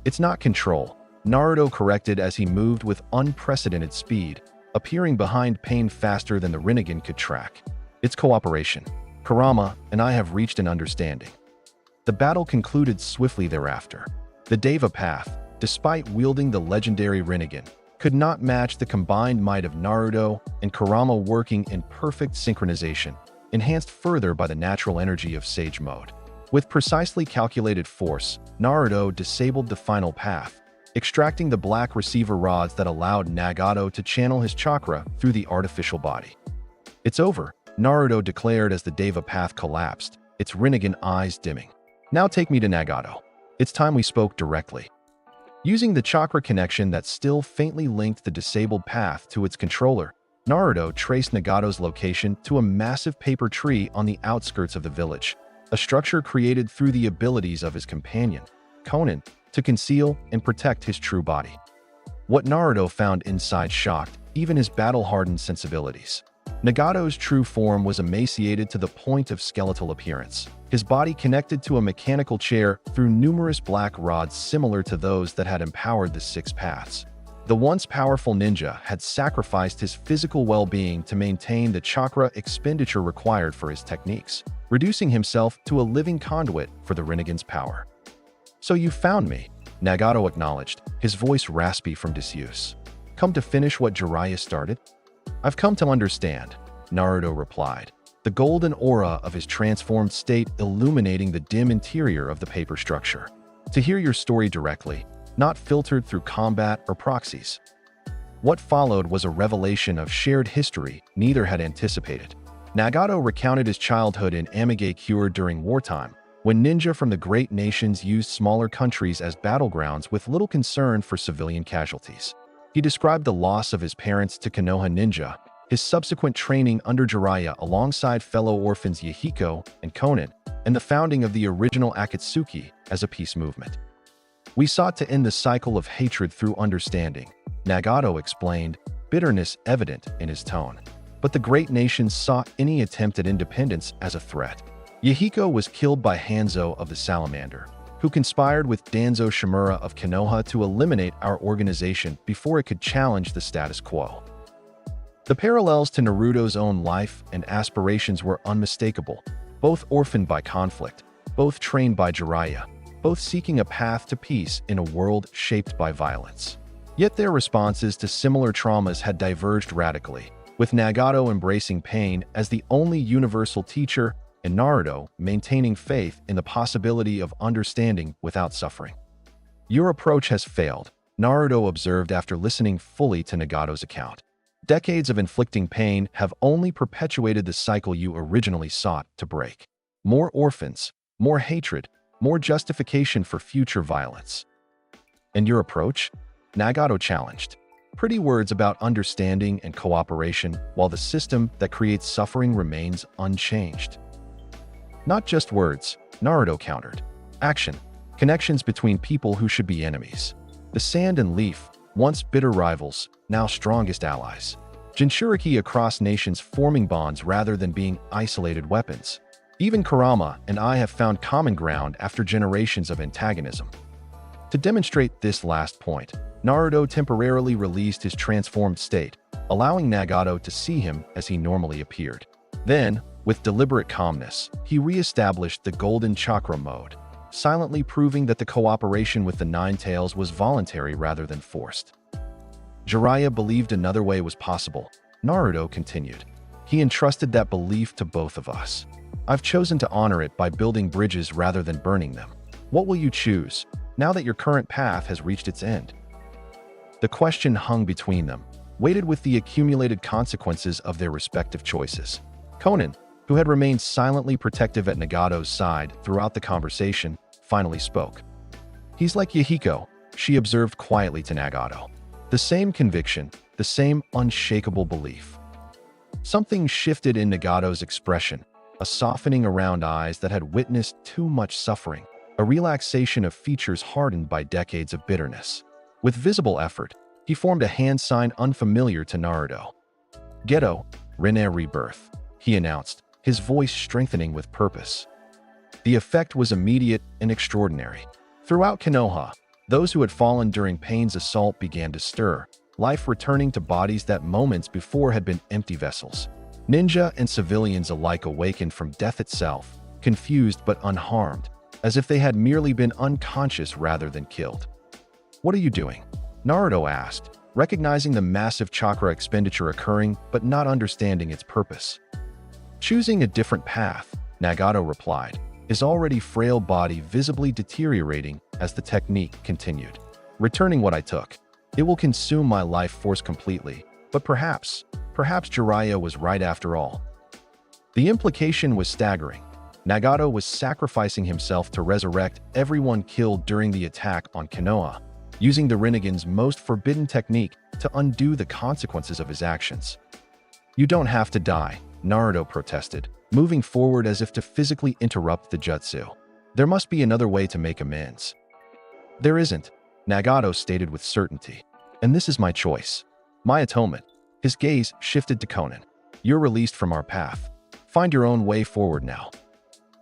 "It's not control," Naruto corrected as he moved with unprecedented speed, appearing behind Pain faster than the Rinnegan could track. "It's cooperation. Kurama and I have reached an understanding." The battle concluded swiftly thereafter. The Deva path, despite wielding the legendary Rinnegan, could not match the combined might of Naruto and Kurama working in perfect synchronization, enhanced further by the natural energy of Sage mode. With precisely calculated force, Naruto disabled the final path, extracting the black receiver rods that allowed Nagato to channel his chakra through the artificial body. "It's over," Naruto declared as the Deva path collapsed, its Rinnegan eyes dimming. "Now take me to Nagato. It's time we spoke directly." Using the chakra connection that still faintly linked the disabled path to its controller, Naruto traced Nagato's location to a massive paper tree on the outskirts of the village, a structure created through the abilities of his companion, Konan, to conceal and protect his true body. What Naruto found inside shocked even his battle-hardened sensibilities. Nagato's true form was emaciated to the point of skeletal appearance, his body connected to a mechanical chair through numerous black rods similar to those that had empowered the six paths. The once powerful ninja had sacrificed his physical well-being to maintain the chakra expenditure required for his techniques, reducing himself to a living conduit for the Rinnegan's power. "So you found me," Nagato acknowledged, his voice raspy from disuse. "Come to finish what Jiraiya started?" "I've come to understand," Naruto replied, the golden aura of his transformed state illuminating the dim interior of the paper structure. "To hear your story directly, not filtered through combat or proxies." What followed was a revelation of shared history neither had anticipated. Nagato recounted his childhood in Amigakure during wartime, when ninja from the great nations used smaller countries as battlegrounds with little concern for civilian casualties. He described the loss of his parents to Konoha ninja, his subsequent training under Jiraiya alongside fellow orphans Yahiko and Konan, and the founding of the original Akatsuki as a peace movement. "We sought to end the cycle of hatred through understanding," Nagato explained, bitterness evident in his tone. "But the great nations saw any attempt at independence as a threat. Yahiko was killed by Hanzo of the Salamander, who conspired with Danzo Shimura of Konoha to eliminate our organization before it could challenge the status quo." The parallels to Naruto's own life and aspirations were unmistakable, both orphaned by conflict, both trained by Jiraiya, both seeking a path to peace in a world shaped by violence. Yet their responses to similar traumas had diverged radically, with Nagato embracing pain as the only universal teacher and Naruto maintaining faith in the possibility of understanding without suffering. "Your approach has failed," Naruto observed after listening fully to Nagato's account. "Decades of inflicting pain have only perpetuated the cycle you originally sought to break. More orphans, more hatred, more justification for future violence." "And your approach?" Nagato challenged. "Pretty words about understanding and cooperation, while the system that creates suffering remains unchanged." "Not just words," Naruto countered. "Action. Connections between people who should be enemies. The Sand and Leaf, once bitter rivals, now strongest allies. Jinchuriki across nations forming bonds rather than being isolated weapons. Even Kurama and I have found common ground after generations of antagonism. To demonstrate this last point, Naruto temporarily released his transformed state, allowing Nagato to see him as he normally appeared. Then, with deliberate calmness, he re-established the Golden Chakra mode, silently proving that the cooperation with the Nine Tails was voluntary rather than forced. Jiraiya believed another way was possible. Naruto continued. He entrusted that belief to both of us. I've chosen to honor it by building bridges rather than burning them. What will you choose, now that your current path has reached its end? The question hung between them, weighted with the accumulated consequences of their respective choices. Konan, who had remained silently protective at Nagato's side throughout the conversation, finally spoke. He's like Yahiko, she observed quietly to Nagato. The same conviction, the same unshakable belief. Something shifted in Nagato's expression, a softening around eyes that had witnessed too much suffering, a relaxation of features hardened by decades of bitterness. With visible effort, he formed a hand sign unfamiliar to Naruto. Geto, Rinne Rebirth, he announced, his voice strengthening with purpose. The effect was immediate and extraordinary. Throughout Konoha, those who had fallen during Pain's assault began to stir, life returning to bodies that moments before had been empty vessels. Ninja and civilians alike awakened from death itself, confused but unharmed, as if they had merely been unconscious rather than killed. What are you doing? Naruto asked, recognizing the massive chakra expenditure occurring but not understanding its purpose. Choosing a different path, Nagato replied, his already frail body visibly deteriorating as the technique continued. Returning what I took. It will consume my life force completely, but perhaps Jiraiya was right after all. The implication was staggering. Nagato was sacrificing himself to resurrect everyone killed during the attack on Konoha, using the Rinnegan's most forbidden technique to undo the consequences of his actions. You don't have to die, Naruto protested, moving forward as if to physically interrupt the jutsu. There must be another way to make amends. There isn't, Nagato stated with certainty. And this is my choice. My atonement. His gaze shifted to Konan. You're released from our path. Find your own way forward now.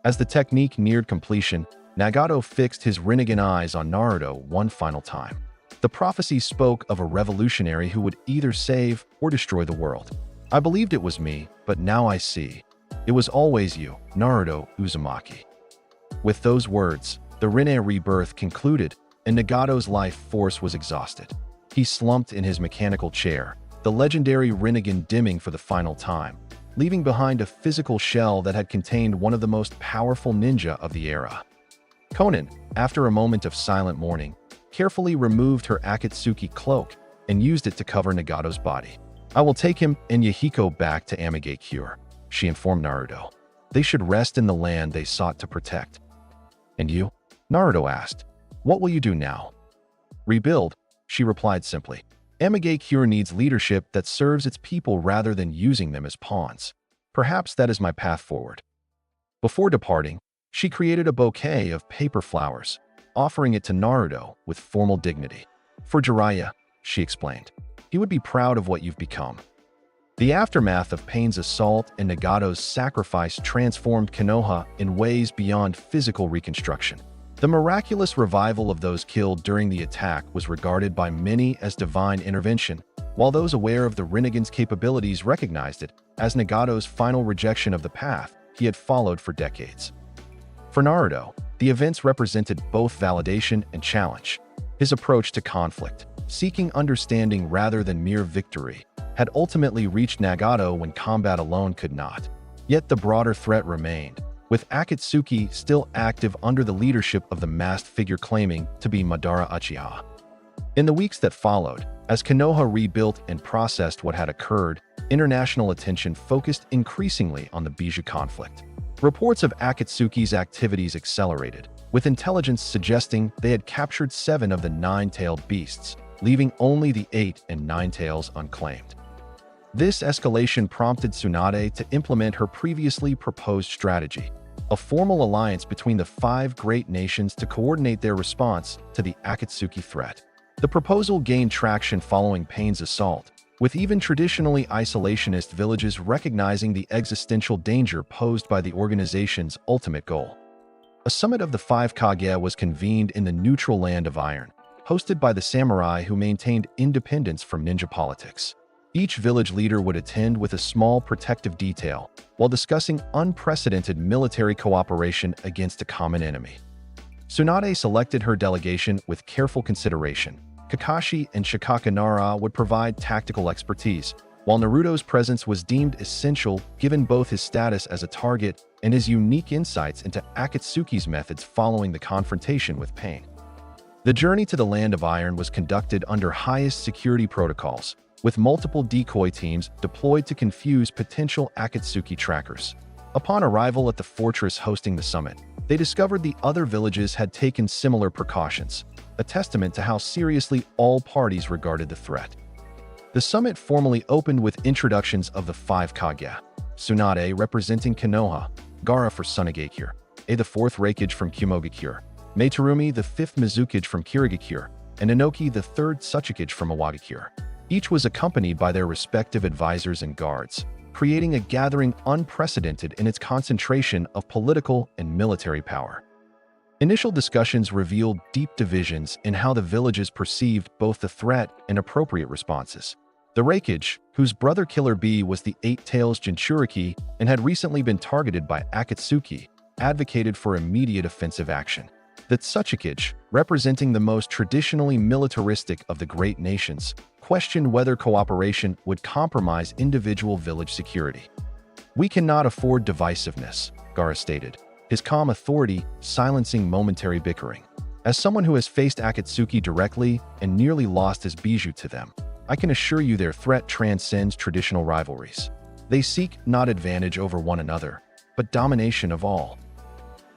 As the technique neared completion, Nagato fixed his Rinnegan eyes on Naruto one final time. The prophecy spoke of a revolutionary who would either save or destroy the world. I believed it was me, but now I see. It was always you, Naruto Uzumaki. With those words, the Rinne rebirth concluded, and Nagato's life force was exhausted. He slumped in his mechanical chair, the legendary Rinnegan dimming for the final time, leaving behind a physical shell that had contained one of the most powerful ninja of the era. Konan, after a moment of silent mourning, carefully removed her Akatsuki cloak and used it to cover Nagato's body. I will take him and Yahiko back to Amigate Cure, she informed Naruto. They should rest in the land they sought to protect. And you? Naruto asked. What will you do now? Rebuild, she replied simply. Amigate Cure needs leadership that serves its people rather than using them as pawns. Perhaps that is my path forward. Before departing, she created a bouquet of paper flowers, offering it to Naruto with formal dignity. For Jiraiya, she explained. He would be proud of what you've become. The aftermath of Pain's assault and Nagato's sacrifice transformed Konoha in ways beyond physical reconstruction. The miraculous revival of those killed during the attack was regarded by many as divine intervention, while those aware of the Rinnegan's capabilities recognized it as Nagato's final rejection of the path he had followed for decades. For Naruto, the events represented both validation and challenge. His approach to conflict, seeking understanding rather than mere victory, had ultimately reached Nagato when combat alone could not. Yet the broader threat remained, with Akatsuki still active under the leadership of the masked figure claiming to be Madara Uchiha. In the weeks that followed, as Konoha rebuilt and processed what had occurred, international attention focused increasingly on the Bijou conflict. Reports of Akatsuki's activities accelerated, with intelligence suggesting they had captured 7 of the 9-tailed beasts, leaving only the 8 and 9 tails unclaimed. This escalation prompted Tsunade to implement her previously proposed strategy, a formal alliance between the 5 great nations to coordinate their response to the Akatsuki threat. The proposal gained traction following Pain's assault, with even traditionally isolationist villages recognizing the existential danger posed by the organization's ultimate goal. A summit of the Five Kage was convened in the neutral Land of Iron, hosted by the samurai who maintained independence from ninja politics. Each village leader would attend with a small protective detail while discussing unprecedented military cooperation against a common enemy. Tsunade selected her delegation with careful consideration. Kakashi and Shikaka Nara would provide tactical expertise, while Naruto's presence was deemed essential given both his status as a target and his unique insights into Akatsuki's methods following the confrontation with Pain. The journey to the Land of Iron was conducted under highest security protocols, with multiple decoy teams deployed to confuse potential Akatsuki trackers. Upon arrival at the fortress hosting the summit, they discovered the other villages had taken similar precautions, a testament to how seriously all parties regarded the threat. The summit formally opened with introductions of the Five Kage: Tsunade representing Konoha, Gaara for Sunagakure, the fourth Raikage from Kumogakure, Meitarumi the fifth Mizukage from Kirigakure, and Inoki the third Tsuchikage from Iwagakure. Each was accompanied by their respective advisors and guards, creating a gathering unprecedented in its concentration of political and military power. Initial discussions revealed deep divisions in how the villages perceived both the threat and appropriate responses. The Raikage, whose brother Killer Bee was the Eight Tails Jinchuriki and had recently been targeted by Akatsuki, advocated for immediate offensive action. The Tsuchikage, representing the most traditionally militaristic of the great nations, questioned whether cooperation would compromise individual village security. "We cannot afford divisiveness," Gaara stated, his calm authority silencing momentary bickering. "As someone who has faced Akatsuki directly and nearly lost his bijou to them, I can assure you their threat transcends traditional rivalries. They seek not advantage over one another, but domination of all."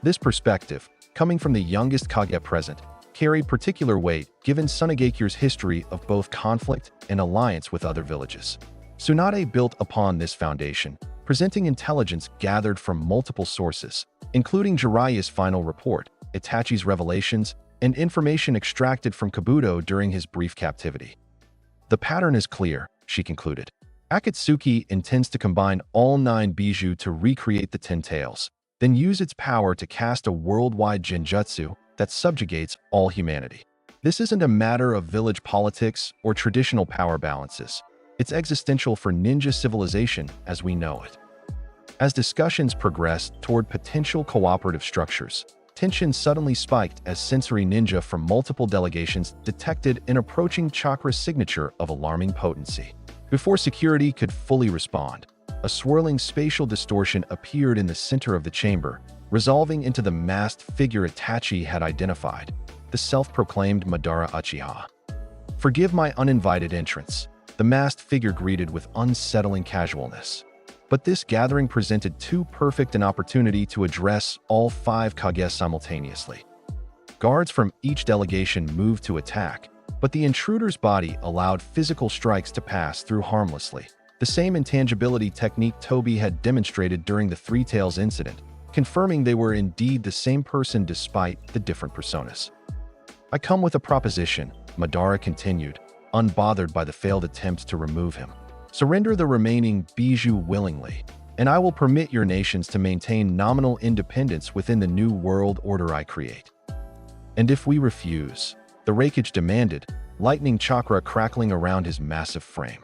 This perspective, coming from the youngest Kage present, carried particular weight given Sunagakure's history of both conflict and alliance with other villages. Tsunade built upon this foundation, presenting intelligence gathered from multiple sources, including Jiraiya's final report, Itachi's revelations, and information extracted from Kabuto during his brief captivity. "The pattern is clear," she concluded. "Akatsuki intends to combine all 9 bijou to recreate the 10 tails, then use its power to cast a worldwide genjutsu that subjugates all humanity. This isn't a matter of village politics or traditional power balances. It's existential for ninja civilization as we know it." As discussions progressed toward potential cooperative structures, tension suddenly spiked as sensory ninja from multiple delegations detected an approaching chakra signature of alarming potency. Before security could fully respond, a swirling spatial distortion appeared in the center of the chamber, resolving into the masked figure Itachi had identified, the self-proclaimed Madara Uchiha. "Forgive my uninvited entrance," the masked figure greeted with unsettling casualness. But this gathering presented too perfect an opportunity to address all 5 Kage simultaneously. Guards from each delegation moved to attack, but the intruder's body allowed physical strikes to pass through harmlessly, the same intangibility technique Toby had demonstrated during the Three Tails incident, confirming they were indeed the same person despite the different personas. "I come with a proposition," Madara continued, unbothered by the failed attempts to remove him. "Surrender the remaining bijou willingly, and I will permit your nations to maintain nominal independence within the new world order I create." "And if we refuse?" the Raikage demanded, lightning chakra crackling around his massive frame.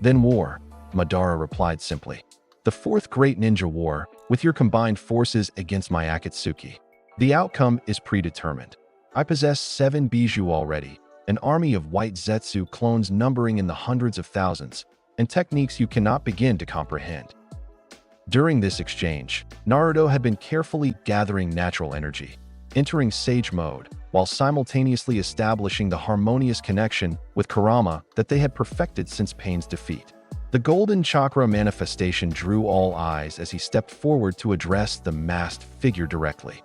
"Then war," Madara replied simply. "The fourth great ninja war, with your combined forces against my Akatsuki. The outcome is predetermined. I possess 7 bijou already, an army of white Zetsu clones numbering in the hundreds of thousands, and techniques you cannot begin to comprehend." During this exchange, Naruto had been carefully gathering natural energy, entering Sage mode, while simultaneously establishing the harmonious connection with Kurama that they had perfected since Pain's defeat. The golden chakra manifestation drew all eyes as he stepped forward to address the masked figure directly.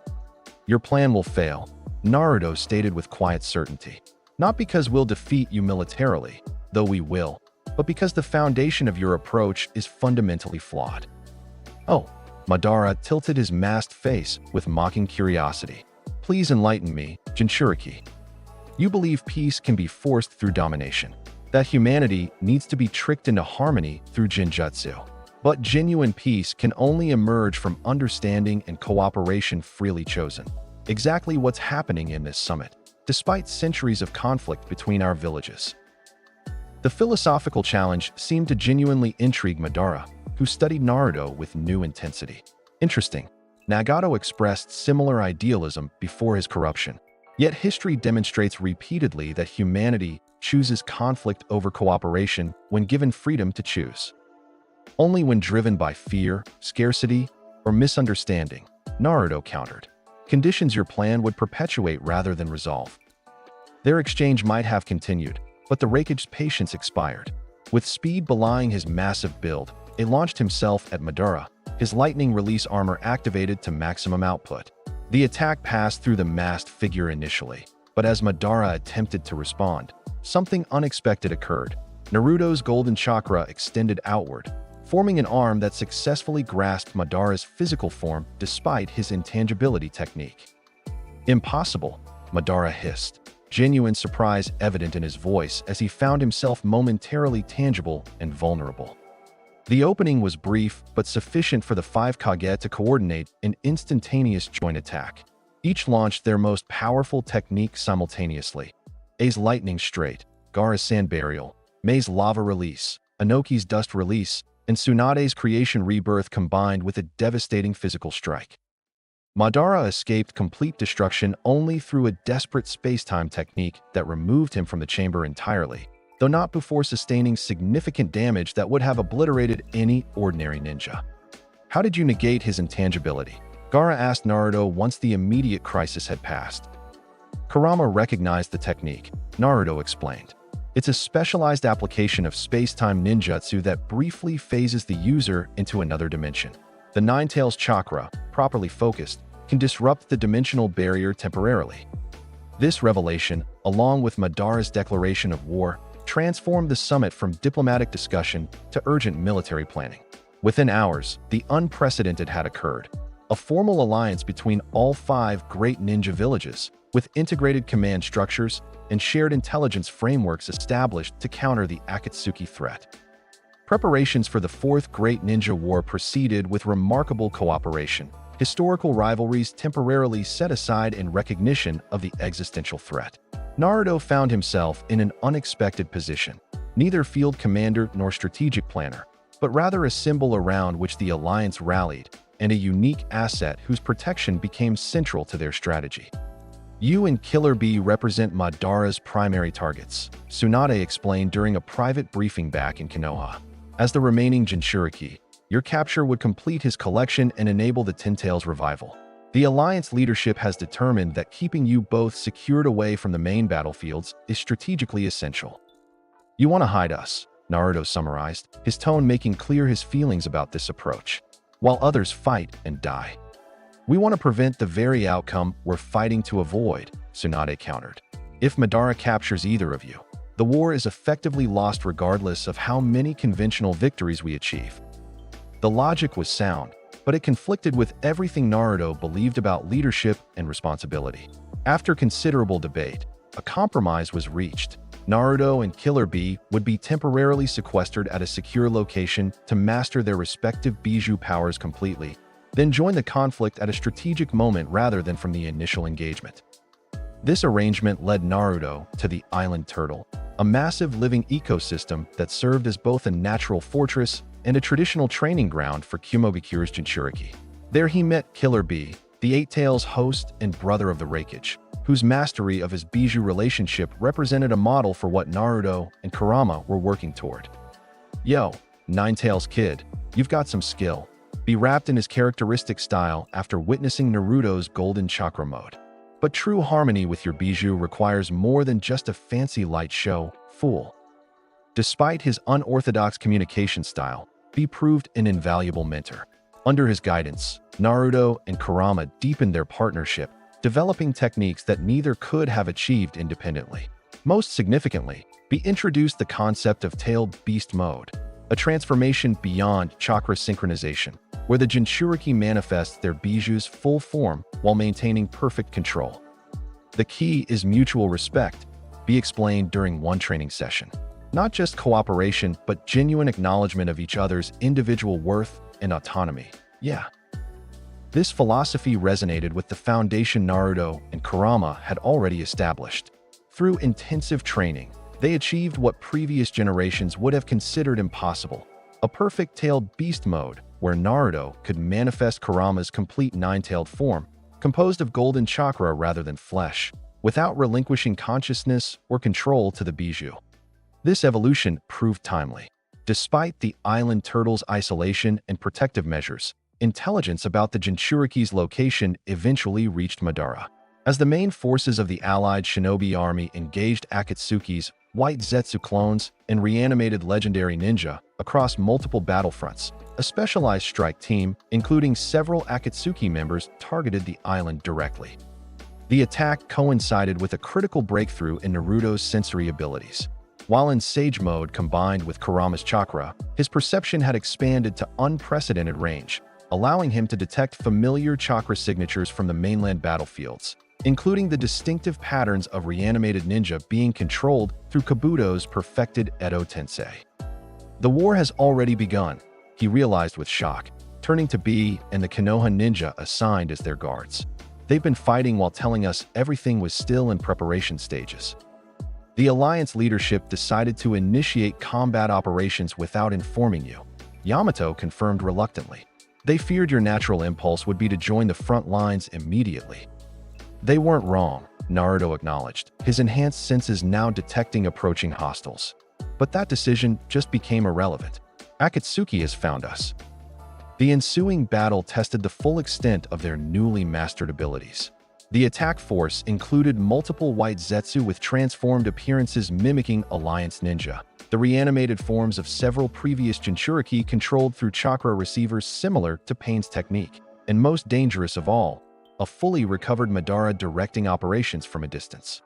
"Your plan will fail," Naruto stated with quiet certainty. "Not because we'll defeat you militarily, though we will, but because the foundation of your approach is fundamentally flawed." "Oh," Madara tilted his masked face with mocking curiosity. "Please enlighten me, Jinchuriki. You believe peace can be forced through domination. that humanity needs to be tricked into harmony through Jinjutsu. But genuine peace can only emerge from understanding and cooperation freely chosen. Exactly what's happening in this summit, despite centuries of conflict between our villages. The philosophical challenge seemed to genuinely intrigue Madara, who studied Naruto with new intensity. Interesting, Nagato expressed similar idealism before his corruption. Yet history demonstrates repeatedly that humanity chooses conflict over cooperation when given freedom to choose. Only when driven by fear, scarcity, or misunderstanding, Naruto countered. Conditions your plan would perpetuate rather than resolve. Their exchange might have continued, but the Raikage's patience expired. With speed belying his massive build, he launched himself at Madara, his lightning release armor activated to maximum output. The attack passed through the masked figure initially, but as Madara attempted to respond, something unexpected occurred. Naruto's golden chakra extended outward, forming an arm that successfully grasped Madara's physical form despite his intangibility technique. Impossible, Madara hissed, genuine surprise evident in his voice as he found himself momentarily tangible and vulnerable. The opening was brief but sufficient for the five Kage to coordinate an instantaneous joint attack. Each launched their most powerful technique simultaneously. A's lightning straight, Gaara's sand burial, Mei's lava release, Inoki's dust release, and Tsunade's creation rebirth combined with a devastating physical strike. Madara escaped complete destruction only through a desperate space-time technique that removed him from the chamber entirely, though not before sustaining significant damage that would have obliterated any ordinary ninja. How did you negate his intangibility? Gaara asked Naruto once the immediate crisis had passed. Kurama recognized the technique, Naruto explained. It's a specialized application of space-time ninjutsu that briefly phases the user into another dimension. The Nine-Tails chakra, properly focused, can disrupt the dimensional barrier temporarily. This revelation, along with Madara's declaration of war, transformed the summit from diplomatic discussion to urgent military planning. Within hours, the unprecedented had occurred. A formal alliance between all five great ninja villages, with integrated command structures and shared intelligence frameworks established to counter the Akatsuki threat. Preparations for the Fourth Great Ninja War proceeded with remarkable cooperation, historical rivalries temporarily set aside in recognition of the existential threat. Naruto found himself in an unexpected position, neither field commander nor strategic planner, but rather a symbol around which the alliance rallied, and a unique asset whose protection became central to their strategy. You and Killer Bee represent Madara's primary targets, Tsunade explained during a private briefing back in Konoha. As the remaining Jinchuriki, your capture would complete his collection and enable the Ten Tails revival. The Alliance leadership has determined that keeping you both secured away from the main battlefields is strategically essential. You want to hide us, Naruto summarized, his tone making clear his feelings about this approach, while others fight and die. We want to prevent the very outcome we're fighting to avoid, Tsunade countered. If Madara captures either of you, the war is effectively lost regardless of how many conventional victories we achieve. The logic was sound, but it conflicted with everything Naruto believed about leadership and responsibility. After considerable debate, a compromise was reached. Naruto and Killer Bee would be temporarily sequestered at a secure location to master their respective bijou powers completely, then join the conflict at a strategic moment rather than from the initial engagement. This arrangement led Naruto to the Island Turtle, a massive living ecosystem that served as both a natural fortress and a traditional training ground for Kumobikyu's Jinchuriki. There he met Killer Bee, the Eight-Tails host and brother of the Raikage, whose mastery of his bijou relationship represented a model for what Naruto and Kurama were working toward. Yo, Nine-Tails kid, you've got some skill. Be wrapped in his characteristic style after witnessing Naruto's golden chakra mode. But true harmony with your bijou requires more than just a fancy light show, fool. Despite his unorthodox communication style, Bee proved an invaluable mentor. Under his guidance, Naruto and Kurama deepened their partnership, developing techniques that neither could have achieved independently. Most significantly, Bee introduced the concept of tailed beast mode, a transformation beyond chakra synchronization, where the Jinchuriki manifests their bijou's full form while maintaining perfect control. The key is mutual respect, Bee explained during one training session. Not just cooperation, but genuine acknowledgement of each other's individual worth and autonomy. Yeah. This philosophy resonated with the foundation Naruto and Kurama had already established. Through intensive training, they achieved what previous generations would have considered impossible: a perfect-tailed beast mode where Naruto could manifest Kurama's complete nine-tailed form, composed of golden chakra rather than flesh, without relinquishing consciousness or control to the bijou. This evolution proved timely. Despite the island turtle's isolation and protective measures, intelligence about the Jinchuriki's location eventually reached Madara. As the main forces of the allied shinobi army engaged Akatsuki's white Zetsu clones and reanimated legendary ninja across multiple battlefronts, a specialized strike team, including several Akatsuki members, targeted the island directly. The attack coincided with a critical breakthrough in Naruto's sensory abilities. While in Sage mode combined with Kurama's chakra, his perception had expanded to unprecedented range, allowing him to detect familiar chakra signatures from the mainland battlefields, including the distinctive patterns of reanimated ninja being controlled through Kabuto's perfected Edo Tensei. The war has already begun, he realized with shock, turning to B and the Konoha ninja assigned as their guards. They've been fighting while telling us everything was still in preparation stages. The Alliance leadership decided to initiate combat operations without informing you, Yamato confirmed reluctantly. They feared your natural impulse would be to join the front lines immediately. They weren't wrong, Naruto acknowledged, his enhanced senses now detecting approaching hostiles. But that decision just became irrelevant. Akatsuki has found us. The ensuing battle tested the full extent of their newly mastered abilities. The attack force included multiple white Zetsu with transformed appearances mimicking Alliance ninja, the reanimated forms of several previous Jinchuriki controlled through chakra receivers similar to Pain's technique, and most dangerous of all, a fully recovered Madara directing operations from a distance.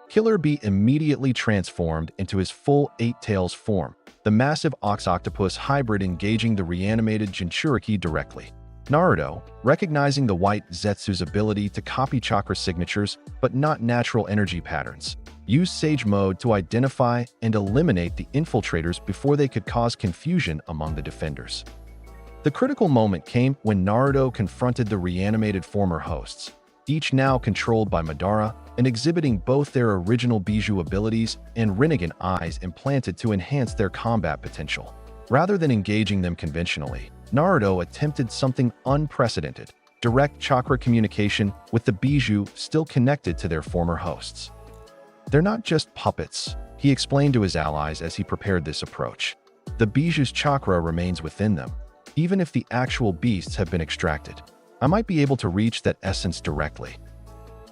Killer Bee immediately transformed into his full Eight Tails form, the massive ox-octopus hybrid engaging the reanimated Jinchuriki directly. Naruto, recognizing the white Zetsu's ability to copy chakra signatures but not natural energy patterns, used Sage mode to identify and eliminate the infiltrators before they could cause confusion among the defenders. The critical moment came when Naruto confronted the reanimated former hosts, each now controlled by Madara and exhibiting both their original Bijou abilities and Rinnegan eyes implanted to enhance their combat potential. Rather than engaging them conventionally, Naruto attempted something unprecedented: direct chakra communication with the Bijou still connected to their former hosts. They're not just puppets, he explained to his allies as he prepared this approach. The Bijou's chakra remains within them, even if the actual beasts have been extracted. I might be able to reach that essence directly.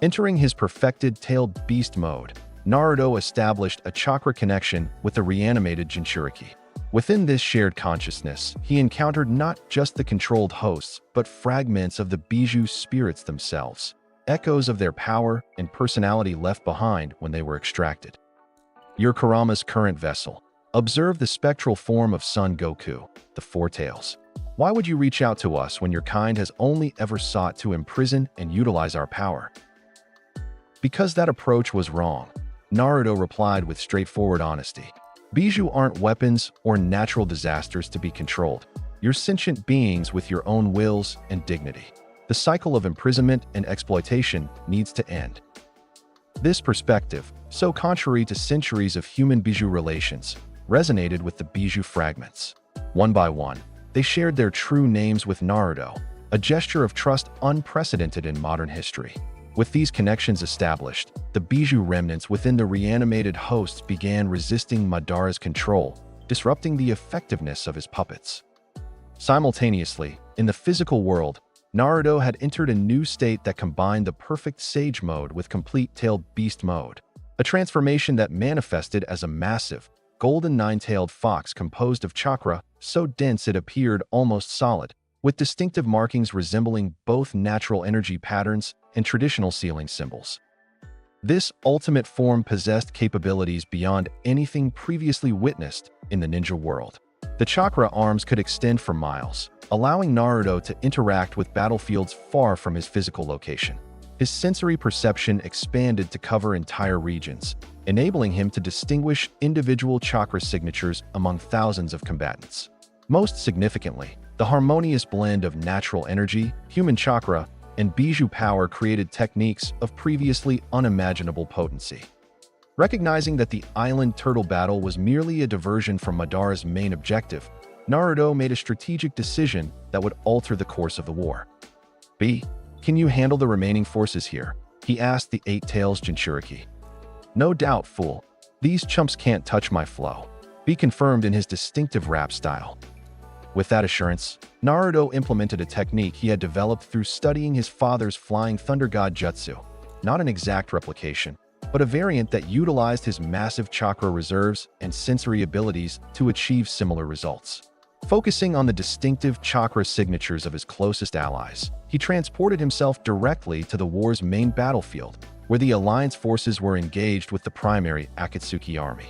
Entering his perfected tailed beast mode, Naruto established a chakra connection with the reanimated Jinchuriki. Within this shared consciousness, he encountered not just the controlled hosts, but fragments of the Bijou spirits themselves, echoes of their power and personality left behind when they were extracted. You're Kurama's current vessel. Observe the spectral form of Son Goku, the Four Tails. Why would you reach out to us when your kind has only ever sought to imprison and utilize our power? Because that approach was wrong, Naruto replied with straightforward honesty. Bijou aren't weapons or natural disasters to be controlled. You're sentient beings with your own wills and dignity. The cycle of imprisonment and exploitation needs to end. This perspective, so contrary to centuries of human-Bijou relations, resonated with the Bijou fragments. One by one, they shared their true names with Naruto, a gesture of trust unprecedented in modern history. With these connections established, the Bijou remnants within the reanimated hosts began resisting Madara's control, disrupting the effectiveness of his puppets. Simultaneously, in the physical world, Naruto had entered a new state that combined the perfect Sage mode with complete tailed beast mode, a transformation that manifested as a massive, golden nine-tailed fox composed of chakra so dense it appeared almost solid, with distinctive markings resembling both natural energy patterns and traditional sealing symbols. This ultimate form possessed capabilities beyond anything previously witnessed in the ninja world. The chakra arms could extend for miles, allowing Naruto to interact with battlefields far from his physical location. His sensory perception expanded to cover entire regions, enabling him to distinguish individual chakra signatures among thousands of combatants. Most significantly, the harmonious blend of natural energy, human chakra, and bijou power created techniques of previously unimaginable potency. Recognizing that the island turtle battle was merely a diversion from Madara's main objective, Naruto made a strategic decision that would alter the course of the war. "B, can you handle the remaining forces here?" he asked the Eight-Tails Jinchuriki. "No doubt, fool. These chumps can't touch my flow," B confirmed in his distinctive rap style. With that assurance, Naruto implemented a technique he had developed through studying his father's Flying Thunder God Jutsu, not an exact replication, but a variant that utilized his massive chakra reserves and sensory abilities to achieve similar results. Focusing on the distinctive chakra signatures of his closest allies, he transported himself directly to the war's main battlefield, where the Alliance forces were engaged with the primary Akatsuki army.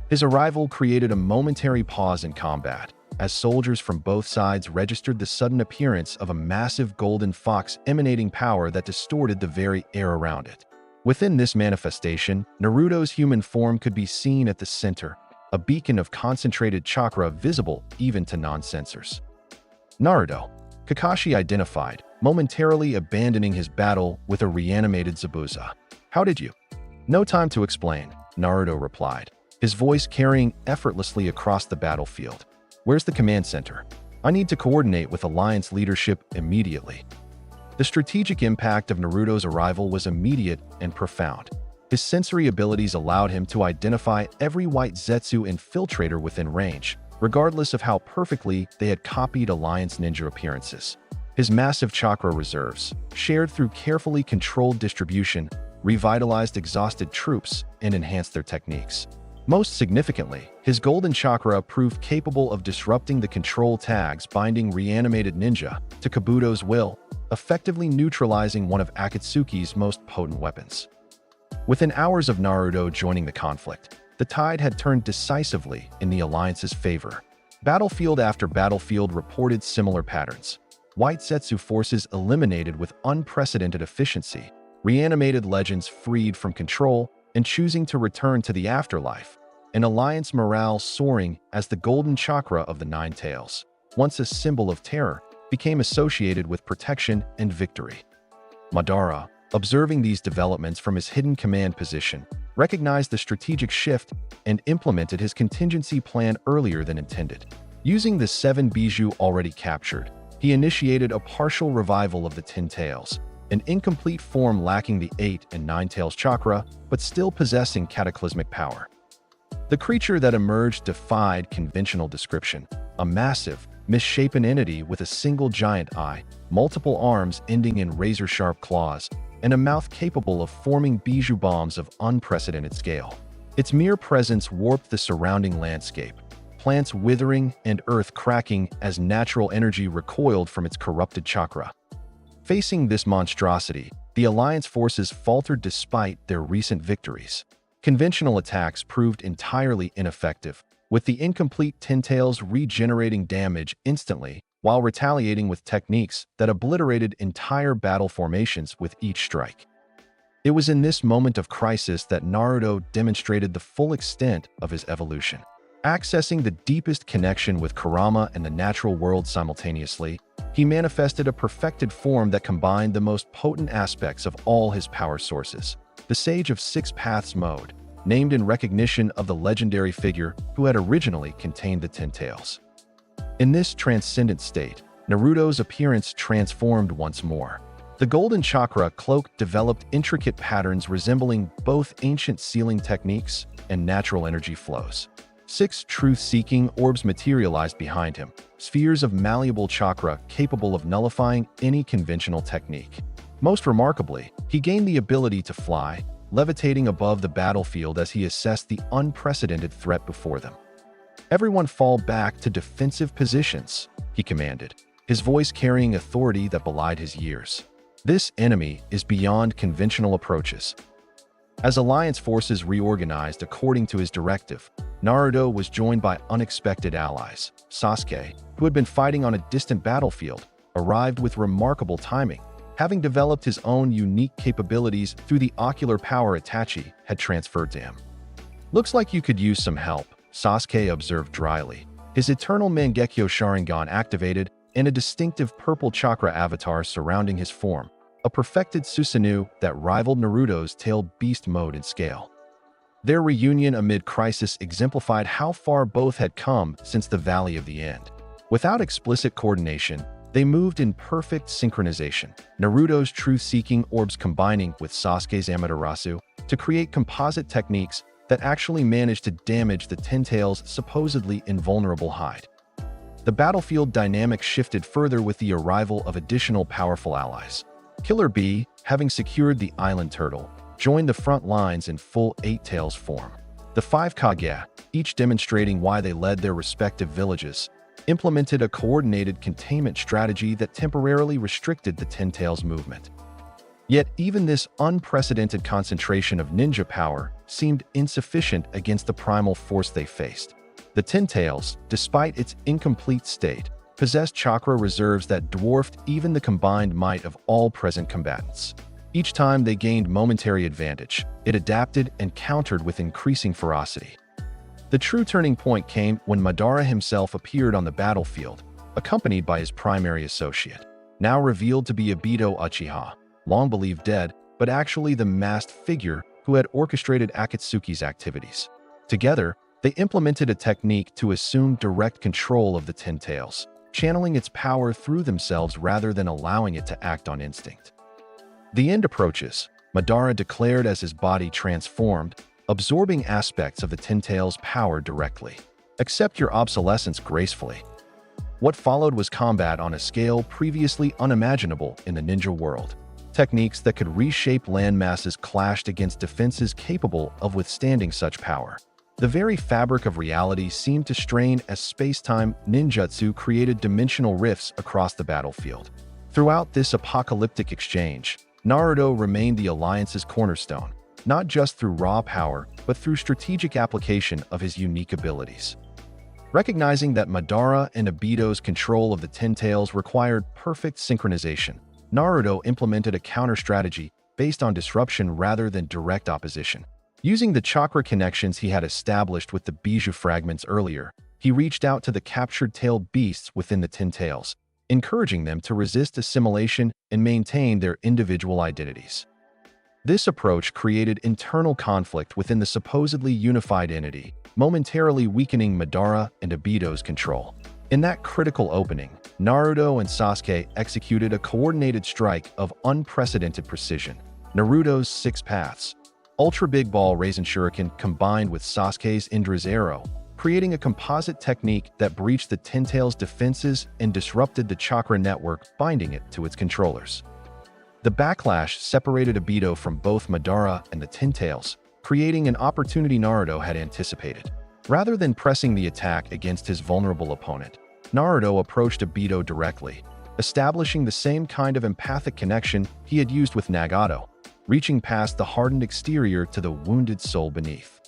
His arrival created a momentary pause in combat, as soldiers from both sides registered the sudden appearance of a massive golden fox emanating power that distorted the very air around it. Within this manifestation, Naruto's human form could be seen at the center, a beacon of concentrated chakra visible even to non-sensors. "Naruto," Kakashi identified, momentarily abandoning his battle with a reanimated Zabuza. "How did you?" "No time to explain," Naruto replied, his voice carrying effortlessly across the battlefield. "Where's the command center? I need to coordinate with Alliance leadership immediately." The strategic impact of Naruto's arrival was immediate and profound. His sensory abilities allowed him to identify every white Zetsu infiltrator within range, regardless of how perfectly they had copied Alliance ninja appearances. His massive chakra reserves, shared through carefully controlled distribution, revitalized exhausted troops and enhanced their techniques. Most significantly, his golden chakra proved capable of disrupting the control tags binding reanimated ninja to Kabuto's will, effectively neutralizing one of Akatsuki's most potent weapons. Within hours of Naruto joining the conflict, the tide had turned decisively in the Alliance's favor. Battlefield after battlefield reported similar patterns. White Zetsu forces eliminated with unprecedented efficiency, reanimated legends freed from control, and choosing to return to the afterlife, an Alliance morale soaring as the golden chakra of the Nine Tails, once a symbol of terror, became associated with protection and victory. Madara, observing these developments from his hidden command position, recognized the strategic shift and implemented his contingency plan earlier than intended. Using the 7 bijou already captured, he initiated a partial revival of the Ten Tails, an incomplete form lacking the 8 and 9 Tails chakra, but still possessing cataclysmic power. The creature that emerged defied conventional description, a massive, misshapen entity with a single giant eye, multiple arms ending in razor-sharp claws, and a mouth capable of forming bijou bombs of unprecedented scale. Its mere presence warped the surrounding landscape, plants withering and earth cracking as natural energy recoiled from its corrupted chakra. Facing this monstrosity, the Alliance forces faltered despite their recent victories. Conventional attacks proved entirely ineffective, with the incomplete Ten Tails regenerating damage instantly while retaliating with techniques that obliterated entire battle formations with each strike. It was in this moment of crisis that Naruto demonstrated the full extent of his evolution. Accessing the deepest connection with Kurama and the natural world simultaneously, he manifested a perfected form that combined the most potent aspects of all his power sources, the Sage of Six Paths mode, named in recognition of the legendary figure who had originally contained the Ten Tails. In this transcendent state, Naruto's appearance transformed once more. The golden chakra cloak developed intricate patterns resembling both ancient sealing techniques and natural energy flows. 6 truth-seeking orbs materialized behind him, spheres of malleable chakra capable of nullifying any conventional technique. Most remarkably, he gained the ability to fly, levitating above the battlefield as he assessed the unprecedented threat before them. "Everyone fall back to defensive positions," he commanded, his voice carrying authority that belied his years. "This enemy is beyond conventional approaches." As Alliance forces reorganized according to his directive, Naruto was joined by unexpected allies. Sasuke, who had been fighting on a distant battlefield, arrived with remarkable timing, having developed his own unique capabilities through the ocular power Itachi had transferred to him. "Looks like you could use some help," Sasuke observed dryly. His eternal Mangekyo Sharingan activated and a distinctive purple chakra avatar surrounding his form, a perfected Susanoo that rivaled Naruto's tailed beast mode in scale. Their reunion amid crisis exemplified how far both had come since the Valley of the End. Without explicit coordination, they moved in perfect synchronization, Naruto's truth-seeking orbs combining with Sasuke's Amaterasu to create composite techniques that actually managed to damage the Ten-Tail's supposedly invulnerable hide. The battlefield dynamic shifted further with the arrival of additional powerful allies. Killer Bee, having secured the island turtle, joined the front lines in full Eight-Tails form. The five Kage, each demonstrating why they led their respective villages, implemented a coordinated containment strategy that temporarily restricted the Ten-Tail's movement. Yet even this unprecedented concentration of ninja power seemed insufficient against the primal force they faced. The Ten-Tails, despite its incomplete state, possessed chakra reserves that dwarfed even the combined might of all present combatants. Each time they gained momentary advantage, it adapted and countered with increasing ferocity. The true turning point came when Madara himself appeared on the battlefield, accompanied by his primary associate, now revealed to be Obito Uchiha, long believed dead, but actually the masked figure who had orchestrated Akatsuki's activities. Together, they implemented a technique to assume direct control of the Ten-Tails, channeling its power through themselves rather than allowing it to act on instinct. The end approaches, Madara declared as his body transformed, absorbing aspects of the Ten-Tails' power directly. "Accept your obsolescence gracefully." What followed was combat on a scale previously unimaginable in the ninja world. Techniques that could reshape land masses clashed against defenses capable of withstanding such power. The very fabric of reality seemed to strain as space-time ninjutsu created dimensional rifts across the battlefield. Throughout this apocalyptic exchange, Naruto remained the Alliance's cornerstone, not just through raw power, but through strategic application of his unique abilities. Recognizing that Madara and Obito's control of the Ten-Tails required perfect synchronization, Naruto implemented a counter-strategy based on disruption rather than direct opposition. Using the chakra connections he had established with the Bijou fragments earlier, he reached out to the captured tailed beasts within the Ten-Tails, encouraging them to resist assimilation and maintain their individual identities. This approach created internal conflict within the supposedly unified entity, momentarily weakening Madara and Obito's control. In that critical opening, Naruto and Sasuke executed a coordinated strike of unprecedented precision. Naruto's six paths, Ultra Big Ball Rasen Shuriken combined with Sasuke's Indra's Arrow, creating a composite technique that breached the Ten-Tail's defenses and disrupted the chakra network binding it to its controllers. The backlash separated Obito from both Madara and the Ten-Tails, creating an opportunity Naruto had anticipated. Rather than pressing the attack against his vulnerable opponent, Naruto approached Obito directly, establishing the same kind of empathic connection he had used with Nagato, reaching past the hardened exterior to the wounded soul beneath.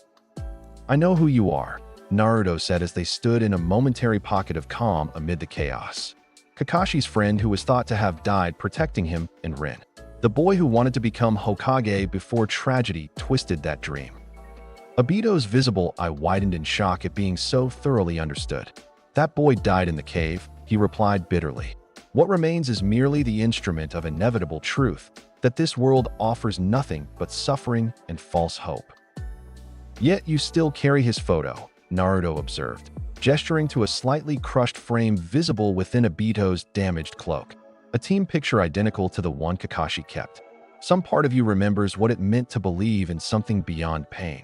"I know who you are," Naruto said as they stood in a momentary pocket of calm amid the chaos. Kakashi's friend who was thought to have died protecting him and Rin. The boy who wanted to become Hokage before tragedy twisted that dream. Obito's visible eye widened in shock at being so thoroughly understood. "That boy died in the cave," he replied bitterly. "What remains is merely the instrument of inevitable truth, that this world offers nothing but suffering and false hope." "Yet you still carry his photo," Naruto observed, gesturing to a slightly crushed frame visible within Obito's damaged cloak, a team picture identical to the one Kakashi kept. "Some part of you remembers what it meant to believe in something beyond pain."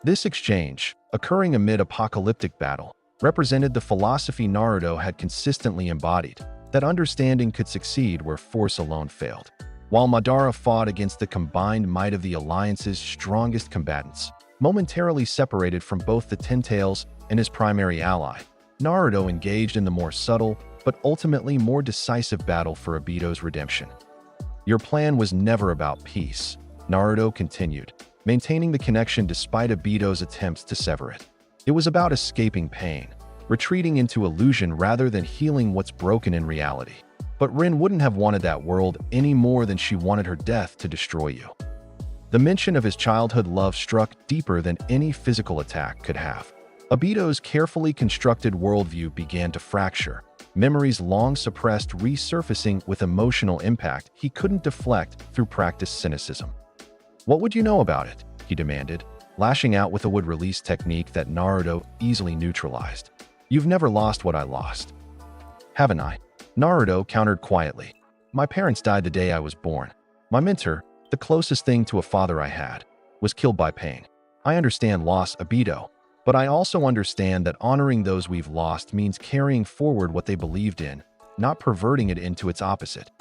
This exchange, occurring amid apocalyptic battle, represented the philosophy Naruto had consistently embodied, that understanding could succeed where force alone failed. While Madara fought against the combined might of the Alliance's strongest combatants, momentarily separated from both the Ten-Tails and his primary ally, Naruto engaged in the more subtle, but ultimately more decisive battle for Obito's redemption. "Your plan was never about peace," Naruto continued, maintaining the connection despite Obito's attempts to sever it. "It was about escaping pain, retreating into illusion rather than healing what's broken in reality. But Rin wouldn't have wanted that world any more than she wanted her death to destroy you. The mention of his childhood love struck deeper than any physical attack could have. Obito's carefully constructed worldview began to fracture, memories long suppressed resurfacing with emotional impact he couldn't deflect through practiced cynicism. "What would you know about it?" he demanded, lashing out with a would-release technique that Naruto easily neutralized. "You've never lost what I lost." "Haven't I?" Naruto countered quietly. "My parents died the day I was born. My mentor, the closest thing to a father I had, was killed by pain. I understand loss, Obito, but I also understand that honoring those we've lost means carrying forward what they believed in, not perverting it into its opposite."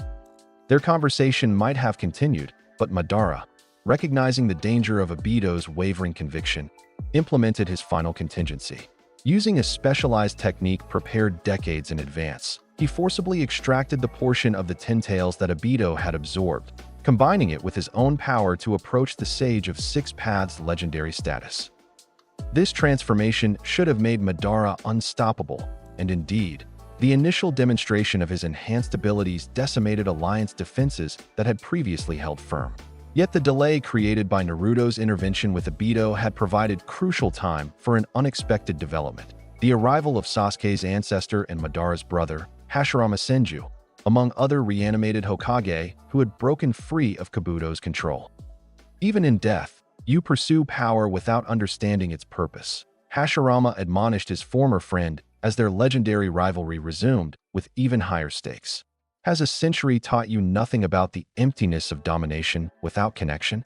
Their conversation might have continued, but Madara, recognizing the danger of Obito's wavering conviction, implemented his final contingency. Using a specialized technique prepared decades in advance, he forcibly extracted the portion of the Ten Tails that Obito had absorbed, combining it with his own power to approach the Sage of Six Paths' legendary status. This transformation should have made Madara unstoppable, and indeed, the initial demonstration of his enhanced abilities decimated Alliance defenses that had previously held firm. Yet the delay created by Naruto's intervention with Obito had provided crucial time for an unexpected development: the arrival of Sasuke's ancestor and Madara's brother, Hashirama Senju, among other reanimated Hokage who had broken free of Kabuto's control. "Even in death, you pursue power without understanding its purpose," Hashirama admonished his former friend as their legendary rivalry resumed with even higher stakes. "Has a century taught you nothing about the emptiness of domination without connection?"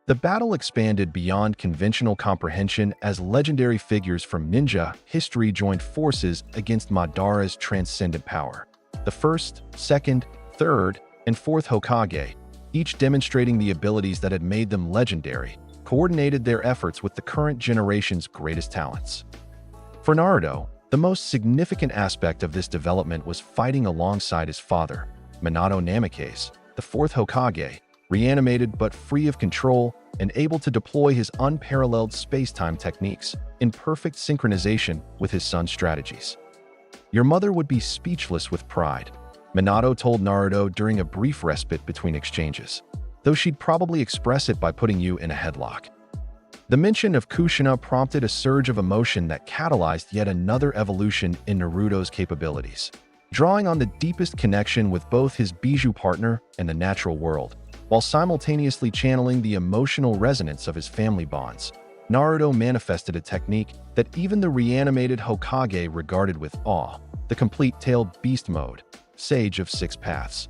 The battle expanded beyond conventional comprehension as legendary figures from ninja history joined forces against Madara's transcendent power. The first, second, third, and fourth Hokage, each demonstrating the abilities that had made them legendary, coordinated their efforts with the current generation's greatest talents. For Naruto, the most significant aspect of this development was fighting alongside his father, Minato Namikaze, the fourth Hokage, reanimated but free of control and able to deploy his unparalleled space-time techniques in perfect synchronization with his son's strategies. "Your mother would be speechless with pride," Minato told Naruto during a brief respite between exchanges, "though she'd probably express it by putting you in a headlock." The mention of Kushina prompted a surge of emotion that catalyzed yet another evolution in Naruto's capabilities. Drawing on the deepest connection with both his Bijou partner and the natural world, while simultaneously channeling the emotional resonance of his family bonds, Naruto manifested a technique that even the reanimated Hokage regarded with awe: the complete-tailed beast mode, Sage of Six Paths.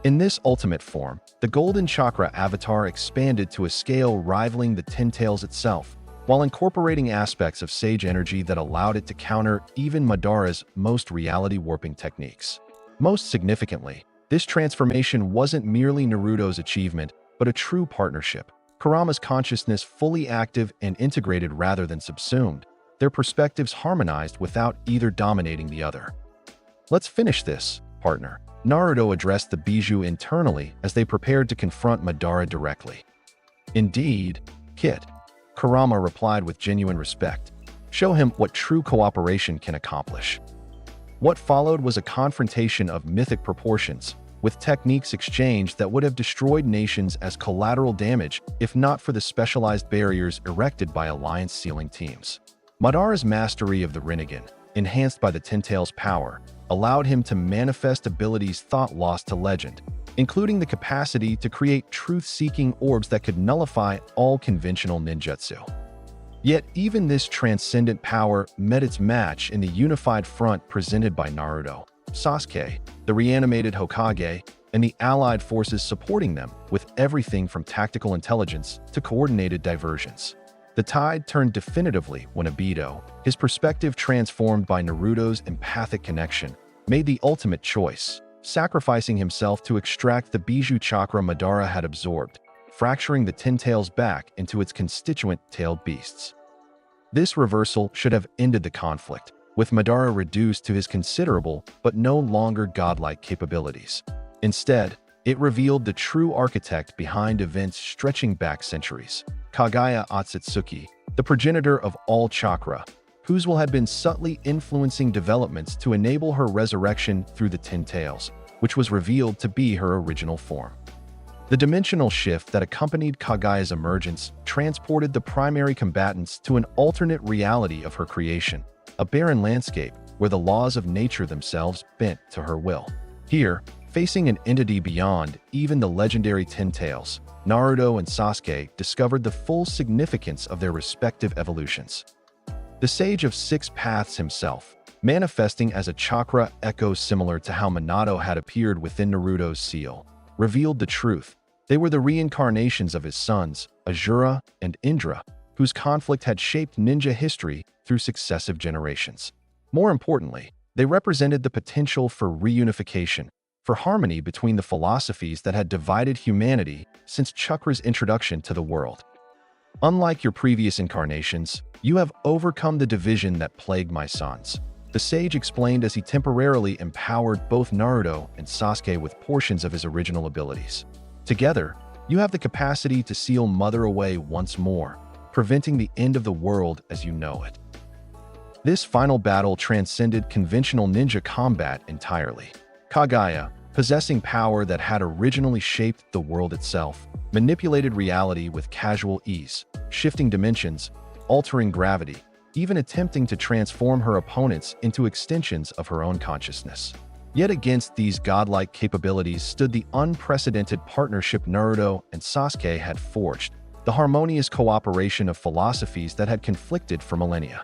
In this ultimate form, the Golden Chakra avatar expanded to a scale rivaling the Ten Tails itself, while incorporating aspects of Sage energy that allowed it to counter even Madara's most reality-warping techniques. Most significantly, this transformation wasn't merely Naruto's achievement, but a true partnership. Kurama's consciousness fully active and integrated rather than subsumed, their perspectives harmonized without either dominating the other. "Let's finish this, partner," Naruto addressed the Bijou internally as they prepared to confront Madara directly. "Indeed, Kit," Kurama replied with genuine respect. "Show him what true cooperation can accomplish." What followed was a confrontation of mythic proportions, with techniques exchanged that would have destroyed nations as collateral damage if not for the specialized barriers erected by Alliance sealing teams. Madara's mastery of the Rinnegan, enhanced by the Ten Tails' power, allowed him to manifest abilities thought lost to legend, including the capacity to create truth-seeking orbs that could nullify all conventional ninjutsu. Yet even this transcendent power met its match in the unified front presented by Naruto, Sasuke, the reanimated Hokage, and the allied forces supporting them, with everything from tactical intelligence to coordinated diversions. The tide turned definitively when Obito, his perspective transformed by Naruto's empathic connection, made the ultimate choice, sacrificing himself to extract the Bijou chakra Madara had absorbed, fracturing the Ten Tails back into its constituent tailed beasts. This reversal should have ended the conflict, with Madara reduced to his considerable but no longer godlike capabilities. Instead, it revealed the true architect behind events stretching back centuries, Kagaya Akatsuki, the progenitor of all chakra, whose will had been subtly influencing developments to enable her resurrection through the Ten Tails, which was revealed to be her original form. The dimensional shift that accompanied Kagaya's emergence transported the primary combatants to an alternate reality of her creation, a barren landscape where the laws of nature themselves bent to her will. Here, facing an entity beyond even the legendary Ten Tails, Naruto and Sasuke discovered the full significance of their respective evolutions. The Sage of Six Paths himself, manifesting as a chakra echo similar to how Minato had appeared within Naruto's seal, revealed the truth. They were the reincarnations of his sons, Azura and Indra, whose conflict had shaped ninja history through successive generations. More importantly, they represented the potential for reunification, for harmony between the philosophies that had divided humanity since Chakra's introduction to the world. Unlike your previous incarnations, you have overcome the division that plagued my sons, the sage explained as he temporarily empowered both Naruto and Sasuke with portions of his original abilities. Together, you have the capacity to seal Mother away once more, preventing the end of the world as you know it. This final battle transcended conventional ninja combat entirely. Kagaya, possessing power that had originally shaped the world itself, manipulated reality with casual ease, shifting dimensions, altering gravity, even attempting to transform her opponents into extensions of her own consciousness. Yet against these godlike capabilities stood the unprecedented partnership Naruto and Sasuke had forged, the harmonious cooperation of philosophies that had conflicted for millennia.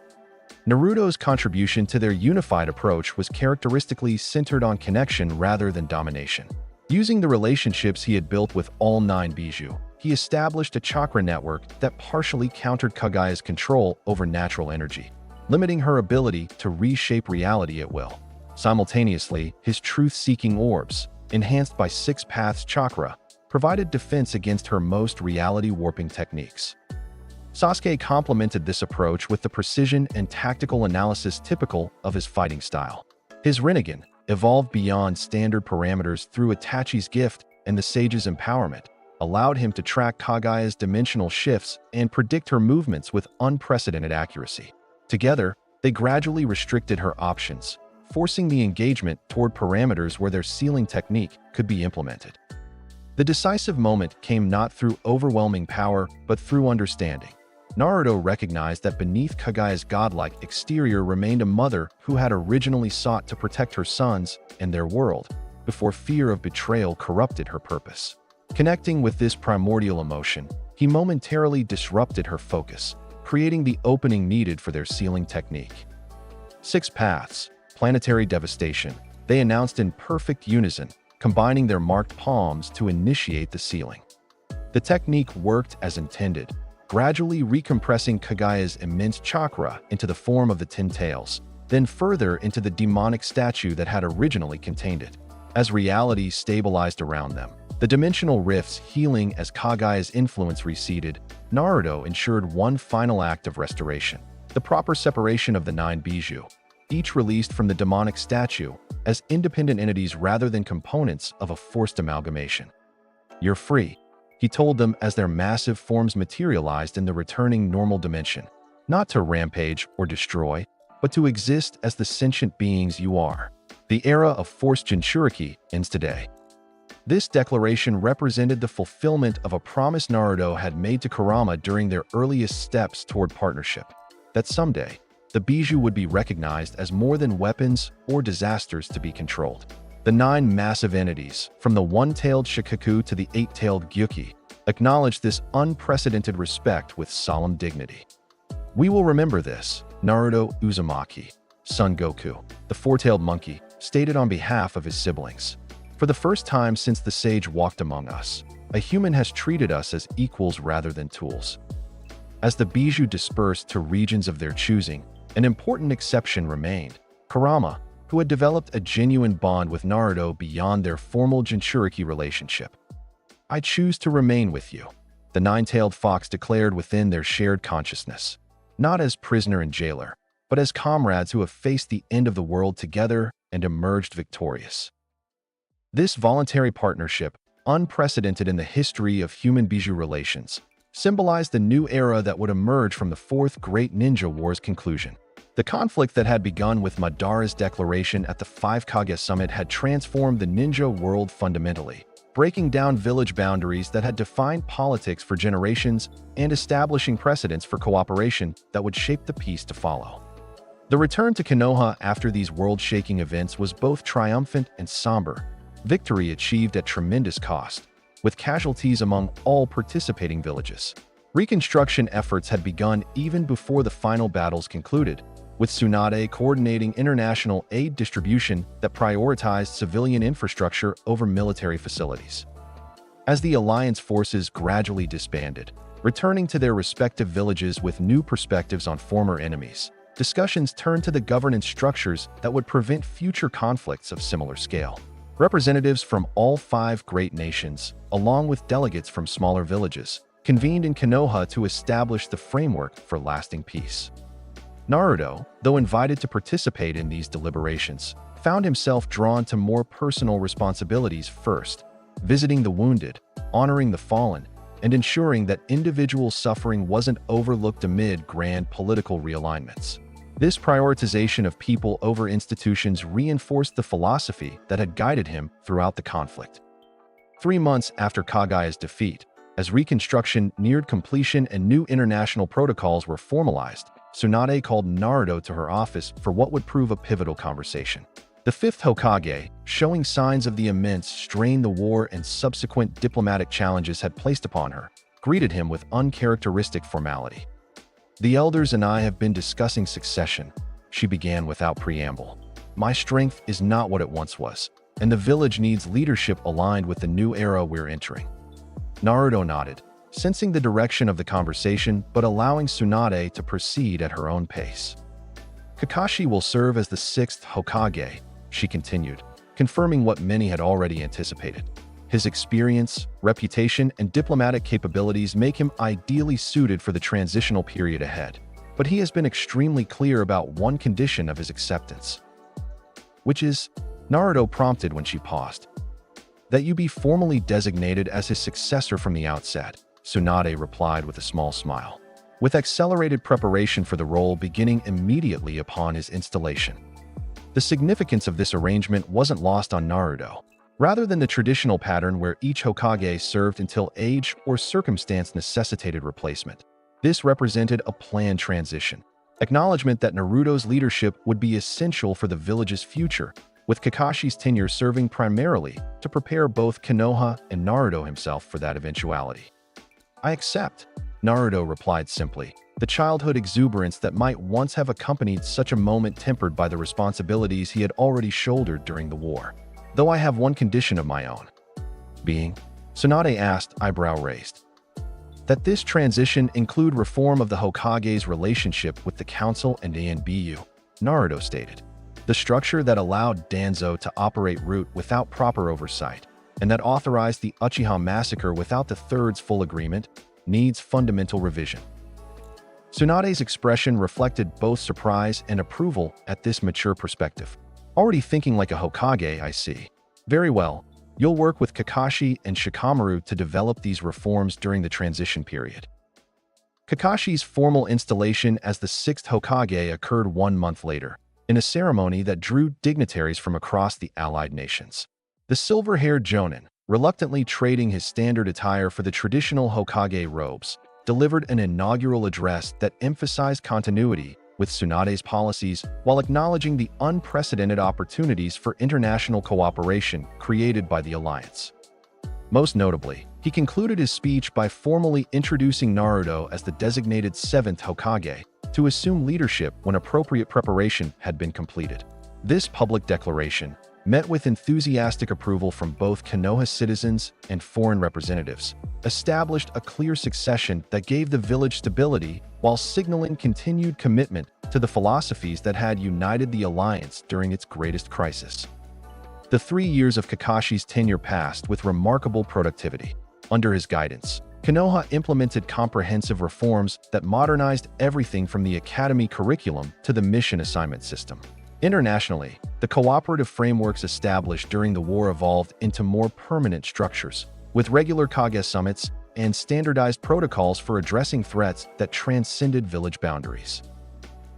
Naruto's contribution to their unified approach was characteristically centered on connection rather than domination. Using the relationships he had built with all 9 Bijou, he established a chakra network that partially countered Kagaya's control over natural energy, limiting her ability to reshape reality at will. Simultaneously, his truth-seeking orbs, enhanced by Six Paths chakra, provided defense against her most reality-warping techniques. Sasuke complemented this approach with the precision and tactical analysis typical of his fighting style. His Rinnegan evolved beyond standard parameters through Itachi's gift and the Sage's empowerment, allowed him to track Kagaya's dimensional shifts and predict her movements with unprecedented accuracy. Together, they gradually restricted her options, forcing the engagement toward parameters where their sealing technique could be implemented. The decisive moment came not through overwhelming power, but through understanding. Naruto recognized that beneath Kagaya's godlike exterior remained a mother who had originally sought to protect her sons and their world, before fear of betrayal corrupted her purpose. Connecting with this primordial emotion, he momentarily disrupted her focus, creating the opening needed for their sealing technique. Six Paths, planetary devastation, they announced in perfect unison, combining their marked palms to initiate the sealing. The technique worked as intended, gradually recompressing Kagaya's immense chakra into the form of the Ten Tails, then further into the demonic statue that had originally contained it. As reality stabilized around them, the dimensional rifts healing as Kagaya's influence receded, Naruto ensured one final act of restoration, the proper separation of the 9 Bijou, each released from the demonic statue as independent entities rather than components of a forced amalgamation. "You're free," he told them as their massive forms materialized in the returning normal dimension, not to rampage or destroy, but to exist as the sentient beings you are. The era of forced Jinchuriki ends today. This declaration represented the fulfillment of a promise Naruto had made to Kurama during their earliest steps toward partnership, that someday, the Bijou would be recognized as more than weapons or disasters to be controlled. The 9 massive entities, from the one-tailed Shikaku to the 8-tailed Gyuki, acknowledged this unprecedented respect with solemn dignity. "We will remember this," Naruto Uzumaki, Son Goku, the four-tailed monkey, stated on behalf of his siblings. "For the first time since the sage walked among us, a human has treated us as equals rather than tools." As the Bijou dispersed to regions of their choosing, an important exception remained: Kurama, who had developed a genuine bond with Naruto beyond their formal Jinchuriki relationship. "I choose to remain with you," the 9-tailed fox declared within their shared consciousness, not as prisoner and jailer, but as comrades who have faced the end of the world together and emerged victorious. This voluntary partnership, unprecedented in the history of human Bijou relations, symbolized the new era that would emerge from the Fourth Great Ninja War's conclusion. The conflict that had begun with Madara's declaration at the Five Kage Summit had transformed the ninja world fundamentally, breaking down village boundaries that had defined politics for generations and establishing precedents for cooperation that would shape the peace to follow. The return to Konoha after these world-shaking events was both triumphant and somber, victory achieved at tremendous cost, with casualties among all participating villages. Reconstruction efforts had begun even before the final battles concluded, with Tsunade coordinating international aid distribution that prioritized civilian infrastructure over military facilities. As the alliance forces gradually disbanded, returning to their respective villages with new perspectives on former enemies, discussions turned to the governance structures that would prevent future conflicts of similar scale. Representatives from all 5 great nations, along with delegates from smaller villages, convened in Konoha to establish the framework for lasting peace. Naruto, though invited to participate in these deliberations, found himself drawn to more personal responsibilities first, visiting the wounded, honoring the fallen, and ensuring that individual suffering wasn't overlooked amid grand political realignments. This prioritization of people over institutions reinforced the philosophy that had guided him throughout the conflict. 3 months after Kagaya's defeat, as reconstruction neared completion and new international protocols were formalized, Tsunade called Naruto to her office for what would prove a pivotal conversation. The Fifth Hokage, showing signs of the immense strain the war and subsequent diplomatic challenges had placed upon her, greeted him with uncharacteristic formality. "The elders and I have been discussing succession," she began without preamble. "My strength is not what it once was, and the village needs leadership aligned with the new era we're entering." Naruto nodded, sensing the direction of the conversation but allowing Tsunade to proceed at her own pace. "Kakashi will serve as the 6th Hokage," she continued, confirming what many had already anticipated. "His experience, reputation, and diplomatic capabilities make him ideally suited for the transitional period ahead. But he has been extremely clear about one condition of his acceptance." "Which is?" Naruto prompted when she paused. "That you be formally designated as his successor from the outset," Tsunade replied with a small smile, with accelerated preparation for the role beginning immediately upon his installation. The significance of this arrangement wasn't lost on Naruto. Rather than the traditional pattern where each Hokage served until age or circumstance necessitated replacement, this represented a planned transition, acknowledgement that Naruto's leadership would be essential for the village's future, with Kakashi's tenure serving primarily to prepare both Konoha and Naruto himself for that eventuality. "I accept," Naruto replied simply, the childhood exuberance that might once have accompanied such a moment tempered by the responsibilities he had already shouldered during the war. "Though I have one condition of my own." "Being?" Tsunade asked, eyebrow raised. "That this transition include reform of the Hokage's relationship with the council and ANBU," Naruto stated. "The structure that allowed Danzo to operate route without proper oversight, and that authorized the Uchiha massacre without the Third's full agreement, needs fundamental revision." Tsunade's expression reflected both surprise and approval at this mature perspective. "Already thinking like a Hokage, I see. Very well. You'll work with Kakashi and Shikamaru to develop these reforms during the transition period." Kakashi's formal installation as the 6th Hokage occurred 1 month later, in a ceremony that drew dignitaries from across the allied nations. The silver-haired Jonin, reluctantly trading his standard attire for the traditional Hokage robes, delivered an inaugural address that emphasized continuity with Tsunade's policies while acknowledging the unprecedented opportunities for international cooperation created by the alliance. Most notably, he concluded his speech by formally introducing Naruto as the designated 7th Hokage to assume leadership when appropriate preparation had been completed. This public declaration, met with enthusiastic approval from both Konoha citizens and foreign representatives, established a clear succession that gave the village stability while signaling continued commitment to the philosophies that had united the alliance during its greatest crisis. The 3 years of Kakashi's tenure passed with remarkable productivity. Under his guidance, Konoha implemented comprehensive reforms that modernized everything from the academy curriculum to the mission assignment system. Internationally, the cooperative frameworks established during the war evolved into more permanent structures, with regular Kage summits and standardized protocols for addressing threats that transcended village boundaries.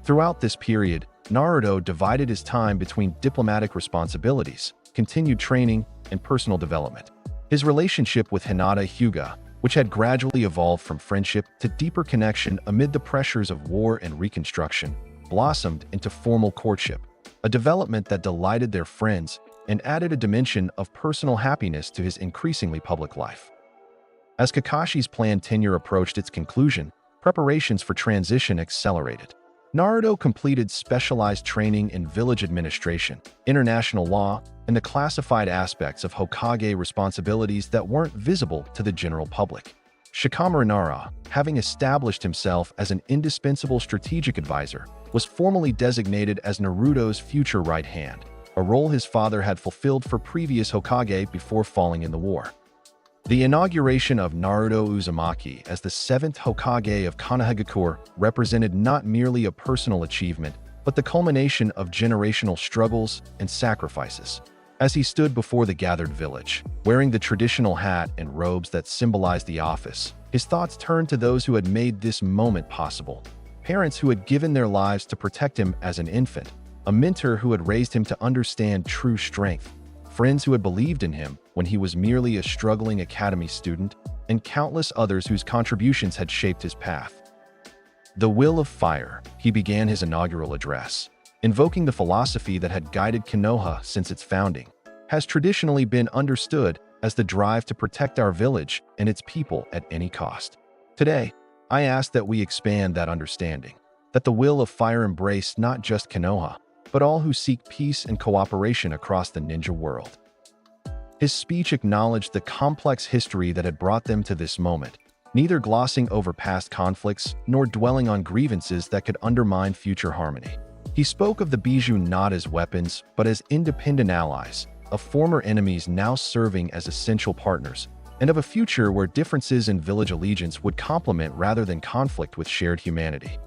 Throughout this period, Naruto divided his time between diplomatic responsibilities, continued training, and personal development. His relationship with Hinata Hyuga, which had gradually evolved from friendship to deeper connection amid the pressures of war and reconstruction, blossomed into formal courtship, a development that delighted their friends and added a dimension of personal happiness to his increasingly public life. As Kakashi's planned tenure approached its conclusion, preparations for transition accelerated. Naruto completed specialized training in village administration, international law, and the classified aspects of Hokage responsibilities that weren't visible to the general public. Shikamaru Nara, having established himself as an indispensable strategic advisor, was formally designated as Naruto's future right hand, a role his father had fulfilled for previous Hokage before falling in the war. The inauguration of Naruto Uzumaki as the 7th Hokage of Konohagakure represented not merely a personal achievement, but the culmination of generational struggles and sacrifices. As he stood before the gathered village, wearing the traditional hat and robes that symbolized the office, his thoughts turned to those who had made this moment possible. Parents who had given their lives to protect him as an infant, a mentor who had raised him to understand true strength, friends who had believed in him when he was merely a struggling academy student, and countless others whose contributions had shaped his path. The Will of Fire, he began his inaugural address, invoking the philosophy that had guided Konoha since its founding, has traditionally been understood as the drive to protect our village and its people at any cost. Today, I ask that we expand that understanding, that the Will of Fire embrace not just Konoha, but all who seek peace and cooperation across the ninja world. His speech acknowledged the complex history that had brought them to this moment, neither glossing over past conflicts nor dwelling on grievances that could undermine future harmony. He spoke of the Bijou not as weapons, but as independent allies, of former enemies now serving as essential partners, and of a future where differences in village allegiance would complement rather than conflict with shared humanity.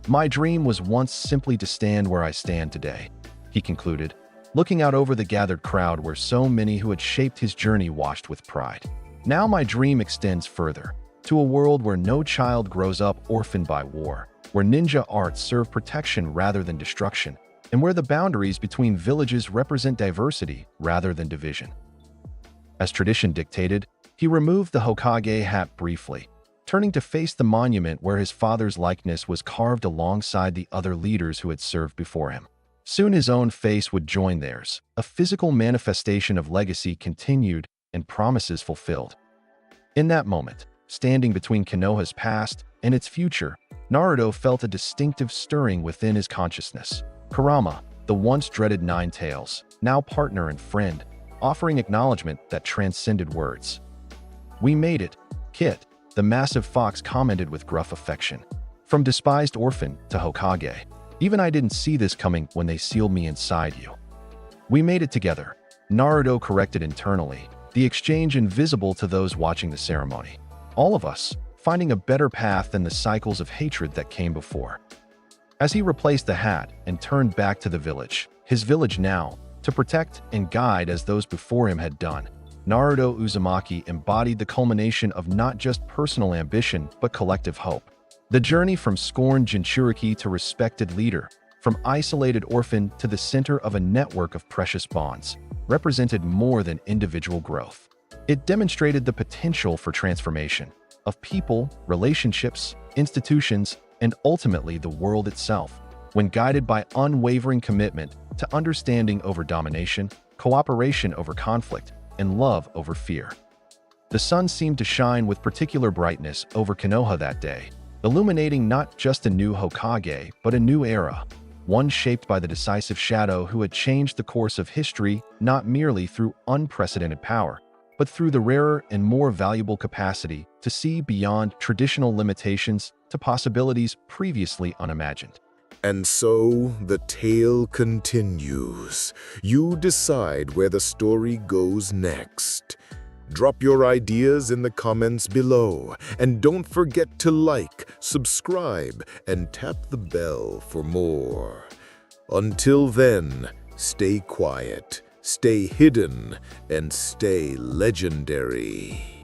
My dream was once simply to stand where I stand today, he concluded, looking out over the gathered crowd where so many who had shaped his journey watched with pride. Now my dream extends further, to a world where no child grows up orphaned by war, where ninja arts serve protection rather than destruction, and where the boundaries between villages represent diversity rather than division. As tradition dictated, he removed the Hokage hat briefly, turning to face the monument where his father's likeness was carved alongside the other leaders who had served before him. Soon his own face would join theirs, a physical manifestation of legacy continued and promises fulfilled. In that moment, standing between Konoha's past and its future, Naruto felt a distinctive stirring within his consciousness. Kurama, the once dreaded Nine Tails, now partner and friend, offering acknowledgement that transcended words. "We made it, Kit," the massive fox commented with gruff affection. "From despised orphan to Hokage. Even I didn't see this coming when they sealed me inside you." "We made it together," Naruto corrected internally, the exchange invisible to those watching the ceremony. All of us, finding a better path than the cycles of hatred that came before. As he replaced the hat and turned back to the village, his village now, to protect and guide as those before him had done, Naruto Uzumaki embodied the culmination of not just personal ambition but collective hope. The journey from scorned Jinchuriki to respected leader, from isolated orphan to the center of a network of precious bonds, represented more than individual growth. It demonstrated the potential for transformation of people, relationships, institutions, and ultimately the world itself, when guided by unwavering commitment to understanding over domination, cooperation over conflict, and love over fear. The sun seemed to shine with particular brightness over Konoha that day, illuminating not just a new Hokage, but a new era, one shaped by the decisive shadow who had changed the course of history not merely through unprecedented power, but through the rarer and more valuable capacity to see beyond traditional limitations to possibilities previously unimagined. And so the tale continues. You decide where the story goes next. Drop your ideas in the comments below, and don't forget to like, subscribe, and tap the bell for more. Until then, stay quiet, stay hidden, and stay legendary.